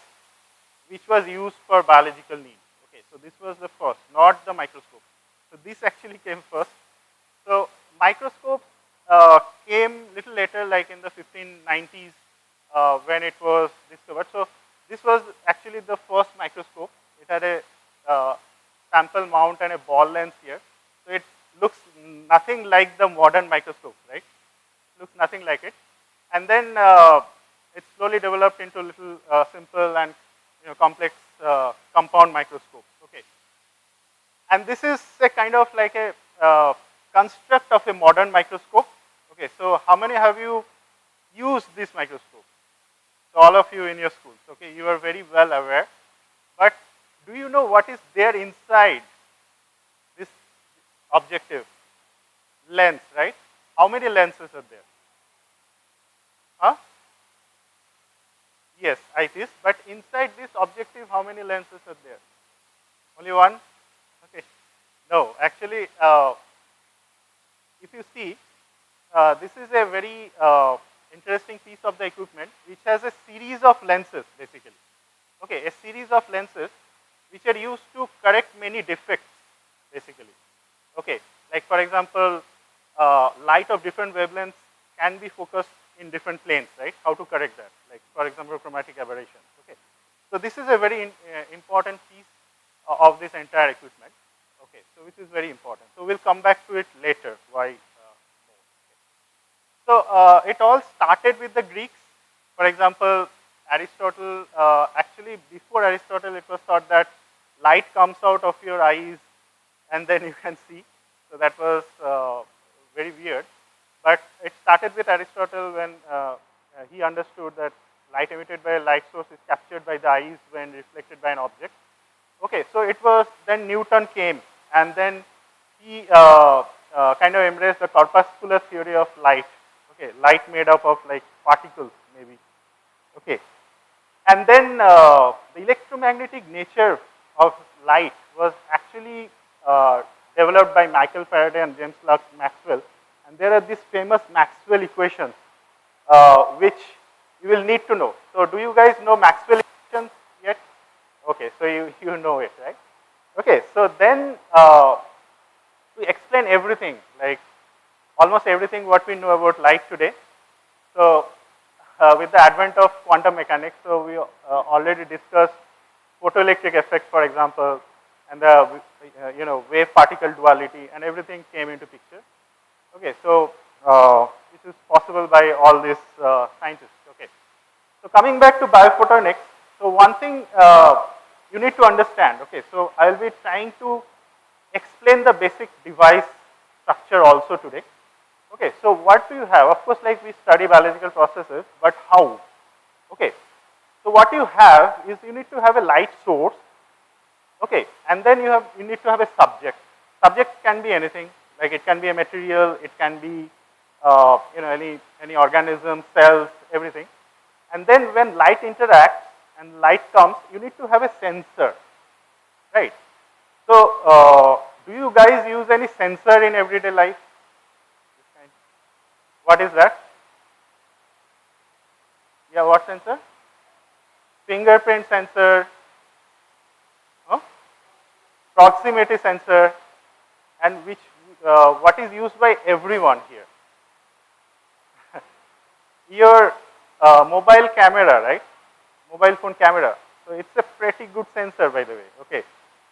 which was used for biological needs. Okay, so this was the first, not the microscope. So this actually came first. So microscopes came little later, like in the 1590s when it was discovered. So this was actually the first microscope. It had a sample mount and a ball lens here. So it looks nothing like the modern microscope, right? Looks nothing like it. And then it slowly developed into little simple and complex compound microscopes. Okay. And this is a kind of like a construct of a modern microscope. Okay, so how many have you used this microscope? So all of you in your schools, okay, you are very well aware. But do you know what is there inside this objective? Lens, right? How many lenses are there? Huh? Yes, it is. But inside this objective, how many lenses are there? Only one? Okay. No, actually, if you see, this is a very interesting piece of the equipment which has a series of lenses, basically. Okay, a series of lenses which are used to correct many defects, basically. Okay, like for example, light of different wavelengths can be focused in different planes, right? How to correct that? Like for example, chromatic aberration. Okay, so this is a very important piece of this entire equipment. Okay, so which is very important. So we'll come back to it later. Why? So it all started with the Greeks. For example, Aristotle. Actually, before Aristotle, it was thought that light comes out of your eyes and then you can see. So that was very weird. But it started with Aristotle when he understood that light emitted by a light source is captured by the eyes when reflected by an object. Okay, so it was then Newton came, and then he kind of embraced the corpuscular theory of light. Okay, light made up of like particles maybe. Okay, and then the electromagnetic nature of light was actually developed by Michael Faraday and James Clerk Maxwell. And there are these famous Maxwell equations, which you will need to know. So do you guys know Maxwell equations yet? Okay, so you know it, right? Okay, so then we explain everything, like almost everything what we know about light today. So with the advent of quantum mechanics, so we already discussed photoelectric effect, for example, and the wave particle duality, and everything came into picture. Okay, so this is possible by all these scientists. Okay, so coming back to biophotonics, so one thing you need to understand. Okay, so I will be trying to explain the basic device structure also today. Okay, so what do you have? Of course, like we study biological processes, but how? Okay, so what you have is you need to have a light source. Okay, and then you need to have a subject. Subject can be anything, like it can be a material, it can be any organism, cells, everything. And then when light interacts and light comes, you need to have a sensor, right? So do you guys use any sensor in everyday life? What is that? Yeah, what sensor? Fingerprint sensor, proximity sensor, and what is used by everyone here? Your mobile camera, right? Mobile phone camera. So it's a pretty good sensor, by the way. Okay,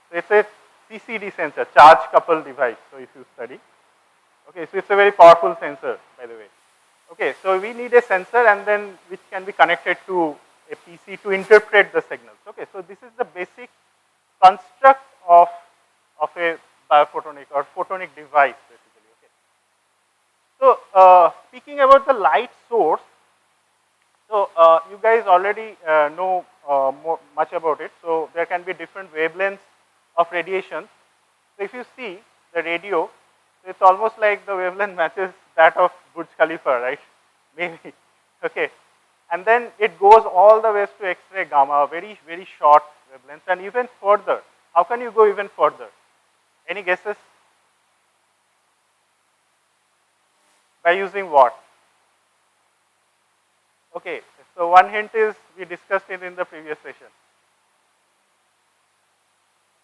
so it's a CCD sensor, charge coupled device. So if you study, okay, so it's a very powerful sensor, by the way. Okay, so we need a sensor, and then which can be connected to a PC to interpret the signals. Okay, so this is the basic construct of a biophotonic or photonic device, basically. Okay. So speaking about the light source, so you guys already know much about it. So there can be different wavelengths of radiation. So if you see the radio, it's almost like the wavelength matches that of Burj Khalifa, right? Maybe. Okay. And then it goes all the way to X-ray gamma, very, very short wavelengths, and even further. How can you go even further? Any guesses? By using what? Okay, so one hint is we discussed it in the previous session.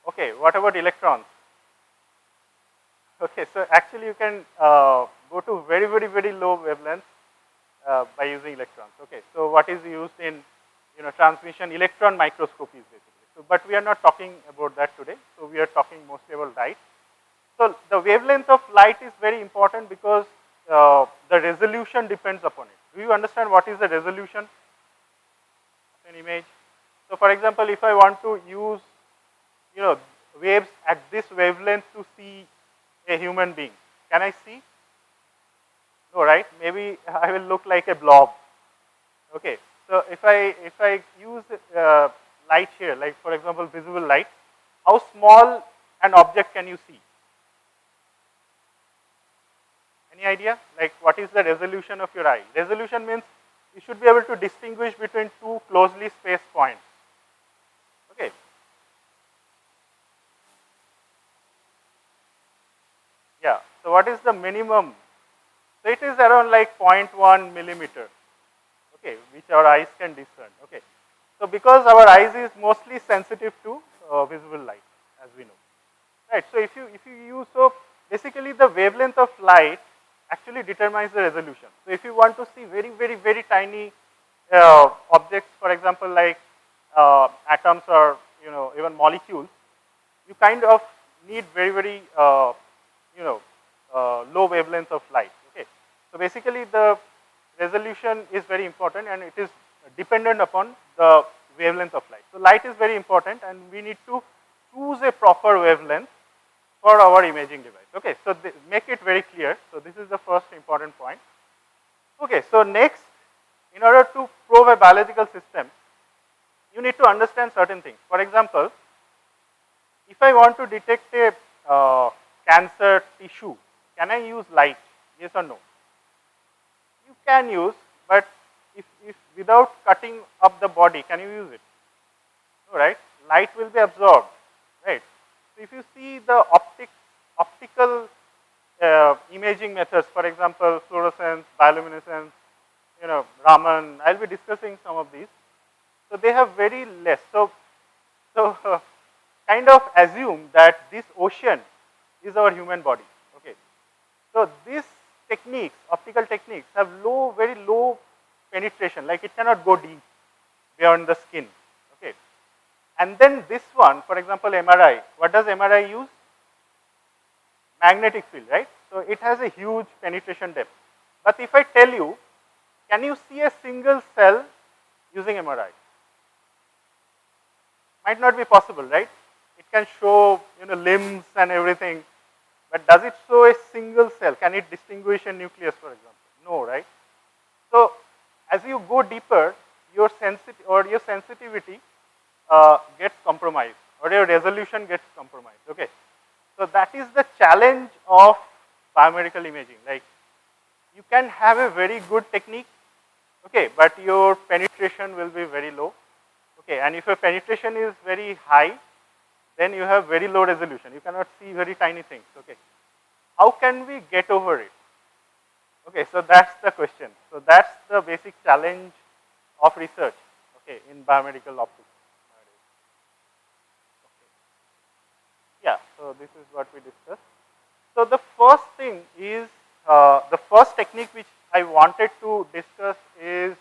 Okay, what about electrons? Okay, so actually you can go to very, very, very low wavelengths by using electrons. Okay, so what is used in transmission? Electron microscopy is basically. So, but we are not talking about that today. So we are talking mostly about light. So the wavelength of light is very important because the resolution depends upon it. Do you understand what is the resolution of an image? So for example, if I want to use waves at this wavelength to see a human being, can I see? No, right? Maybe I will look like a blob. Okay, so if I use light here, like for example visible light, how small an object can you see? Any idea? Like what is the resolution of your eye? Resolution means you should be able to distinguish between two closely spaced points. Okay. Yeah, so what is the minimum? So it is around like 0.1 millimeter, okay, which our eyes can discern. Okay, so because our eyes is mostly sensitive to visible light, as we know, right? So if you use, so basically the wavelength of light actually determines the resolution. So if you want to see very, very, very tiny objects, for example, like atoms or even molecules, you kind of need very, very low wavelength of light. Okay, so basically the resolution is very important, and it is dependent upon the wavelength of light. So light is very important, and we need to choose a proper wavelength for our imaging device. Okay, so make it very clear. So this is the first important point. Okay, so next, in order to probe a biological system, you need to understand certain things. For example, if I want to detect a cancer tissue, can I use light? Yes or no? You can use, but if without cutting up the body, can you use it? No, right? Light will be absorbed, right? So if you see the optical imaging methods, for example, fluorescence, bioluminescence, Raman, I'll be discussing some of these. So they have very less. So kind of assume that this ocean is our human body. Okay. So these techniques, optical techniques, have very low penetration. Like it cannot go deep beyond the skin. Okay. And then this one, for example, MRI. What does MRI use? Magnetic field, right? So it has a huge penetration depth. But if I tell you, can you see a single cell using MRI? Might not be possible, right? It can show limbs and everything, but does it show a single cell? Can it distinguish a nucleus, for example? No, right? So as you go deeper, your sensitivity gets compromised, or your resolution gets compromised. Okay, so that is the challenge of biomedical imaging. Like you can have a very good technique, okay, but your penetration will be very low. Okay, and if your penetration is very high, then you have very low resolution. You cannot see very tiny things. Okay, how can we get over it? Okay, so that's the question. So that's the basic challenge of research. Okay, in biomedical optics. Okay. Yeah, so this is what we discussed. So the first thing is the first technique which I wanted to discuss is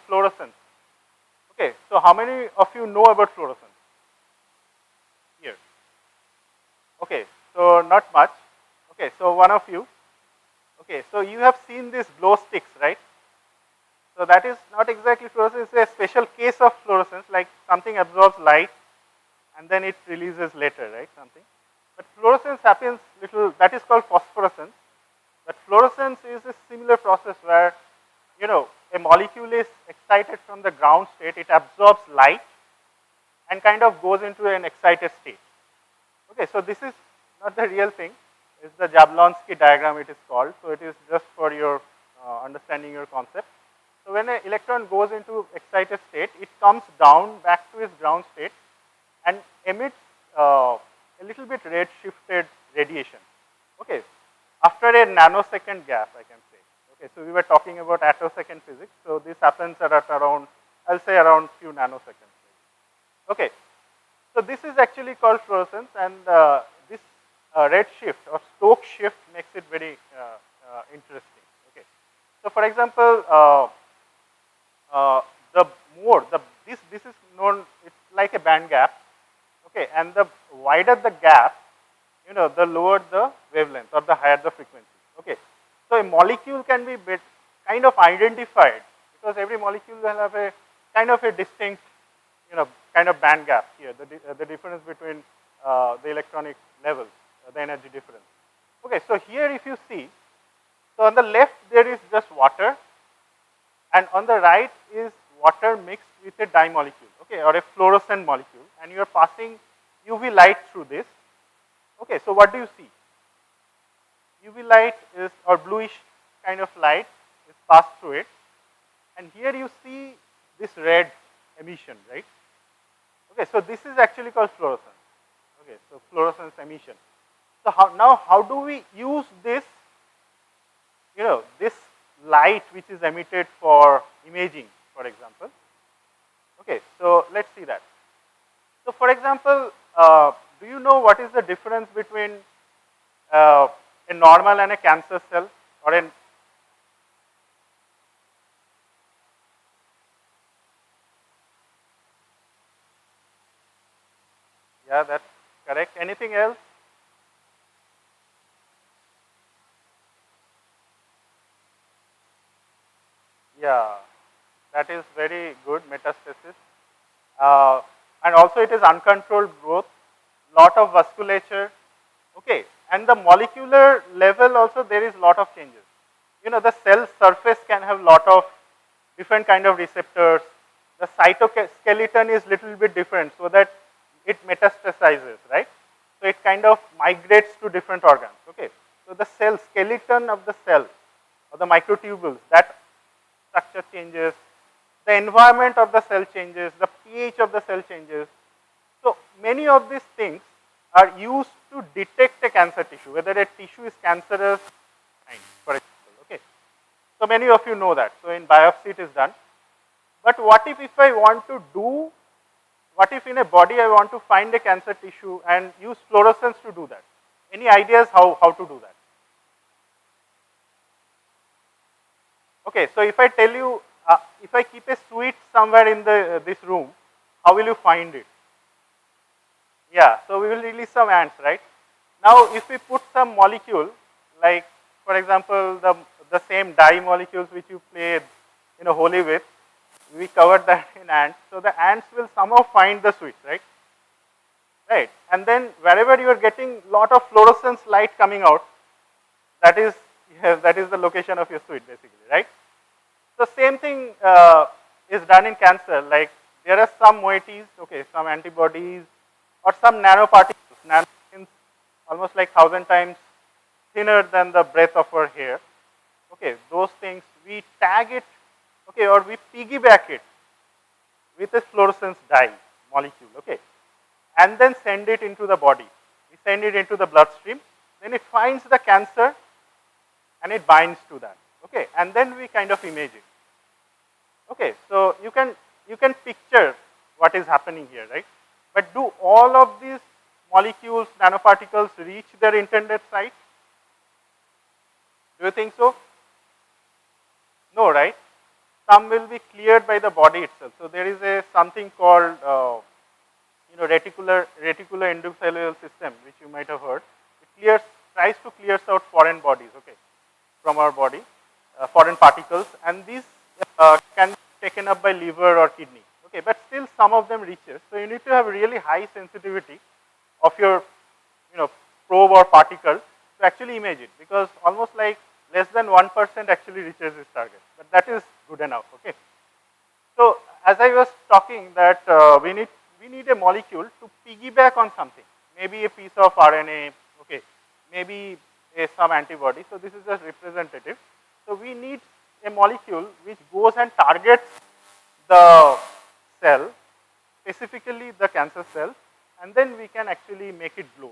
fluorescence. Okay, so how many of you know about fluorescence? Here. Okay, so not much. Okay, so one of you. Okay, so you have seen these glow sticks, right? So that is not exactly fluorescence, it's a special case of fluorescence, like something absorbs light and then it releases later, right? Something. But fluorescence happens that is called phosphorescence. But fluorescence is a similar process where, a molecule is excited from the ground state, it absorbs light and kind of goes into an excited state. Okay, so this is not the real thing. It's the Jablonski diagram it is called. So it is just for your understanding your concept. So when an electron goes into excited state, it comes down back to its ground state and emits a little bit red-shifted radiation. Okay, after a nanosecond gap, I can say. Okay, so we were talking about attosecond physics. So this happens at around, I'll say around few nanoseconds. Okay, so this is actually called fluorescence, and this red shift or Stokes shift makes it very interesting. Okay, so for example, this is known, it's like a band gap. Okay, and the wider the gap, the lower the wavelength or the higher the frequency. Okay, so a molecule can be kind of identified because every molecule will have a kind of a distinct, kind of band gap here. The difference between the electronic levels, the energy difference. Okay, so here if you see, so on the left there is just water, and on the right is water mixed with a dye molecule, okay, or a fluorescent molecule, and you are passing UV light through this. Okay, so what do you see? UV light is, or bluish kind of light is passed through it, and here you see this red emission, right? Okay, so this is actually called fluorescence. Okay, so fluorescence emission. So how do we use this, this light which is emitted for imaging, for example? Okay, so let's see that. So for example, do you know what is the difference between a normal and a cancer cell, or an yeah, that's correct. Anything else? Yeah, that is very good, metastasis. And also it is uncontrolled growth, lot of vasculature. Okay, and the molecular level also there is lot of changes. The cell surface can have lot of different kind of receptors. The cytoskeleton is little bit different so that it metastasizes, right? So it kind of migrates to different organs. Okay, so the cell skeleton of the cell or the microtubules, that structure changes, the environment of the cell changes, the pH of the cell changes. So many of these things are used to detect a cancer tissue, whether a tissue is cancerous, for example. Okay. So many of you know that. So in biopsy it is done. But what if I want to do, what if in a body I want to find a cancer tissue and use fluorescence to do that? Any ideas how to do that? Okay, so if I tell you, if I keep a sweet somewhere in this room, how will you find it? Yeah, so we will release some ants, right? Now, if we put some molecule, like for example, the same dye molecules which you play, Holi with, we covered that in ants. So the ants will somehow find the sweet, right? Right, and then wherever you are getting lot of fluorescence light coming out, that is the location of your sweet, basically, right? The same thing is done in cancer. Like there are some moieties, okay, some antibodies, or some nanoparticles, nanoparticles almost like 1,000 times thinner than the breadth of our hair. Okay, those things we tag it, okay, or we piggyback it with a fluorescence dye molecule, okay, and then send it into the body. We send it into the bloodstream, then it finds the cancer and it binds to that, okay, and then we kind of image it. Okay, so you can picture what is happening here, right? But do all of these molecules, nanoparticles reach their intended site? Do you think so? No, right? Some will be cleared by the body itself. So there is something called reticular endocellular system, which you might have heard. It tries to clear out foreign bodies, okay, from our body, foreign particles, and these can be taken up by liver or kidney. Okay, but still some of them reaches. So you need to have really high sensitivity of your probe or particle to actually image it, because almost like less than 1% actually reaches this target, but that is good enough. Okay. So as I was talking that we need a molecule to piggyback on something, maybe a piece of RNA, okay, maybe some antibody. So this is just representative. So we need a molecule which goes and targets the cell, specifically the cancer cell, and then we can actually make it glow.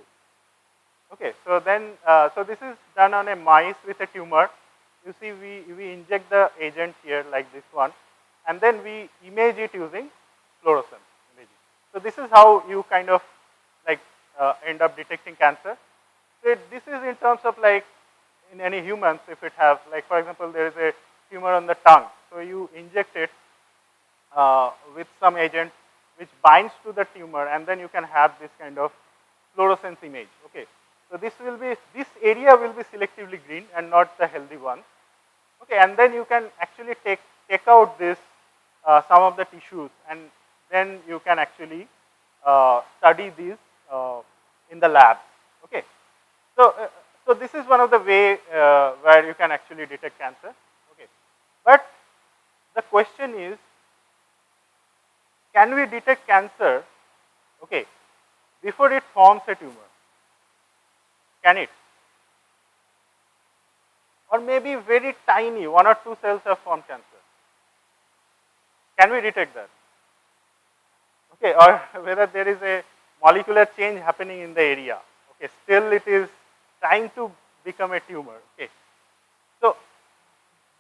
Okay, so then, so this is done on a mice with a tumor. You see, we inject the agent here like this one, and then we image it using fluorescence imaging. So this is how you kind of like end up detecting cancer. So this is in terms of like in any humans, if it have, like for example, there is a tumor on the tongue. So you inject it with some agent which binds to the tumor, and then you can have this kind of fluorescence image. Okay. So this area will be selectively green and not the healthy one. Okay, and then you can actually take out this some of the tissues, and then you can actually study these in the lab. Okay, so so this is one of the way where you can actually detect cancer. Okay, but the question is, can we detect cancer? Okay, before it forms a tumor? Can it? Or maybe very tiny, 1 or 2 cells have formed cancer. Can we detect that? Okay, or whether there is a molecular change happening in the area. Okay, still it is trying to become a tumor. Okay, so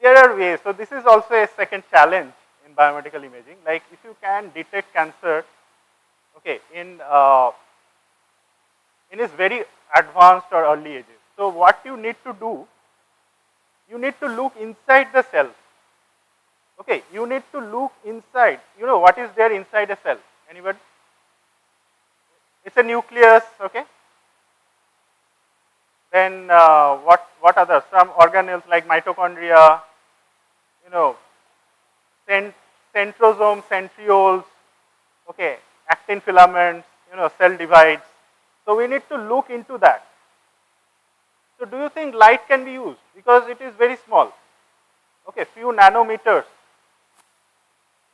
there are ways. So this is also a second challenge in biomedical imaging. Like if you can detect cancer, okay, in its very advanced or early ages. So what you need to do, you need to look inside the cell. Okay, you need to look inside. You know what is there inside a cell? Anybody? It's a nucleus. Okay. Then what others? Some organelles like mitochondria. You know, centrosome, centrioles. Okay, actin filaments. You know, cell divides. So we need to look into that. So do you think light can be used? Because it is very small. Okay, few nanometers.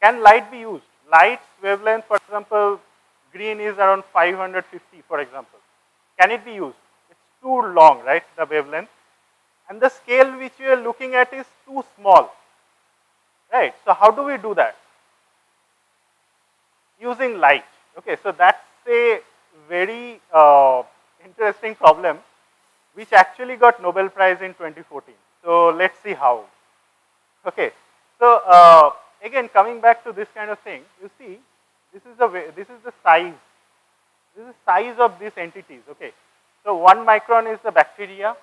Can light be used? Light's wavelength, for example, green is around 550, for example. Can it be used? It's too long, right, the wavelength. and the scale which we are looking at is too small, right? So how do we do that? Using light. Okay, so that's a very interesting problem which actually got Nobel Prize in 2014. So let's see how. Okay, so again coming back to this kind of thing, you see this is the way, this is the size. This is the size of these entities. Okay, so 1 micron is the bacteria,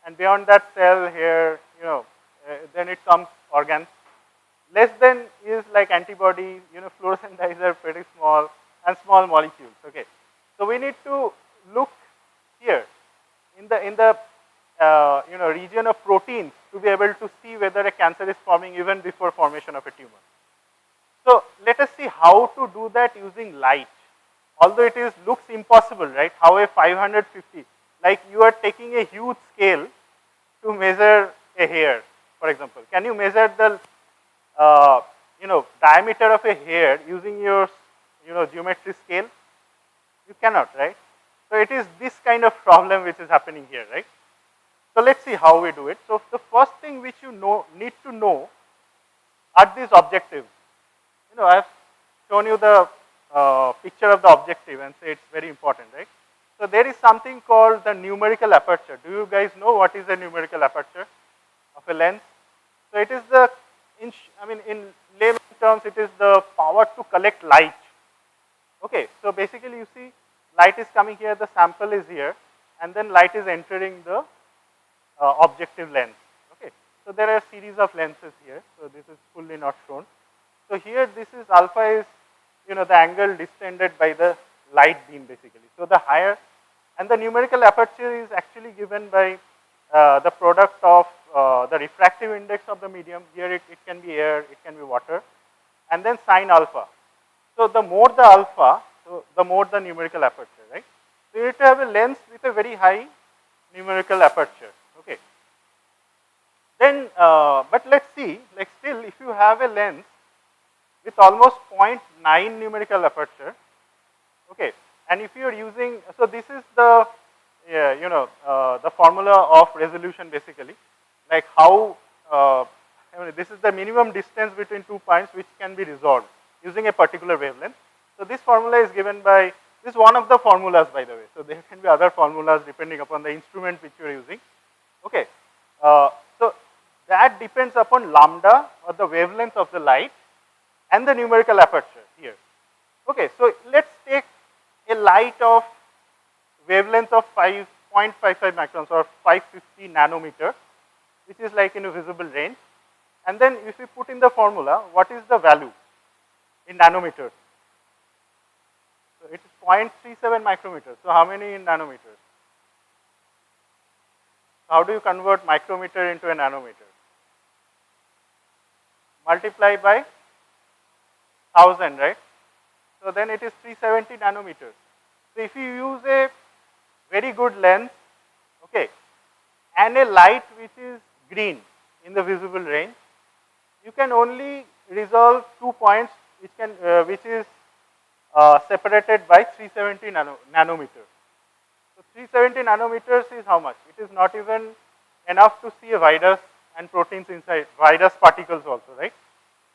and beyond that cell here, you know, then it comes organs. Less than is like antibody, you know, fluorescent dyes are pretty small, and small molecules. Okay, so we need to look here in the you know, region of proteins to be able to see whether a cancer is forming even before formation of a tumor. So let us see how to do that using light. Although it is looks impossible, right? How a 550, like you are taking a huge scale to measure a hair, for example. Can you measure the you know, diameter of a hair using your, you know, geometry scale? You cannot, right? So it is this kind of problem which is happening here, right? So let's see how we do it. So the first thing which you need to know are these objectives. You know, I've shown you the picture of the objective and say it's very important, right? So there is something called the numerical aperture. Do you guys know what is a numerical aperture of a lens? So it is the, in layman terms, it is the power to collect light. Okay, so basically you see light is coming here, the sample is here, and then light is entering the objective lens. Okay, so there are a series of lenses here. So this is fully not shown. So here this is alpha is, you know, the angle distended by the light beam basically. So the higher, and the numerical aperture is actually given by the product of the refractive index of the medium. Here it can be air, it can be water, and then sine alpha. So the more the alpha, so the more the numerical aperture, right? So you need to have a lens with a very high numerical aperture. Okay. Then, but let's see, like still, if you have a lens with almost 0.9 numerical aperture, okay, and if you are using, so this is the, you know, the formula of resolution basically, like how, this is the minimum distance between 2 points which can be resolved using a particular wavelength. So this formula is given by, this is one of the formulas by the way, so there can be other formulas depending upon the instrument which you are using. Okay, so that depends upon lambda or the wavelength of the light and the numerical aperture here. Okay, so let's take a light of wavelength of 5.55 microns or 550 nanometer, which is like in a visible range. And then if we put in the formula, what is the value in nanometers? So it is 0.37 micrometers. So how many in nanometers? How do you convert micrometer into a nanometer? Multiply by 1000, right? So then it is 370 nanometers. So if you use a very good lens, okay, and a light which is green in the visible range, you can only resolve 2 points which can which is separated by 370 nanometers. So 370 nanometers is how much? It is not even enough to see a virus and proteins inside, virus particles also, right?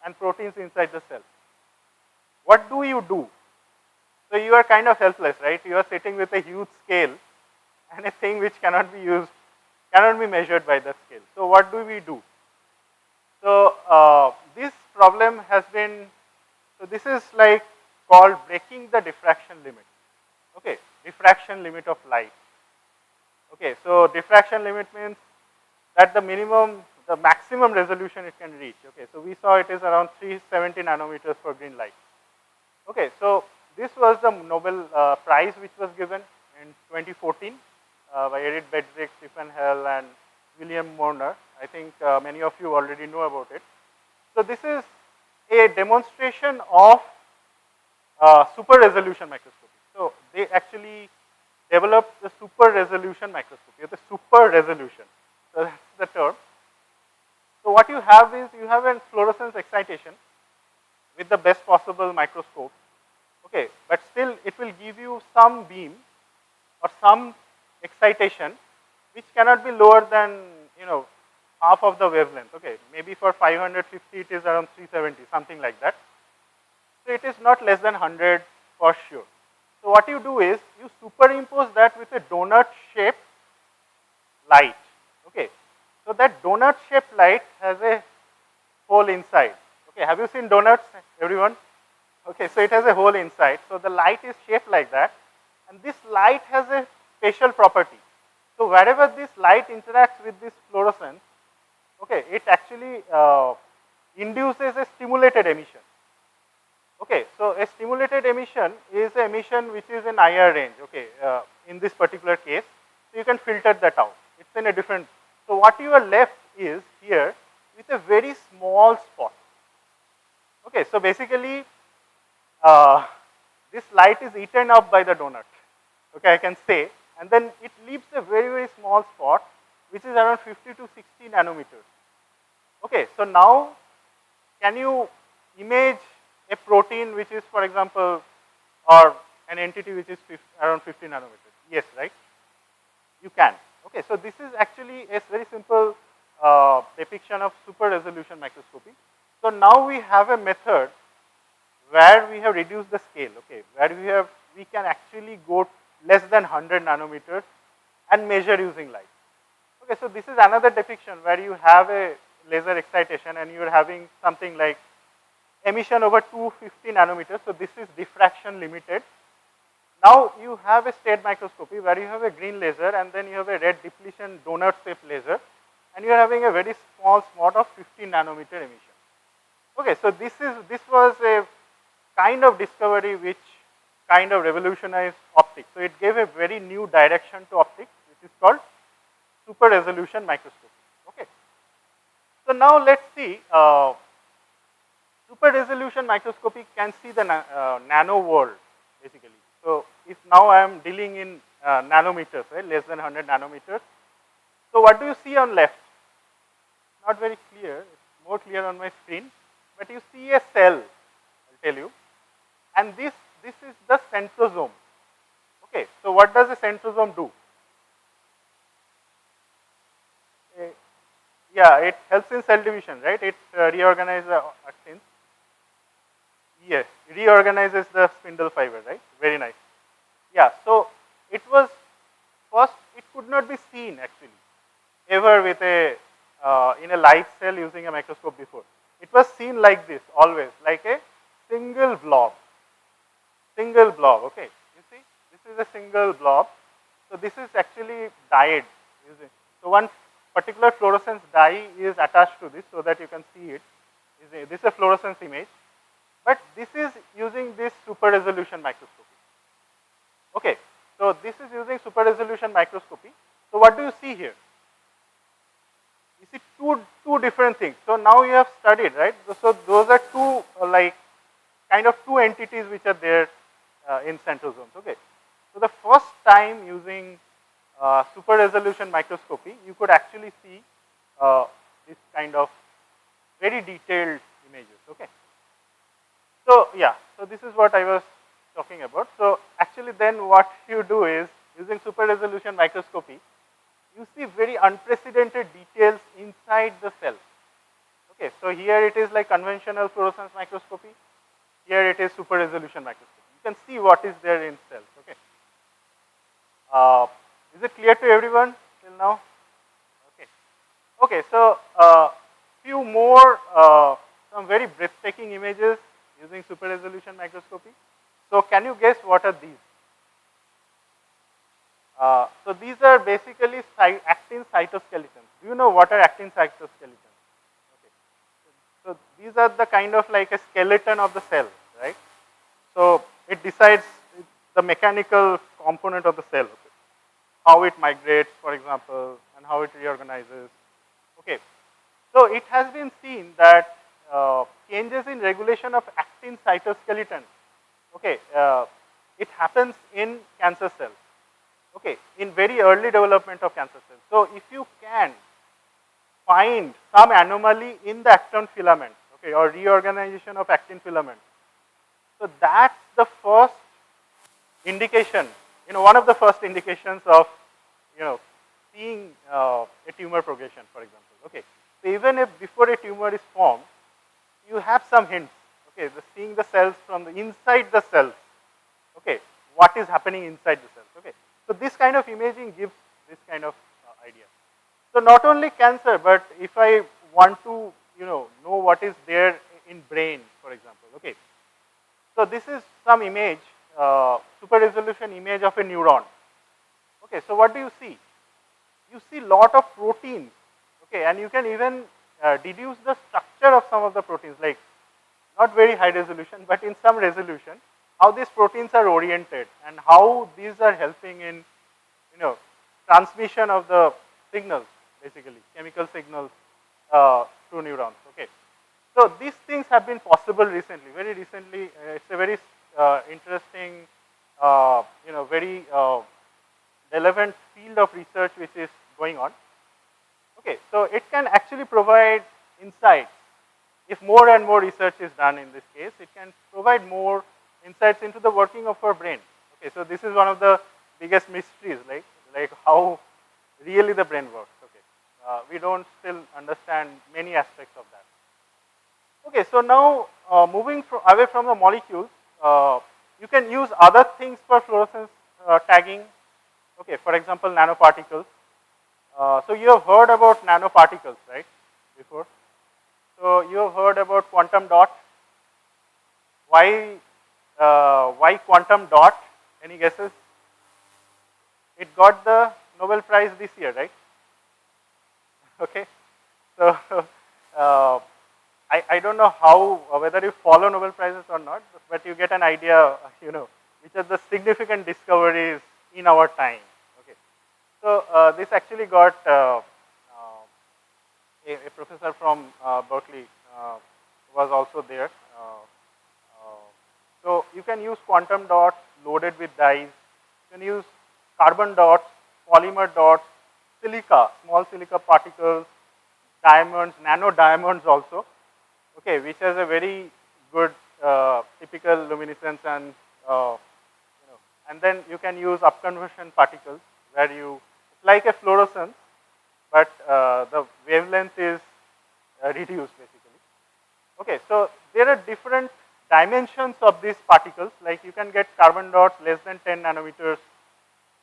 And proteins inside the cell. What do you do? So you are kind of helpless, right? You are sitting with a huge scale and a thing which cannot be used, cannot be measured by the scale. So what do we do? So this problem has been, so this is like called breaking the diffraction limit. Okay, diffraction limit of light. Okay, so diffraction limit means that the minimum, the maximum resolution it can reach. Okay, so we saw it is around 370 nanometers for green light. Okay, so this was the Nobel Prize which was given in 2014 by Edith Bedrick, Stephen Hell, and William Morner. I think many of you already know about it. So this is a demonstration of super resolution microscopy. So they actually developed the super resolution microscopy, the super resolution. So that's the term. So what you have is you have a fluorescence excitation with the best possible microscope. Okay, but still it will give you some beam or some excitation which cannot be lower than half of the wavelength. Okay, maybe for 550 it is around 370, something like that. So it is not less than 100 for sure. So what you do is you superimpose that with a donut shaped light. Okay, so that donut shaped light has a hole inside. Okay, have you seen donuts, everyone? Okay, so it has a hole inside. So the light is shaped like that, and this light has a special property. So wherever this light interacts with this fluorescence, okay, it actually induces a stimulated emission. Okay, so a stimulated emission is an emission which is in IR range. Okay, in this particular case, so you can filter that out. It's in a different. So what you are left is here with a very small spot. Okay, so basically, this light is eaten up by the donut. Okay, I can say, and then it leaves a very small spot, which is around 50 to 60 nanometers. Okay, so now can you image a protein which is, for example, or an entity which is around 50 nanometers? Yes, right? You can. Okay, so this is actually a very simple depiction of super resolution microscopy. So now we have a method where we have reduced the scale, okay, where we can actually go less than 100 nanometers and measure using light. Okay, so this is another depiction where you have a laser excitation and you are having something like emission over 250 nanometers. So this is diffraction limited. Now you have a state microscopy where you have a green laser and then you have a red depletion donut shaped laser, and you are having a very small spot of 15 nanometer emission. Okay, so this was a kind of discovery which kind of revolutionized optics. So it gave a very new direction to optics, which is called super resolution microscopy. Okay. So now let's see, super resolution microscopy can see the nano world basically. So if now I am dealing in nanometers, right, less than 100 nanometers. So what do you see on left? Not very clear, it's more clear on my screen, but you see a cell, I'll tell you, and this is the centrosome. Okay, so what does a centrosome do? Yeah, it helps in cell division, right? It reorganizes the actins. Yes, reorganizes the spindle fiber, right? Very nice. Yeah, so it was first, it could not be seen actually ever with a in a live cell using a microscope before. It was seen like this always, like a single blob. Single blob, okay. You see, this is a single blob. So this is actually dyed. So one particular fluorescence dye is attached to this so that you can see it. This is a fluorescence image. But this is using this super resolution microscopy. Okay, so this is using super resolution microscopy. So what do you see here? You see two different things. So now you have studied, right? So those are two kind of two entities which are there in centrosomes. Okay. So the first time using super resolution microscopy, you could actually see this kind of very detailed images. Okay. So yeah, so this is what I was talking about. So actually then what you do is, using super resolution microscopy, you see very unprecedented details inside the cell. Okay, so here it is like conventional fluorescence microscopy. Here it is super resolution microscopy. You can see what is there in cells. Okay. Is it clear to everyone till now? Okay. Okay, so few more, some very breathtaking images using super resolution microscopy. So can you guess what are these? So these are basically actin cytoskeletons. Do you know what are actin cytoskeletons? Okay. So these are the kind of like a skeleton of the cell, right? So it decides the mechanical component of the cell, okay, how it migrates, for example, and how it reorganizes. Okay. So it has been seen that changes in regulation of actin cytoskeleton, okay, it happens in cancer cells, okay, in very early development of cancer cells. So if you can find some anomaly in the actin filament, okay, or reorganization of actin filament, so that's the first indication, one of the first indications of, seeing a tumor progression, for example. Okay, so even if before a tumor is formed, you have some hints. Okay, seeing the cells from the inside the cells. Okay, what is happening inside the cells. Okay, so this kind of imaging gives this kind of idea. So not only cancer, but if I want to, know what is there in brain, for example. Okay, so this is some image, super resolution image of a neuron. Okay, so what do you see? You see lot of proteins. Okay, and you can even deduce the structure of some of the proteins, like not very high resolution, but in some resolution, how these proteins are oriented and how these are helping in, transmission of the signals, basically chemical signals through neurons. Okay, so these things have been possible recently, very recently. It's a very interesting, very relevant field of research which is going on. Okay, so it can actually provide insights. If more and more research is done in this case, it can provide more insights into the working of our brain. Okay, so this is one of the biggest mysteries, like how really the brain works. Okay, we don't still understand many aspects of that. Okay, so now moving away from the molecules, you can use other things for fluorescence tagging. Okay, for example, nanoparticles. So you have heard about nanoparticles, right, before? So you have heard about quantum dot. Why quantum dot? Any guesses? It got the Nobel Prize this year, right? Okay, so I don't know how, whether you follow Nobel Prizes or not, but you get an idea, which are the significant discoveries in our time. Okay, so this actually got a professor from Berkeley was also there. So you can use quantum dots loaded with dyes. You can use carbon dots, polymer dots, silica, small silica particles, diamonds, nano diamonds also. Okay, which has a very good typical luminescence and and then you can use upconversion particles where it's like a fluorescence, but the wavelength is reduced basically. Okay, so there are different dimensions of these particles, like you can get carbon dots less than 10 nanometers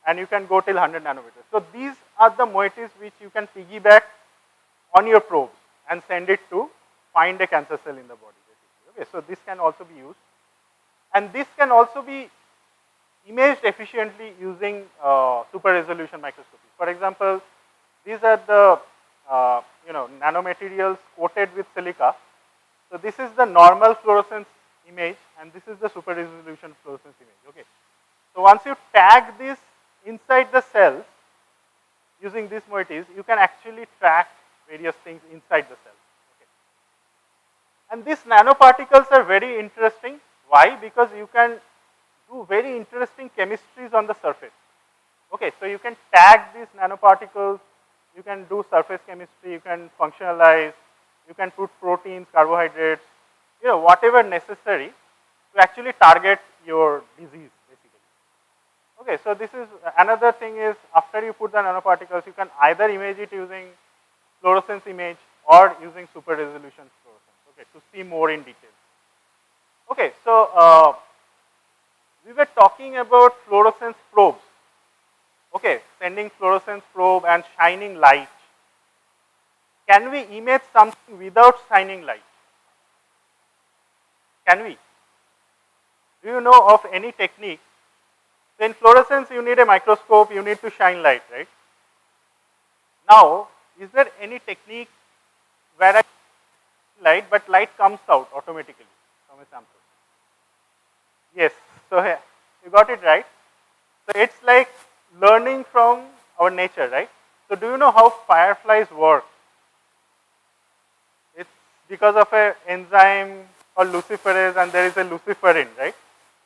and you can go till 100 nanometers. So these are the moieties which you can piggyback on your probes and send it to find a cancer cell in the body basically. Okay, so this can also be used, and this can also be imaged efficiently using super resolution microscopy. For example, these are the nanomaterials coated with silica. So this is the normal fluorescence image and this is the super resolution fluorescence image. Okay, so once you tag this inside the cells using these moieties, you can actually track various things inside the cell. Okay. And these nanoparticles are very interesting. Why? Because you can do very interesting chemistries on the surface. Okay, so you can tag these nanoparticles, you can do surface chemistry, you can functionalize, you can put proteins, carbohydrates, whatever necessary to actually target your disease basically. Okay, so this is another thing is after you put the nanoparticles, you can either image it using fluorescence image or using super resolution fluorescence, okay, to see more in detail. Okay, so we were talking about fluorescence probes. Okay, sending fluorescence probe and shining light. Can we image something without shining light? Can we? Do you know of any technique? So in fluorescence, you need a microscope, you need to shine light, right? Now, is there any technique where I light, but light comes out automatically from a sample? Yes, so you got it right. So it's like learning from our nature, right? So do you know how fireflies work? It's because of an enzyme called luciferase, and there is a luciferin, right?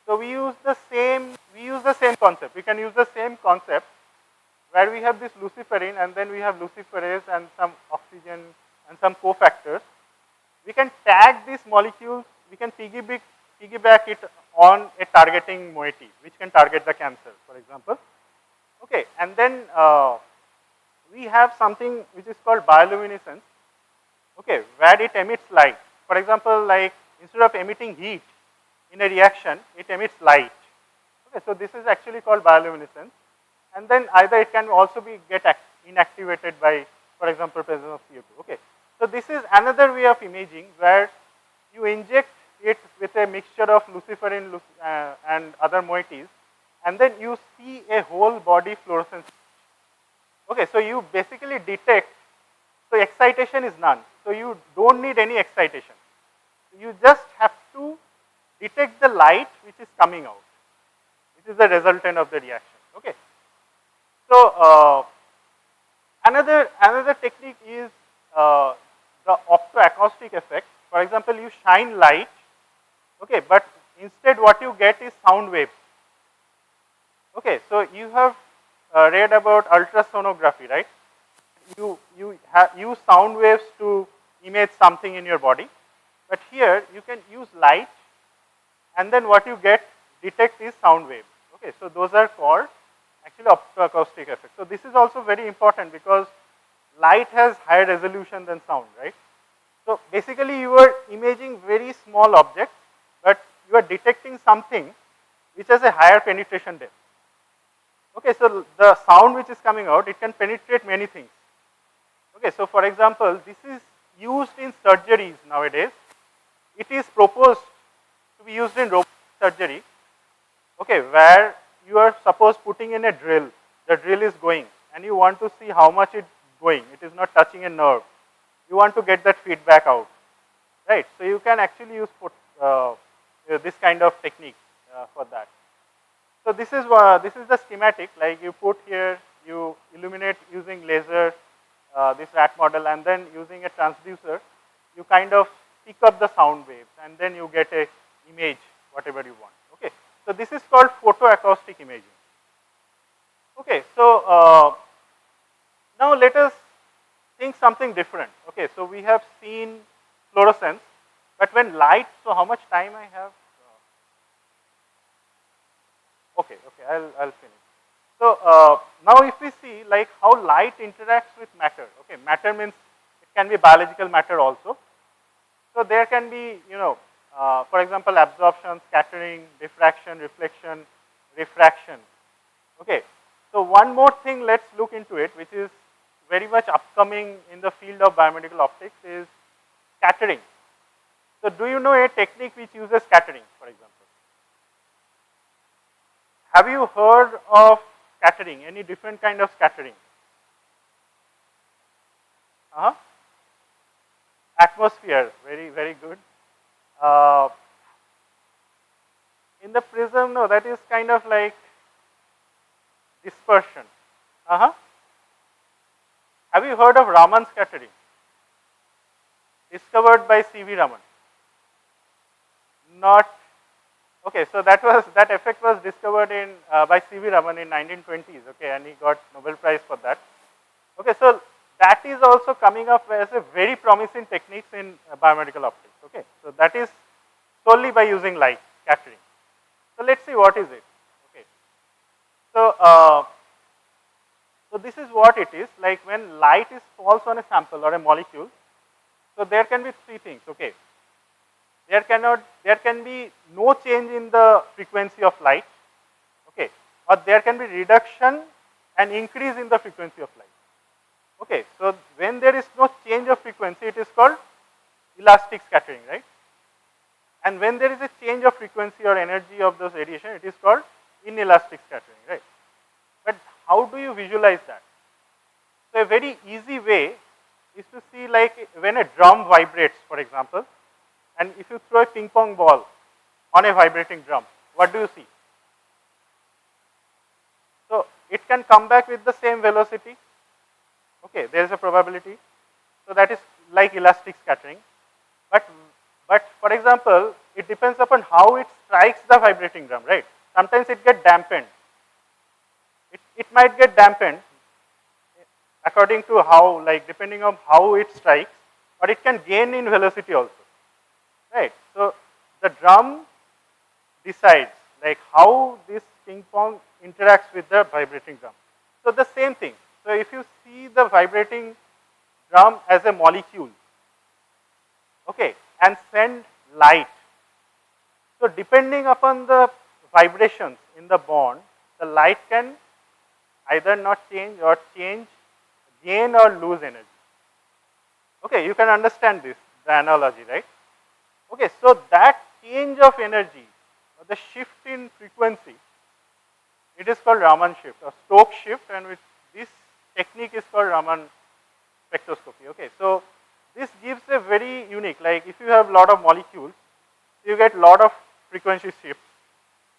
So we use the same concept. We can use the same concept where we have this luciferin and then we have luciferase and some oxygen and some cofactors. We can tag these molecules, we can piggyback it on a targeting moiety, which can target the cancer, for example. Okay, and then we have something which is called bioluminescence, okay, where it emits light. For example, like instead of emitting heat in a reaction, it emits light. Okay, so this is actually called bioluminescence. And then either it can also be inactivated by, for example, presence of CO2. Okay, so this is another way of imaging where you inject it with a mixture of luciferin and other moieties, and then you see a whole body fluorescence. Okay, so you basically detect, so excitation is none. So you don't need any excitation. You just have to detect the light which is coming out, which is the resultant of the reaction. Okay. So another technique is the optoacoustic effect. For example, you shine light, okay, but instead what you get is sound waves. Okay, so you have read about ultrasonography, right? You use sound waves to image something in your body, but here you can use light, and then what you detect is sound waves. Okay, so those are called actually optoacoustic effects. So this is also very important because light has higher resolution than sound, right? So basically you are imaging very small objects, but you are detecting something which has a higher penetration depth. Okay, so the sound which is coming out, it can penetrate many things. Okay, so for example, this is used in surgeries nowadays. It is proposed to be used in robotic surgery, okay, where you are suppose putting in a drill, the drill is going, and you want to see how much it's going, it is not touching a nerve. You want to get that feedback out, right? So you can actually use this kind of technique for that. So this is the schematic, like you put here, you illuminate using laser, this rat model, and then using a transducer, you kind of pick up the sound waves, and then you get a image, whatever you want. Okay, so this is called photoacoustic imaging. Okay, so now let us think something different. Okay, so we have seen fluorescence, but when light, so how much time I have? Okay, I'll finish. So now if we see like how light interacts with matter. Okay, matter means it can be biological matter also. So there can be, for example, absorption, scattering, diffraction, reflection, refraction. Okay, so one more thing, let's look into it, which is very much upcoming in the field of biomedical optics, is scattering. So do you know a technique which uses scattering, for example? Have you heard of scattering, any different kind of scattering? Atmosphere, very good. In the prism, no, that is kind of like dispersion. Have you heard of Raman scattering? Discovered by C.V. Raman. Not, okay, so that effect was discovered by C.V. Raman in 1920s, okay, and he got Nobel Prize for that. Okay, so that is also coming up as a very promising techniques in biomedical optics, okay. So that is solely by using light, scattering. So let's see what is it, okay. So, so this is what it is, like when light falls on a sample or a molecule, so there can be three things, okay. There can be no change in the frequency of light, okay, or there can be reduction and increase in the frequency of light. Okay, so when there is no change of frequency, it is called elastic scattering, right? And when there is a change of frequency or energy of those radiation, it is called inelastic scattering, right? But how do you visualize that? So a very easy way is to see like when a drum vibrates, for example, and if you throw a ping pong ball on a vibrating drum, what do you see? So it can come back with the same velocity. Okay, there is a probability. So that is like elastic scattering. But for example, it depends upon how it strikes the vibrating drum, right? Sometimes it gets dampened. It might get dampened according to how, like depending on how it strikes, or it can gain in velocity also, right? So the drum decides like how this ping pong interacts with the vibrating drum. So the same thing. So if you see the vibrating drum as a molecule, okay, and send light. So depending upon the vibrations in the bond, the light can either not change or change, gain or lose energy. Okay, you can understand this, the analogy, right? Okay, so that change of energy, or the shift in frequency, it is called Raman shift or Stokes shift, and with this technique is called Raman spectroscopy. Okay, so this gives a very unique, like if you have a lot of molecules, you get lot of frequency shifts.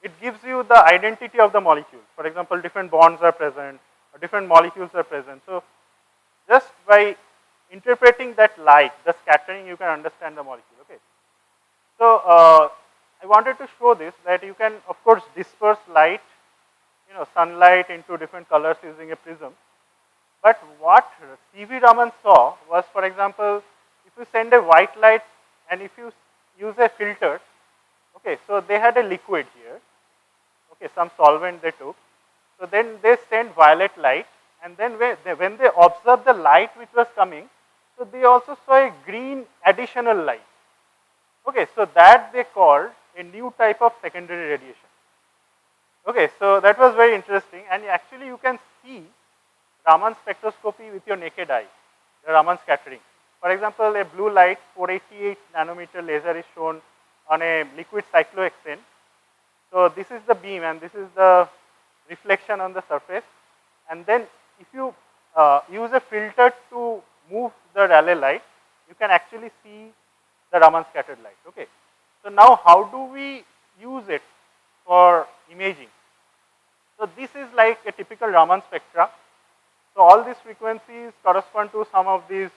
It gives you the identity of the molecule. For example, different bonds are present, or different molecules are present. So just by interpreting that light, the scattering, you can understand the molecule. Okay. So I wanted to show this, that you can of course disperse light, sunlight into different colors using a prism. But what C.V. Raman saw was, for example, if you send a white light and if you use a filter, okay, so they had a liquid here, okay, some solvent they took. So then they sent violet light, and then when they observed the light which was coming, so they also saw a green additional light. Okay, so that they called a new type of secondary radiation. Okay, so that was very interesting, and actually you can see Raman spectroscopy with your naked eye, the Raman scattering. For example, a blue light 488 nanometer laser is shown on a liquid cyclohexane. So this is the beam and this is the reflection on the surface. And then if you use a filter to move the Rayleigh light, you can actually see the Raman scattered light. Okay. So now how do we use it for imaging? So this is like a typical Raman spectra. So all these frequencies correspond to some of these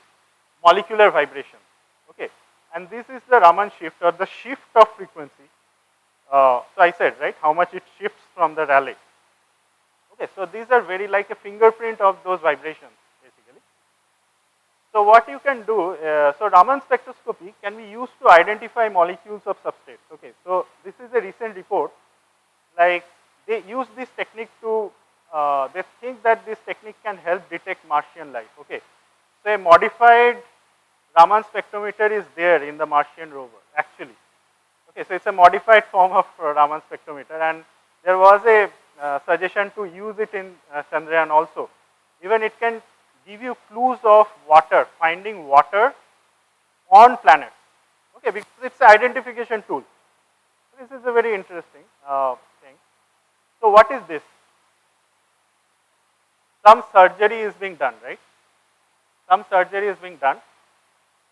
molecular vibrations. Okay. And this is the Raman shift or the shift of frequency. So I said, right, how much it shifts from the Rayleigh. Okay, so these are very like a fingerprint of those vibrations, basically. So what you can do, so Raman spectroscopy can be used to identify molecules of substrates. Okay, so this is a recent report, like they use this technique to, they think that this technique can help detect Martian life. Okay, so a modified Raman spectrometer is there in the Martian rover, actually. Okay, so it's a modified form of Raman spectrometer, and there was a suggestion to use it in Chandrayaan also. Even it can give you clues of water, finding water on planets. Okay, because it's an identification tool. This is a very interesting thing. So what is this? Some surgery is being done, right? Some surgery is being done.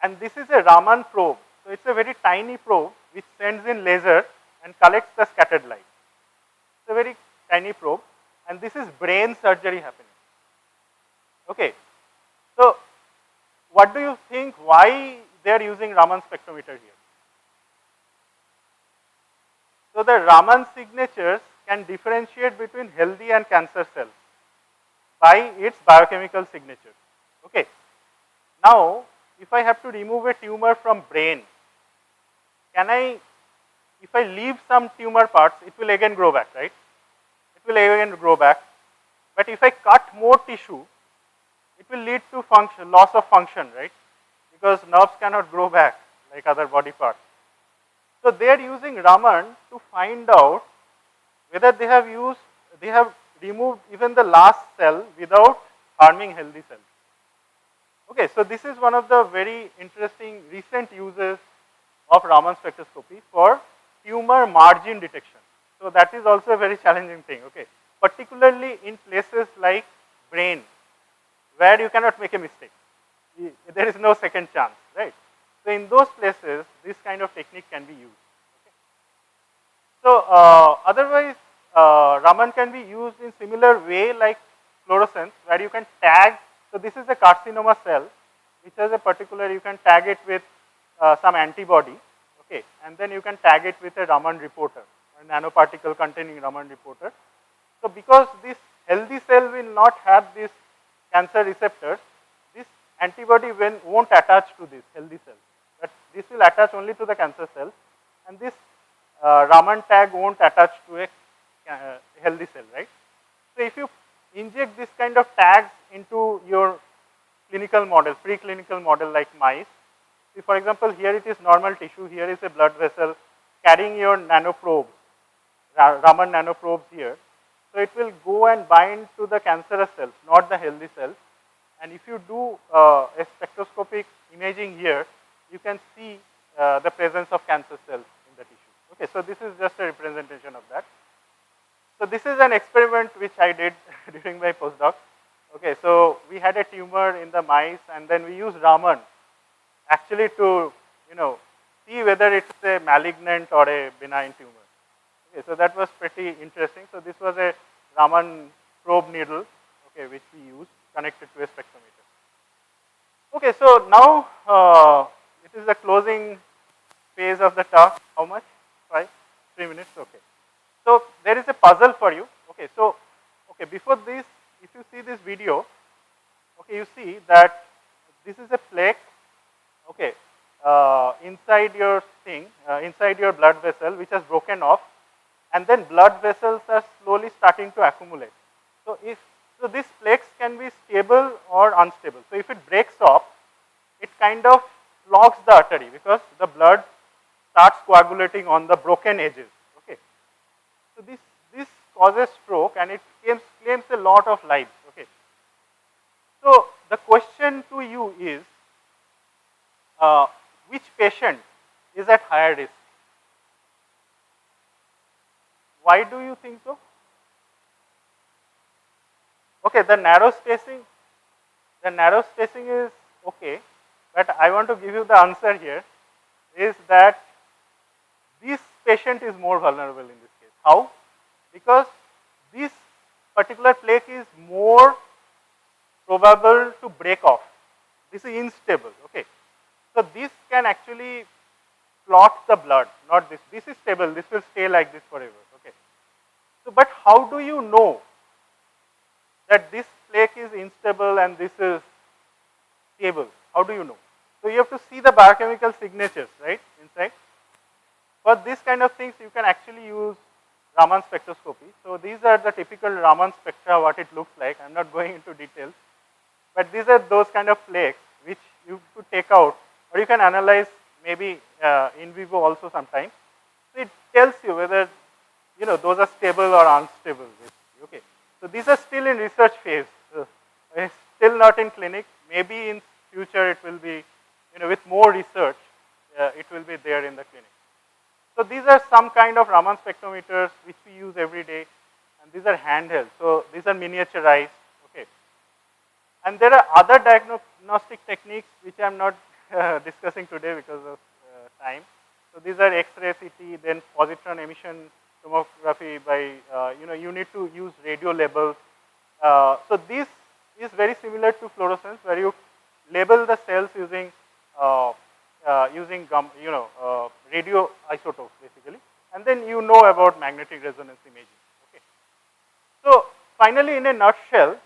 And this is a Raman probe. So it's a very tiny probe which sends in laser and collects the scattered light. It's a very tiny probe, and this is brain surgery happening. Okay. So what do you think, why they are using Raman spectrometer here? So the Raman signatures can differentiate between healthy and cancer cells by its biochemical signature. Okay. Now, if I have to remove a tumor from brain, can I, if I leave some tumor parts, it will again grow back, right? It will again grow back. But if I cut more tissue, it will lead to function, loss of function, right? Because nerves cannot grow back like other body parts. So they are using Raman to find out whether they have removed even the last cell without harming healthy cells. Okay, so this is one of the very interesting recent uses of Raman spectroscopy for tumor margin detection. So that is also a very challenging thing, okay, particularly in places like brain, where you cannot make a mistake. There is no second chance, right? So in those places, this kind of technique can be used. Okay. So otherwise, Raman can be used in similar way like fluorescence, where you can tag. So this is a carcinoma cell, which has a particular, you can tag it with some antibody, okay, and then you can tag it with a Raman reporter, a nanoparticle containing Raman reporter. So because this healthy cell will not have this cancer receptors, this antibody won't attach to this healthy cell, but this will attach only to the cancer cells, and this Raman tag won't attach to a healthy cell, right? So if you inject this kind of tags into your clinical model, preclinical model like mice. See, for example, here it is normal tissue, here is a blood vessel carrying your nanoprobes, Raman nanoprobes here. So it will go and bind to the cancerous cells, not the healthy cells. And if you do a spectroscopic imaging here, you can see the presence of cancer cells in the tissue. Okay, so this is just a representation of that. So this is an experiment which I did during my postdoc. Okay, so we had a tumor in the mice, and then we used Raman actually to, see whether it's a malignant or a benign tumor. Okay, so that was pretty interesting. So this was a Raman probe needle, okay, which we used connected to a spectrometer. Okay, so now it is the closing phase of the talk. How much? 3 minutes. Okay. So there is a puzzle for you. Okay, so before this, if you see this video, okay, you see that this is a plaque, okay, inside your thing, inside your blood vessel, which has broken off, and then blood vessels are slowly starting to accumulate. So these plaques can be stable or unstable. So if it breaks off, it kind of clogs the artery because the blood starts coagulating on the broken edges. Okay. So this causes stroke, and it claims a lot of lives. Okay. So the question to you is, which patient is at higher risk? Why do you think so? Okay, the narrow spacing is okay, but I want to give you the answer here, is that this patient is more vulnerable in this case. How? Because this particular plaque is more probable to break off. This is unstable, okay. So this can actually clot the blood, not this. This is stable, this will stay like this forever, okay. So, but how do you know that this plaque is unstable and this is stable? How do you know? So you have to see the biochemical signatures, right, inside. For this kind of things, you can actually use Raman spectroscopy. So these are the typical Raman spectra, what it looks like. I'm not going into details, but these are those kind of plaques which you could take out, or you can analyze maybe in vivo also sometimes. So it tells you whether those are stable or unstable. Okay. So these are still in research phase. It's still not in clinic. Maybe in future it will be, with more research, it will be there in the clinic. So these are some kind of Raman spectrometers which we use every day, and these are handheld. So these are miniaturized. Okay. And there are other diagnostic techniques which I am not discussing today because of time. So these are X-ray CT, then positron emission tomography by, you need to use radio labels. So this is very similar to fluorescence, where you label the cells using radio isotopes basically, and then you know about magnetic resonance imaging. Okay. So finally, in a nutshell,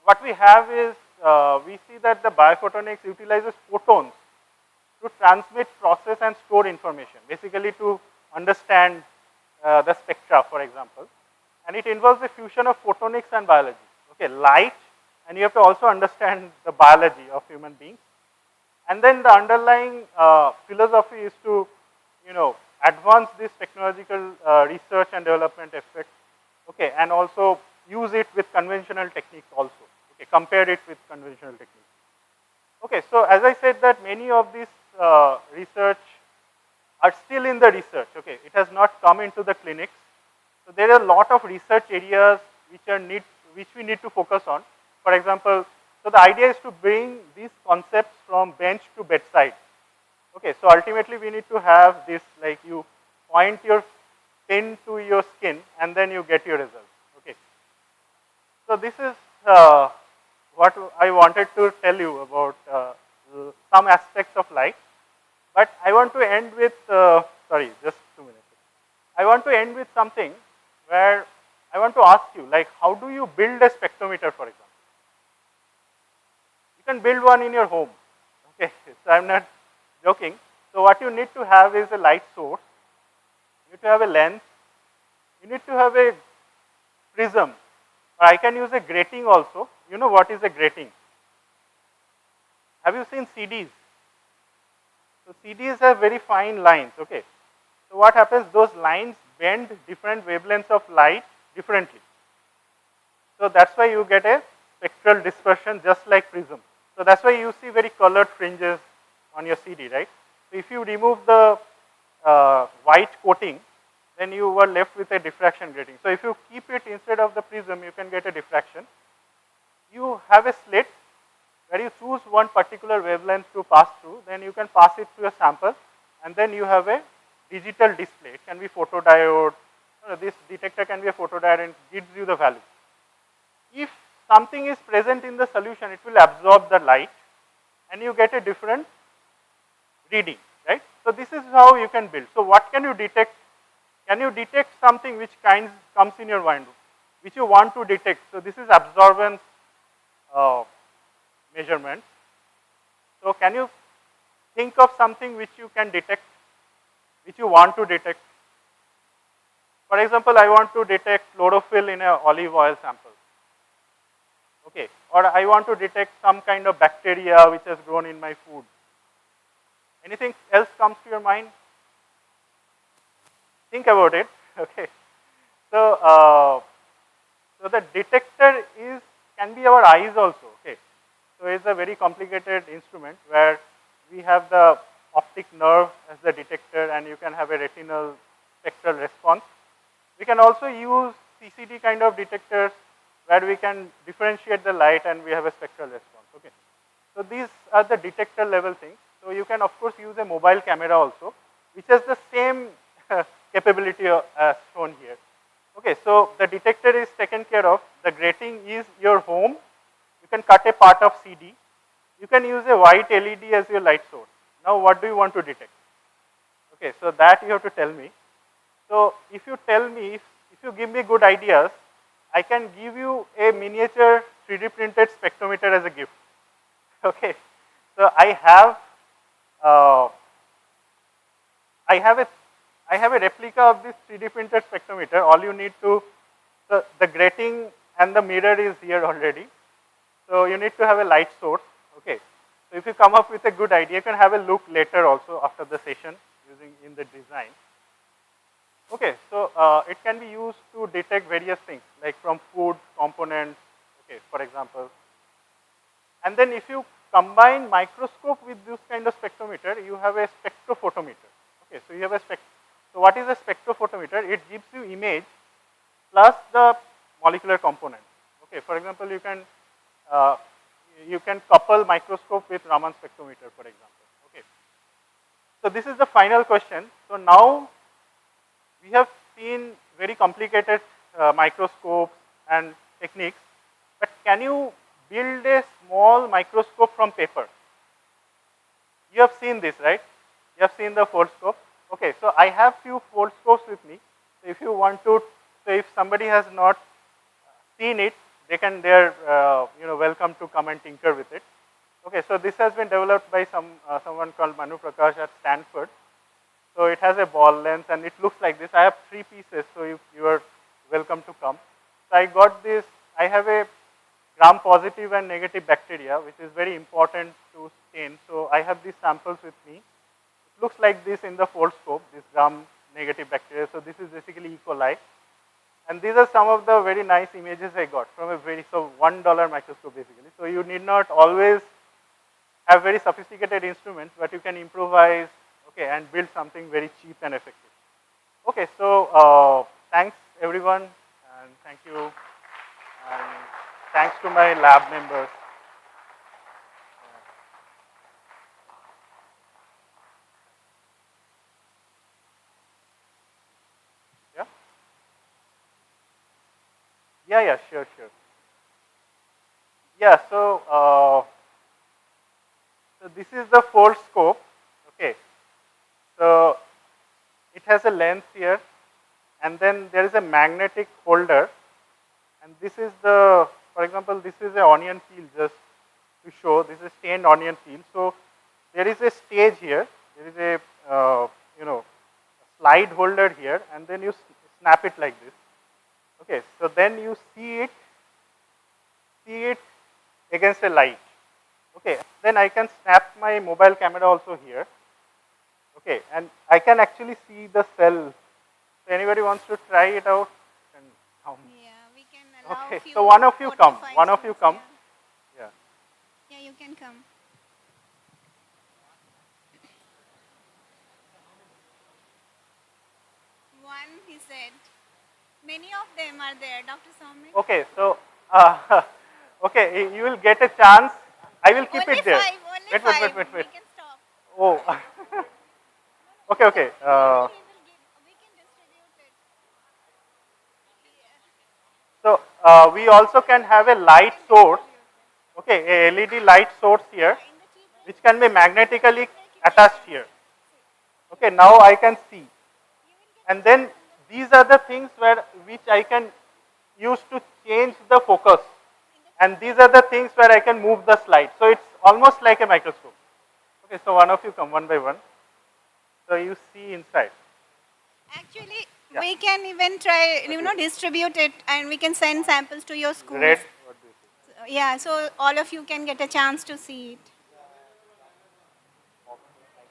what we have is we see that the biophotonics utilizes photons to transmit, process, and store information, basically to understand the spectra, for example. And it involves the fusion of photonics and biology. Okay, light, and you have to also understand the biology of human beings. And then the underlying philosophy is to, advance this technological research and development effort, okay, and also use it with conventional techniques also, okay, compare it with conventional techniques. Okay, so as I said that many of these research are still in the research, okay, it has not come into the clinics. So there are a lot of research areas which we need to focus on. For example, so the idea is to bring these concepts from bench to bedside. Okay, so ultimately we need to have this, like you point your pen to your skin and then you get your results. Okay. So this is what I wanted to tell you about some aspects of light. But I want to end with, sorry, just 2 minutes. I want to end with something where I want to ask you, like, how do you build a spectrometer, for example? You can build one in your home. Okay, so I'm not joking. So what you need to have is a light source. You need to have a lens. You need to have a prism Or I can use a grating also. You know what is a grating? Have you seen CDs? So CDs have very fine lines, okay. So what happens, those lines bend different wavelengths of light differently. So that's why you get a spectral dispersion just like prism. So that's why you see very colored fringes on your CD, right? So if you remove the white coating, then you were left with a diffraction grating. So if you keep it instead of the prism, you can get a diffraction. You have a slit where you choose one particular wavelength to pass through, then you can pass it through a sample, and then you have a digital display. It can be photodiode. This detector can be a photodiode and gives you the value. If something is present in the solution, it will absorb the light, and you get a different reading, right? So this is how you can build. So what can you detect? Can you detect something which comes in your mind, which you want to detect? So this is absorbance measurement. So can you think of something which you can detect, which you want to detect? For example, I want to detect chlorophyll in an olive oil sample. Okay, or I want to detect some kind of bacteria which has grown in my food. Anything else comes to your mind? Think about it. Okay, so so the detector can be our eyes also. Okay, so it's a very complicated instrument where we have the optic nerve as the detector, and you can have a retinal spectral response. We can also use CCD kind of detectors where we can differentiate the light and we have a spectral response. Okay, so these are the detector level things. So you can of course use a mobile camera also, which has the same capability as shown here. Okay, so the detector is taken care of. The grating is your home. You can cut a part of CD. You can use a white LED as your light source. Now what do you want to detect? Okay, so that you have to tell me. So if you tell me, if you give me good ideas, I can give you a miniature 3D printed spectrometer as a gift. Okay, so I have a replica of this 3D printed spectrometer. All you need to, the grating and the mirror is here already. So you need to have a light source. Okay, so if you come up with a good idea, you can have a look later also after the session using in the design. Okay, so it can be used to detect various things like from food components, okay, for example. And then if you combine microscope with this kind of spectrometer, you have a spectrophotometer. Okay, so you have a so what is a spectrophotometer? It gives you image plus the molecular component. Okay, for example, you can couple microscope with Raman spectrometer, for example. Okay, so this is the final question. So now we have seen very complicated microscopes and techniques, but can you build a small microscope from paper? You have seen this, right? You have seen the foldscope. Okay, so I have few foldscopes with me. So if you want to, so if somebody has not seen it, they are welcome to come and tinker with it. Okay, so this has been developed by someone called Manu Prakash at Stanford. So it has a ball length and it looks like this. I have 3 pieces, so you are welcome to come. So I got this, I have a gram-positive and negative bacteria, which is very important to stain. So I have these samples with me. It looks like this in the foldscope, this gram-negative bacteria. So this is basically E. coli. And these are some of the very nice images I got from a $1 microscope basically. So you need not always have very sophisticated instruments, but you can improvise, okay, and build something very cheap and effective. Okay, so thanks everyone, and thank you, and thanks to my lab members. Yeah? Yeah, sure. Yeah, so this is the foldscope, okay. So it has a lens here, and then there is a magnetic holder, and this is the, for example, this is an onion peel, just to show, this is stained onion peel. So there is a stage here, there is a slide holder here, and then you snap it like this. Okay, so then you see it see it against a light. Okay, then I can snap my mobile camera also here. Okay, and I can actually see the cell. So anybody wants to try it out? Can come. Okay, so one of you come. One of you come. Yeah. Yeah, you can come. One, he said. Many of them are there, Dr. Soumik. Okay, so okay, you will get a chance. I will keep it there. Wait. Oh. Okay. So we also can have a light source. Okay, a LED light source here, which can be magnetically attached here. Okay, now I can see. And then these are the things which I can use to change the focus. And these are the things where I can move the slide. So it's almost like a microscope. Okay, so one of you come one by one. So you see inside. Actually, we can even try, distribute it, and we can send samples to your schools. Great. Yeah, so all of you can get a chance to see it.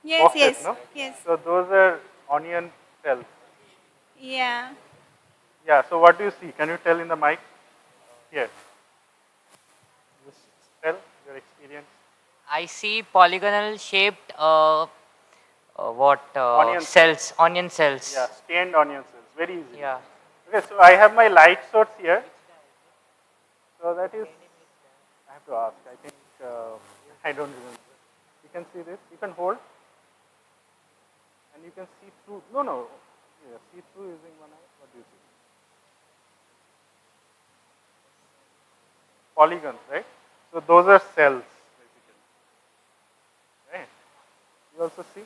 Yes. No? So those are onion cells. Yeah. Yeah, so what do you see? Can you tell in the mic? Here. Just tell your experience. I see polygonal shaped Onion cells, onion cells. Yeah, stained onion cells. Very easy. Yeah. Okay, so I have my light source here. So that is, I have to ask. I think, I don't remember. You can see this. You can hold. And you can see through. No. Yeah, see through using one eye. What do you see? Polygons, right? So those are cells, basically. Right? You also see?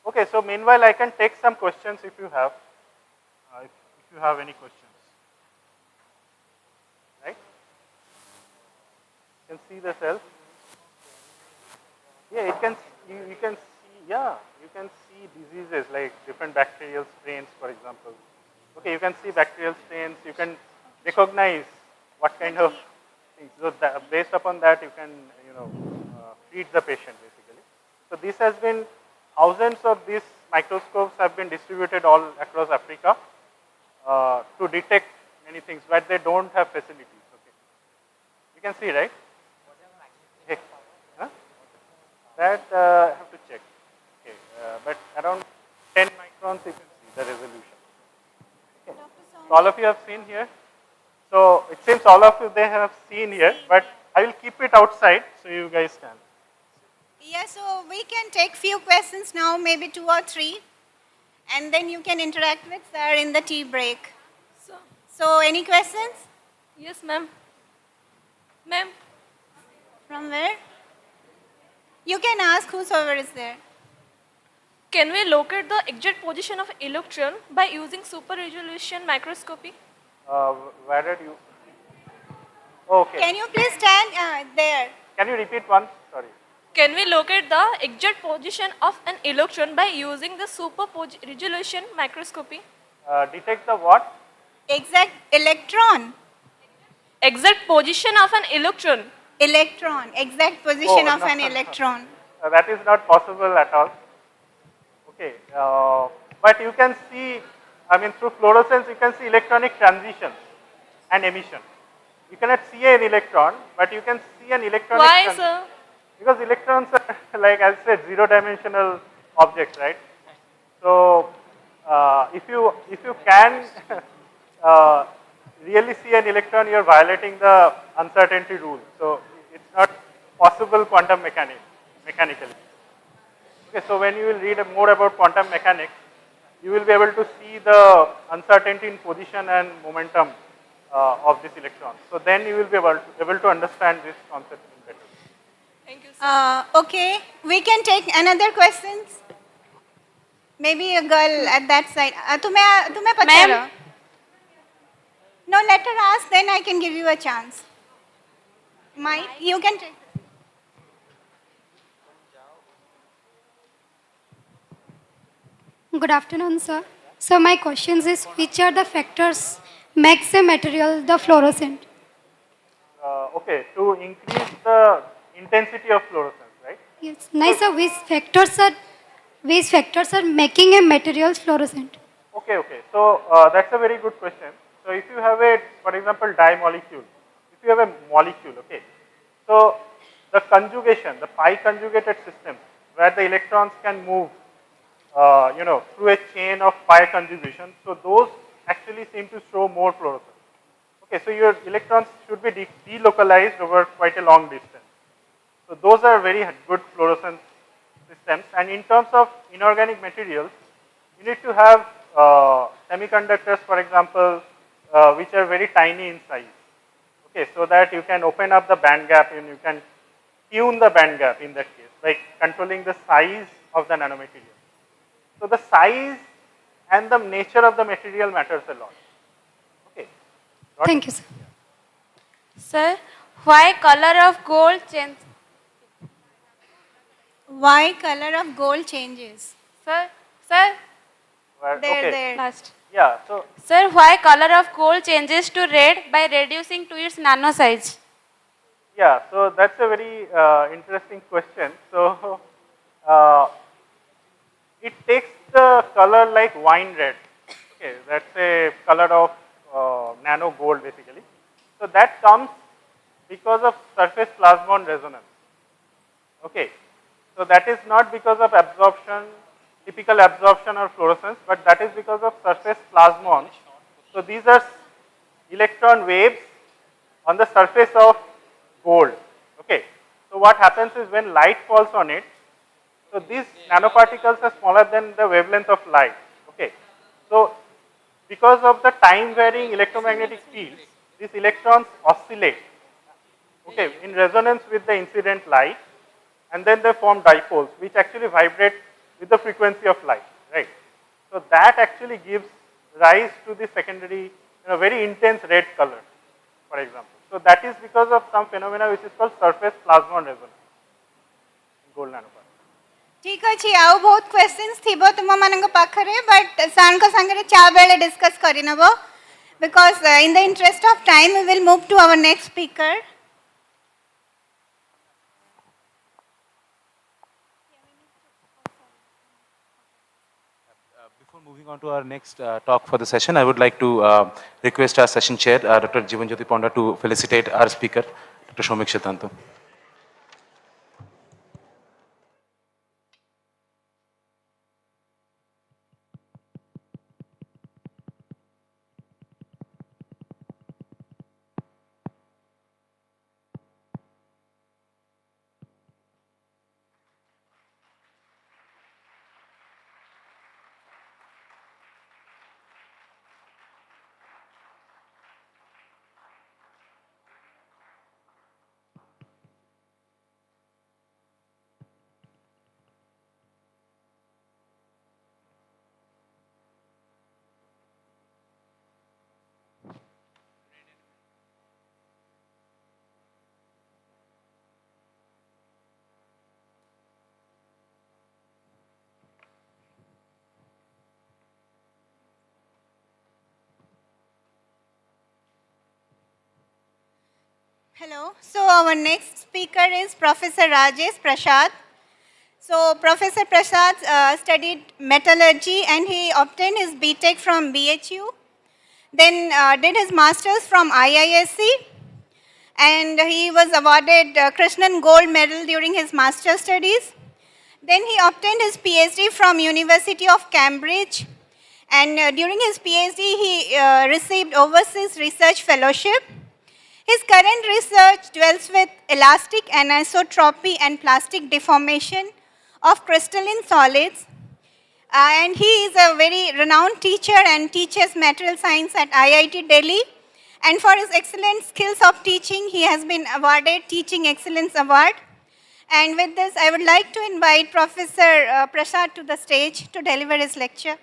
Okay, so meanwhile I can take some questions if you have. If you have any questions. Right? You can see the cells. Yeah, you can see diseases like different bacterial strains, for example. Okay, you can see bacterial strains, you can recognize what kind of things. So based upon that, you can, treat the patient basically. So this has been, thousands of these microscopes have been distributed all across Africa to detect many things, but they don't have facilities. Okay, you can see, right? That I have to check. Okay, but around 10 microns you can see the resolution. Okay. So all of you have seen here. So it seems all of you they have seen here, but I will keep it outside so you guys can. Yeah, so we can take few questions now, maybe 2 or 3, and then you can interact with sir in the tea break. So any questions? Yes, ma'am. Ma'am. From where? You can ask whosoever is there. Can we locate the exact position of electron by using super resolution microscopy? Where did you? Okay. Can you please stand there? Can you repeat once? Sorry. Can we locate the exact position of an electron by using the super resolution microscopy? Detect the what? Exact electron. Exact position of an electron. Electron. Exact position of an electron. That is not possible at all. Okay. But you can see, through fluorescence, you can see electronic transitions and emission. You cannot see an electron, but you can see an electronic Why, sir? Because electrons are, like I said, zero-dimensional objects, right? So, if you can really see an electron, you are violating the uncertainty rule. So, it's not possible quantum mechanically. Okay, so when you will read more about quantum mechanics, you will be able to see the uncertainty in position and momentum of this electron. So then you will be able to understand this concept better. Thank you, sir. Okay, we can take another questions. Maybe a girl at that side. तुम्हें पता है? No, let her ask, then I can give you a chance. Mike, you can take. Good afternoon, sir. So my question is, which are the factors makes a material the fluorescent? Okay, to increase the intensity of fluorescence, right? Yes. Nice, sir. Which factors are making a material fluorescent? Okay, okay. So that's a very good question. So if you have a, for example, dye molecule, if you have a molecule, okay, so the conjugation, the pi conjugated system, where the electrons can move, through a chain of pi conjugation, so those actually seem to show more fluorescence. Okay, so your electrons should be delocalized over quite a long distance. So those are very good fluorescence systems. And in terms of inorganic materials, you need to have semiconductors, for example, which are very tiny in size. Okay, so that you can open up the band gap and you can tune the band gap in that case by controlling the size of the nanomaterial. So the size and the nature of the material matters a lot. Okay. Thank you, sir. Sir, why color of gold change? Why color of gold changes? Sir, There. last. Yeah, so Sir, why color of gold changes to red by reducing to its nano size? yeah, so that's a very interesting question. So uh, it takes the color like wine red. Okay, that's a color of nano gold basically. So that comes because of surface plasmon resonance. Okay, so that is not because of absorption, typical absorption or fluorescence, but that is because of surface plasmon. So these are electron waves on the surface of gold. Okay, so what happens is when light falls on it, so these nanoparticles are smaller than the wavelength of light. Okay, so because of the time varying electromagnetic fields, these electrons oscillate, okay, in resonance with the incident light, and then they form dipoles which actually vibrate with the frequency of light, right? So that actually gives rise to the secondary, very intense red color, for example. So that is because of some phenomena which is called surface plasmon resonance in gold nanoparticles. ठीक अछि आउ बहुत questions थिबो तुम मानक पाखरे but सांग संगरे चा बेले डिस्कस करि नबो because in the interest of time we will move to our next speaker. Before moving on to our next talk for the session, I would like to request our session chair, Dr. Jivanjyoti Ponda, to felicitate our speaker, Dr. Shomik Shitanto. Hello. So our next speaker is Professor Rajesh Prasad. So Professor Prasad studied metallurgy and he obtained his BTech from BHU. Then did his masters from IISc and he was awarded Krishnan Gold Medal during his master studies. Then he obtained his PhD from University of Cambridge and during his PhD he received Overseas Research Fellowship. His current research dwells with elastic anisotropy and plastic deformation of crystalline solids. And he is a very renowned teacher and teaches material science at IIT Delhi. And for his excellent skills of teaching, he has been awarded Teaching Excellence Award. And with this, I would like to invite Professor Prasad to the stage to deliver his lecture.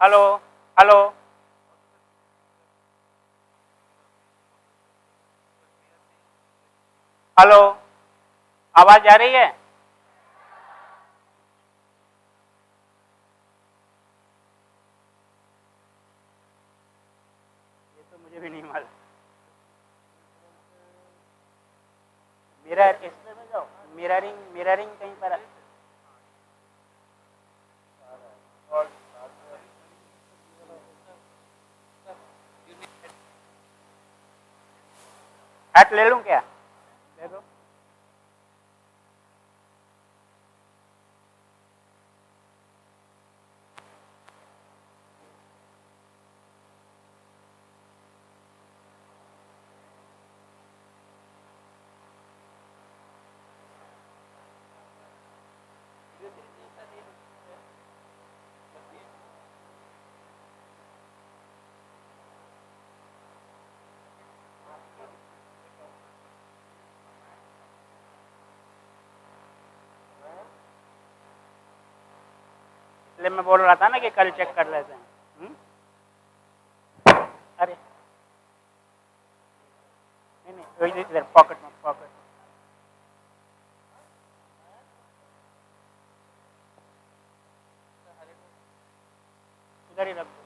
Hello hello hello, आवाज आ रही है? ये तो मुझे भी नहीं मालूम। Mirror इसमें में जाओ, मिररिंग मिररिंग कहीं पर हैट ले लूं क्या? ले लो। इसलिए मैं बोल रहा था ना कि कल चेक कर लेते हैं। अरे नहीं नहीं, इधर पॉकेट में, पॉकेट इधर ही रख दो।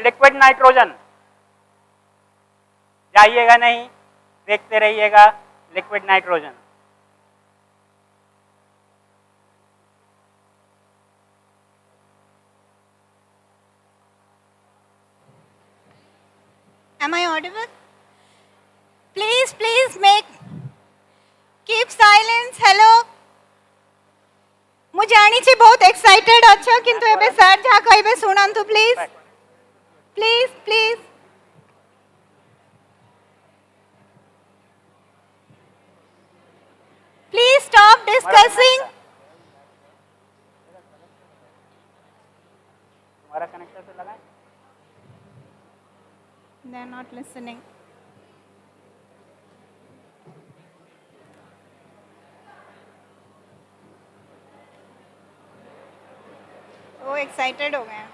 लिक्विड नाइट्रोजन जाइएगा नहीं, देखते रहिएगा। Liquid nitrogen Am I audible? Please, please keep silence. Hello. ମୁଁ ଜାଣିଛି ବହୁତ excited ଅଛ, କିନ୍ତୁ ଏବେ ସାର୍ ଯାହା କହିବେ ଶୁଣନ୍ତୁ please. Please please. Please stop discussing. हमारा कनेक्टर तो लगा है? They are not listening. वो एक्साइटेड हो गए हैं।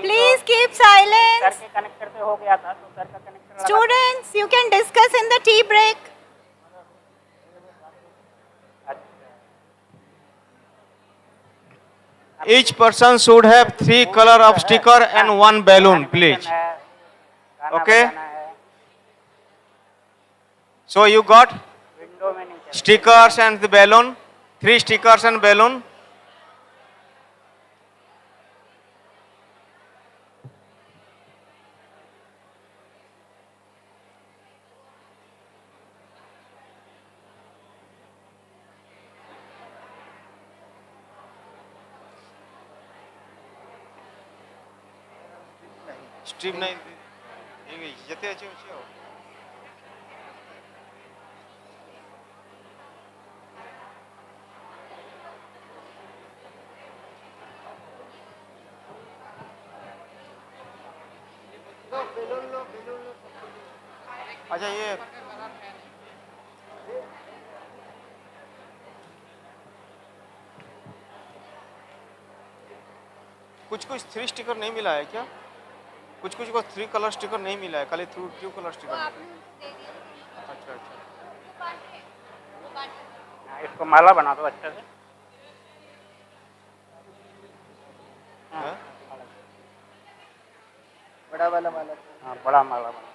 Please keep silence. सर के कनेक्टर से हो गया था, तो सर का कनेक्टर लगा। Students, you can discuss in the tea break. Each person should have 3 color of sticker and 1 balloon, please. Okay? So you got stickers and the balloon, 3 stickers and balloon. Stream 9 যেতে আছে अच्छा ये कुछ 3 sticker नहीं मिला है क्या? कुछ को 3 कलर स्टिकर नहीं मिला है, खाली 2 कलर स्टिकर। अच्छा अच्छा। इसको माला बना दो अच्छे से। हाँ, बड़ा वाला माला। हाँ, बड़ा माला बना।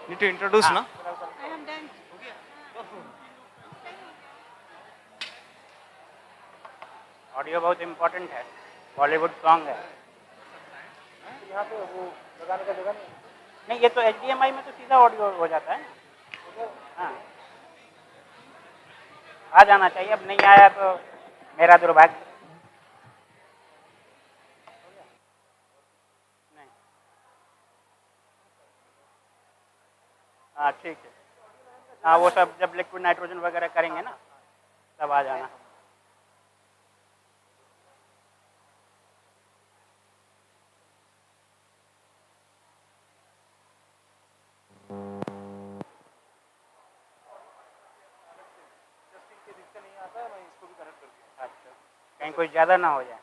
Need to introduce ना? ऑडियो बहुत इम्पोर्टेंट है, बॉलीवुड सॉन्ग है। यहाँ पे वो लगाने का जगह नहीं। नहीं, ये तो HDMI में तो सीधा ऑडियो हो जाता है। हाँ, आ जाना चाहिए, अब नहीं आया तो मेरा दुर्भाग्य। नहीं, हाँ ठीक है। हाँ, वो सब जब लिक्विड नाइट्रोजन वगैरह करेंगे ना, तब आ जाना। अच्छा, कहीं कोई ज़्यादा ना हो जाए।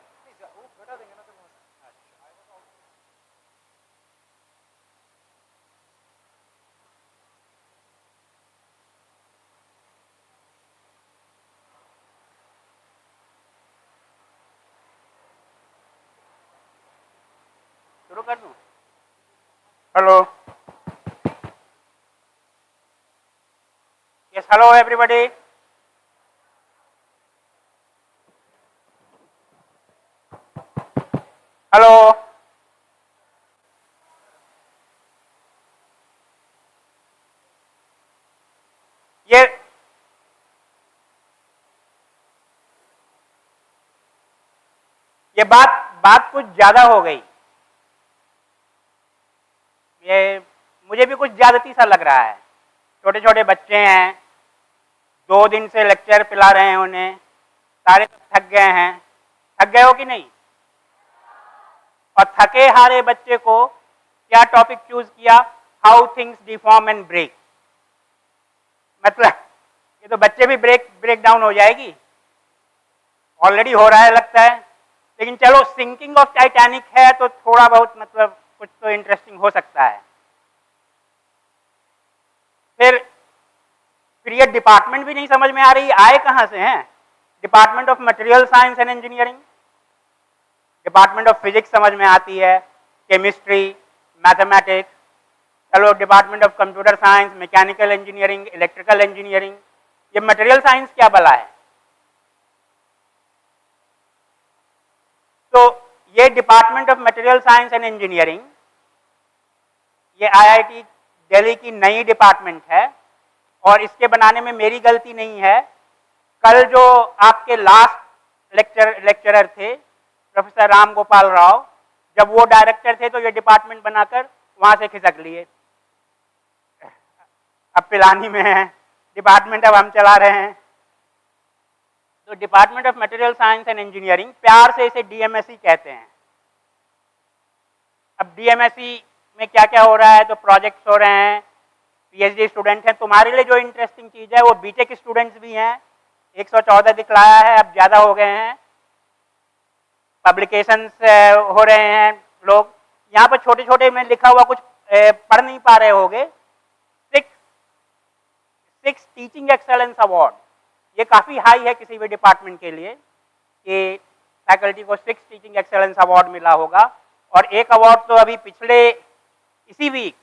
शुरू कर दूँ? Hello, yes, hello everybody. Hello, ये बात कुछ ज्यादा हो गई। ये मुझे भी कुछ ज्यादती सा लग रहा है। छोटे छोटे बच्चे हैं, 2 दिन से लेक्चर पिला रहे हैं उन्हें, सारे थक गए हैं। थक गए हो कि नहीं? और थके हारे बच्चे को क्या टॉपिक चूज किया? How things deform and break. मतलब ये तो बच्चे भी ब्रेक डाउन हो जाएगी, ऑलरेडी हो रहा है लगता है। लेकिन चलो, सिंकिंग ऑफ टाइटैनिक है तो थोड़ा बहुत मतलब कुछ तो इंटरेस्टिंग हो सकता है। फिर ये डिपार्टमेंट भी नहीं समझ में आ रही, आए कहाँ से हैं? Department of material science and engineering, department of physics समझ में आती है, केमिस्ट्री, मैथमेटिक्स, चलो department of computer science, mechanical engineering, electrical engineering, ये मटेरियल साइंस क्या भला है? तो ये department of material science and engineering, ये IIT दिल्ली की नई डिपार्टमेंट है और इसके बनाने में मेरी गलती नहीं है। कल जो आपके लास्ट लेक्चरर थे प्रोफेसर राम गोपाल राव, जब वो डायरेक्टर थे तो ये डिपार्टमेंट बनाकर वहां से खिसक लिए। अब पिलानी में है डिपार्टमेंट, अब हम चला रहे हैं। तो department of material science and engineering, प्यार से इसे DMSE कहते हैं। अब DMSE में क्या क्या हो रहा है? तो प्रोजेक्ट्स हो रहे हैं, PhD स्टूडेंट हैं। तुम्हारे लिए जो इंटरेस्टिंग चीज़ है वो बीटेक स्टूडेंट्स भी हैं, 114 दिखलाया है, अब ज़्यादा हो गए हैं। पब्लिकेशंस हो रहे हैं। लोग यहाँ पर छोटे छोटे में लिखा हुआ कुछ पढ़ नहीं पा रहे होगे। 6 टीचिंग एक्सेलेंस अवार्ड, ये काफ़ी हाई है किसी भी डिपार्टमेंट के लिए कि फैकल्टी को 6 टीचिंग एक्सेलेंस अवार्ड मिला होगा। और एक अवार्ड तो अभी पिछले इसी वीक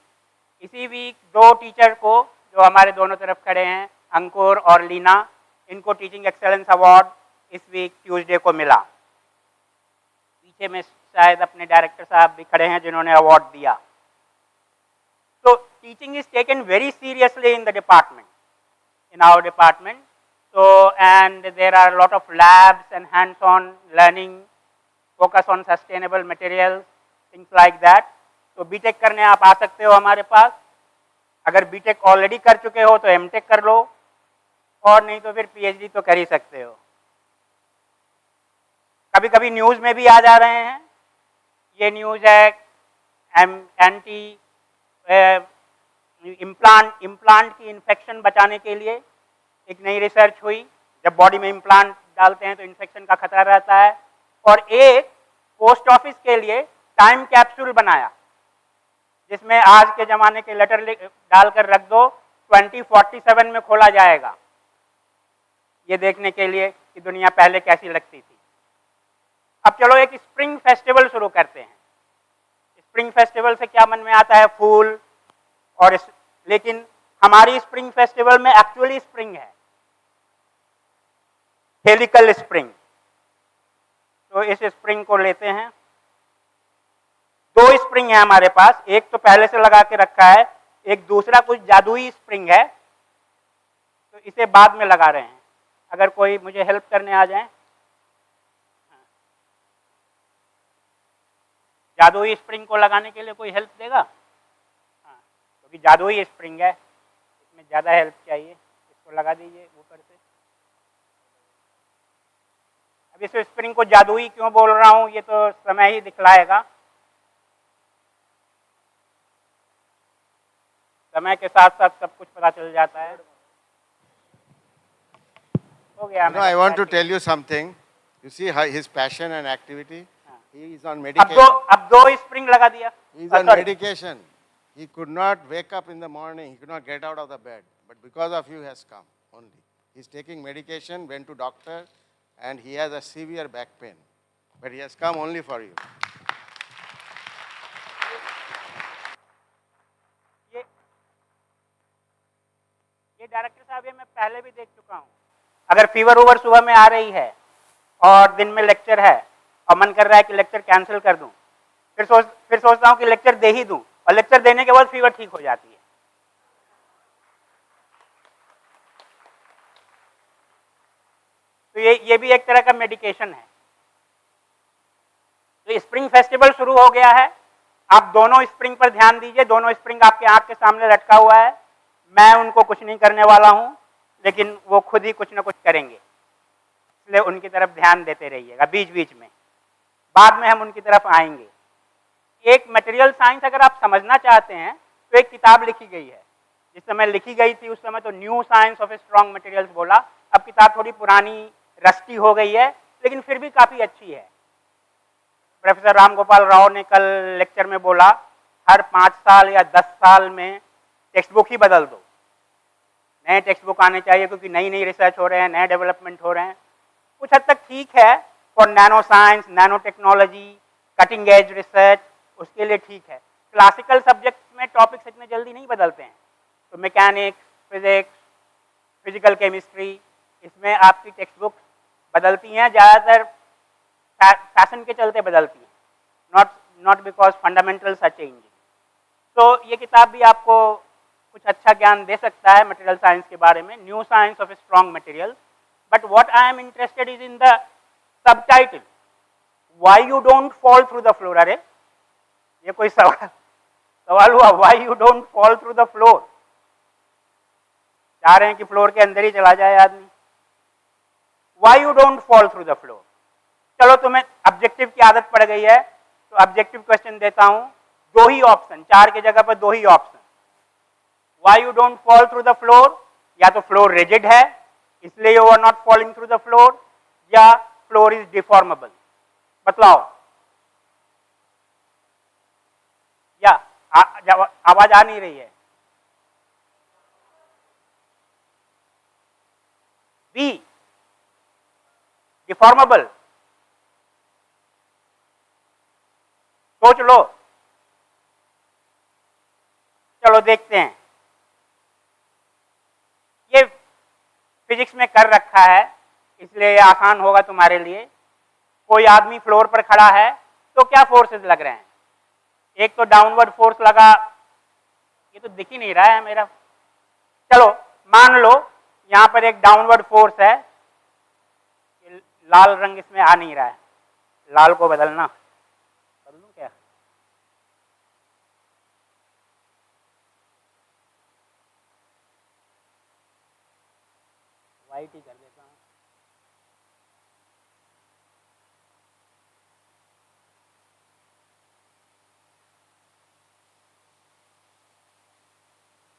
2 टीचर को, जो हमारे दोनों तरफ खड़े हैं, अंकुर और लीना, इनको टीचिंग एक्सेलेंस अवार्ड इस वीक ट्यूसडे को मिला। पीछे में शायद अपने डायरेक्टर साहब भी खड़े हैं जिन्होंने अवार्ड दिया। तो teaching is taken very seriously in the department, in our department. So, and there are a lot of labs and hands-on learning, focus on sustainable materials, things like that. तो BTech करने आप आ सकते हो हमारे पास। अगर BTech already कर चुके हो तो एमटेक कर लो, और नहीं तो फिर पीएचडी तो कर ही सकते हो। कभी कभी न्यूज़ में भी आ जा रहे हैं। ये न्यूज़ है एंटी इम्प्लांट की इन्फेक्शन बचाने के लिए एक नई रिसर्च हुई। जब बॉडी में इम्प्लांट डालते हैं तो इन्फेक्शन का खतरा रहता है। और एक पोस्ट ऑफिस के लिए टाइम कैप्सूल बनाया जिसमें आज के ज़माने के लेटर डालकर रख दो, 2047 में खोला जाएगा, ये देखने के लिए कि दुनिया पहले कैसी लगती थी। अब चलो एक स्प्रिंग फेस्टिवल शुरू करते हैं। स्प्रिंग फेस्टिवल से क्या मन में आता है? फूल और लेकिन हमारी स्प्रिंग फेस्टिवल में एक्चुअली स्प्रिंग है, हेलिकल स्प्रिंग। तो इस स्प्रिंग को लेते हैं, 2 स्प्रिंग है हमारे पास, एक तो पहले से लगा के रखा है, एक दूसरा कुछ जादुई स्प्रिंग है, तो इसे बाद में लगा रहे हैं। अगर कोई मुझे हेल्प करने आ जाए, जादुई स्प्रिंग को लगाने के लिए कोई हेल्प देगा? क्योंकि जादुई स्प्रिंग है, इसमें ज़्यादा हेल्प चाहिए, इसको लगा दीजिए ऊपर से। अब इस स्प्रिंग को जादुई क्यों बोल रहा हूँ ये तो समय ही दिखलाएगा। समय के साथ साथ सब कुछ पता चल जाता है। हो गया। You know, I want to tell you something. You see how his passion and activity. He is on अब medication. अब 2 स्प्रिंग लगा दिया। He is on medication. He could not wake up in the morning. He could not get out of the bed. But because of you, he has come only. He's taking medication, went to doctor, and he has a severe back pain. But he has come only for you. ये director साहब ये मैं पहले भी देख चुका हूँ। अगर फीवर ओवर सुबह में आ रही है और दिन में लेक्चर है और मन कर रहा है कि लेक्चर कैंसिल कर दूं, फिर सोचता हूँ कि लेक्चर दे ही दूं, और लेक्चर देने के बाद फीवर ठीक हो जाती है। तो ये भी एक तरह का मेडिकेशन है। तो स्प्रिंग फेस्टिवल शुरू हो गया है। आप दोनों स्प्रिंग पर ध्यान दीजिए, दोनों स्प्रिंग आपके आंख के सामने लटका हुआ है। मैं उनको कुछ नहीं करने वाला हूं, लेकिन वो खुद ही कुछ ना कुछ करेंगे, इसलिए उनकी तरफ ध्यान देते रहिएगा बीच बीच में। बाद में हम उनकी तरफ आएंगे। एक मटेरियल साइंस अगर आप समझना चाहते हैं तो एक किताब लिखी गई है, जिस समय लिखी गई थी उस समय तो new science of strong materials बोला। अब किताब थोड़ी पुरानी रस्टी हो गई है, लेकिन फिर भी काफ़ी अच्छी है। प्रोफेसर राम गोपाल राव ने कल लेक्चर में बोला, हर 5 साल या 10 साल में टेक्स्ट बुक ही बदल दो, नए टेक्स्ट बुक आने चाहिए, क्योंकि नई नई रिसर्च हो रहे हैं, नए डेवलपमेंट हो रहे हैं। कुछ हद तक ठीक है for nano science, nano technology, cutting edge research, उसके लिए ठीक है। क्लासिकल सब्जेक्ट्स में टॉपिक्स इतने जल्दी नहीं बदलते हैं, तो मैकेनिक्स, फिजिक्स, फिजिकल केमिस्ट्री, इसमें आपकी टेक्स्ट बुक बदलती हैं, ज़्यादातर फैशन के चलते बदलती हैं, not because fundamentals are changing. तो ये किताब भी आपको कुछ अच्छा ज्ञान दे सकता है मटेरियल साइंस के बारे में, new science of strong material. But what I am interested is in the subtitle, why you don't fall through the floor. अरे ये कोई सवाल हुआ? Why you don't fall through the floor. चाह रहे हैं कि फ्लोर के अंदर ही चला जाए आदमी। Why you don't fall through the floor. चलो तुम्हें ऑब्जेक्टिव की आदत पड़ गई है तो ऑब्जेक्टिव क्वेश्चन देता हूं, 2 ही ऑप्शन, 4 की जगह पर 2 ही option. Why you don't fall through the floor, या तो फ्लोर रिजिड है इसलिए you are not falling through the floor, या फ्लोर इज डिफॉर्मेबल। बतलाओ। या आवाज आ नहीं रही है? Be deformable. सोच लो। चलो देखते हैं। ये फिजिक्स में कर रखा है इसलिए ये आसान होगा तुम्हारे लिए। कोई आदमी फ्लोर पर खड़ा है तो क्या फोर्सेस लग रहे हैं? एक तो डाउनवर्ड फोर्स लगा, ये तो दिख ही नहीं रहा है मेरा। चलो मान लो यहां पर एक डाउनवर्ड फोर्स है, लाल रंग इसमें आ नहीं रहा है, लाल को बदलना, बदलूं क्या? वाइट ही कर देता हूं।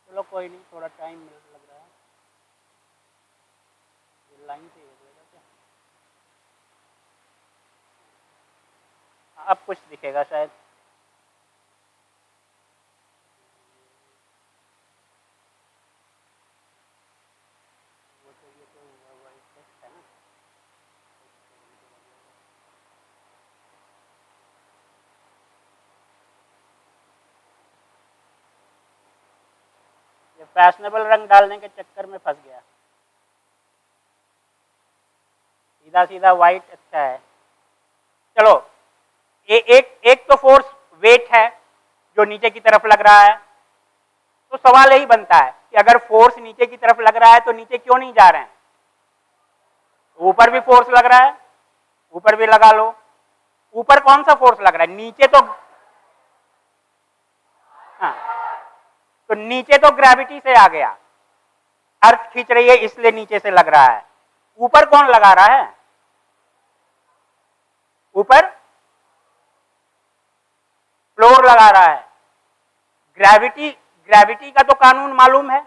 चलो कोई नहीं, थोड़ा टाइम लग रहा है, ये लाइन से बदलेगा क्या? अब कुछ दिखेगा शायद। फैशनेबल रंग डालने के चक्कर में फंस गया। सीधा सीधा व्हाइट अच्छा है। चलो एक तो फोर्स वेट है जो नीचे की तरफ लग रहा है, तो सवाल यही बनता है कि अगर फोर्स नीचे की तरफ लग रहा है तो नीचे क्यों नहीं जा रहे हैं? ऊपर भी फोर्स लग रहा है, ऊपर भी लगा लो। ऊपर कौन सा फोर्स लग रहा है? नीचे तो हाँ, तो नीचे तो ग्रेविटी से आ गया, अर्थ खींच रही है इसलिए नीचे से लग रहा है। ऊपर कौन लगा रहा है? ऊपर फ्लोर लगा रहा है। ग्रेविटी का तो कानून मालूम है।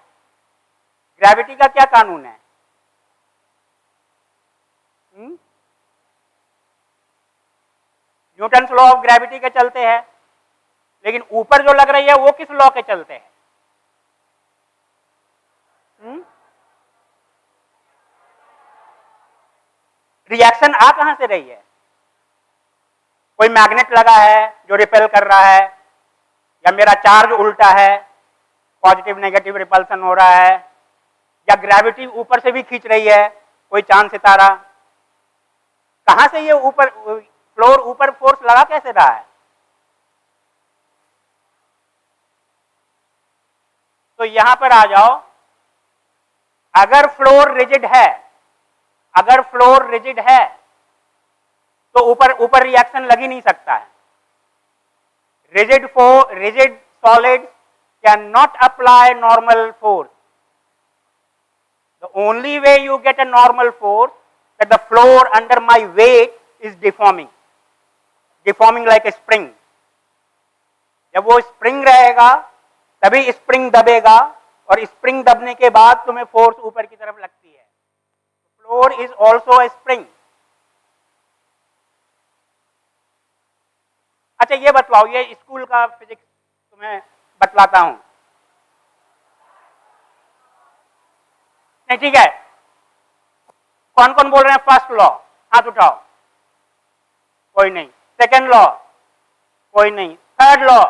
ग्रेविटी का क्या कानून है? न्यूटन लॉ ऑफ ग्रेविटी के चलते हैं, लेकिन ऊपर जो लग रही है वो किस लॉ के चलते हैं? रिएक्शन आ कहां से रही है? कोई मैग्नेट लगा है जो रिपेल कर रहा है, या मेरा चार्ज उल्टा है, पॉजिटिव नेगेटिव रिपल्सन हो रहा है, या ग्रेविटी ऊपर से भी खींच रही है, कोई चांद सितारा। कहां से ये ऊपर फ्लोर ऊपर फोर्स लगा कैसे रहा है? तो यहां पर आ जाओ। अगर फ्लोर रिजिड है, अगर फ्लोर रिजिड है तो ऊपर रिएक्शन लग ही नहीं सकता है। Rigid solid can not apply normal force. The only way you get a normal force that the floor under my weight is deforming like a spring. जब वो स्प्रिंग रहेगा तभी स्प्रिंग दबेगा, और स्प्रिंग दबने के बाद तुम्हें फोर्स ऊपर की तरफ लगती है। Floor is also a spring. अच्छा ये बतलाओ, ये स्कूल का फिजिक्स तुम्हें बतलाता हूं। नहीं ठीक है, कौन कौन बोल रहे हैं फर्स्ट लॉ? हाथ उठाओ। कोई नहीं। Second law? कोई नहीं। Third law?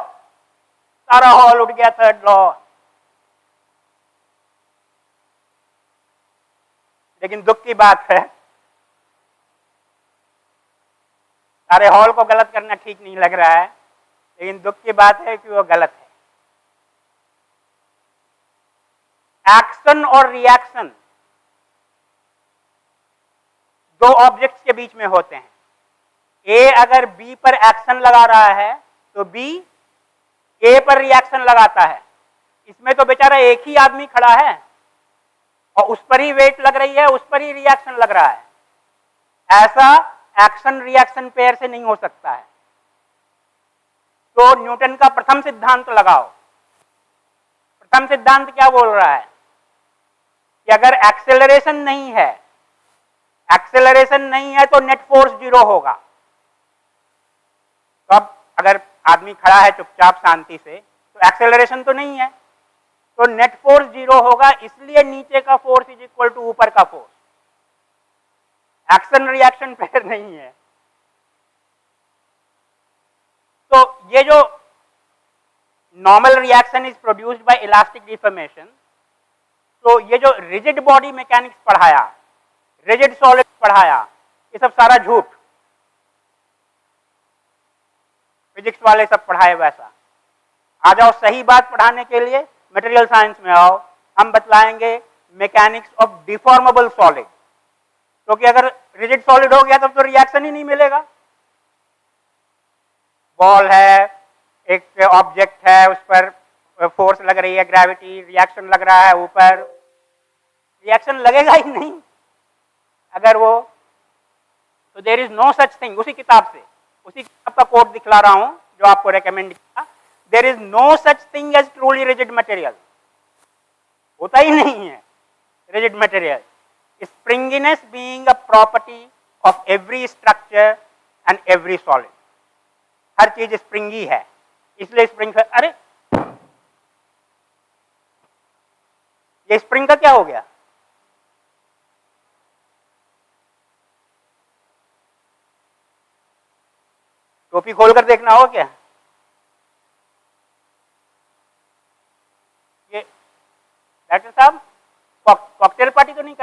सारा हॉल उठ गया। Third law. लेकिन दुख की बात है, सारे हॉल को गलत करना ठीक नहीं लग रहा है, लेकिन दुख की बात है कि वो गलत है। एक्शन और रिएक्शन दो ऑब्जेक्ट्स के बीच में होते हैं। ए अगर बी पर एक्शन लगा रहा है तो बी ए पर रिएक्शन लगाता है। इसमें तो बेचारा एक ही आदमी खड़ा है और उस पर ही वेट लग रही है, उस पर ही रिएक्शन लग रहा है। ऐसा एक्शन रिएक्शन पेयर से नहीं हो सकता है। तो न्यूटन का प्रथम सिद्धांत लगाओ। प्रथम सिद्धांत क्या बोल रहा है कि अगर एक्सेलरेशन नहीं है तो नेट फोर्स 0 होगा। तो अब अगर आदमी खड़ा है चुपचाप शांति से तो एक्सेलरेशन तो नहीं है, तो नेट फोर्स 0 होगा, इसलिए नीचे का फोर्स इज इक्वल टू ऊपर का फोर्स। एक्शन रिएक्शन पेयर नहीं है। तो ये जो normal reaction is produced by elastic deformation, तो ये जो रिजिड बॉडी मैकेनिक्स पढ़ाया, रिजिड सॉलिड पढ़ाया, ये सब सारा झूठ। फिजिक्स वाले सब पढ़ाए वैसा। आ जाओ सही बात पढ़ाने के लिए मटेरियल साइंस में आओ, हम बतलाएंगे मैकेनिक्स ऑफ डिफॉर्मेबल सॉलिड। क्योंकि अगर रिजिड सॉलिड हो गया तब तो रिएक्शन ही नहीं मिलेगा। बॉल है, एक ऑब्जेक्ट है, उस पर फोर्स लग रही है, ग्रेविटी, रिएक्शन लग रहा है ऊपर, रिएक्शन लगेगा ही नहीं अगर वो। तो there is no such thing. उसी किताब का कोट दिखला रहा हूं जो आपको रेकमेंड किया। There is no such thing as truly rigid material. होता ही नहीं है rigid material. Springiness being a property of every structure and every solid. हर चीज स्प्रिंगी है, इसलिए स्प्रिंग। अरे ये स्प्रिंग का क्या हो गया? टोपी खोलकर देखना हो क्या?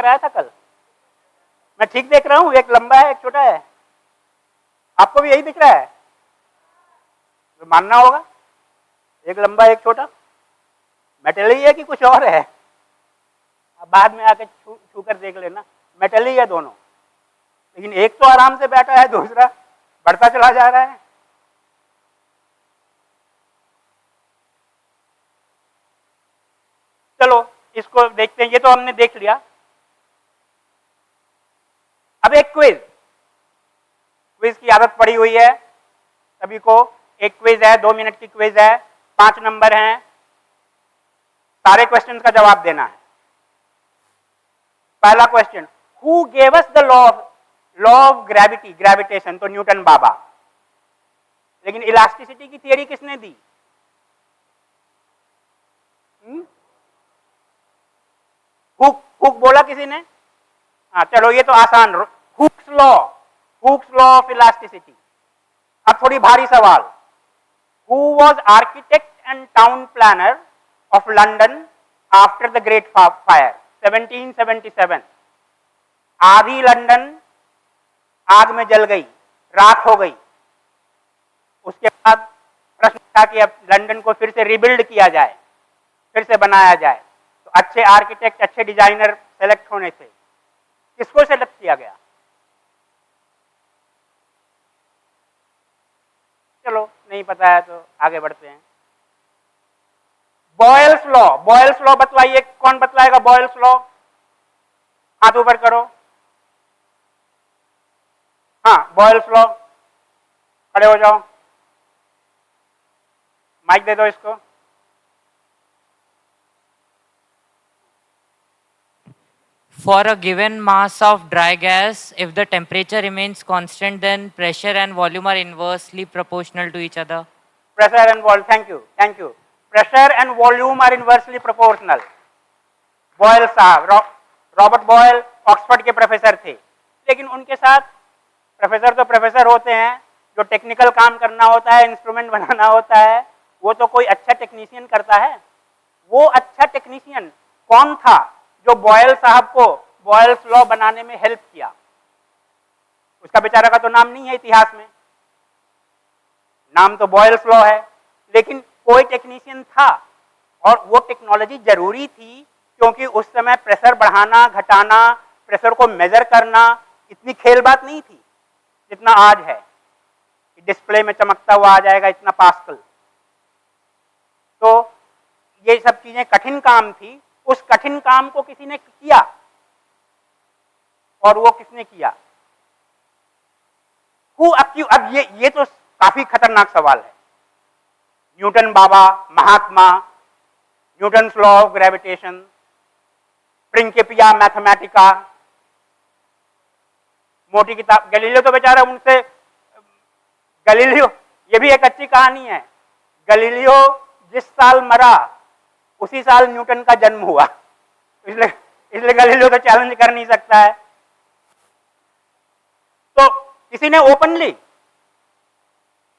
कराया था कल? मैं ठीक देख रहा हूँ? एक लंबा है एक छोटा है, आपको भी यही दिख रहा है? तो मानना होगा, एक लंबा एक छोटा। मेटल ही है कि कुछ और है? अब बाद में आके छू कर देख लेना, मेटल ही है दोनों, लेकिन एक तो आराम से बैठा है, दूसरा बढ़ता चला जा रहा है। चलो इसको देखते हैं, ये तो हमने देख लिया। अब एक क्विज, क्विज की आदत पड़ी हुई है सभी को। एक क्विज है, 2 मिनट की क्विज है, 5 नंबर हैं, सारे क्वेश्चन का जवाब देना है। पहला question, who gave us the law of gravity, gravitation तो न्यूटन बाबा, लेकिन इलास्टिसिटी की थियरी किसने दी? हुक बोला किसी ने? हाँ चलो ये तो आसान, हुक्स लॉ ऑफ इलास्टिसिटी। अब थोड़ी भारी सवाल, who was architect and town planner of London after the great fire 1777? आधी लंदन आग में जल गई, राख हो गई, उसके बाद प्रश्न था कि अब लंदन को फिर से रिबिल्ड किया जाए, फिर से बनाया जाए, तो अच्छे आर्किटेक्ट, अच्छे डिजाइनर सेलेक्ट होने थे, किसको सेलेक्ट किया गया? चलो नहीं पता है तो आगे बढ़ते हैं। बॉयल्स लॉ, बॉयल्स लॉ बतलाइए, कौन बतलाएगा बॉयल्स लॉ? हाथ ऊपर करो। हाँ बॉयल्स लॉ, खड़े हो जाओ, माइक दे दो इसको। For a given mass of dry gas, if the temperature remains constant, then pressure and volume are inversely proportional to each other. Pressure and volume, thank you. Pressure and volume are inversely proportional. Boyle साहब, Robert Boyle Oxford के professor थे, लेकिन उनके साथ professor तो professor होते हैं, जो टेक्निकल काम करना होता है, इंस्ट्रूमेंट बनाना होता है, वो तो कोई अच्छा टेक्नीशियन करता है। वो अच्छा टेक्नीशियन कौन था जो बॉयल साहब को बॉयल्स लॉ बनाने में हेल्प किया? उसका बेचारा का तो नाम नहीं है इतिहास में, नाम तो बॉयल्स लॉ है, लेकिन कोई टेक्नीशियन था, और वो टेक्नोलॉजी जरूरी थी क्योंकि उस समय प्रेशर बढ़ाना घटाना, प्रेशर को मेजर करना इतनी खेल बात नहीं थी जितना आज है, डिस्प्ले में चमकता हुआ आ जाएगा इतना पास्कल। तो ये सब चीजें कठिन काम थी, उस कठिन काम को किसी ने किया, और वो किसने किया? अब ये तो काफी खतरनाक सवाल है। Newton Baba, Mahatma, Newton's law of gravitation, Principia Mathematica, मोटी किताब। गैलीलियो तो बेचारा, उनसे गैलीलियो, ये भी एक अच्छी कहानी है, गैलीलियो जिस साल मरा उसी साल न्यूटन का जन्म हुआ, इसलिए गैलीलियो तो चैलेंज कर नहीं सकता है। तो किसी ने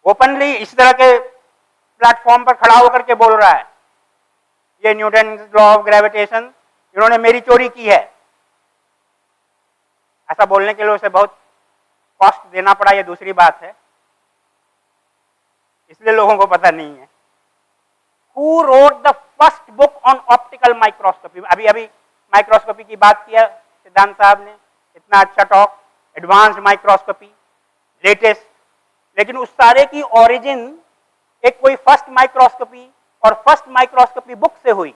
ओपनली इस तरह के प्लेटफॉर्म पर खड़ा होकर के बोल रहा है ये न्यूटन लॉ ऑफ ग्रेविटेशन इन्होंने मेरी चोरी की है, ऐसा बोलने के लिए उसे बहुत कॉस्ट देना पड़ा, ये दूसरी बात है, इसलिए लोगों को पता नहीं है। Who wrote the first book on optical microscopy? अभी माइक्रोस्कोपी की बात किया सिद्धांत साहब ने, इतना अच्छा टॉक, एडवांस्ड माइक्रोस्कोपी, लेटेस्ट, लेकिन उस सारे की ओरिजिन एक कोई फर्स्ट माइक्रोस्कोपी और फर्स्ट माइक्रोस्कोपी बुक से हुई।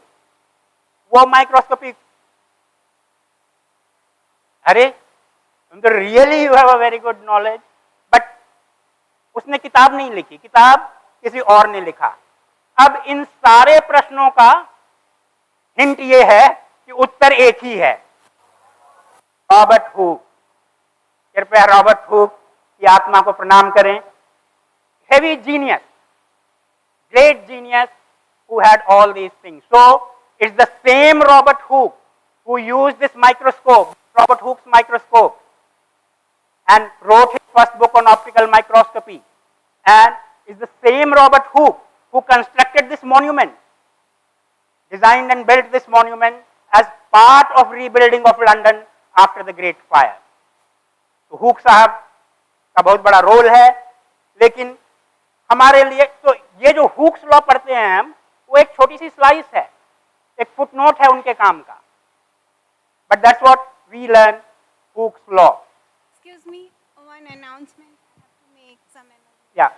वो माइक्रोस्कोपी, अरे तुम तो really you have a very good knowledge, but उसने किताब नहीं लिखी, किताब किसी और ने लिखा। अब इन सारे प्रश्नों का हिंट ये है कि उत्तर एक ही है, रॉबर्ट हुक। कृपया रॉबर्ट हुक की आत्मा को प्रणाम करें। Heavy genius, great genius who had all these things. So it's the same Robert Hooke who used this microscope, Robert Hooke's microscope, and wrote his first book on optical microscopy. And it's the same Robert Hooke who constructed this monument, designed and built this monument as part of rebuilding of London after the Great Fire. तो hook साहब का बहुत बड़ा role है, लेकिन हमारे लिए तो ये जो हुक्स लॉ पढ़ते हैं हम, वो एक छोटी सी स्लाइस है, एक फुटनोट है उनके काम का, but that's what we learn Hooke's law. Excuse me, one announcement I have to make some. Yeah.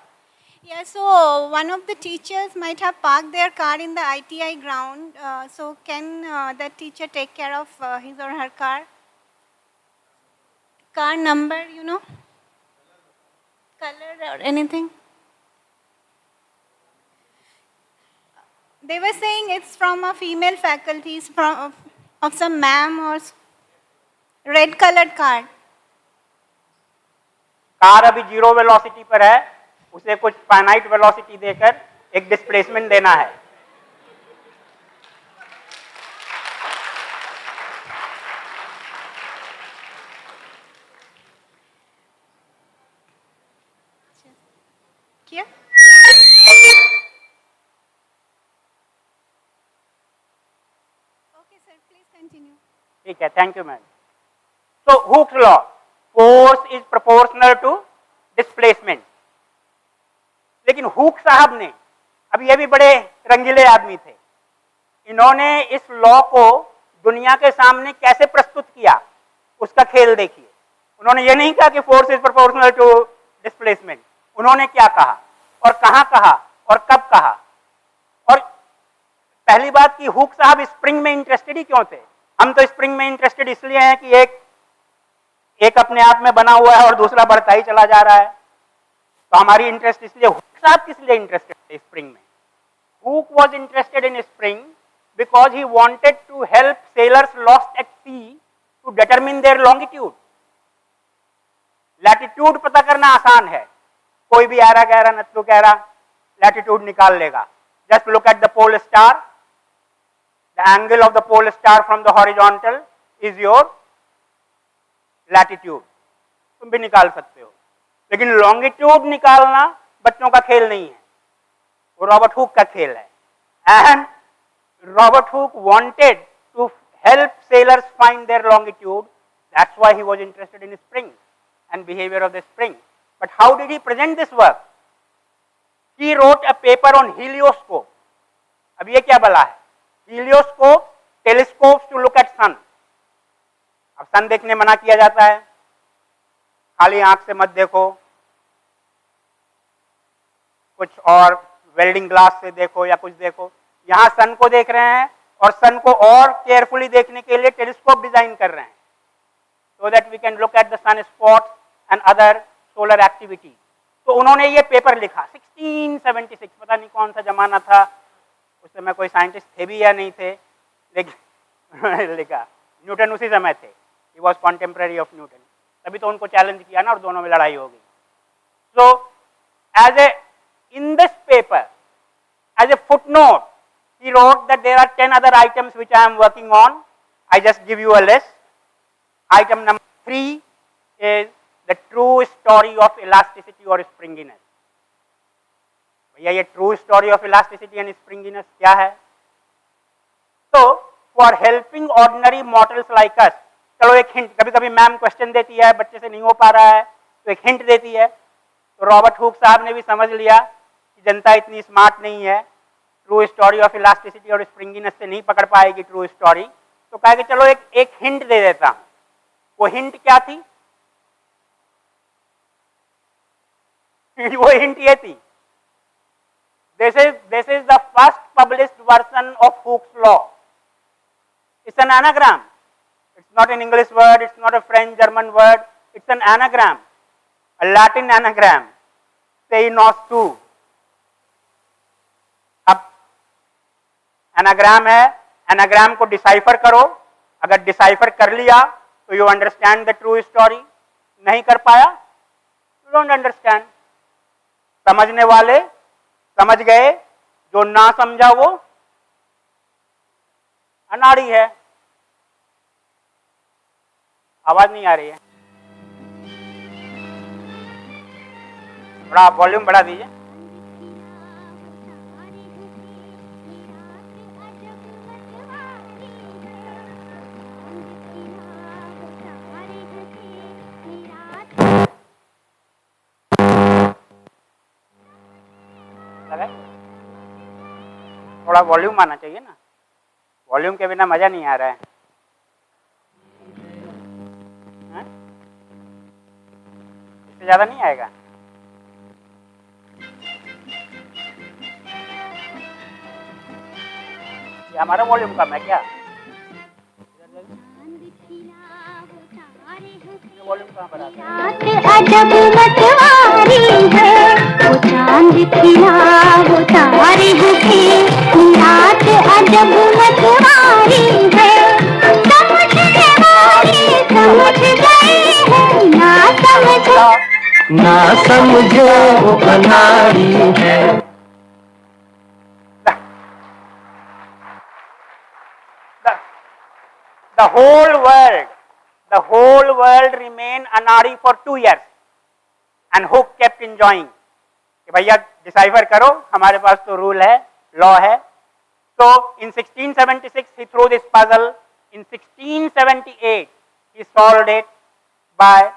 Yeah, so one of the teachers might have parked their car in the ITI ground. So can that teacher take care of his or her car? Car number, you know? Color or anything? They were saying it's from a female faculty, it's from of some ma'am or red colored car. Car अभी 0 velocity पर है, उसे कुछ finite velocity देकर एक displacement देना है. क्या? Okay, sir, please continue. ठीक है, thank you ma'am. So Hooke's law, force is proportional to displacement. लेकिन हुक साहब ने, अब ये भी बड़े रंगीले आदमी थे, इन्होंने इस लॉ को दुनिया के सामने कैसे प्रस्तुत किया उसका खेल देखिए. उन्होंने ये नहीं कहा कि force is proportional to displacement. उन्होंने क्या कहा और कहाँ कहा और कब कहा. और पहली बात कि हुक साहब स्प्रिंग में इंटरेस्टेड ही क्यों थे. हम तो स्प्रिंग में इंटरेस्टेड इसलिए हैं कि एक अपने आप में बना हुआ है और दूसरा बढ़ता ही चला जा रहा है, तो हमारी इंटरेस्ट इसलिए. हुक साहब किस लिए इंटरेस्टेड थे स्प्रिंग में? Hooke was interested in spring because he wanted to help sailors lost at sea to determine their longitude. Latitude पता करना आसान है, कोई भी आरा गहरा नत्थु गहरा लैटिट्यूड निकाल लेगा. Just look at the pole star, the angle of the pole star from the horizontal is your latitude, तुम भी निकाल सकते हो. लेकिन लॉन्गिट्यूड निकालना बच्चों का खेल नहीं है, वो रॉबर्ट हुक का खेल है. And Robert Hooke wanted to help sailors find their longitude. That's why he was interested in spring and behavior of the spring. But how did he present this work? He wrote a paper on helioscope. अब ये क्या बला है? Helioscope, telescopes to look at sun. अब सन देखने मना किया जाता है, खाली आंख से मत देखो, कुछ और वेल्डिंग ग्लास से देखो या कुछ देखो. यहाँ सन को देख रहे हैं और सन को और केयरफुली देखने के लिए टेलीस्कोप डिजाइन कर रहे हैं, so that we can look at the sun spots and other solar activity. तो उन्होंने ये पेपर लिखा 1676, पता नहीं कौन सा जमाना था, उस समय कोई साइंटिस्ट थे भी या नहीं थे, लेकिन उन्होंने लिखा. न्यूटन उसी समय थे, he was contemporary of Newton, तभी तो उनको चैलेंज किया ना और दोनों में लड़ाई हो गई. So as a in this paper, as a footnote, he wrote that there are 10 other items which I am working on. I just give you a list. Item number 3 is the true story of elasticity or springiness. भैया ये true story of elasticity and springiness क्या है? तो for helping ordinary mortals like us, चलो एक hint, कभी कभी ma'am question देती है, बच्चे से नहीं हो पा रहा है तो एक हिंट देती है. तो रॉबर्ट हुक साहब ने भी समझ लिया कि जनता इतनी स्मार्ट नहीं है, ट्रू स्टोरी ऑफ इलास्टिसिटी और स्प्रिंगिनेस से नहीं पकड़ पाएगी ट्रू स्टोरी, तो कहा कि चलो एक हिंट दे देता हूं. वो हिंट क्या थी? वो हिंट ये थी, this is the first published version of Hooke's law. It's an anagram. It's not an English word, it's not a French, German word, it's an anagram, a Latin anagram, say nos tu. अब anagram है, anagram को decipher करो, अगर decipher कर लिया तो you understand the true story, नहीं कर पाया यू डोंट अंडरस्टैंड. समझने वाले समझ गए, जो ना समझा वो अनाड़ी है. आवाज नहीं आ रही है, थोड़ा वॉल्यूम बढ़ा दीजिए. गए? थोड़ा वॉल्यूम आना चाहिए ना, वॉल्यूम के बिना मजा नहीं आ रहा है। हैं? इससे ज्यादा नहीं आएगा? ये हमारा वॉल्यूम कम है क्या? वॉल्यूम कहाँ पर आता है? अजब मतवारी है, वो चांद खिला वो तारे हंसे, रात अजब मतवारी है, समझने वाले समझ गए हैं, ना समझो वो अनाड़ी है। The whole world remained anari for 2 years, and who kept enjoying? कि भैया डिसाइफर करो, हमारे पास तो रूल है, लॉ है। So in 1676 he threw this puzzle. In 1678 he solved it by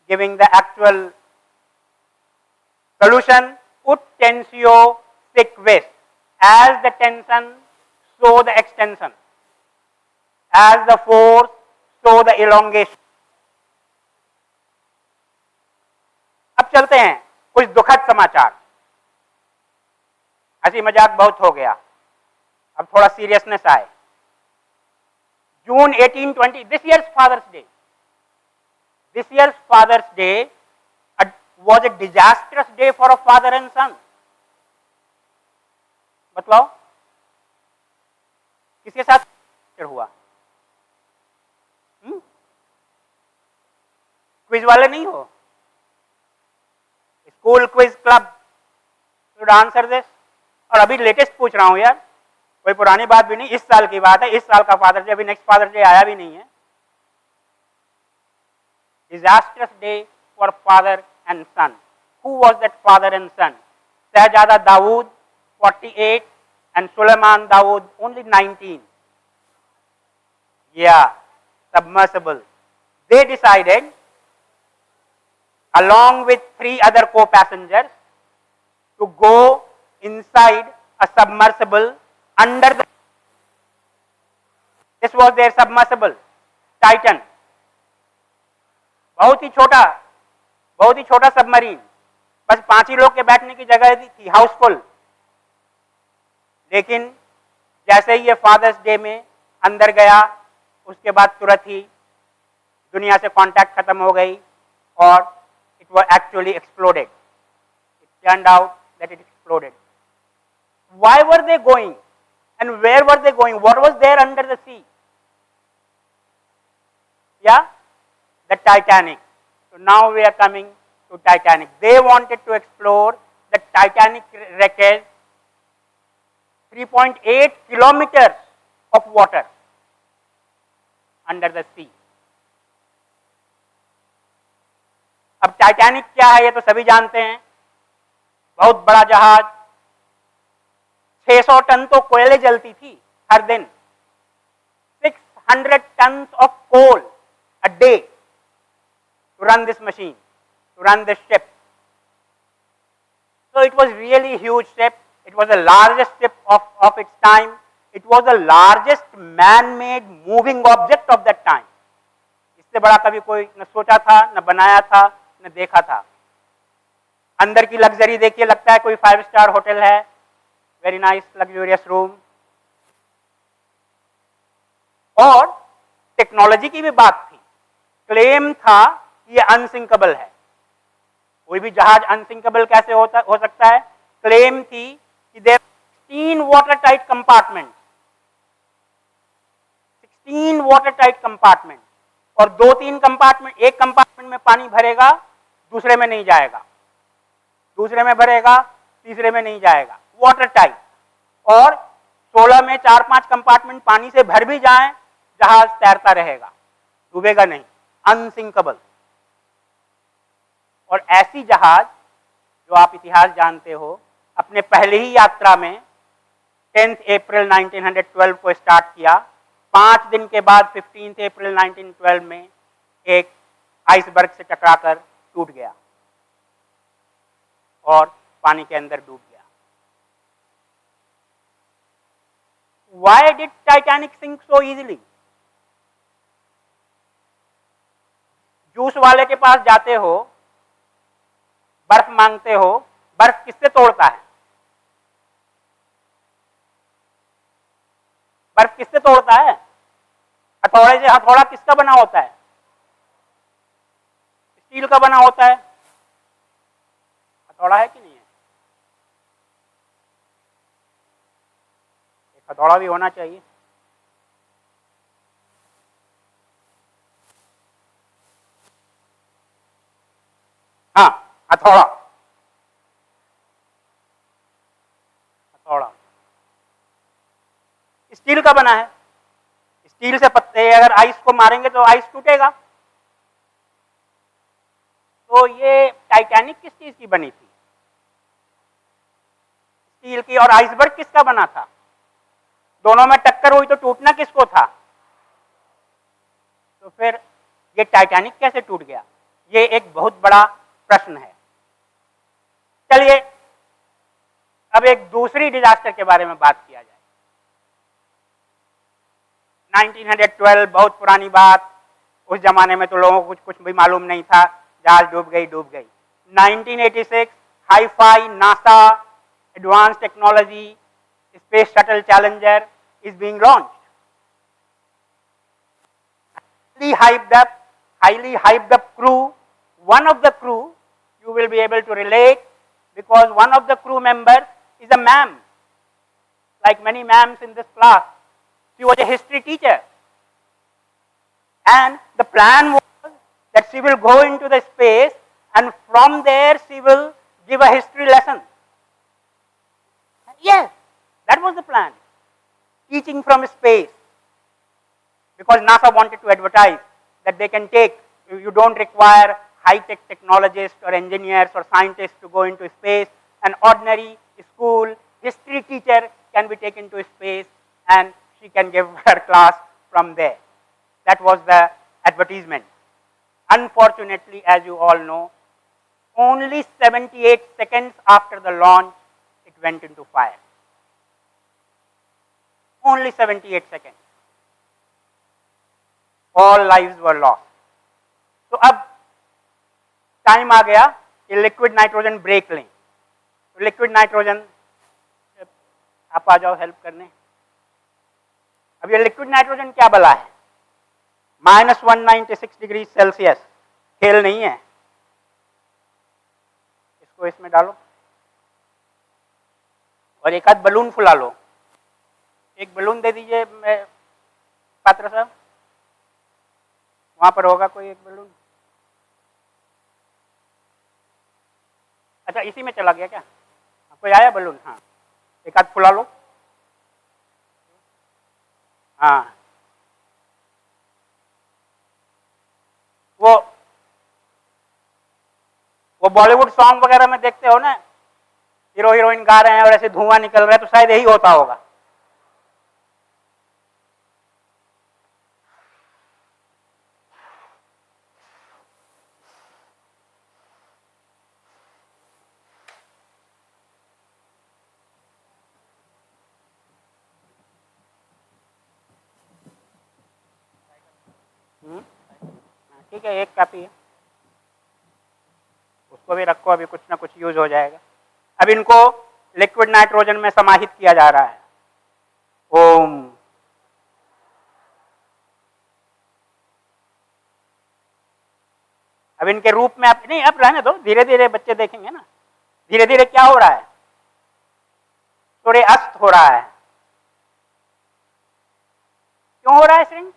giving the actual solution: ut tensio sic vis. As the tension, so the extension. As the force, so the elongation. अब चलते हैं कुछ दुखद समाचार। हंसी मजाक बहुत हो गया, अब थोड़ा सीरियसनेस आए। जून 1820, this year's Father's Day was a disastrous day for a father and son. बतलाओ किसके साथ हुआ? क्विज वाले नहीं हो? School quiz club should answer this. और अभी लेटेस्ट पूछ रहा हूं यार, कोई पुरानी बात भी नहीं, इस साल की बात है, इस साल का फादर्स डे, अभी नेक्स्ट फादर्स डे आया भी नहीं है। Disasters day for father and son. Who was that father and son? शहजादा Daud 48 and Suleiman Dawood only 19. Yeah, submersible. They decided, along with 3 other co-passengers, to go inside a submersible under the. This was their submersible, Titan. बहुत ही छोटा submarine, बस 5 ही लोग के बैठने की जगह थी, हाउसफुल। लेकिन जैसे ही ये फादर्स डे में अंदर गया, उसके बाद तुरंत ही दुनिया से कांटेक्ट खत्म हो गई और it was actually exploded. It turned out that it exploded. Why were they going and where were they going? What was there under the sea? Yeah, the Titanic. So now we are coming to Titanic. They wanted to explore the Titanic wreckage, 3.8 kilometers of water under the sea. अब Titanic क्या है ये तो सभी जानते हैं, बहुत बड़ा जहाज, 600 टन तो कोयले जलती थी हर दिन, 600 tons of coal a day to run this machine, to run this ship. So it was really huge ship. It was the largest ship of its time. It was the largest man-made moving object of that time. इससे बड़ा कभी कोई न सोचा था, न बनाया था, न देखा था। अंदर की लग्जरी देखिए, लगता है कोई 5 स्टार होटल है, वेरी नाइस लग्जूरियस रूम। और टेक्नोलॉजी की भी बात थी, क्लेम था कि ये अनसिंकेबल है। कोई भी जहाज अनसिंकेबल कैसे हो सकता है? क्लेम थी कि there 16 water tight compartment, 16 water tight compartment, और 2-3 कंपार्टमेंट, एक कंपार्टमेंट में पानी भरेगा, दूसरे में नहीं जाएगा, दूसरे में भरेगा, तीसरे में नहीं जाएगा, वाटर टाइट। और 16 में 4-5 कंपार्टमेंट पानी से भर भी जाएं, जहाज तैरता रहेगा, डूबेगा नहीं, अनसिंकेबल। और ऐसी जहाज जो आप इतिहास जानते हो, अपने पहले ही यात्रा में 10 अप्रैल 1912 को स्टार्ट किया, 5 दिन के बाद 15 अप्रैल 1912 में एक आइसबर्ग से टकराकर टूट गया और पानी के अंदर डूब गया। Why did Titanic sink so easily? Juice वाले के पास जाते हो, बर्फ मांगते हो, बर्फ किससे तोड़ता है? बर्फ किससे तोड़ता है? हथौड़े से। हथौड़ा किसका बना होता है? स्टील का बना होता है। हथौड़ा है कि नहीं है? एक हथौड़ा भी होना चाहिए। हाँ, हथौड़ा। हथौड़ा स्टील का बना है। स्टील से पत्ते अगर आइस को मारेंगे तो आइस टूटेगा। तो ये टाइटैनिक किस चीज की बनी थी? स्टील की। और आइसबर्ग किसका बना था? दोनों में टक्कर हुई तो टूटना किसको था? तो फिर ये टाइटैनिक कैसे टूट गया? ये एक बहुत बड़ा प्रश्न है। चलिए अब एक दूसरी डिजास्टर के बारे में बात किया जाए। 1912 बहुत पुरानी बात। उस जमाने में तो लोगों को कुछ भी मालूम नहीं था। जहाज डूब गई। 1986 hi-fi NASA advance technology space shuttle Challenger is being launched. Highly hyped up crew. One of the crew you will be able to relate because one of the crew members is a ma'am, like many ma'ams in this class. She was a history teacher, and the plan was that she will go into the space and from there she will give a history lesson. Yes, that was the plan. Teaching from space, because NASA wanted to advertise that they can take, you don't require high-tech technologists or engineers or scientists to go into space. An ordinary school history teacher can be taken to space and she can give her class from there. That was the advertisement. Unfortunately, as you all know, only 78 seconds after the launch, it went into fire. Only 78 seconds. All lives were lost. तो अब time आ गया कि liquid nitrogen break लें। तो liquid nitrogen, आप आ जाओ help करने। अब ये लिक्विड नाइट्रोजन क्या बला है? -196 डिग्री सेल्सियस। खेल नहीं है। इसको इसमें डालो और एक आध बलून फुला लो। एक बलून दे दीजिए पात्र साहब, वहां पर होगा कोई एक बलून। अच्छा, इसी में चला गया क्या? कोई आया बलून? हाँ, एक आध फुला लो। हाँ, वो बॉलीवुड सॉन्ग वगैरह में देखते हो ना, हीरो हीरोइन गा रहे हैं और ऐसे धुआं निकल रहा है, तो शायद यही होता होगा। ठीक है, एक काफी है, उसको भी रखो, अभी कुछ ना कुछ यूज हो जाएगा। अब इनको लिक्विड नाइट्रोजन में समाहित किया जा रहा है। ओम। अब इनके रूप में आप नहीं, अब रहने दो, धीरे धीरे बच्चे देखेंगे ना। धीरे धीरे क्या हो रहा है? सूर्य अस्त हो रहा है। क्यों हो रहा है श्रिंक?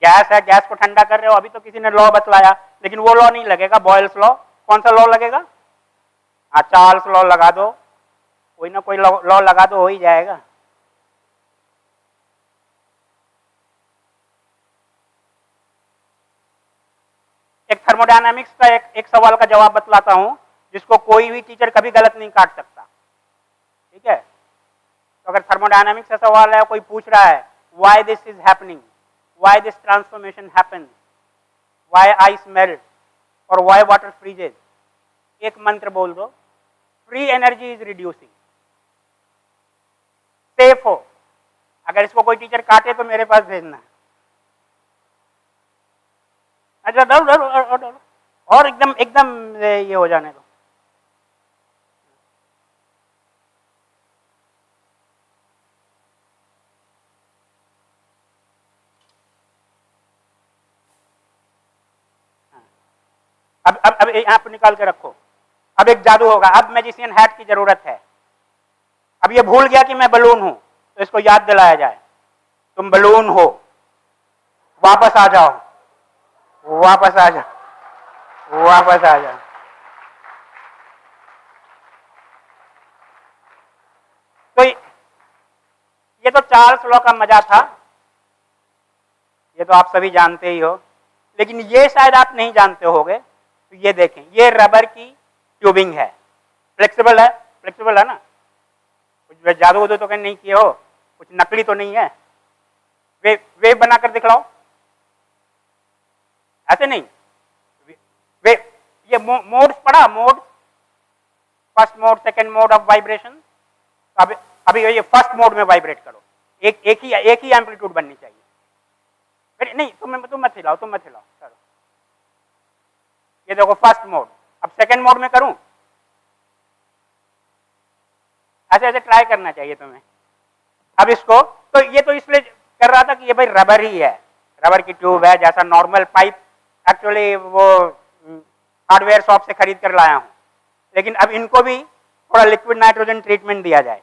गैस है, गैस को ठंडा कर रहे हो। अभी तो किसी ने लॉ बतलाया, लेकिन वो लॉ नहीं लगेगा, बॉयल्स लॉ। कौन सा लॉ लगेगा? हाँ, चार्ल्स लॉ लगा दो, कोई ना कोई लॉ लगा दो, हो ही जाएगा। एक थर्मोडायनामिक्स का एक सवाल का जवाब बतलाता हूं, जिसको कोई भी टीचर कभी गलत नहीं काट सकता। ठीक है, तो अगर थर्मोडायनामिक्स का सवाल है, कोई पूछ रहा है why this is happening, why this transformation happens, why ice melts or why water freezes, एक मंत्र बोल दो, free energy is reducing, safe हो। अगर इसको कोई टीचर काटे तो मेरे पास भेजना। अच्छा डालो डालो और डालो और एकदम एकदम ये हो जाने दो। अब यहाँ पर निकाल के रखो। अब एक जादू होगा, अब मैजिशियन हैट की जरूरत है। अब ये भूल गया कि मैं बलून हूं, तो इसको याद दिलाया जाए, तुम बलून हो, वापस आ जाओ, वापस आ जाओ, वापस आ जाओ। तो ये तो चार्ल्स लॉ का मजा था, ये तो आप सभी जानते ही हो, लेकिन ये शायद आप नहीं जानते होगे। तो ये देखें, ये रबर की ट्यूबिंग है, फ्लेक्सिबल है, फ्लेक्सिबल है ना, कुछ जादू वादू तो कहीं नहीं किए हो, कुछ नकली तो नहीं है। वेव बनाकर दिखलाओ, ऐसे नहीं। वेव, ये मोड्स पढ़ा, mode, first mode, second mode of vibration. अभी ये फर्स्ट मोड में वाइब्रेट करो, एक ही एम्पलीट्यूड बननी चाहिए। नहीं तुम मत हिलाओ, तुम मत हिलाओ, चलो। ये देखो फर्स्ट मोड। अब सेकंड मोड में करूं, ऐसे ऐसे ट्राई करना चाहिए तुम्हें। अब इसको, तो ये तो इसलिए कर रहा था कि ये भाई रबर ही है, रबर की ट्यूब है, जैसा नॉर्मल पाइप एक्चुअली वो हार्डवेयर शॉप से खरीद कर लाया हूं। लेकिन अब इनको भी थोड़ा लिक्विड नाइट्रोजन ट्रीटमेंट दिया जाए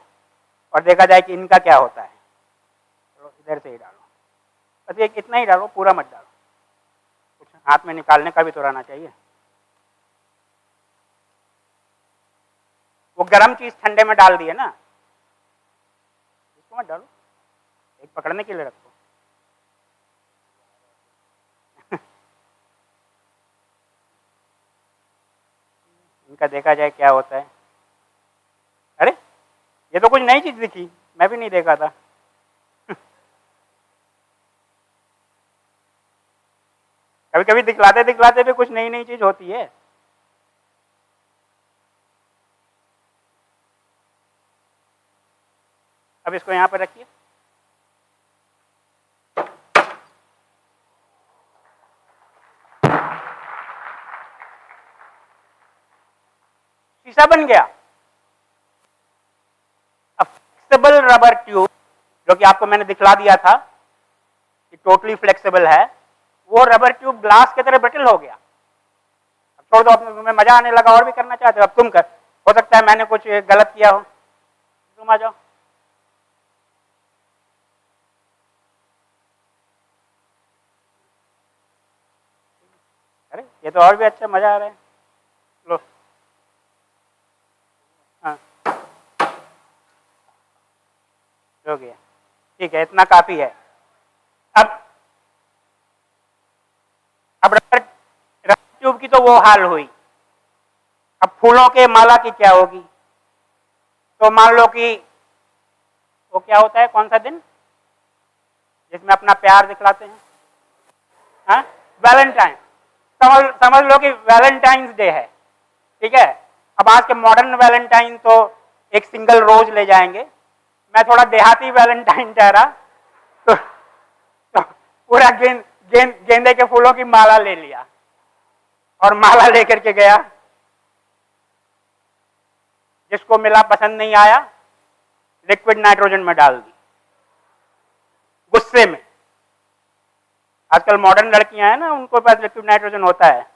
और देखा जाए कि इनका क्या होता है। चलो इधर से ही डालो, बस ये इतना ही डालो, पूरा मत डालो, कुछ हाथ में निकालने का भी तो रहना चाहिए। वो गर्म चीज ठंडे में डाल दिए ना, इसको मत डालो, एक पकड़ने के लिए रखो। इनका देखा जाए क्या होता है। अरे ये तो कुछ नई चीज दिखी, मैं भी नहीं देखा था। कभी कभी दिखलाते दिखलाते भी कुछ नई नई चीज होती है। अब इसको यहां पर रखिए। शीशा बन गया। अब फ्लेक्सिबल रबर ट्यूब, जो कि आपको मैंने दिखला दिया था कि टोटली फ्लेक्सिबल है, वो रबर ट्यूब ग्लास की तरह ब्रिटल हो गया। अब छोड़ दो, अपने तुम्हें मजा आने लगा और भी करना चाहते हो, अब तुम कर। हो सकता है मैंने कुछ गलत किया हो, तुम आ जाओ। अरे ये तो और भी अच्छा, मजा आ रहा है। लो, हाँ हो गया, ठीक है, इतना काफी है। अब रबर ट्यूब की तो वो हाल हुई। अब फूलों के माला की क्या होगी? तो मान लो कि वो क्या होता है, कौन सा दिन जिसमें अपना प्यार दिखलाते हैं? हाँ, वैलेंटाइन। समझ लो कि वैलेंटाइंस डे है, ठीक है। अब आज के मॉडर्न वैलेंटाइन तो एक सिंगल रोज ले जाएंगे, मैं थोड़ा देहाती वैलेंटाइन चाह रहा, तो पूरा गेंदे के फूलों की माला ले लिया और माला लेकर के गया। जिसको मिला पसंद नहीं आया, लिक्विड नाइट्रोजन में डाल दी गुस्से में। आजकल मॉडर्न लड़कियां हैं ना, उनको पास लिक्विड नाइट्रोजन होता है।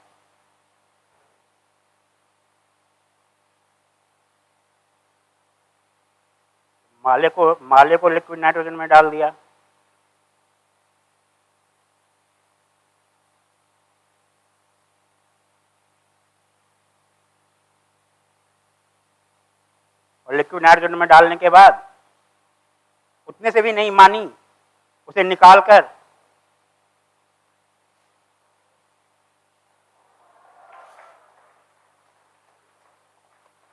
माले को लिक्विड नाइट्रोजन में डाल दिया। और लिक्विड नाइट्रोजन में डालने के बाद उतने से भी नहीं मानी, उसे निकालकर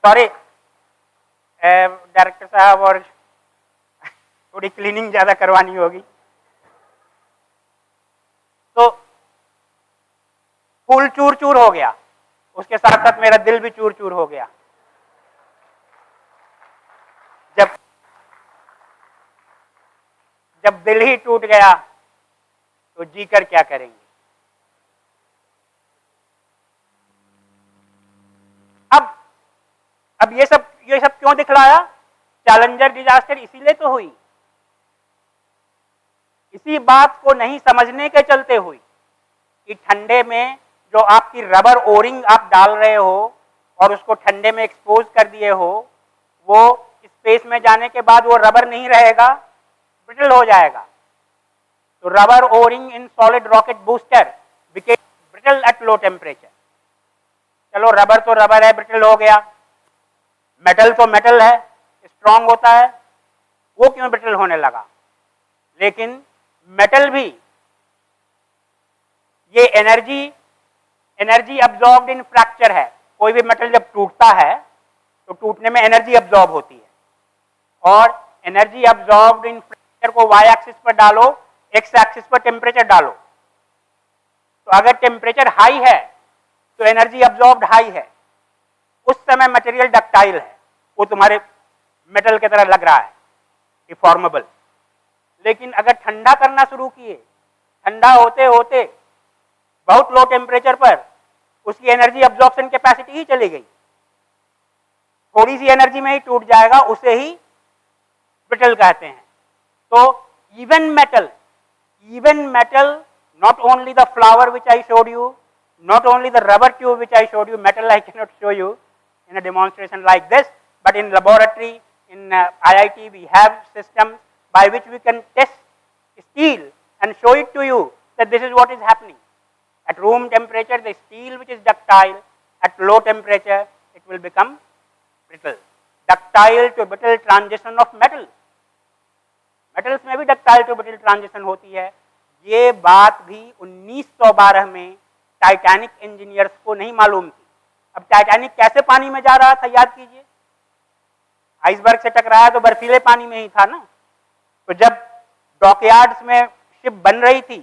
सॉरी डायरेक्टर साहब, और थोड़ी क्लीनिंग ज्यादा करवानी होगी। तो फूल चूर चूर हो गया, उसके साथ साथ मेरा दिल भी चूर चूर हो गया। जब दिल ही टूट गया तो जीकर क्या करेंगे? अब ये सब क्यों दिखलाया? चैलेंजर डिजास्टर इसीलिए तो हुई, इसी बात को नहीं समझने के चलते हुई कि ठंडे में जो आपकी रबर ओरिंग आप डाल रहे हो और उसको ठंडे में एक्सपोज कर दिए हो, वो स्पेस में जाने के बाद वो रबर नहीं रहेगा, ब्रिटल हो जाएगा। तो rubber O-ring in solid rocket booster became brittle eight low temperature. चलो रबर तो रबर है, ब्रिटल हो गया। मेटल तो मेटल है, स्ट्रांग होता है, वो क्यों ब्रिटल होने लगा? लेकिन मेटल भी ये एनर्जी अब्सॉर्ब्ड इन फ्रैक्चर है। कोई भी मेटल जब टूटता है तो टूटने में एनर्जी अब्सॉर्ब होती है, और एनर्जी अब्सॉर्ब्ड इन फ्रैक्चर को वाई एक्सिस पर डालो, एक्स एक्सिस पर टेम्परेचर डालो। तो अगर टेम्परेचर हाई है तो एनर्जी अब्सॉर्ब्ड हाई है, उस समय मटेरियल डक्टाइल है, वो तुम्हारे मेटल की तरह लग रहा है, डिफॉर्मेबल। लेकिन अगर ठंडा करना शुरू किए, ठंडा होते होते बहुत लो टेम्परेचर पर उसकी एनर्जी अब्जॉर्प्शन कैपेसिटी ही चली गई, थोड़ी सी एनर्जी में ही टूट जाएगा, उसे ही ब्रिटल कहते हैं। तो even metal, not only the flower which I showed you, not only the rubber tube which I showed you, metal I cannot show you in a demonstration like this, but in laboratory, in IIT, we have systems by which we can test steel and show it to you that this is what is happening. At room temperature, the steel which is ductile, at low temperature, it will become brittle. Ductile to brittle transition of metal. Metals में भी ductile to brittle transition होती है। ये बात भी 1912 में Titanic engineers को नहीं मालूम थी। अब टाइटैनिक कैसे पानी में जा रहा था, याद कीजिए। आइसबर्ग से टकराया तो बर्फीले पानी में ही था ना। तो जब डॉकयार्ड्स में शिप बन रही थी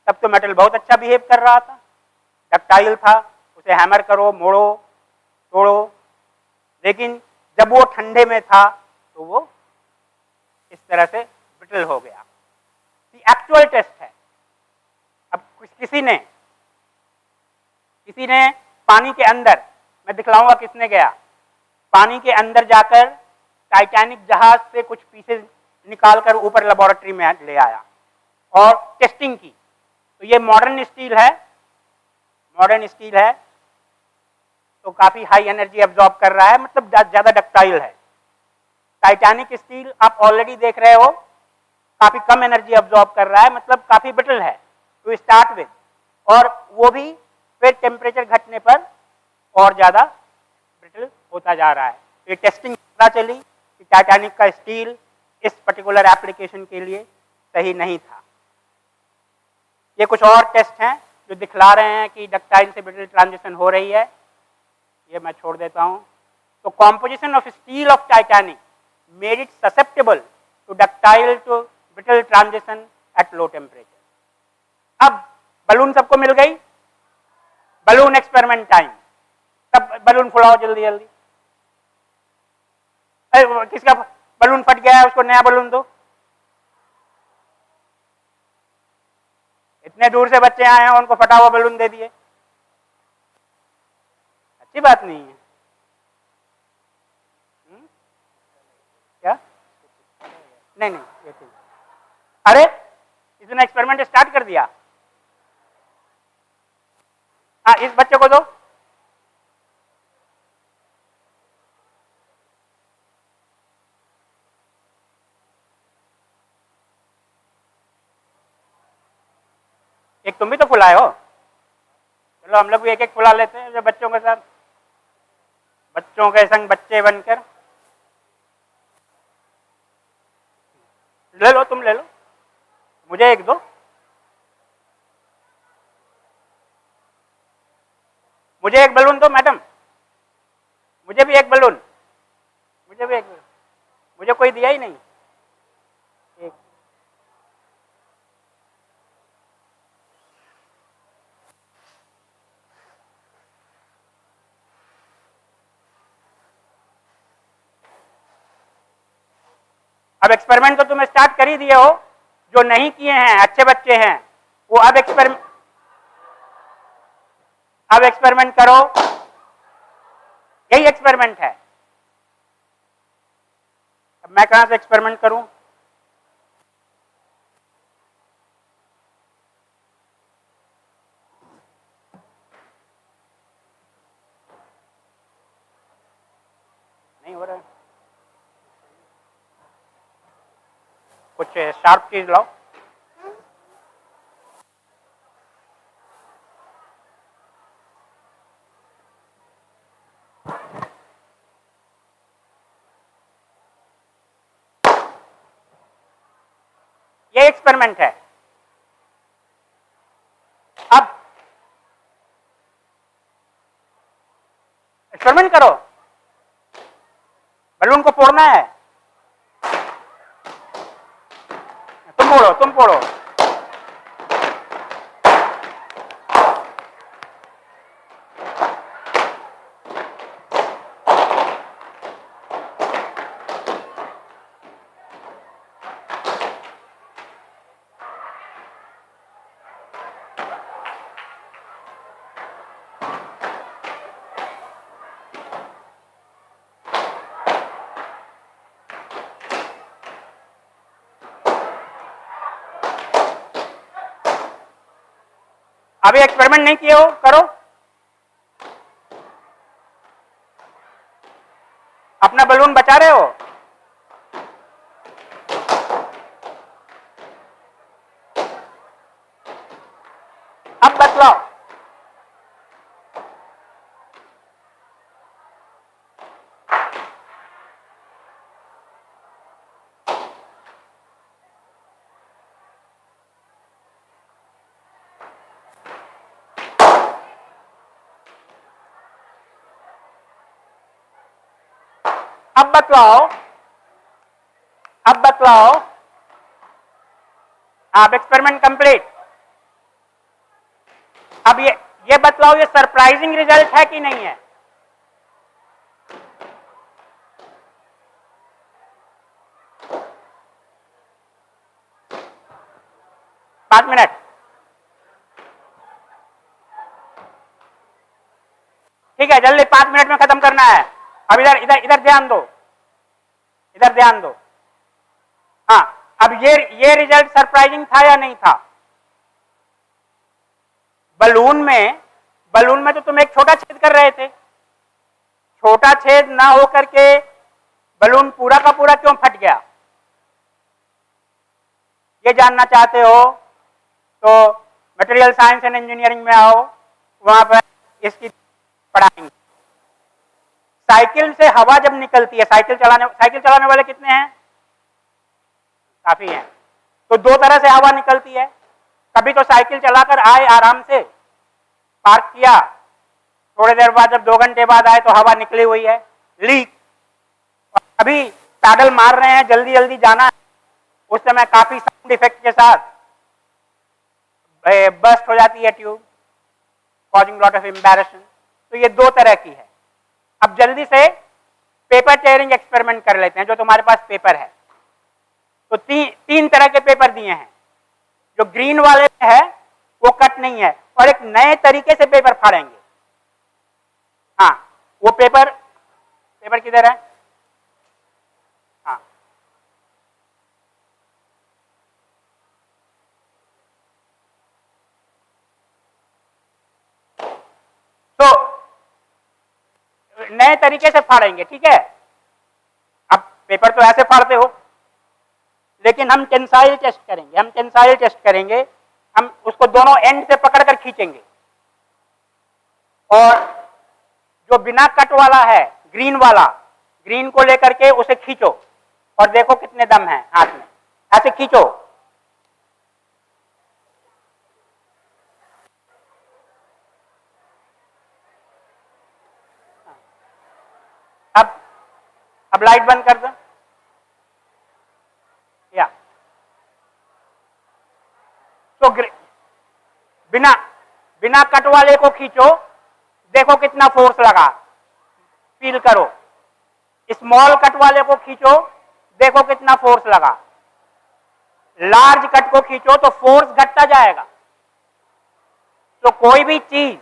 तब तो मेटल बहुत अच्छा बिहेव कर रहा था, डक्टाइल था, उसे हैमर करो, मोड़ो, तोड़ो। लेकिन जब वो ठंडे में था तो वो इस तरह से ब्रिटल हो गया। एक्चुअल टेस्ट है। अब किसी ने पानी के अंदर, मैं दिखलाऊंगा किसने गया, पानी के अंदर जाकर टाइटैनिक जहाज से कुछ पीसेस निकालकर ऊपर लेबोरेटरी में ले आया और टेस्टिंग की। तो ये मॉडर्न स्टील है तो काफी हाई एनर्जी एब्जॉर्ब कर रहा है, मतलब ज्यादा डक्टाइल है। टाइटैनिक स्टील आप ऑलरेडी देख रहे हो काफी कम एनर्जी अब्सॉर्ब कर रहा है, मतलब काफी ब्रिटल है टू स्टार्ट विद, और वो भी फिर टेम्परेचर घटने पर और ज्यादा ब्रिटल होता जा रहा है। ये टेस्टिंग पता चली कि टाइटैनिक का स्टील इस पर्टिकुलर एप्लीकेशन के लिए सही नहीं था। ये कुछ और टेस्ट हैं जो दिखला रहे हैं कि डक्टाइल से ब्रिटल ट्रांजिशन हो रही है, ये मैं छोड़ देता हूँ। तो composition of steel of Titanic made it susceptible to ductile to brittle transition at low temperature. अब बलून सबको मिल गई, बलून एक्सपेरिमेंट टाइम। सब बलून फुलाओ जल्दी जल्दी। किसका बलून फट गया है उसको नया बलून दो। इतने दूर से बच्चे आए हैं, उनको फटा हुआ बलून दे दिए, अच्छी बात नहीं है। क्या? नहीं, ये ठीक। अरे इसने एक्सपेरिमेंट स्टार्ट कर दिया। हाँ, इस बच्चे को दो। एक तुम भी तो फुलाए हो। चलो हम लोग भी एक एक फुला लेते हैं, जो बच्चों के साथ, बच्चों के संग बच्चे बनकर। ले लो, तुम ले लो, मुझे एक दो। मुझे एक बलून दो मैडम, मुझे भी एक बलून, मुझे भी एक बलून। मुझे कोई दिया ही नहीं। एक अब एक्सपेरिमेंट तो तुम स्टार्ट कर ही दिए हो, जो नहीं किए हैं, अच्छे बच्चे हैं, वो अब एक्सपेरिमेंट करो। यही एक्सपेरिमेंट है। अब मैं कहां से एक्सपेरिमेंट करूं? नहीं हो रहा है। कुछ शार्प चीज लाओ। ये एक्सपेरिमेंट है। अब एक्सपेरिमेंट करो। बलून को फोड़ना है। तुम फोड़ो। अभी एक्सपेरिमेंट नहीं किए हो, करो। अपना बलून बचा रहे हो। अब बतलाओ। अब बतलाओ। आप एक्सपेरिमेंट कंप्लीट। अब ये बतलाओ, ये सरप्राइजिंग रिजल्ट है कि नहीं है? पांच मिनट। ठीक है, जल्दी 5 मिनट में खत्म करना है। अब इधर ध्यान दो। इधर ध्यान दो। हाँ, अब ये रिजल्ट सरप्राइजिंग था या नहीं था? बलून में तो तुम एक छोटा छेद कर रहे थे। छोटा छेद ना हो करके बलून पूरा का पूरा क्यों फट गया? ये जानना चाहते हो तो मटेरियल साइंस एंड इंजीनियरिंग में आओ, वहां पर इसकी पढ़ाएंगे। साइकिल से हवा जब निकलती है, साइकिल चलाने वाले कितने हैं? काफी हैं। तो दो तरह से हवा निकलती है। कभी तो साइकिल चलाकर आए, आराम से पार्क किया, थोड़ी देर बाद जब 2 घंटे बाद आए तो हवा निकली हुई है, लीक। अभी पैडल मार रहे हैं, जल्दी जल्दी जाना है, उस समय काफी साउंड इफेक्ट के साथ बस्ट हो जाती है tube, causing lot of embarrassment. तो ये 2 तरह की है। अब जल्दी से पेपर टेयरिंग एक्सपेरिमेंट कर लेते हैं, जो तुम्हारे पास पेपर है। तो 3 तरह के पेपर दिए हैं। जो ग्रीन वाले है वो कट नहीं है, और एक नए तरीके से पेपर फाड़ेंगे। हाँ, वो पेपर किधर है? हाँ, तो नए तरीके से फाड़ेंगे, ठीक है। अब पेपर तो ऐसे फाड़ते हो, लेकिन हम टेंसाइल टेस्ट करेंगे। हम उसको दोनों एंड से पकड़कर खींचेंगे, और जो बिना कट वाला है, ग्रीन को लेकर के उसे खींचो और देखो कितने दम है हाथ में। ऐसे खींचो। अब लाइट बंद कर दो। या तो बिना कट वाले को खींचो, देखो कितना फोर्स लगा, फील करो। स्मॉल कट वाले को खींचो, देखो कितना फोर्स लगा। लार्ज कट को खींचो तो फोर्स घटता जाएगा। तो कोई भी चीज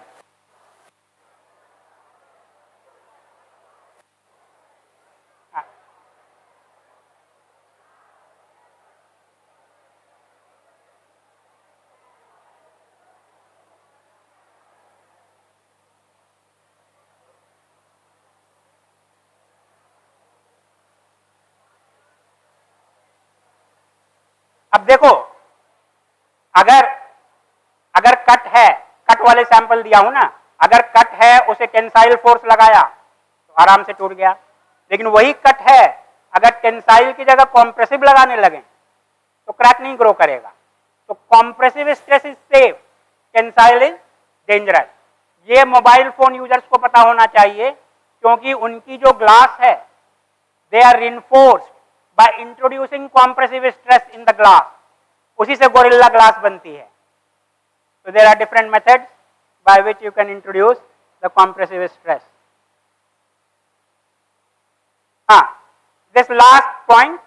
अब देखो, अगर अगर कट है, कट वाले सैंपल दिया हूं ना, अगर कट है उसे टेंसाइल फोर्स लगाया तो आराम से टूट गया। लेकिन वही कट है, अगर टेंसाइल की जगह कॉम्प्रेसिव लगाने लगे तो क्रैक नहीं ग्रो करेगा। तो compressive stress is safe, tensile is dangerous. ये मोबाइल फोन यूजर्स को पता होना चाहिए, क्योंकि उनकी जो ग्लास है they are reinforced by introducing compressive stress in the glass. उसी से गोरिल्ला ग्लास बनती है। So there are different methods by which you can introduce the compressive stress. This last point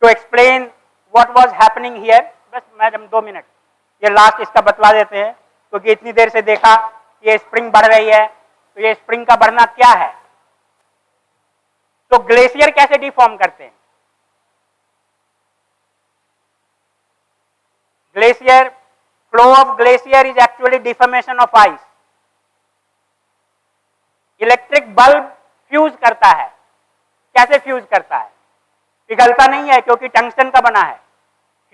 to explain what was happening here. बस madam 2 minute, ये last इसका बतला देते हैं, क्योंकि इतनी देर से देखा ये स्प्रिंग बढ़ रही है, तो ये स्प्रिंग का बढ़ना क्या है। तो ग्लेशियर कैसे डिफॉर्म करते हैं? Glacier, flow of glacier is actually deformation of ice. Electric bulb fuse करता है। कैसे फ्यूज करता है? पिघलता नहीं है, क्योंकि टंगस्टन का बना है।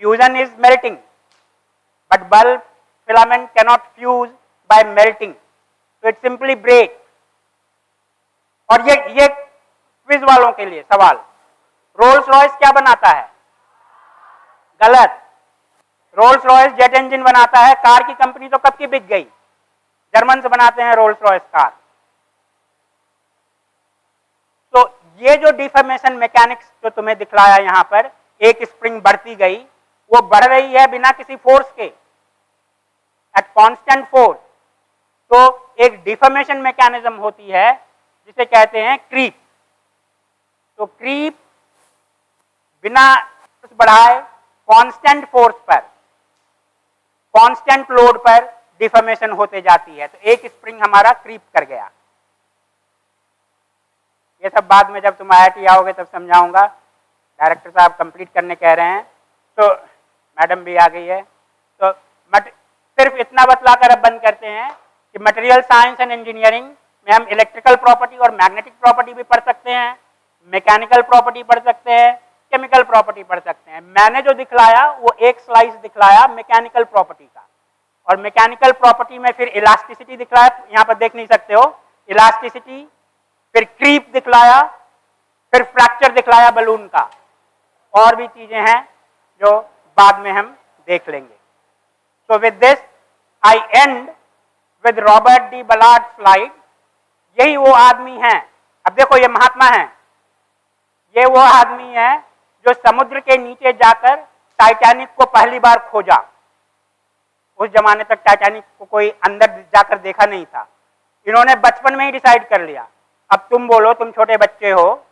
Fusion is melting, but bulb filament cannot fuse bye melting, तो इट सिंपली ब्रेक। और ये क्विज वालों के लिए सवाल, रोल्स रॉयस क्या बनाता है? गलत। रोल्स रॉयस जेट इंजन बनाता है। कार की कंपनी तो कब की बिक गई, जर्मन से बनाते हैं रोल्स रॉयस कार। तो ये जो डिफॉर्मेशन मैकेनिक्स जो तुम्हें दिखलाया यहां पर, एक स्प्रिंग बढ़ती गई, वो बढ़ रही है बिना किसी फोर्स के, एट कांस्टेंट फोर्स। तो एक डिफॉर्मेशन मैकेनिज्म होती है जिसे कहते हैं क्रीप। तो क्रीप बिना फोर्स बढ़ाए कांस्टेंट फोर्स पर, कांस्टेंट लोड पर डिफॉर्मेशन होते जाती है। तो एक स्प्रिंग हमारा क्रीप कर गया। ये सब बाद में जब तुम IIT आओगे तब समझाऊंगा। डायरेक्टर साहब कंप्लीट करने कह रहे हैं, तो मैडम भी आ गई है। तो सिर्फ इतना बतला कर अब बंद करते हैं कि मटेरियल साइंस एंड इंजीनियरिंग में हम इलेक्ट्रिकल प्रॉपर्टी और मैग्नेटिक प्रॉपर्टी भी पढ़ सकते हैं, मैकेनिकल प्रॉपर्टी पढ़ सकते हैं, केमिकल प्रॉपर्टी पढ़ सकते हैं। मैंने जो दिखलाया वो एक स्लाइस दिखलाया मैकेनिकल प्रॉपर्टी का, और मैकेनिकल प्रॉपर्टी में फिर इलास्टिसिटी दिखलाया, यहाँ पर देख नहीं सकते हो, इलास्टिसिटी, फिर क्रीप दिखलाया, फिर फ्रैक्चर दिखलाया बलून का, और भी चीजें हैं जो बाद में हम देख लेंगे। So with this I end with Robert D. Ballard's slide. यही वो आदमी है, अब देखो ये महात्मा है, ये वो आदमी है जो समुद्र के नीचे जाकर टाइटैनिक को पहली बार खोजा। उस जमाने तक टाइटैनिक को कोई अंदर जाकर देखा नहीं था। इन्होंने बचपन में ही डिसाइड कर लिया। अब तुम बोलो, तुम छोटे बच्चे हो,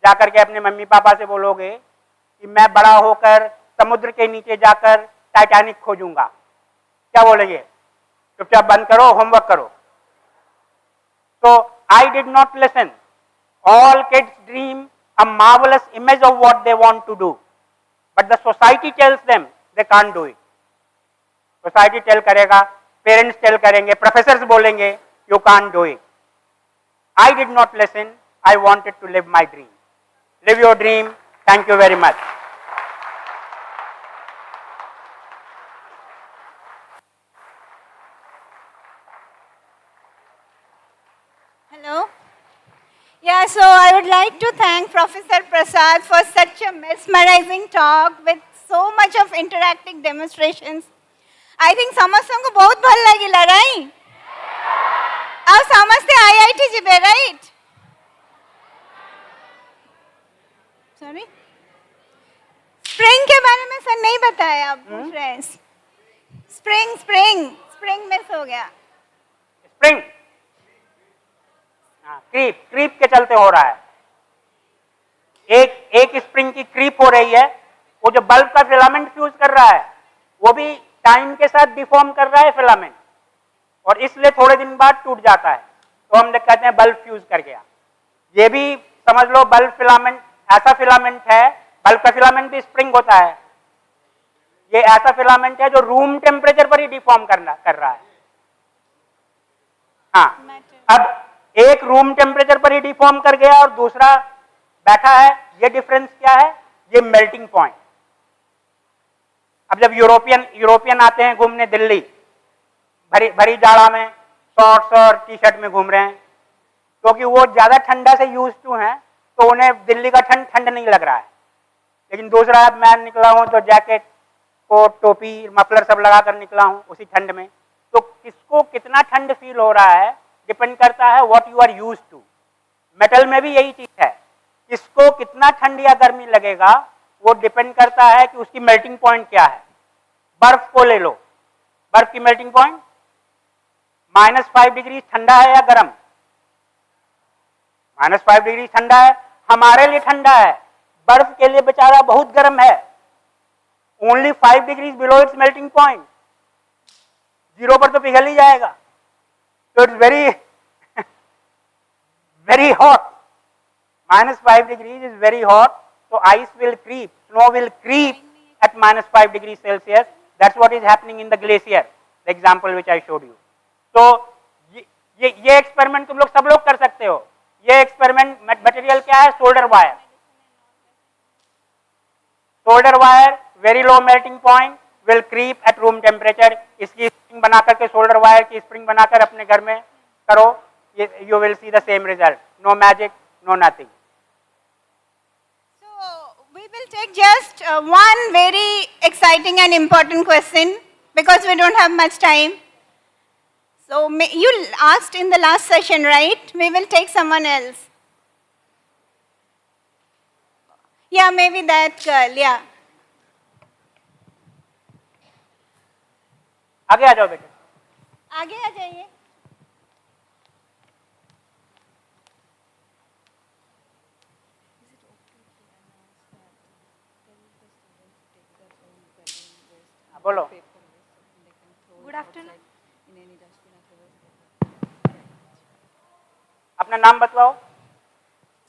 जाकर के अपने मम्मी पापा से बोलोगे कि मैं बड़ा होकर समुद्र के नीचे जाकर टाइटैनिक खोजूंगा, क्या बोलेंगे? चुपचाप बंद करो, होमवर्क करो। तो I did not listen. All kids dream a marvelous image of what they want to do, but the society tells them they can't do it. Society tell करेगा, parents tell करेंगे, professors बोलेंगे you can't do it. I did not listen. I wanted to live my dream. Live your dream. Thank you very much. Hello. Yeah, so I would like to thank Professor Prasad for such a mesmerizing talk with so much of interactive demonstrations. I think समस्तों को बहुत भल लगी right? आप समझते IIT जिबे right? Sorry, spring के बारे में sir नहीं बताया आप पूछ रहे हैं। स्प्रिंग मिस हो गया। स्प्रिंग क्रीप के चलते हो रहा है। एक स्प्रिंग की क्रीप हो रही है, वो जो बल्ब का फिलामेंट फ्यूज कर रहा है वो भी टाइम के साथ डिफॉर्म कर रहा है फिलामेंट, और इसलिए थोड़े दिन बाद टूट जाता है, तो हम कहते हैं बल्ब फ्यूज कर गया। ये भी समझ लो बल्ब फिलामेंट ऐसा फिलामेंट है, बल्ब का फिलामेंट भी स्प्रिंग होता है, ये ऐसा फिलामेंट है जो रूम टेम्परेचर पर ही डिफॉर्म कर रहा है। हाँ, अब एक रूम टेम्परेचर पर ही डिफॉर्म कर गया और दूसरा बैठा है, ये डिफरेंस क्या है? ये मेल्टिंग पॉइंट। अब जब यूरोपियन आते हैं घूमने दिल्ली, भरी जाड़ा में शॉर्ट्स और टी शर्ट में घूम रहे हैं, क्योंकि वो ज्यादा ठंडा से यूज टू हैं, तो उन्हें दिल्ली का ठंड नहीं लग रहा है। लेकिन दूसरा, अब मैं निकला हूं तो जैकेट, कोट, टोपी, मफलर सब लगा कर निकला हूं उसी ठंड में, तो किसको कितना ठंड फील हो रहा है डिपेंड करता है what you are used to. Metal में भी यही चीज है, किसको कितना ठंड या गर्मी लगेगा वो डिपेंड करता है कि उसकी मेल्टिंग पॉइंट क्या है। बर्फ को ले लो, बर्फ की मेल्टिंग पॉइंट -5 डिग्री ठंडा है या गर्म? -5 डिग्री ठंडा है, हमारे लिए ठंडा है, बर्फ के लिए बेचारा बहुत गर्म है। Only 5 degree below it's melting point, 0 पर तो पिघल ही जाएगा। तो it's very hot, -5 degrees is very hot, so ice will creep, snow will creep at -5 degrees Celsius. That's what is happening in the glacier, the example which I showed you. So ये experiment तुम लोग सब लोग कर सकते हो। ये experiment material क्या है? Solder wire. Solder wire, very low melting point, will creep at room temperature. इसकी स्प्रिंग बना करके, सोल्डर वायर की स्प्रिंग बनाकर अपने घर में करो, you will see the same result. No magic, no nothing. We will take just one very exciting and important question because we don't have much time. So you asked in the last session, right? We will take someone else. Yeah, maybe that girl, yeah. आगे आ जाओ बेटे, आगे आ जाइए। बोलो। Good afternoon. अपना नाम बतलाओ।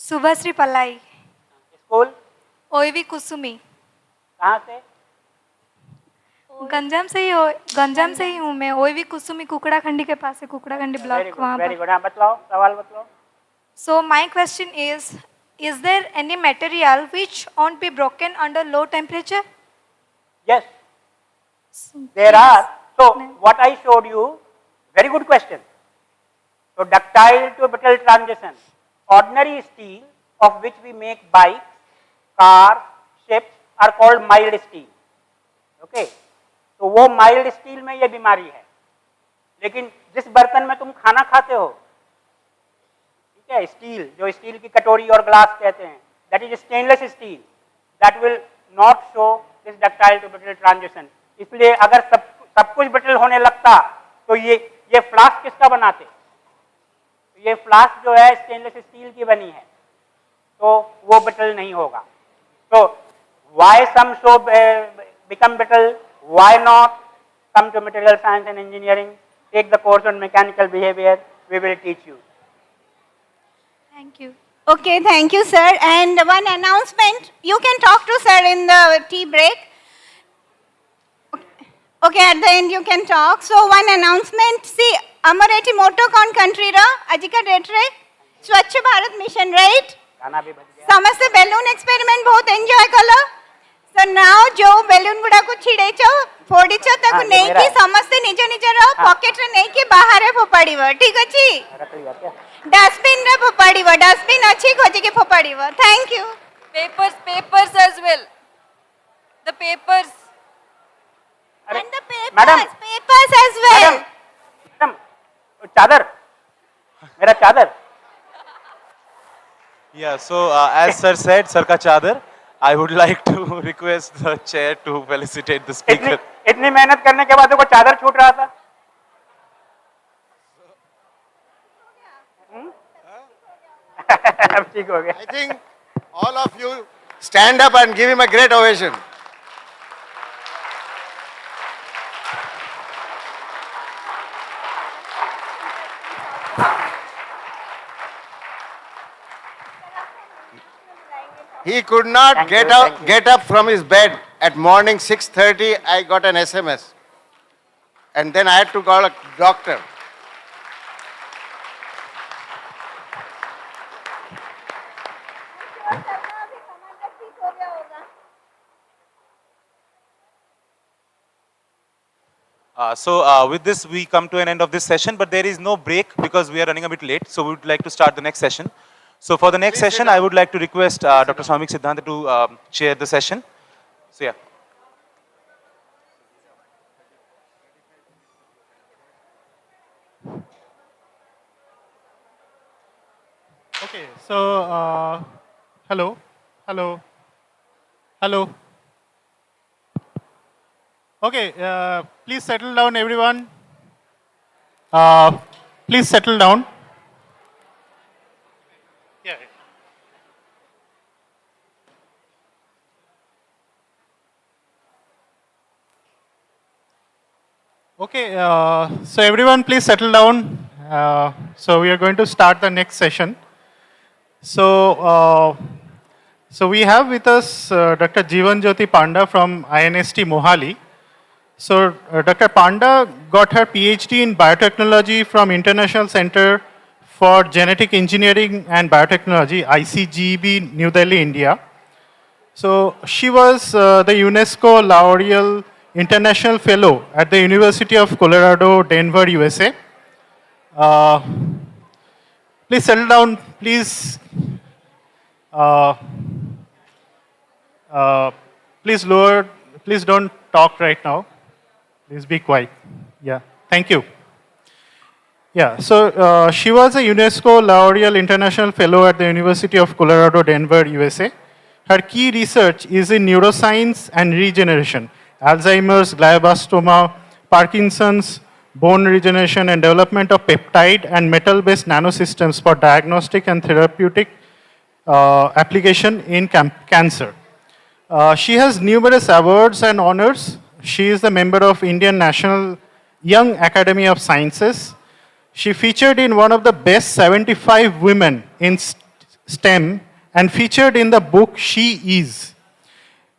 Subhashree पल्लाई, school? ओईवी Kusumi. कहाँ से? गंजाम से ही हूँ मैं। ओईवी कुसुमी कुकड़ाखंडी के पास है, कुकड़ाखंडी ब्लॉक वहाँ वेरी पर। गुड। हाँ बतलाओ, सवाल बतलाओ। So my question is there any material which won't be broken under low temperature? Yes, there are. So what I showed you, very good question. So ductile to brittle transition, ordinary steel of which we make bikes, cars, ships are called mild steel. Okay, तो वो mild steel में ये बीमारी है। लेकिन जिस बर्तन में तुम खाना खाते हो, ठीक है, स्टील, जो स्टील की कटोरी और ग्लास कहते हैं, that is stainless steel, that will not show this ductile to brittle transition. इसलिए अगर सब कुछ ब्रिटल होने लगता तो ये फ्लास्क किसका बनाते? ये फ्लास्क जो है स्टेनलेस स्टील की बनी है, तो वो ब्रिटल नहीं होगा। तो why some so become brittle, why not? Come to material science and engineering, take the course on mechanical behavior, we will teach you. Thank you. Okay, thank you, sir. And one announcement, you can talk to sir in the tea break. Okay, at the end you can talk. So one announcement, see, amar eti motto kon country ra, ajika date re, Swachh Bharat mission, right? Samaste balloon experiment bahut enjoy kala. So now jo balloon guda ko छिड़ेचो, फोड़ीचो, ताको नहीं कि समस्ते निजो निजर pocket रे नहीं कि बाहर फोपाड़ीव, ठीक अछि? डस्टबिन रे फोपाड़ीव, डस्टबिन अछि खोजी के फोपाड़ीव। Thank you. Papers as well. The papers. And the papers, Madam. papers as well. Madam, चादर, मेरा चादर। Yeah, so as sir said, sir ka chadar, I would like to request the chair to felicitate the speaker. इतनी मेहनत करने के बाद वो चादर छूट रहा था। I think all of you stand up and give him a great ovation. He could not get up from his bed at morning 6:30. I got an SMS, and then I had to call a doctor. With this, we come to an end of this session, but there is no break because we are running a bit late. So we would like to start the next session. So for the next session, I would like to request Dr. Swamik Siddhanta to chair the session. So yeah. Okay, so hello, hello, hello. Okay, please settle down, everyone. Please settle down. Yeah. Okay, so everyone please settle down. So we are going to start the next session. So we have with us Dr. Jeevan Jyoti Panda from INST Mohali. So Dr. Panda got her PhD in biotechnology from International Center for Genetic Engineering and Biotechnology, ICGB, New Delhi, India. So she was the UNESCO Laureate International Fellow at the University of Colorado, Denver, USA. Please settle down, please. Uh, please lower, please don't talk right now. Please be quiet. Yeah, thank you. Yeah, so she was a UNESCO Laureate International Fellow at the University of Colorado, Denver, USA. Her key research is in neuroscience and regeneration, Alzheimer's, glioblastoma, Parkinson's, bone regeneration, and development of peptide and metal-based nanosystems for diagnostic and therapeutic application in cancer. She has numerous awards and honors. She is the member of Indian National Young Academy of Sciences. She featured in one of the best 75 women in STEM and featured in the book She Is.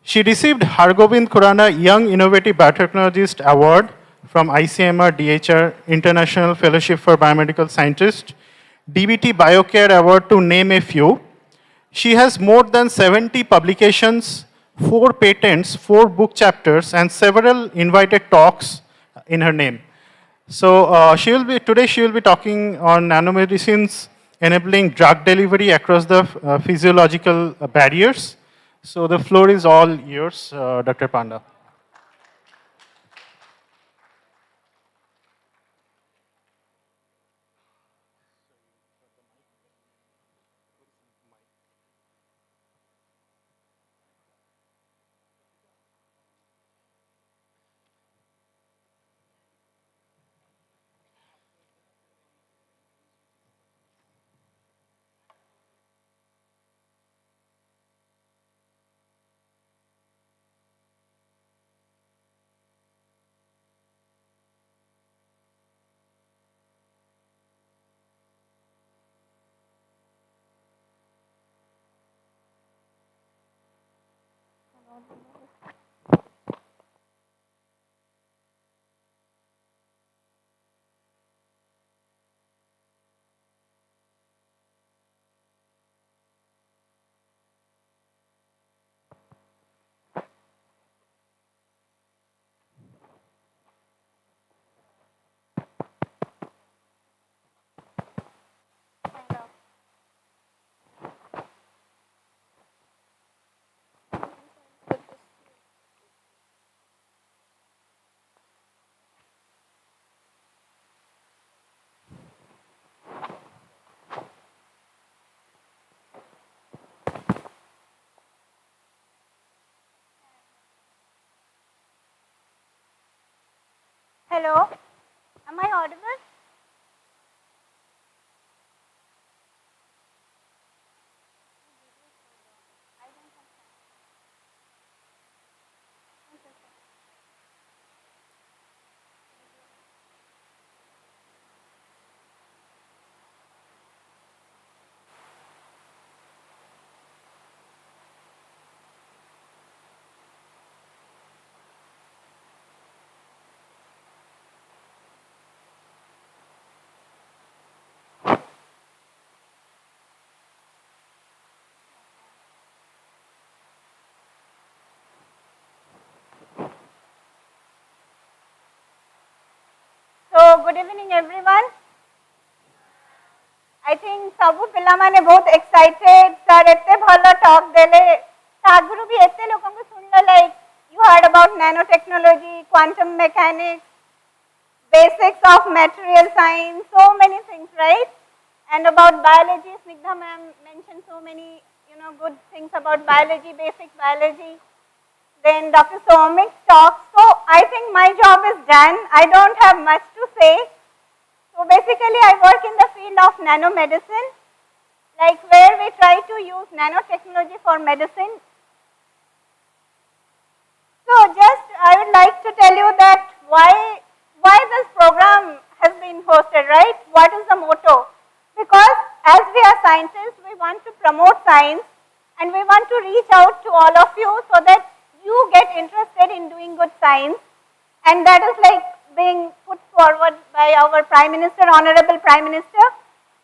She received Hargobind Khurana Young Innovative Biotechnologist Award from ICMR DHR International Fellowship for Biomedical Scientists, DBT Biocare Award to name a few. She has more than 70 publications, 4 patents, 4 book chapters, and several invited talks in her name. So today she will be talking on nanomedicines enabling drug delivery across the physiological barriers. So the floor is all yours, Dr. Panda. Hello, am I audible? good evening everyone. I think ସବୁ ପିଲାମାନେ ବହୁତ excited, sir ଏତେ ଭଲ talk ଦେଲେ, ଆଗରୁ ବି ଏତେ ଲୋକଙ୍କୁ ଶୁଣିଲ, like you heard about nanotechnology, quantum mechanics, basics of material science, so many things, right? And about biology, Snigdha ma'am mentioned so many, good things about biology, basic biology. Then Dr. Somik's talk. So I think my job is done. I don't have much to say. So basically I work in the field of nanomedicine, like where we try to use nanotechnology for medicine. So just I would like to tell you that why this program has been hosted, right? What is the motto? Because as we are scientists, we want to promote science and we want to reach out to all of you so that you get interested in doing good science, and that is like being put forward by our Prime Minister, Honorable Prime Minister.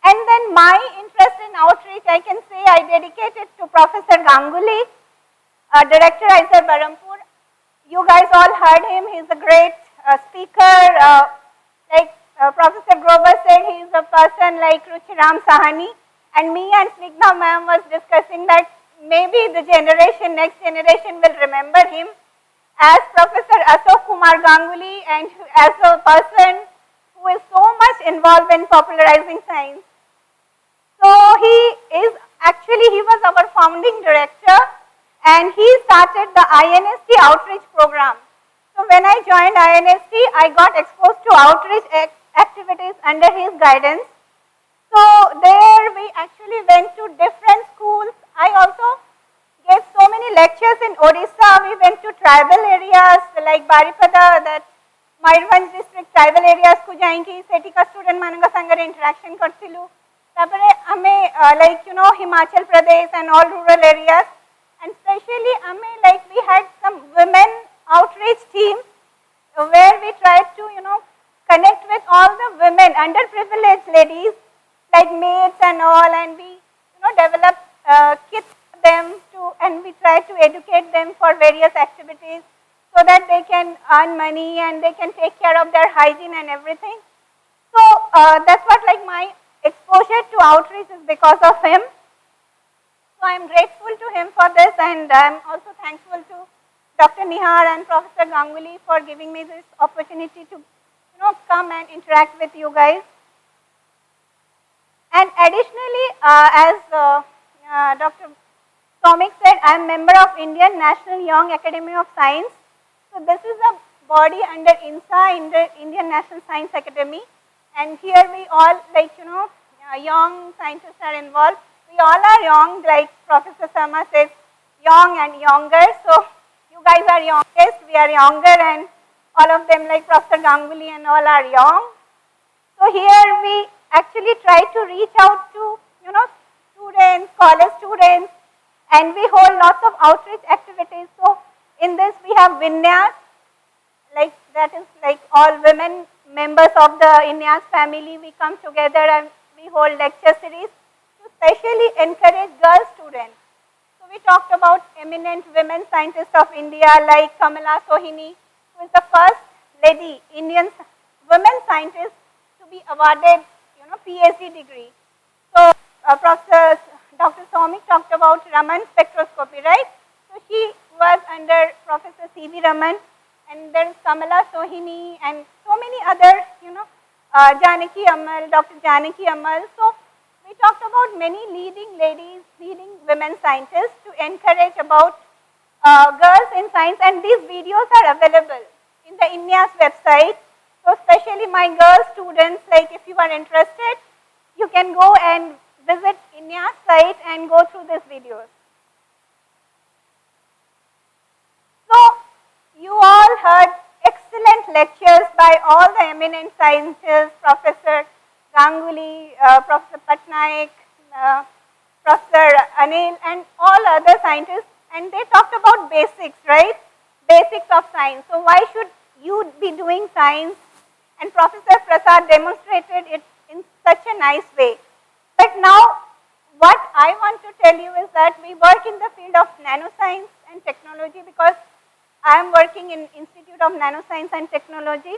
And then my interest in outreach, I can say I dedicate it to Professor Ganguly, Director ISER Barampur. You guys all heard him, he's a great speaker. Professor Grover said he is a person like Ruchiram Sahani, and me and Snigdha ma'am was discussing that maybe the next generation will remember him as Professor Ashok Kumar Ganguly, and as a person who is so much involved in popularizing science. So he was our founding director, and he started the INST outreach program. So when I joined INST, I got exposed to outreach activities under his guidance. So there we actually went to different schools. I also gave so many lectures in Odisha. We went to tribal areas like Baripada, that Mayurbhanj district tribal areas ku jainki seti ka student mananga sangare interaction kartilu. Tapare ame Himachal Pradesh and all rural areas, and especially we had some women outreach team where we tried to connect with all the women, underprivileged ladies like maids and all, and we developed kits for them and we try to educate them for various activities so that they can earn money and they can take care of their hygiene and everything. So that's what my exposure to outreach is because of him. So I am grateful to him for this, and I am also thankful to Dr. Nihar and Professor Ganguly for giving me this opportunity to come and interact with you guys. And additionally, as Dr. Somik said, I am member of Indian National Young Academy of Science. So this is a body under INSA, Indian National Science Academy, and here we all young scientists are involved. We all are young, like Professor Sharma says, young and younger. So you guys are youngest, we are younger, and all of them like Professor Ganguly and all are young. So here we actually try to reach out to students, college students, and we hold lots of outreach activities. So in this we have Vinyas, that is all women members of the Inyas family. We come together and we hold lecture series to specially encourage girl students. So we talked about eminent women scientists of India like Kamala Sohini, who is the first lady Indian women scientist to be awarded PhD degree. So Professor Dr. Somik talked about Raman spectroscopy, right? So she was under Professor C.V. Raman, and there is Kamala Sohini and so many other, Janaki Ammal, Dr. Janaki Ammal. So we talked about many leading ladies, leading women scientists to encourage about girls in science, and these videos are available in the INYAS website. So especially my girl students, if you are interested, you can go and visit INYAS site and go through these videos. So you all heard excellent lectures by all the eminent scientists, Professor Ganguly, Professor Patnaik, Professor Anil, and all other scientists, and they talked about basics, right? Basics of science. So why should you be doing science? And Professor Prasad demonstrated it in such a nice way. But now, what I want to tell you is that we work in the field of nanoscience and technology, because I am working in Institute of Nanoscience and Technology.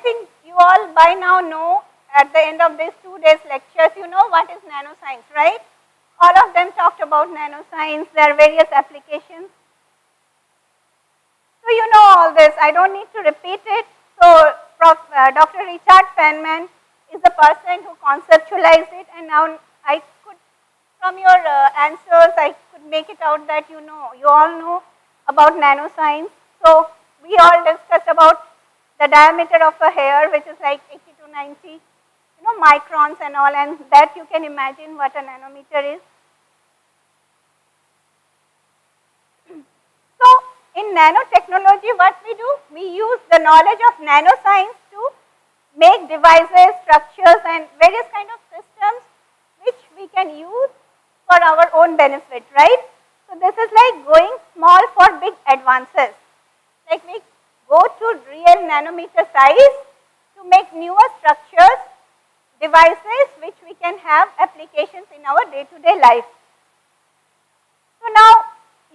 think you all by now know at the end of these 2 days lectures, you know what is nanoscience, right? All of them talked about nanoscience, there are various applications. So you know all this, I don't need to repeat it. So Dr. Richard Feynman is the person who conceptualized it, and now I could, from your answers, I could make it out that you all know about nanoscience. So we all discussed about the diameter of a hair, which is like 80 to 90, microns and all, and that you can imagine what a nanometer is. So in nanotechnology, what we do, we use the knowledge of nanoscience to make devices, structures, and various kind of systems which we can use for our own benefit, right? So this is like going small for big advances. Like we go to real nanometer size to make newer structures, devices which we can have applications in our day-to-day life. So now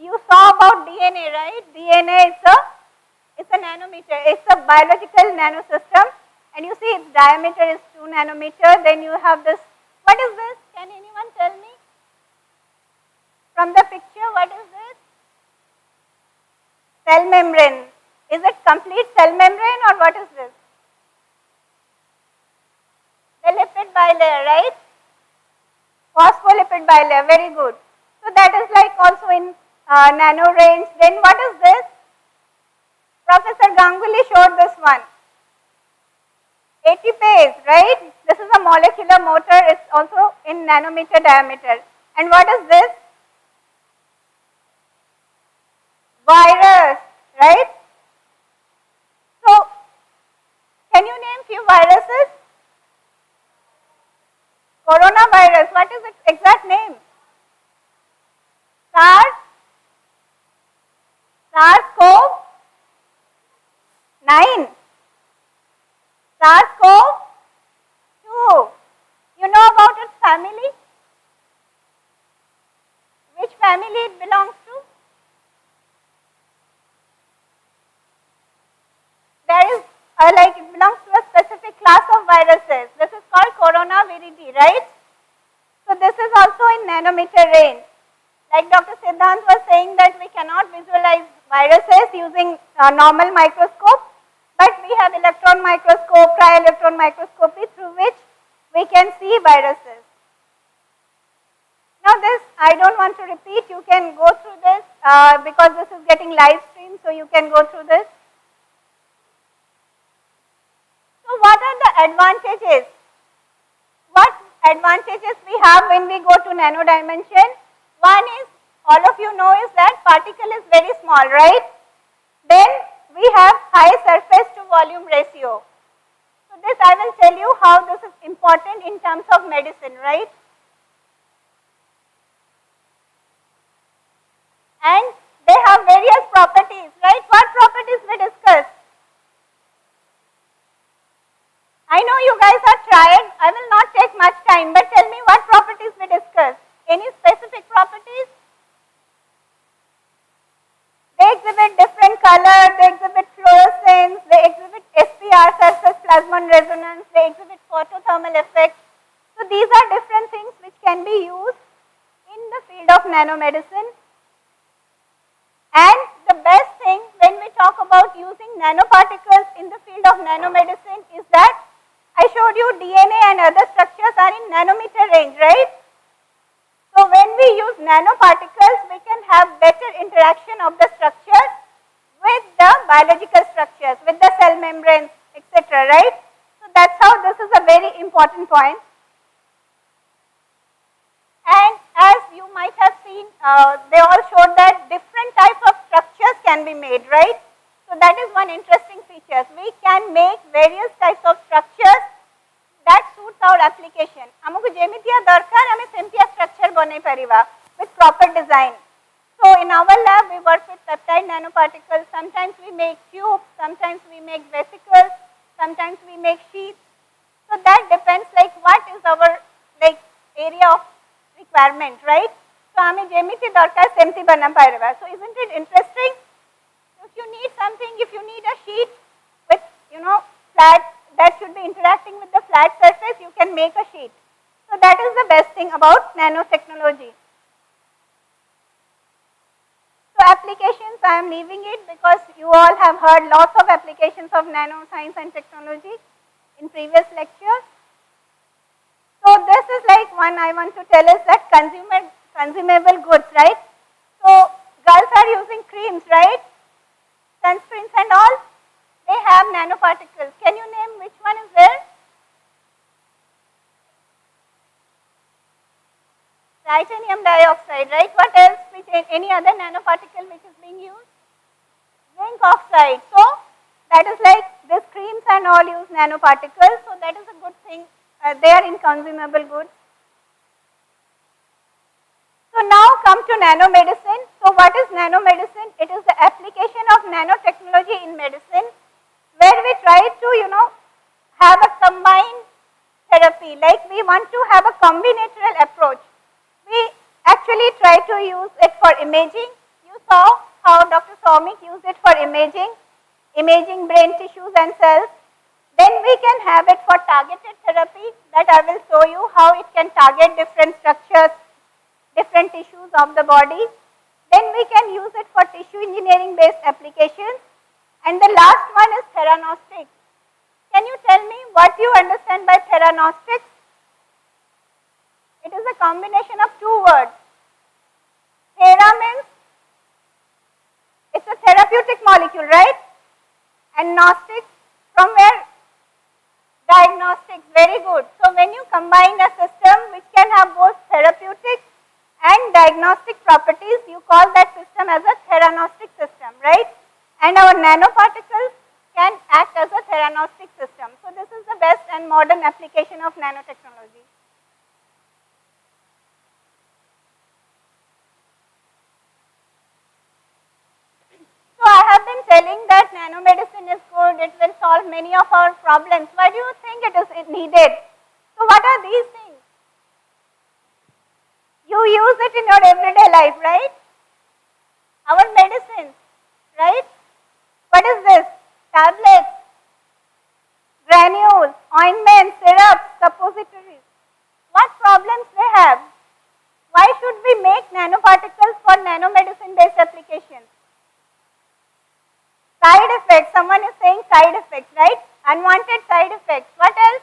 you saw about DNA, right? DNA is a nanometer. It's a biological nanosystem, and you see its diameter is 2 nanometer. Then you have this. What is this? Can anyone tell me? From the picture, what is this? Cell membrane. Is it complete cell membrane or what is this? The lipid bilayer, right? Phospholipid bilayer, very good. So that is like also in nano range. Then what is this? Professor Ganguly showed this one. ATPase, right? This is a molecular motor. It's also in nanometer diameter. And what is this? Virus, right? So, can you name few viruses? Coronavirus, what is its exact name? SARS-CoV-9. SARS-CoV-2. You know about its family? Which family it belongs to? There is it belongs to a specific class of viruses. This is called coronaviridae, right? So this is also in nanometer range. Like Dr. Siddhant was saying that we cannot visualize viruses using a normal microscope, but we have electron microscope, tri-electron microscopy through which we can see viruses. Now this, I don't want to repeat, you can go through this because this is getting live streamed, so you can go through this. So what are the advantages? What advantages we have when we go to nano dimension? One is, all of you know, is that particle is very small, right? Then we have high surface to volume ratio. So this I will tell you how this is important in terms of medicine, right? And they have various properties, right? What properties we discussed? I know you guys are tired. I will not take much time, but tell me what properties we discussed. Any specific properties? They exhibit different colors, they exhibit fluorescence, they exhibit SPR, surface plasmon resonance, they exhibit photothermal effect. So these are different things which can be used in the field of nanomedicine. And the best thing when we talk about using nanoparticles in the field of nanomedicine is that I showed you DNA and other structures are in nanometer range, right? So when we use nanoparticles, we can have better interaction of the structures with the biological structures, with the cell membranes, etc., right? So that's how this is a very important point. And as you might have seen, they all showed that different types of structures can be made, right? So that is one interesting feature. We can make various types of structures that suits our application. Amuku jemitiya darkar, ame semtiya structure banai pariba with proper design. So in our lab, we work with peptide nanoparticles. Sometimes we make tubes, sometimes we make vesicles, sometimes we make sheets. So that depends like what is our area of requirement, right? So ame jemiti darkar semti banai pariba. So isn't it interesting? If you need something, if you need a sheet with, flat that should be interacting with the flat surface, you can make a sheet. So that is the best thing about nanotechnology. So applications, I am leaving it because you all have heard lots of applications of nanoscience and technology in previous lectures. So this is like one I want to tell is that consumable goods, right? So girls are using creams, right? Sunscreens and all, they have nanoparticles. Can you name which one is there? Titanium dioxide, right? What else? Any other nanoparticle which is being used? Zinc oxide. So that is like these creams and all use nanoparticles. So that is a good thing. They are in consumable goods. So now come to nanomedicine. So what is nanomedicine? It is the application of nanotechnology in medicine, where we try to, have a combined therapy. Like we want to have a combinatorial approach. We actually try to use it for imaging. You saw how Dr. Soumik used it for imaging brain tissues and cells. Then we can have it for targeted therapy, that I will show you how it can target different structures, different tissues of the body. Then we can use it for tissue engineering based applications. And the last one is theranostics. Can you tell me what you understand by theranostics? It is a combination of two words. Thera means it's a therapeutic molecule, right? And gnostics, from where? Diagnostics, very good. So when you combine a system which can have both therapeutic and diagnostic properties, you call that system as a theranostic system, right? And our nanoparticles can act as a theranostic system. So this is the best and modern application of nanotechnology. So I have been telling that nanomedicine is good, it will solve many of our problems. Why do you think it is needed? So what are these things? You use it in your everyday life, right? Our medicines, right? What is this? Tablets, granules, ointments, syrups, suppositories. What problems they have? Why should we make nanoparticles for nanomedicine based applications? Side effects, someone is saying side effects, right? Unwanted side effects. What else?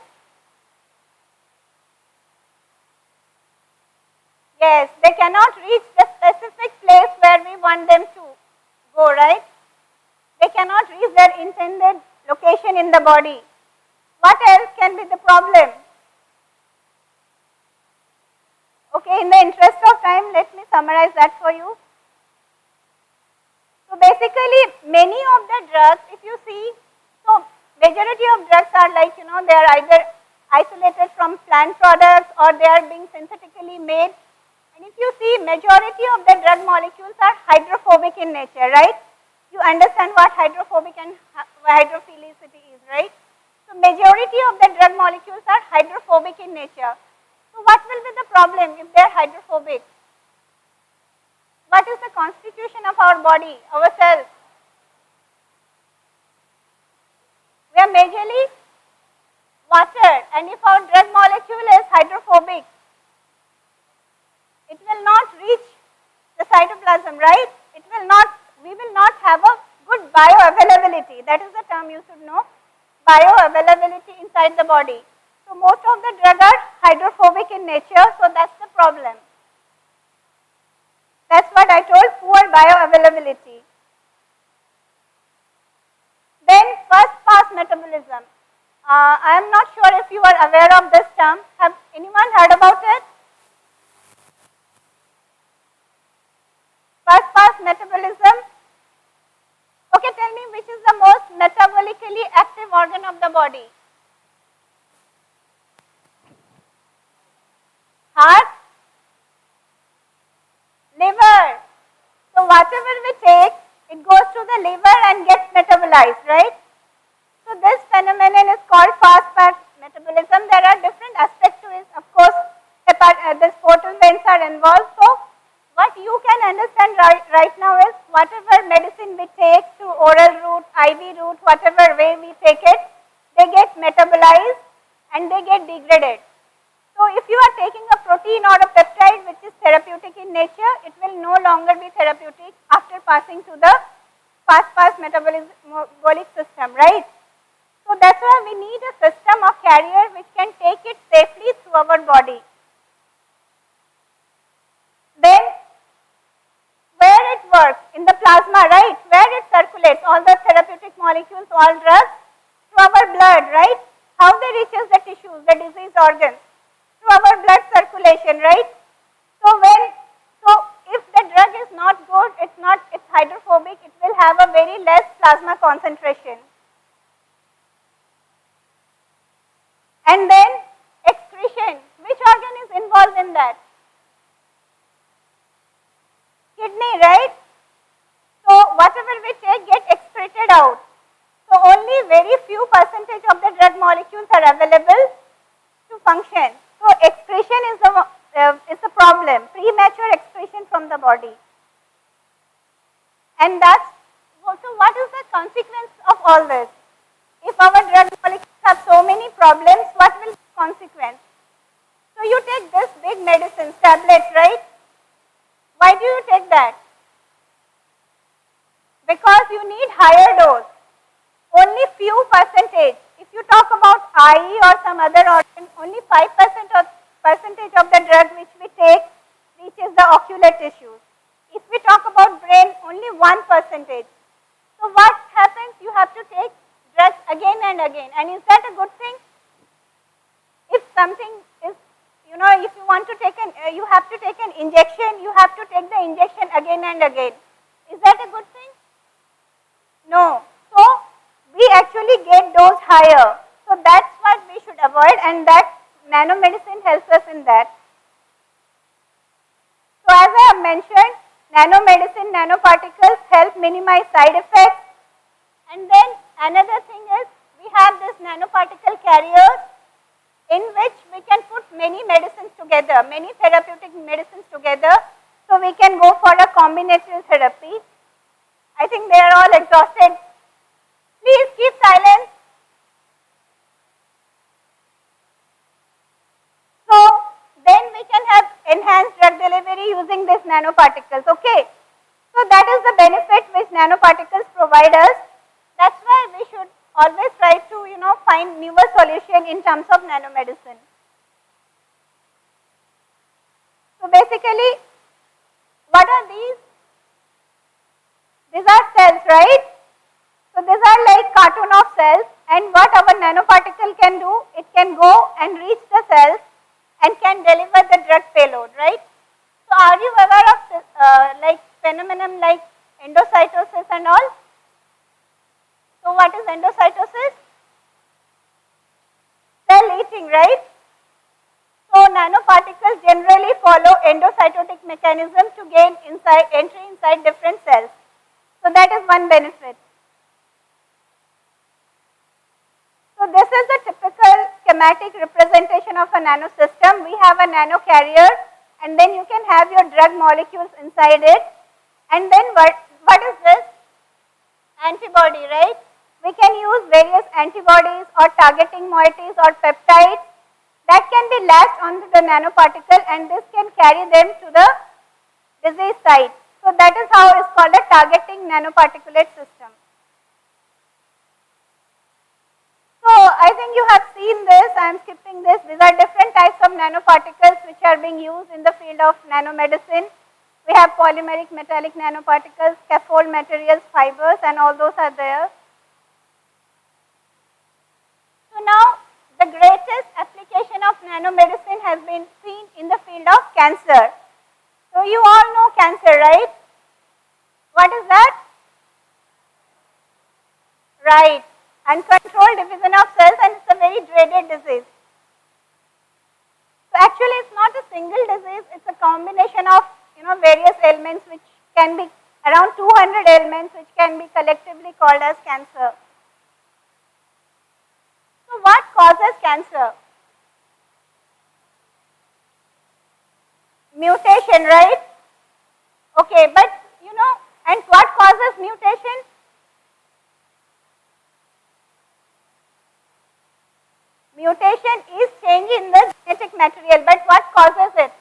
Yes, they cannot reach the specific place where we want them to go, right? They cannot reach their intended location in the body. What else can be the problem? Okay, in the interest of time, let me summarize that for you. So basically, many of the drugs, if you see, so majority of drugs are like, they are either isolated from plant products or they are being synthetically made. And if you see, majority of the drug molecules are hydrophobic in nature, right? You understand what hydrophobic and hydrophilicity is, right? So majority of the drug molecules are hydrophobic in nature. So what will be the problem if they are hydrophobic? What is the constitution of our body, our cells? We are majorly water, and if our drug molecule is hydrophobic, it will not reach the cytoplasm, right? We will not have a good bioavailability. That is the term you should know, bioavailability inside the body. So most of the drugs are hydrophobic in nature, so that's the problem. That's what I told, poor bioavailability. Then first pass metabolism. I am not sure if you are aware of this term. Have anyone heard about it? First pass metabolism. Okay, tell me which is the most metabolically active organ of the body? Heart? Liver. So whatever we take, it goes to the liver and gets metabolized, right? So this phenomenon is called fast path metabolism. There are different aspects to it. Of course, the portal veins are involved. So what you can understand right now is whatever medicine we take through oral route, IV route, whatever way we take it, they get metabolized passing to the fast metabolic system, right? So that's why we need a system of carrier which can take it safely through our body. Then where it works, in the plasma, right? Where it circulates, all the therapeutic molecules, all drugs, through our blood, right? How they reaches the tissues, the diseased organs? Through our blood circulation, right? So if the drug is not good, it's hydrophobic, it will have a very less plasma concentration. And then excretion, which organ is involved in that? Kidney, right? So whatever we take get excreted out. So only very few percentage of the drug molecules are available to function. So excretion is a problem, premature excretion from the body. And that's, so what is the consequence of all this? If our drug molecules have so many problems, what will be the consequence? So you take this big medicine, tablets, right? Why do you take that? Because you need higher dose. Only few percentage. If you talk about eye or some other organ, only 5% of the drug which we take reaches the ocular tissues. If we talk about brain, only 1%. So what happens? You have to take drugs again and again. And is that a good thing? If something is, if you want to take you have to take an injection, you have to take the injection again and again. Is that a good thing? No. So we actually get dose higher. So that's what we should avoid, and that nanomedicine helps us in that. So as I have mentioned, nanomedicine, nanoparticles help minimize side effects. And then another thing is, we have this nanoparticle carriers in which we can put many medicines together, many therapeutic medicines together, so we can go for a combinatorial therapy. I think they are all exhausted. Please keep silence. So then we can have enhanced drug delivery using these nanoparticles, okay? So that is the benefit which nanoparticles provide us. That's why we should always try to, find newer solution in terms of nanomedicine. So basically, what are these? These are cells, right? So these are like cartoon of cells, and what our nanoparticle can do, it can go and reach the cells and can deliver the drug payload, right? So are you aware of like phenomenon like endocytosis and all? So what is endocytosis? Cell eating, right? So nanoparticles generally follow endocytotic mechanism to gain entry inside different cells. So that is one benefit. So this is the typical schematic representation of a nanosystem. We have a nanocarrier, and then you can have your drug molecules inside it. And then what is this? Antibody, right? We can use various antibodies or targeting moieties or peptides that can be latched onto the nanoparticle, and this can carry them to the disease site. So that is how it's called a targeting nanoparticulate system. So I think you have seen this, I am skipping this. These are different types of nanoparticles which are being used in the field of nanomedicine. We have polymeric metallic nanoparticles, scaffold materials, fibers, and all those are there. So now the greatest application of nanomedicine has been seen in the field of cancer. So you all know cancer, right? What is that? Right, uncontrolled division of cells, and it's a very dreaded disease. So actually it's not a single disease, it's a combination of various ailments which can be around 200 ailments which can be collectively called as cancer. So what causes cancer? Mutation, right? Okay, but and what causes mutation? Mutation is change in the genetic material, but what causes it?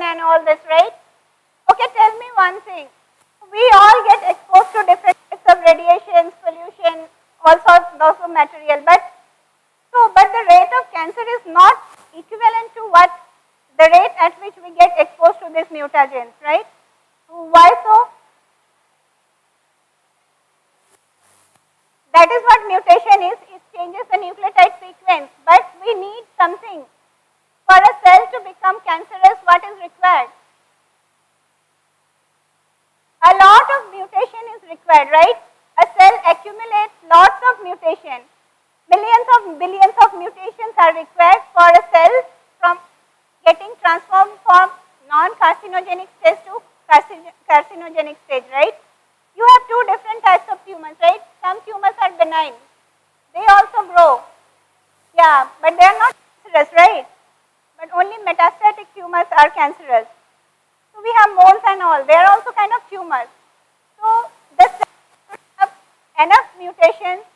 and all this, right? Okay, tell me one thing. We all get exposed to different types of radiations, pollution, all sorts of material, but the rate of cancer is not equivalent to what the rate at which we get exposed to these mutagens, right? Why so? That is what mutation is. It changes the nucleotide sequence, but we need something. For a cell to become cancerous, what is required? A lot of mutation is required, right? A cell accumulates lots of mutation. Millions of billions of mutations are required for a cell from getting transformed from non-carcinogenic stage to carcinogenic stage, right? You have two different types of tumors, right? Some tumors are benign. They also grow. Yeah, but they are not cancerous, right? But only metastatic tumors are cancerous. So we have moles and all. They are also kind of tumors. So the cell should have enough mutations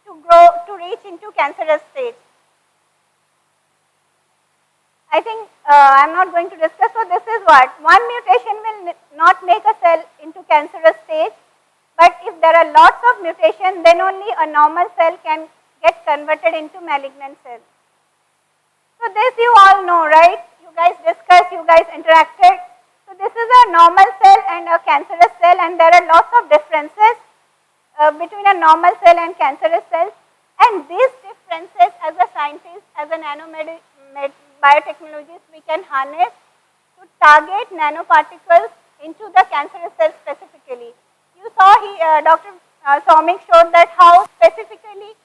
to grow, to reach into cancerous stage. I think I'm not going to discuss. So this is what one mutation will not make a cell into cancerous stage, but if there are lots of mutations, then only a normal cell can get converted into malignant cell. So this you all know, right? You guys discussed, you guys interacted. So this is a normal cell and a cancerous cell, and there are lots of differences between a normal cell and cancerous cells. And these differences, as a scientist, as a biotechnologist, we can harness to target nanoparticles into the cancerous cells specifically. You saw Dr. Soumik showed that how specifically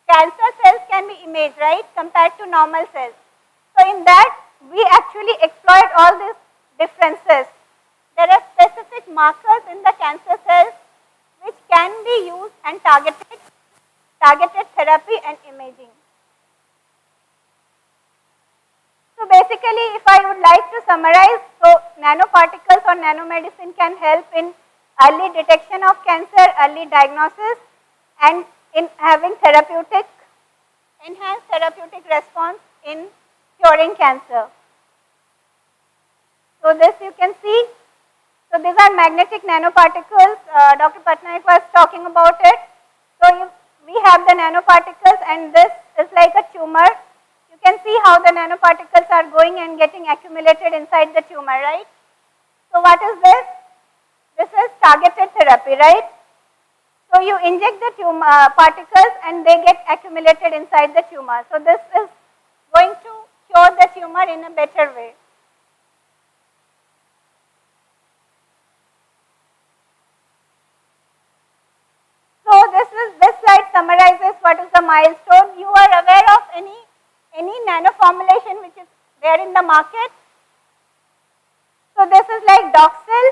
cancer cells can be imaged, right, compared to normal cells. So in that, we actually exploit all these differences. There are specific markers in the cancer cells which can be used and targeted therapy and imaging. So basically, if I would like to summarize, so nanoparticles or nanomedicine can help in early detection of cancer, early diagnosis, and in having enhanced therapeutic response in curing cancer. So this you can see. So these are magnetic nanoparticles. Dr. Patnaik was talking about it. So we have the nanoparticles, and this is like a tumor. You can see how the nanoparticles are going and getting accumulated inside the tumor, right? So what is this? This is targeted therapy, right? So you inject the tumor particles and they get accumulated inside the tumor. So this is going to cure the tumor in a better way. So this slide summarizes what is the milestone. You are aware of any nano formulation which is there in the market. So this is like Doxil.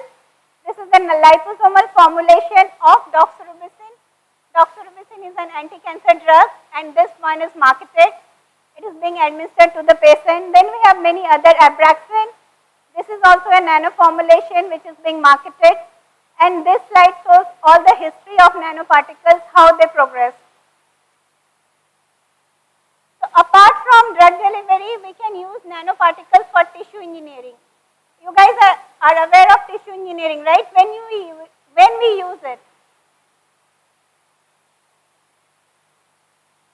This is the liposomal formulation of doxorubicin. Doxorubicin is an anti-cancer drug, and this one is marketed. It is being administered to the patient. Then we have many other Abraxane. This is also a nano formulation which is being marketed. And this slide shows all the history of nanoparticles, how they progress. So apart from drug delivery, we can use nanoparticles for tissue engineering. You guys are aware of tissue engineering, right? When we use it.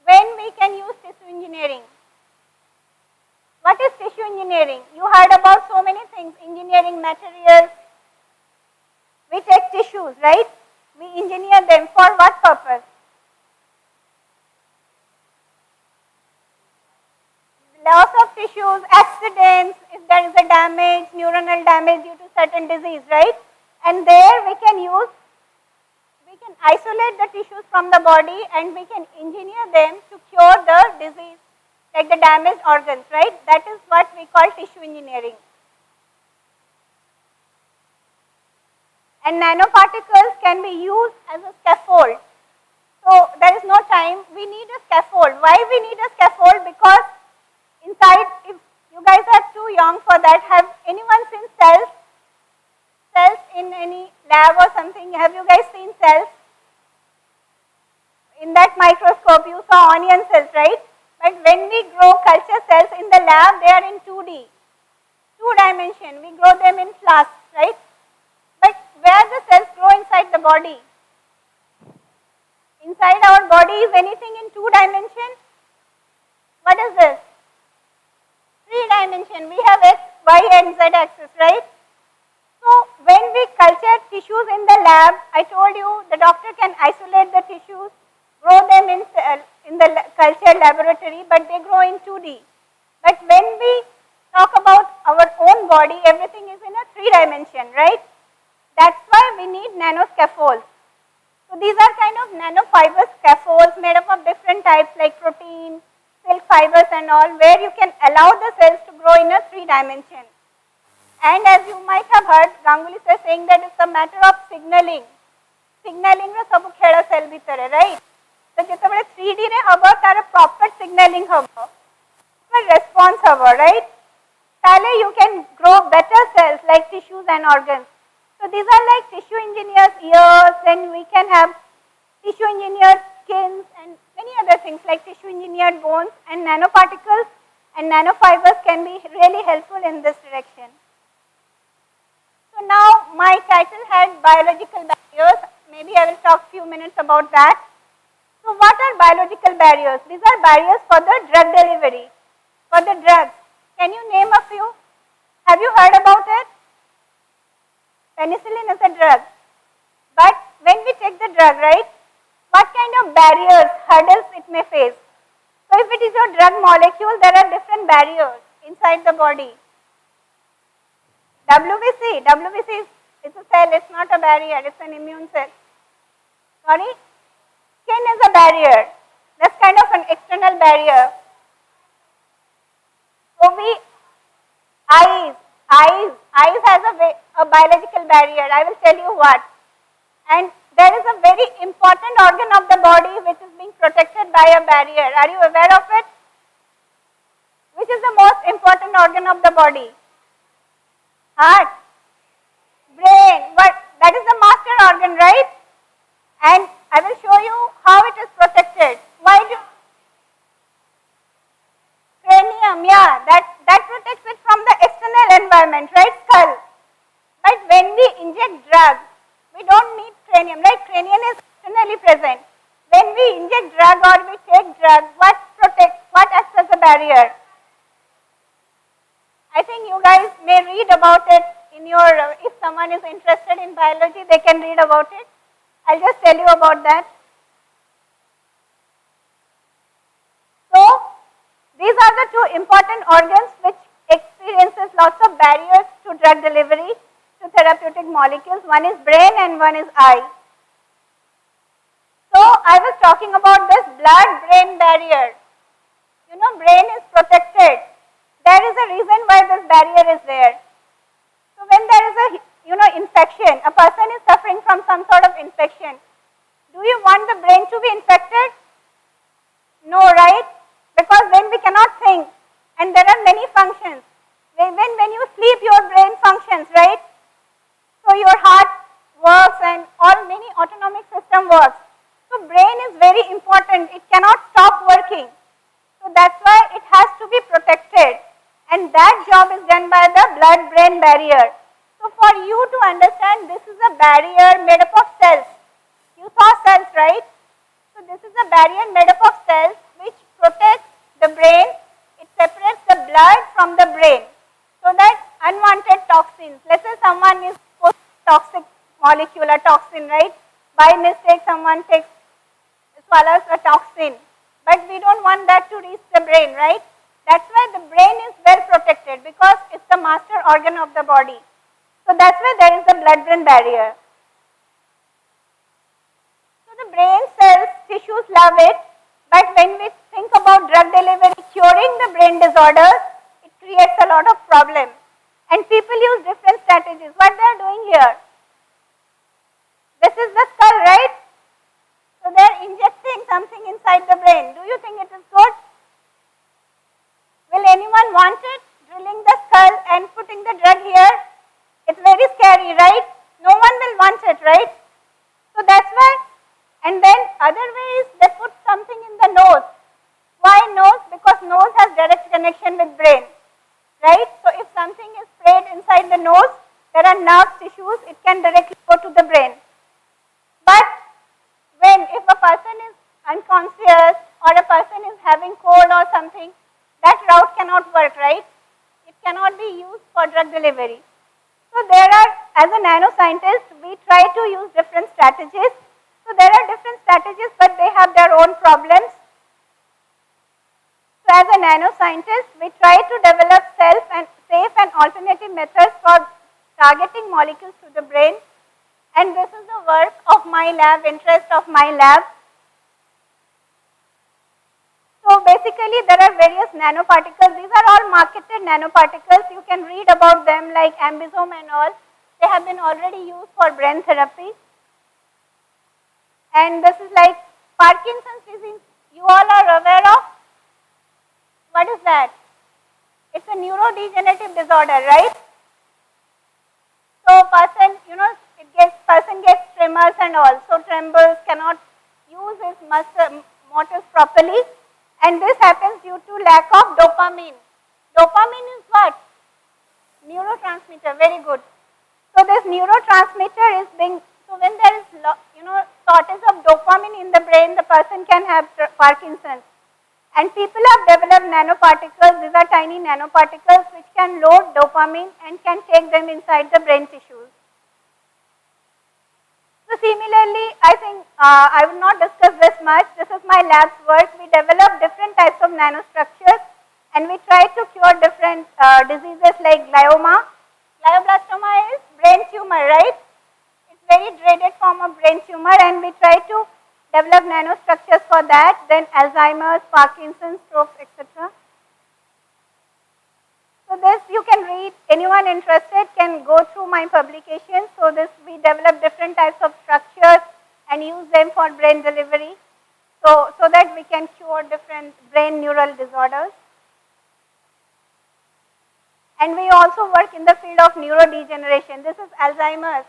When we can use tissue engineering. What is tissue engineering? You heard about so many things, engineering materials. We take tissues, right? We engineer them for what purpose? Loss of tissues, accidents, if there is a damage, neuronal damage due to certain disease, right? And there we can isolate the tissues from the body and we can engineer them to cure the disease, like the damaged organs, right? That is what we call tissue engineering. And nanoparticles can be used as a scaffold. So there is no time, we need a scaffold. Why we need a scaffold? Because inside, if you guys are too young for that, have anyone seen cells? Cells in any lab or something? Have you guys seen cells? In that microscope you saw onion cells, right? But when we grow culture cells in the lab, they are in 2D, 2 dimension. We grow them in flasks, right? But where the cells grow inside the body? Inside our body is anything in 2 dimension? What is this? 3 dimension. We have X, Y and Z axis, right? So when we culture tissues in the lab, I told you the doctor can isolate the tissues, grow them in the culture laboratory, but they grow in 2D. But when we talk about our own body, everything is in a 3 dimension, right? That's why we need nanoscaffolds. So these are kind of nanofiber scaffolds made up of different types like protein, silk fibers and all, where you can allow the cells to grow in a 3 dimension. And as you might have heard, Ganguly sir saying that it's a matter of signaling. Signaling ro sabu khela cell bhitare, right? So jetebale 3D re haba tar proper signaling haba. Response haba, right? Tale you can grow better cells like tissues and organs. So these are like tissue engineers ears, then we can have tissue engineered skins and many other things like tissue engineered bones, and nanoparticles and nanofibers can be really helpful in this direction. So now my title had biological barriers. Maybe I will talk few minutes about that. So what are biological barriers? These are barriers for the drug delivery, for the drugs. Can you name a few? Have you heard about it? Penicillin is a drug. But when we take the drug, right, what kind of barriers, hurdles it may face? So if it is your drug molecule, there are different barriers inside the body. WBC is a cell, it's not a barrier, it's an immune cell. Sorry? Skin is a barrier. That's kind of an external barrier. So eyes has a biological barrier. I will tell you what. And there is a very important organ of the body which is being protected by a barrier. Are you aware of it? Which is the most important organ of the body? Heart, brain. What? That is the master organ, right? And I will show you how it is protected. Cranium, yeah, that protects it from the external environment, right? Skull. But when we inject drugs, we don't need cranium, right? Cranium is externally present. When we inject drug or we take drug, what acts as a barrier? I think you guys may read about it in your, if someone is interested in biology, they can read about it. I'll just tell you about that. So, these are the 2 important organs which experiences lots of barriers to drug delivery, to therapeutic molecules. One is brain and one is eye. So, I was talking about this blood-brain barrier. You know, brain is protected. There is a reason why this barrier is there. So, when there is a infection, a person is suffering from some sort of infection, do you want the brain to be infected? No, right? Because then we cannot think, and there are many functions. When you sleep, your brain functions, right? So your heart works and many autonomic system works. So brain is very important. It cannot stop working. So that's why it has to be protected. And that job is done by the blood-brain barrier. So for you to understand, this is a barrier made up of cells. You saw cells, right? So this is a barrier made up of cells which protects the brain. It separates the blood from the brain so that unwanted toxins, let's say someone is exposed to toxic molecule, a toxin, right? By mistake someone swallows a toxin, but we don't want that to reach the brain, right? That's why the brain is well protected because it's the master organ of the body. So that's why there is a blood-brain barrier. So the brain cells, tissues love it, but when we think about drug delivery curing the brain disorders, it creates a lot of problems. And people use different strategies. What they are doing here? This is the skull, right? So they are injecting something inside the brain. Do you think it is good? Will anyone want it? Drilling the skull and putting the drug here? It's very scary, right? No one will want it, right? So that's why. And then other ways, they put something in the nose. Why nose? Because nose has direct connection with brain, right? So if something is sprayed inside the nose, there are nerve tissues, it can directly go to the brain. But if a person is unconscious or a person is having cold or something, that route cannot work, right? It cannot be used for drug delivery. So there are, as a nanoscientist, we try to use different strategies. So there are different strategies, but they have their own problems. So as a nanoscientist, we try to develop safe and alternative methods for targeting molecules to the brain. And this is the work of my lab, interest of my lab. So basically there are various nanoparticles. These are all marketed nanoparticles. You can read about them like ambisome and all. They have been already used for brain therapy. And this is like Parkinson's disease. You all are aware of? What is that? It's a neurodegenerative disorder, right? So person, person gets tremors and all. So trembles, cannot use his motors properly. And this happens due to lack of dopamine. Dopamine is what? Neurotransmitter, very good. So this neurotransmitter is being, so when there is, shortage of dopamine in the brain, the person can have Parkinson's. And people have developed nanoparticles, these are tiny nanoparticles which can load dopamine and can take them inside the brain tissues. So similarly, I think I will not discuss this much. This is my lab's work. We develop different types of nanostructures and we try to cure different diseases like glioma. Glioblastoma is brain tumor, right? It's very dreaded form of brain tumor and we try to develop nanostructures for that. Then Alzheimer's, Parkinson's, strokes, etc. So this you can read, anyone interested can go through my publications. So this we develop different types of structures and use them for brain delivery. So that we can cure different brain neural disorders. And we also work in the field of neurodegeneration. This is Alzheimer's.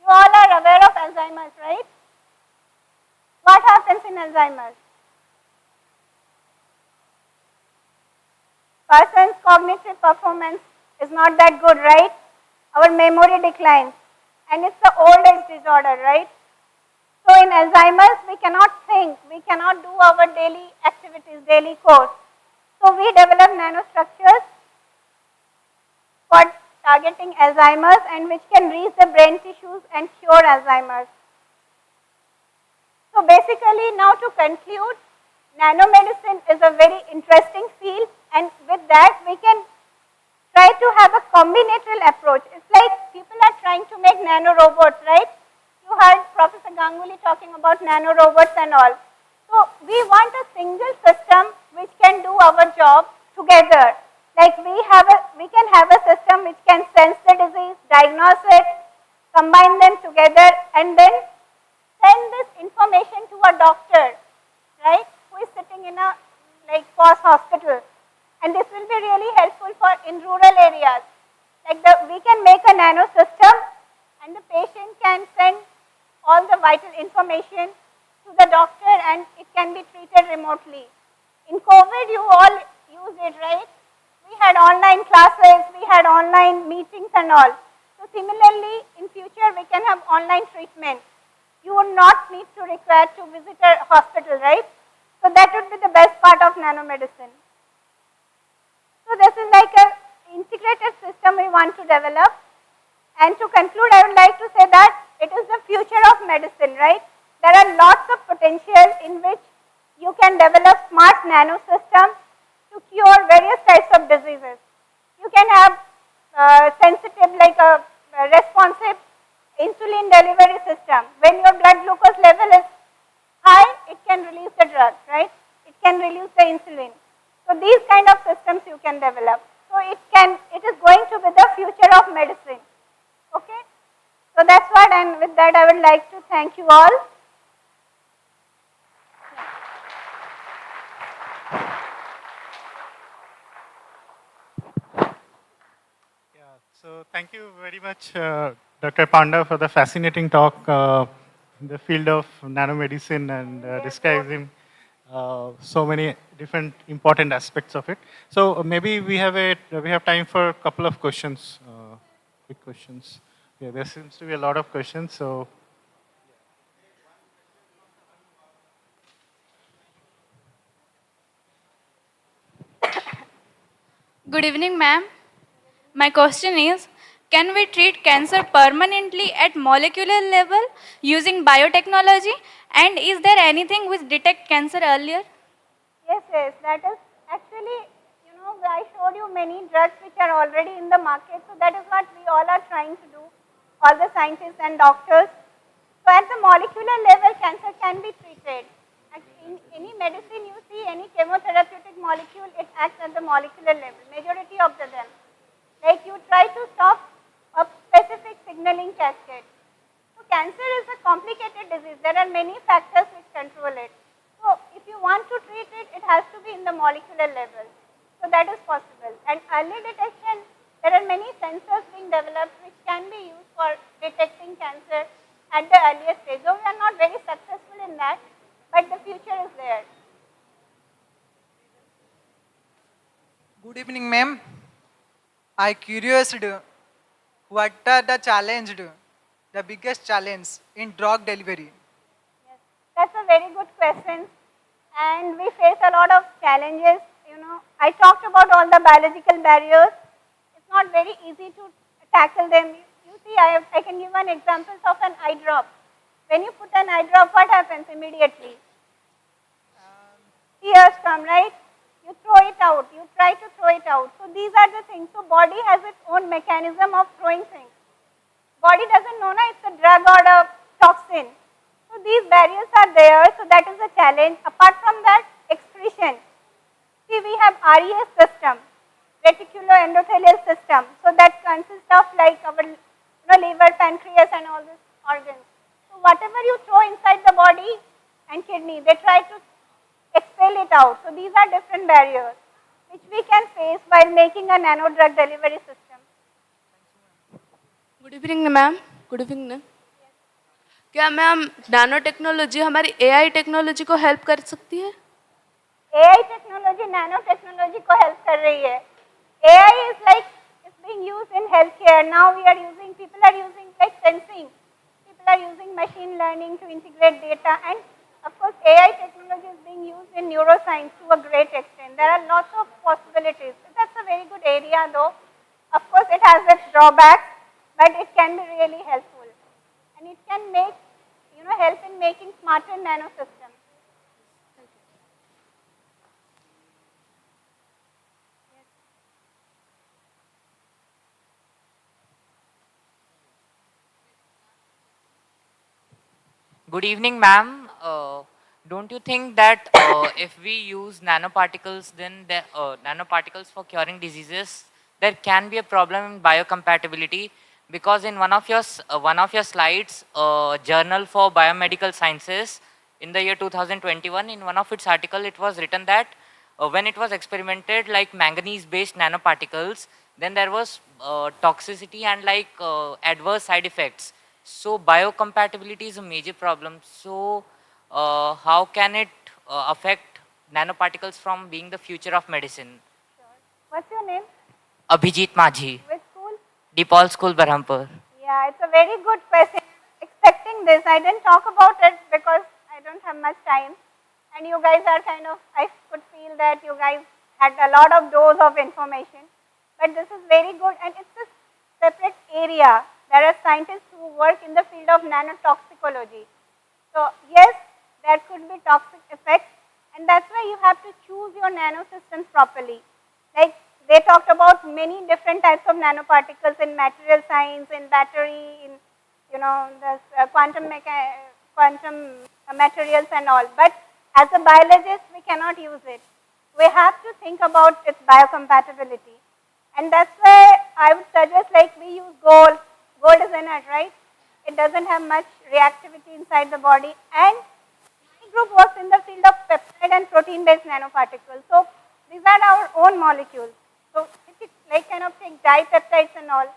You all are aware of Alzheimer's, right? What happens in Alzheimer's? Person's cognitive performance is not that good, right? Our memory declines. And it's the old age disorder, right? So in Alzheimer's, we cannot think, we cannot do our daily activities, daily course. So we develop nanostructures for targeting Alzheimer's and which can reach the brain tissues and cure Alzheimer's. So basically now to conclude, nanomedicine is a very interesting field and with that we can try to have a combinatorial approach. It's like people are trying to make nanorobots, right? You heard Professor Ganguly talking about nanorobots and all. So we want a single system which can do our job together. Like we can have a system which can sense the disease, diagnose it, combine them together and then send this information to a doctor, right, who is sitting in a post hospital. And this will be really helpful for in rural areas. Like we can make a nano system and the patient can send all the vital information to the doctor and it can be treated remotely. In COVID, you all used it, right? We had online classes, we had online meetings and all. So similarly, in future, we can have online treatment. You would not need to require to visit a hospital, right? So that would be the best part of nanomedicine. So this is like an integrated system we want to develop. And to conclude, I would like to say that it is the future of medicine, right? There are lots of potential in which you can develop smart nanosystems to cure various types of diseases. You can have sensitive, like a responsive insulin delivery system. When your blood glucose level is high, it can release the drug, right? It can release the insulin. So these kind of systems you can develop. So it is going to be the future of medicine. Okay? So that's what, and with that I would like to thank you all. So thank you very much, Dr. Panda, for the fascinating talk in the field of nanomedicine and describing so many different important aspects of it. So maybe we have time for a couple of questions. quick questions. Yeah, there seems to be a lot of questions, so Good evening, ma'am. My question is, can we treat cancer permanently at molecular level using biotechnology? And is there anything which detect cancer earlier? Yes, yes, that is actually, I showed you many drugs which are already in the market. So that is what we all are trying to do, all the scientists and doctors. So at the molecular level, cancer can be treated. In any medicine you see, any chemotherapeutic molecule, it acts at the molecular level, majority of them. Like you try to stop a specific signaling cascade. So cancer is a complicated disease. There are many factors which control it. So if you want to treat it, it has to be in the molecular level. So that is possible. And early detection, there are many sensors being developed which can be used for detecting cancer at the earliest stage. Though we are not very successful in that, but the future is there. Good evening, ma'am. I curious, what are the biggest challenge in drug delivery? That's a very good question. And we face a lot of challenges. I talked about all the biological barriers. It's not very easy to tackle them. You see, I can give an example of an eye drop. When you put an eye drop, what happens immediately? Tears come, right? You throw it out. You try to throw it out. So these are the things. So body has its own mechanism of throwing things. Body doesn't know, it's a drug or a toxin. So these barriers are there. So that is a challenge. Apart from that, excretion. See, we have RES system, reticuloendothelial system. So that consists of like our liver, pancreas and all these organs. So whatever you throw inside the body and kidney, they try to expel it out. So these are different barriers which we can face while making a nano drug delivery system. Good evening ma'am. Good evening ma'am. क्या ma'am nano technology हमारी AI technology को help कर सकती है? AI technology nano technology को help कर रही है. AI is like it's being used in health care. Now we are using, people are using like sensing. People are using machine learning to integrate data, and of course AI technology is being used in neuroscience to a great extent. There are lots of possibilities. That's a very good area though. Of course it has its drawbacks, but it can be really helpful. And it can make, help in making smarter nanosystems. Good evening, ma'am. Don't you think that if we use nanoparticles, then nanoparticles for curing diseases, there can be a problem in biocompatibility? Because in one of your slides, Journal for Biomedical Sciences, in the year 2021, in one of its article, it was written that when it was experimented like manganese-based nanoparticles, then there was toxicity and like adverse side effects. So biocompatibility is a major problem. So how can it affect nanoparticles from being the future of medicine? What's your name? Abhijit Majhi. Which school? DePaul School, Berhampur. Yeah, it's a very good question. Expecting this, I didn't talk about it because I don't have much time. And you guys are I could feel that you guys had a lot of dose of information. But this is very good, and it's a separate area. There are scientists who work in the field of nanotoxicology. So yes, there could be toxic effects, and that's why you have to choose your nanosystems properly. Like they talked about many different types of nanoparticles in material science, in battery, in the quantum materials and all. But as a biologist, we cannot use it. We have to think about its biocompatibility, and that's why I would suggest we use gold. Gold is inert, right? It doesn't have much reactivity inside the body, and my group works in the field of peptide and protein-based nanoparticles. So these are our own molecules. So if you take dipeptides and all,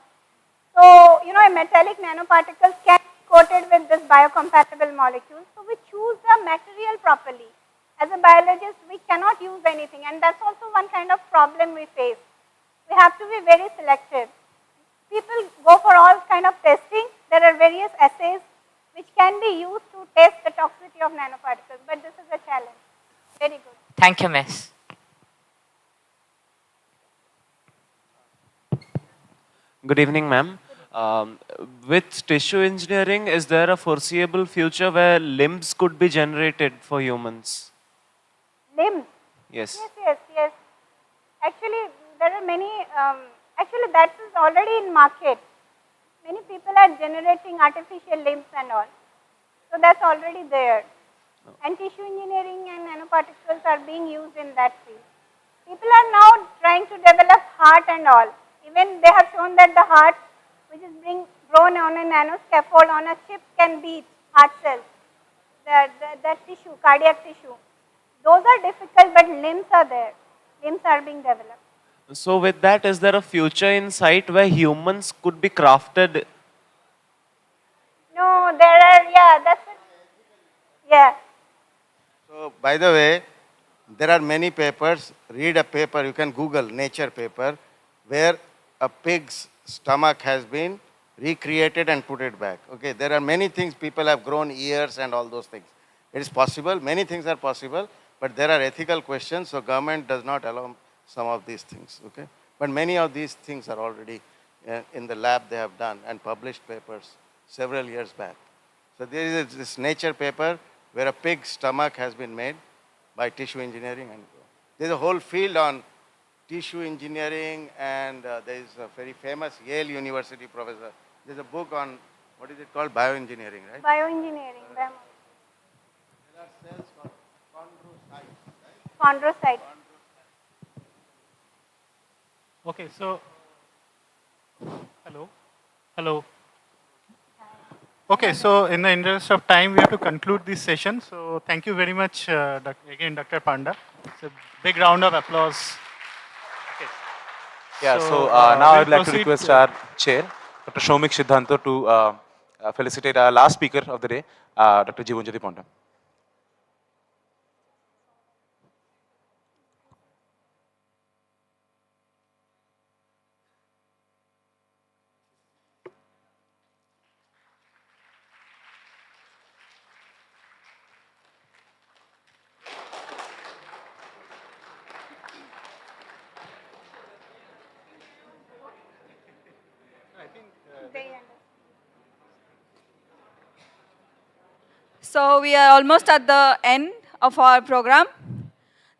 so metallic nanoparticles can be coated with this biocompatible molecule. So we choose the material properly. As a biologist, we cannot use anything, and that's also one kind of problem we face. We have to be very selective. People go for kind of testing. There are various assays which can be used to test the toxicity of nanoparticles, but this is a challenge. Very good. Thank you, Miss. Good evening, ma'am. With tissue engineering, is there a foreseeable future where limbs could be generated for humans? Limbs? Yes. Yes. Actually, there are many, actually that is already in market. Many people are generating artificial limbs and all. So that's already there. And tissue engineering and nanoparticles are being used in that field. People are now trying to develop heart and all. Even they have shown that the heart, which is being grown on a nano scaffold on a chip, can beat heart cells, the tissue, cardiac tissue. Those are difficult, but limbs are there. Limbs are being developed. So with that, is there a future in sight where humans could be crafted? No, there are, that's it. Yeah. So, by the way, there are many papers. Read a paper, you can Google Nature paper, where a pig's stomach has been recreated and put it back. Okay, there are many things. People have grown ears and all those things. It is possible. Many things are possible, but there are ethical questions. So government does not allow some of these things. Okay, but many of these things are already in the lab. They have done and published papers several years back. So there is this Nature paper where a pig's stomach has been made by tissue engineering, and there's a whole field on tissue engineering, and there is a very famous Yale University professor. There's a book on, what is it called? Bioengineering, right? Bioengineering. There are cells called chondrocytes, right? Chondrocytes. Okay, so, hello. Okay, so in the interest of time, we have to conclude this session. So thank you very much, again, Dr. Panda. It's a big round of applause. Okay. Yeah, so we'll now I would like to proceed request our chair, Dr. Shomik Siddhanto, to felicitate our last speaker of the day, Dr. Jeevanjyoti Panda. So we are almost at the end of our program.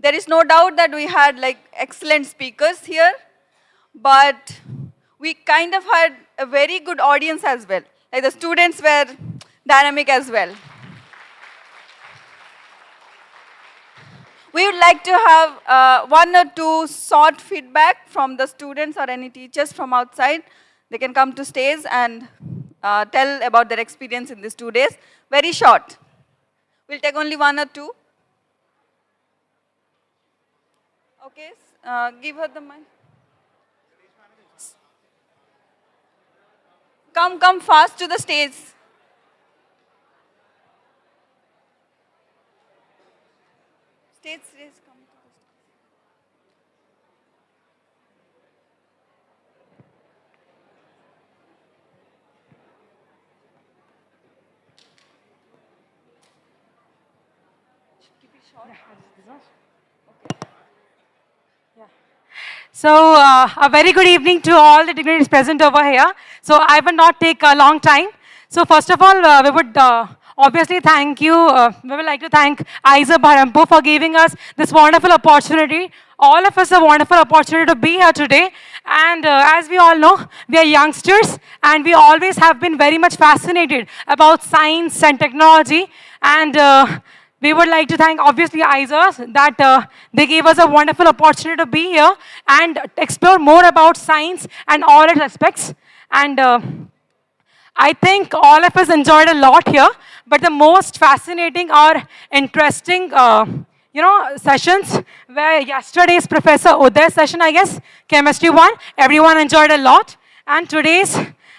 There is no doubt that we had like excellent speakers here, but we kind of had a very good audience as well. Like the students were dynamic as well. We would like to have one or two short feedback from the students or any teachers from outside. They can come to stage and tell about their experience in these 2 days. Very short. We'll take only one or two. Okay, give her the mic. Come fast to the stage. Stage, come to the stage. Keep it short. So, a very good evening to all the dignitaries present over here. So, I will not take a long time. So, first of all, we would obviously thank you. We would like to thank Isa Bharampu for giving us this wonderful opportunity. All of us a wonderful opportunity to be here today. And as we all know, we are youngsters and we always have been very much fascinated about science and technology. And we would like to thank, obviously, Isa that they gave us a wonderful opportunity to be here and explore more about science and all its aspects. And I think all of us enjoyed a lot here, but the most fascinating or interesting, sessions were yesterday's Professor Uday's session, I guess, Chemistry 1. Everyone enjoyed a lot. And today's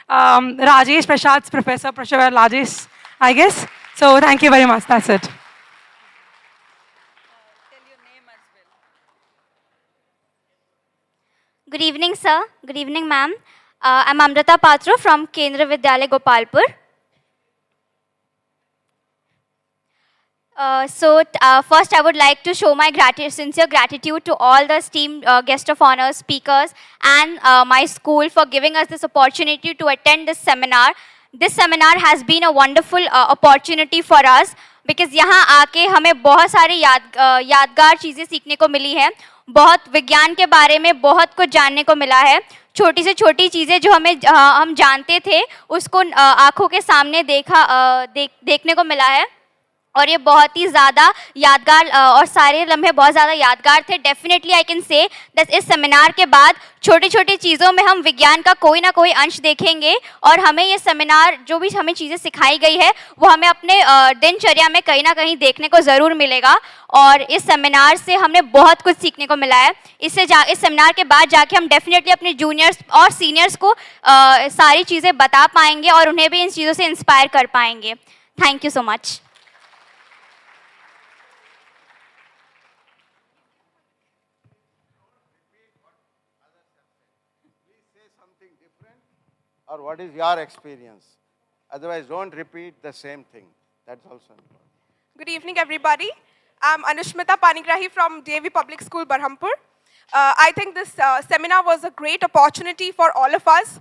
Rajesh Prasad's Professor Rajesh, I guess. So thank you very much. That's it. Good evening, sir. Good evening, ma'am. I'm Amrita Patra from Kendra Vidyalaya Gopalpur. First, I would like to show my sincere gratitude to all the esteemed guest of honor speakers and my school for giving us this opportunity to attend this seminar. This seminar has been a wonderful opportunity for us because यहाँ आके हमें बहुत सारी यादगार चीज़ें सीखने को मिली हैं, बहुत विज्ञान के बारे में बहुत कुछ जानने को मिला है, छोटी से छोटी चीज़ें जो हम जानते थे उसको आँखों के सामने देखने को मिला है और ये बहुत ही ज़्यादा यादगार और सारे लम्हे बहुत ज़्यादा यादगार थे. Definitely I can say that इस सेमिनार के बाद छोटी छोटी चीज़ों में हम विज्ञान का कोई ना कोई अंश देखेंगे और हमें ये सेमिनार जो भी हमें चीज़ें सिखाई गई है वो हमें अपने दिनचर्या में कहीं ना कहीं देखने को ज़रूर मिलेगा और इस सेमिनार से हमने बहुत कुछ सीखने को मिला है. इस सेमिनार के बाद जाके हम डेफिनेटली अपने जूनियर्स और सीनियर्स को सारी चीज़ें बता पाएंगे और उन्हें भी इन चीज़ों से इंस्पायर कर पाएंगे. Thank you so much. Or what is your experience? Otherwise, don't repeat the same thing. That's also important. Good evening, everybody. I'm Anushmita Panigrahi from Day-2 Public School, Berhampur. I think this seminar was a great opportunity for all of us.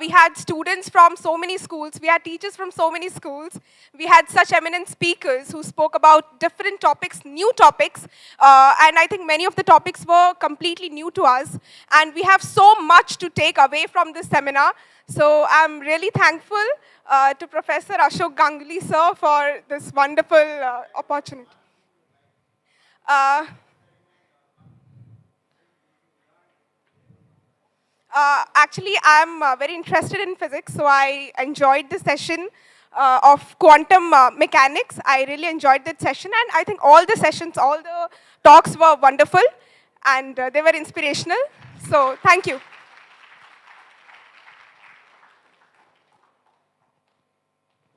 We had students from so many schools. We had teachers from so many schools. We had such eminent speakers who spoke about different topics, new topics. And I think many of the topics were completely new to us. And we have so much to take away from this seminar. So I'm really thankful to Professor Ashok Ganguly, sir, for this wonderful opportunity. Actually, I'm very interested in physics, so I enjoyed the session of quantum mechanics. I really enjoyed that session, and I think all the sessions, all the talks were wonderful, and they were inspirational. So, thank you.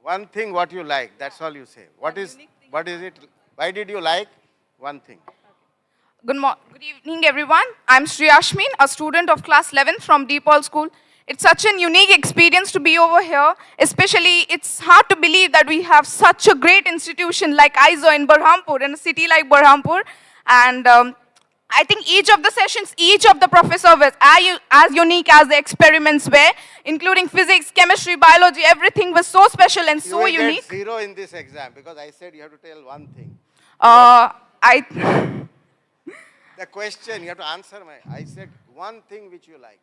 One thing what you like, that's all you say. What is it? Why did you like one thing? Good evening, everyone. I'm Sri Ashmin, a student of class 11 from DePaul School. It's such an unique experience to be over here. Especially, it's hard to believe that we have such a great institution like ISO in Berhampur, in a city like Berhampur. And I think each of the sessions, each of the professors was as unique as the experiments were, including physics, chemistry, biology, everything was so special and so you will unique. Get 0 in this exam because I said you have to tell one thing. The question, you have to answer I said one thing which you liked.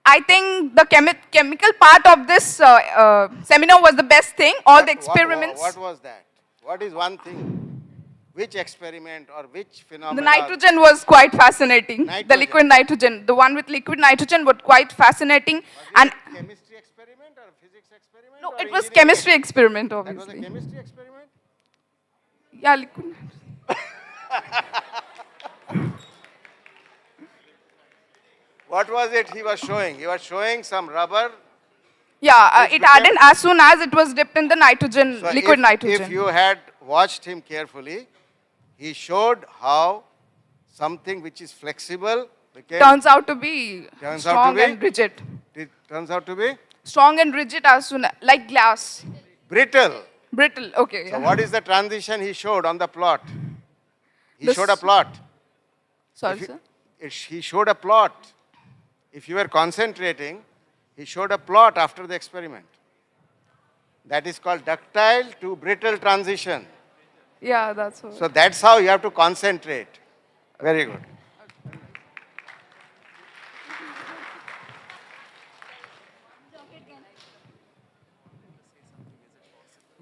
I think the chemical part of this seminar was the best thing. All the experiments. What was that? What is one thing? Which experiment or which phenomenon? The nitrogen was quite fascinating. Nitrogen. The liquid nitrogen. The one with liquid nitrogen was quite fascinating. Was it chemistry experiment or physics experiment? No, it was chemistry experiment, obviously. That was a chemistry experiment? Yeah, liquid. What was it he was showing? He was showing some rubber. Yeah, it hardened as soon as it was dipped in the nitrogen, So liquid nitrogen. If you had watched him carefully, he showed how something which is flexible turns out to be strong and rigid. It turns out to be? Strong and rigid as soon as, like glass. Brittle. Brittle, okay. So what is the transition he showed on the plot? He showed a plot. Sorry, sir? He showed a plot. If you were concentrating, he showed a plot after the experiment. That is called ductile to brittle transition. Yeah, that's what. So that's how you have to concentrate. Very good.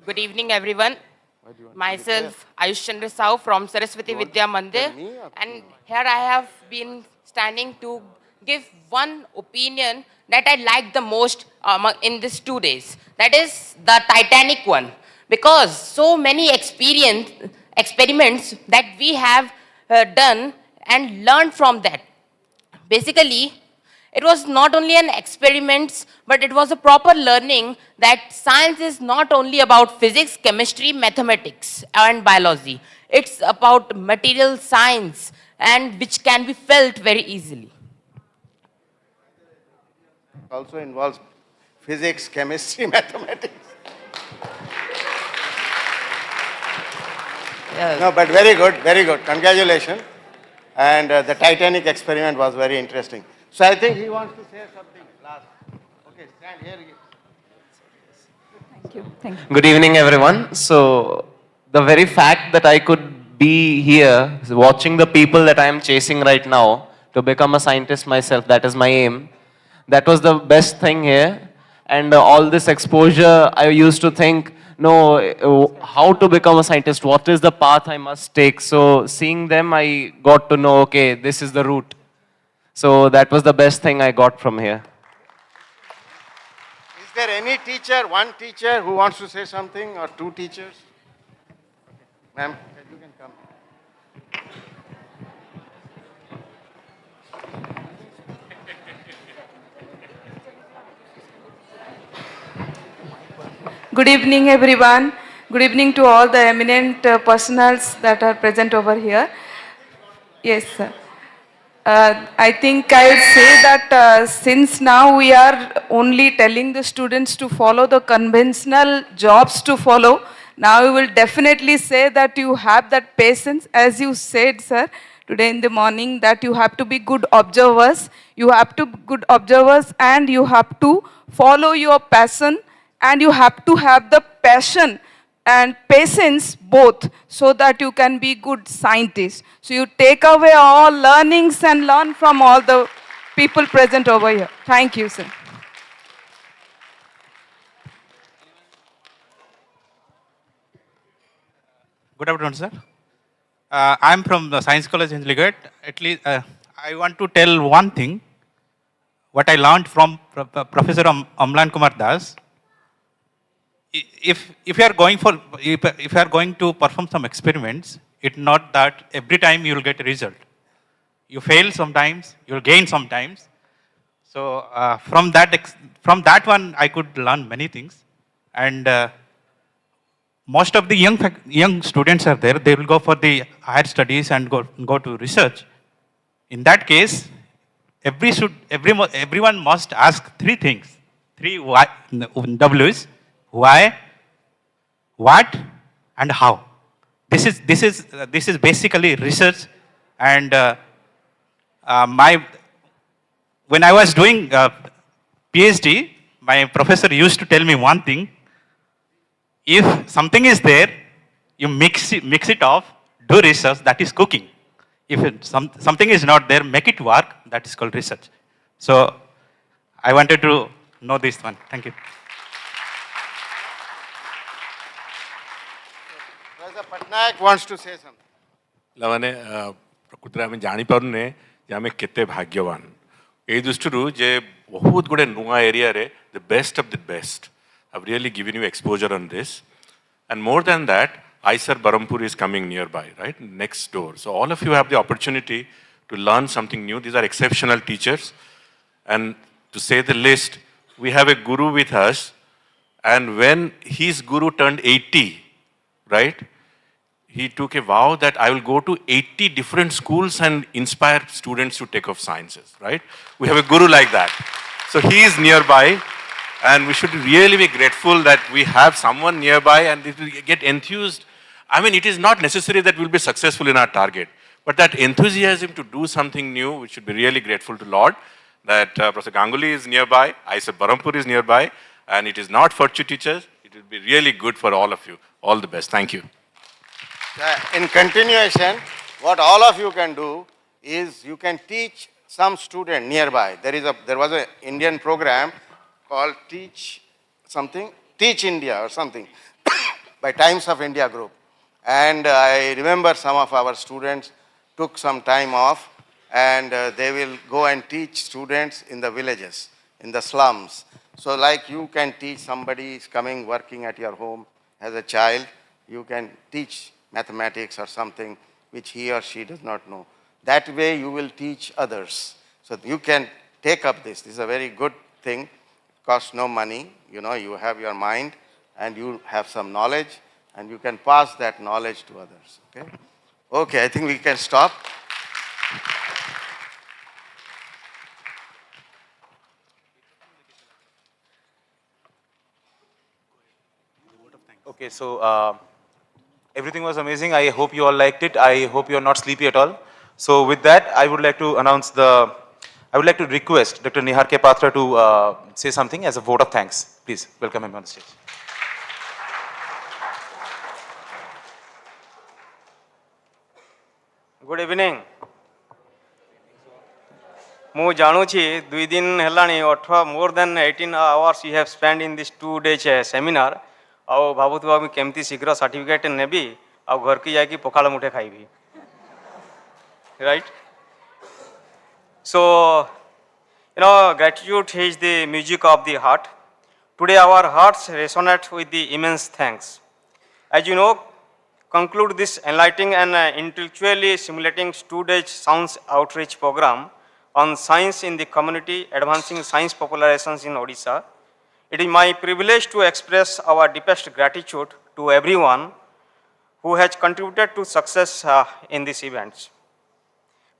Good evening, everyone. Myself, Ayush Chandra Sao from Saraswati Vidya Mandir. And here I have been standing to give one opinion that I like the most in these 2 days. That is the Titanic one. Because so many experiments that we have done and learned from that. Basically, it was not only an experiment, but it was a proper learning that science is not only about physics, chemistry, mathematics, and biology. It's about material science, and which can be felt very easily. also involves physics, chemistry, mathematics. Yes. No, but very good, very good. Congratulations. And the Titanic experiment was very interesting. So I think he wants to say something last. Okay, stand here. Thank you. Thank you. Good evening, everyone. So, the very fact that I could be here watching the people that I am chasing right now to become a scientist myself, that is my aim. That was the best thing here. And all this exposure, I used to think, no, how to become a scientist? What is the path I must take? So, seeing them, I got to know, okay, this is the route. So, that was the best thing I got from here. Is there any teacher, one teacher who wants to say something, or two teachers? Ma'am, you can come. Good evening, everyone. Good evening to all the eminent personals that are present over here. Yes, sir. I think I would say that since now we are only telling the students to follow the conventional jobs to follow, now we will definitely say that you have that patience, as you said, sir, today in the morning, that you have to be good observers. You have to be good observers and you have to follow your passion and you have to have the passion and patience both so that you can be good scientist. So you take away all learnings and learn from all the people present over here. Thank you, sir. Good afternoon, sir. I'm from the Science College in Ligat. At least I want to tell one thing. What I learned from Professor Amlan Kumar Das. If you are going for if you are going to perform some experiments, it's not that every time you will get a result. You fail sometimes, you will gain sometimes. So from that one, I could learn many things. And most of the young students are there. They will go for the higher studies and go to research. In that case, everyone must ask three things, three W's: why, what, and how. This is basically research. And when I was doing PhD, my professor used to tell me one thing: if something is there, you mix it off, do research, that is cooking. If something is not there, make it work, that is called research. So I wanted to know this one. Thank you. Professor Patnaik wants to say something. ପିଲାମାନେ ପ୍ରକୃତରେ ଆମେ ଜାଣିପାରୁନେ ଯେ ଆମେ କେତେ ଭାଗ୍ୟବାନ ଏଇ ଦୃଷ୍ଟିରୁ ଯେ ବହୁତ ଗୁଡ଼େ ନୂଆ ଏରିଆରେ the best of the best have really given you exposure on this. And more than that, ISER Berhampur is coming nearby, right? Next door. So all of you have the opportunity to learn something new. These are exceptional teachers. And to say the least, we have a guru with us. And when his guru turned 80, right? He took a vow that I will go to 80 different schools and inspire students to take up sciences, right? We have a guru like that. So he is nearby. And we should really be grateful that we have someone nearby and it will get enthused. I mean, it is not necessary that we'll be successful in our target, but that enthusiasm to do something new, we should be really grateful to Lord that Professor Ganguly is nearby, ISER Berhampur is nearby, and it is not for teachers. It will be really good for all of you. All the best. Thank you. In continuation, what all of you can do is you can teach some student nearby. There was an Indian program called Teach India or something by Times of India group. And I remember some of our students took some time off and they will go and teach students in the villages, in the slums. So like you can teach somebody is coming working at your home as a child, you can teach mathematics or something which he or she does not know. That way you will teach others. So you can take up this. This is a very good thing. Costs no money, you know, you have your mind and you have some knowledge and you can pass that knowledge to others, okay? Okay, I think we can stop. Okay, so everything was amazing. I hope you all liked it. I hope you are not sleepy at all. So with that, I would like to request Dr. Nihar K. Patra to say something as a vote of thanks. Please welcome him on the stage. Good evening मु जानू छी 2 दिन हेलानी 18 more than 18 hours you have spend in this 2 days seminar आ भावुथबा मु केमती शीघ्र सर्टिफिकेट नेबी आ घर की जाकी पखाल मुठे खाइबी right so you know gratitude is the music of the heart. Today our hearts resonate with the immense thanks. As you know, conclude this enlightening and intellectually stimulating 2-day science outreach program on science in the community, advancing science popularizations in Odisha. It is my privilege to express our deepest gratitude to everyone who has contributed to success in these events.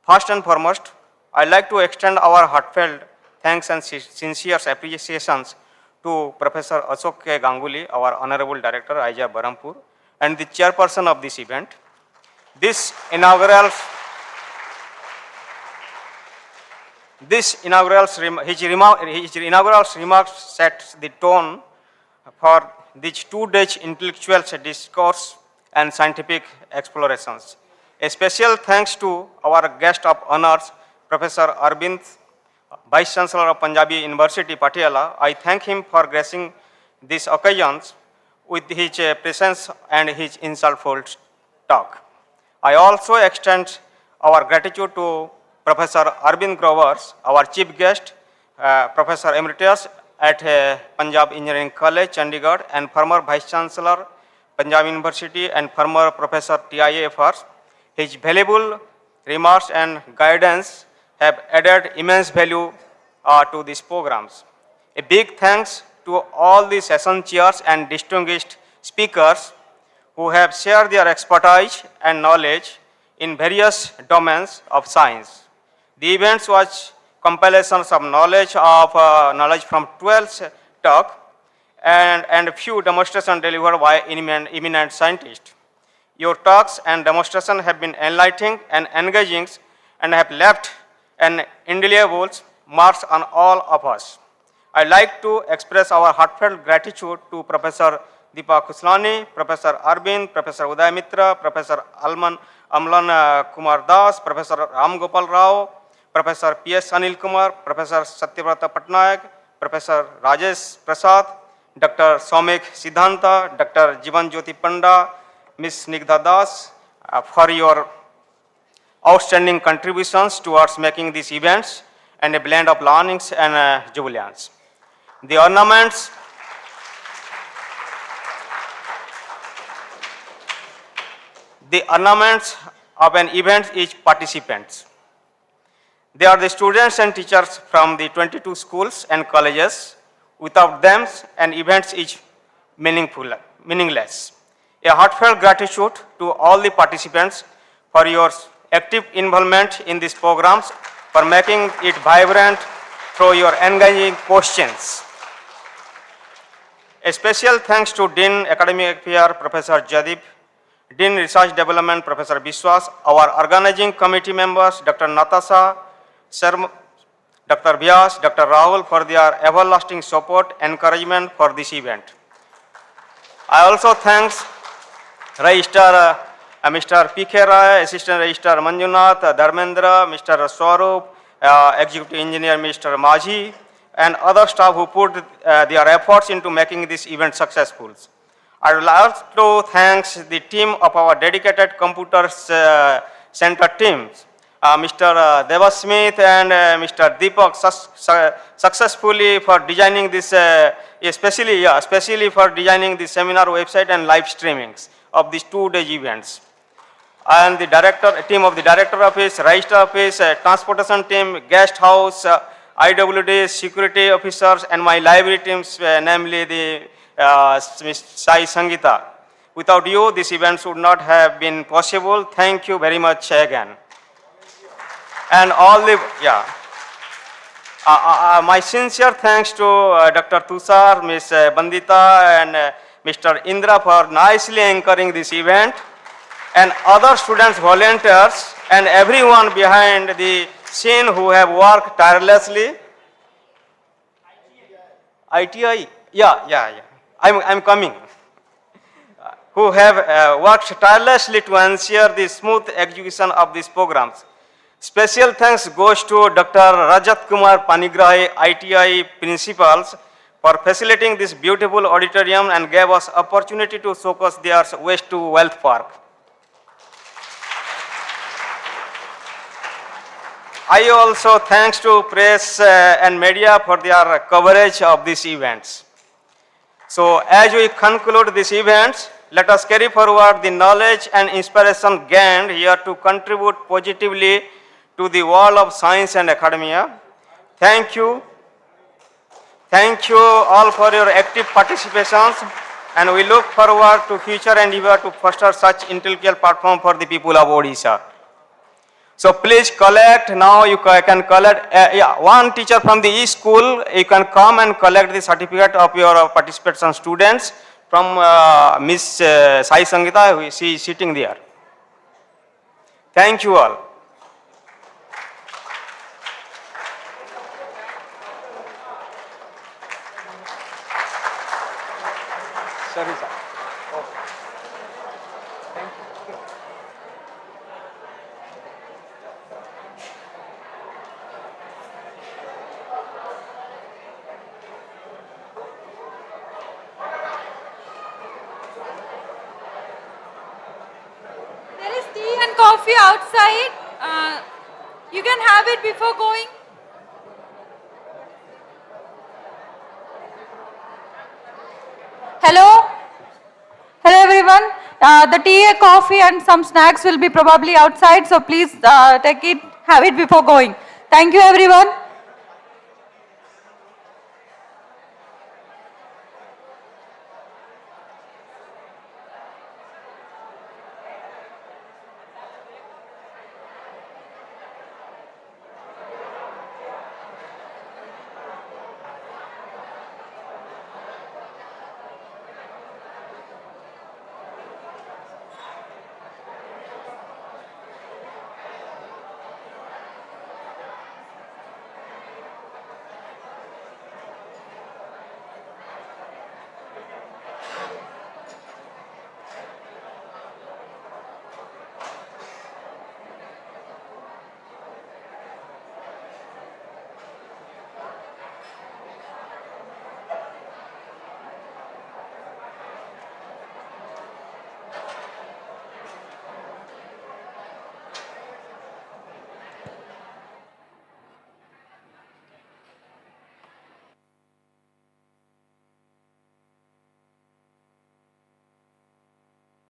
First and foremost, I'd like to extend our heartfelt thanks and sincere appreciations to Professor Ashok K. Ganguly, our Honorable Director, IJA Berhampur, and the chairperson of this event. His inaugural remarks set the tone for these 2 days intellectual discourse and scientific explorations. A special thanks to our guest of honors, Professor Arvind, Vice Chancellor of Punjabi University, Patiala. I thank him for gracing these occasions with his presence and his insightful talk. I also extend our gratitude to Professor Arvind Grovers, our chief guest, Professor Emeritus at Punjab Engineering College, Chandigarh, and former Vice Chancellor, Punjab University, and former Professor TIAFR. His valuable remarks and guidance have added immense value to these programs. A big thanks to all the session chairs and distinguished speakers who have shared their expertise and knowledge in various domains of science. The events was compilations of knowledge from 12 talk and few demonstrations delivered by eminent scientists. Your talks and demonstrations have been enlightening and engaging and have left an indelible marks on all of us. I'd like to express our heartfelt gratitude to Professor Deepa Kuslani, Professor Arvind, Professor Uday Mitra, Professor Amlan Kumar Das, Professor Ram Gopal Rao, Professor P.S. Anil Kumar, Professor Satyavrata Patnaik, Professor Rajesh Prasad, Dr. Somik Siddhanta, Dr. Jivan Jyoti Panda, Ms. Snigdha Das, for your outstanding contributions towards making these events and a blend of learnings and jubilance. The ornaments of an event is participants. They are the students and teachers from the 22 schools and colleges. Without them, an event is meaningless. A heartfelt gratitude to all the participants for your active involvement in these programs, for making it vibrant through your engaging questions. A special thanks to Dean Academic Affairs, Professor Jadip, Dean Research Development, Professor Biswas, our organizing committee members, Dr. Natasha, Sir, Dr. Vyas, Dr. Rahul, for their everlasting support and encouragement for this event. I also thanks Registrar Mr. P.K. Rai, Assistant Registrar Manjunath, Dharmendra, Mr. Swarup, Executive Engineer Mr. Majhi, and other staff who put their efforts into making this event successful. I would like to thank the team of our dedicated computer center teams, Mr. Devasmith and Mr. Deepak, successfully for designing this, especially for designing the seminar website and live streamings of these 2-day events. And the team of the Director Office, Registrar Office, Transportation Team, Guest House, IWD, Security Officers, and my library teams, namely the Ms. Sai Sangita. Without you, this event would not have been possible. Thank you very much again. And all the, my sincere thanks to Dr. Tushar, Ms. Bandita, and Mr. Indra for nicely anchoring this event, and other students, volunteers, and everyone behind the scene who have worked tirelessly. ITI, yeah. I'm coming. Who have worked tirelessly to ensure the smooth execution of these programs. Special thanks goes to Dr. Rajat Kumar Panigrahi, ITI principals, for facilitating this beautiful auditorium and gave us opportunity to showcase their Waste to Wealth Park. I also thanks to press and media for their coverage of these events. So as we conclude these events, let us carry forward the knowledge and inspiration gained here to contribute positively to the world of science and academia. Thank you. Thank you all for your active participations, and we look forward to future endeavor to foster such intellectual platform for the people of Odisha. So please collect, now you can collect, one teacher from the East School, you can come and collect the certificate of your participation students from Miss Sai Sangita, she is sitting there. Thank you all. Sorry, sir. Thank you. There is tea and coffee outside. You can have it before going. Hello? Hello everyone. The tea, coffee and some snacks will be probably outside, so please take it, have it before going. Thank you everyone.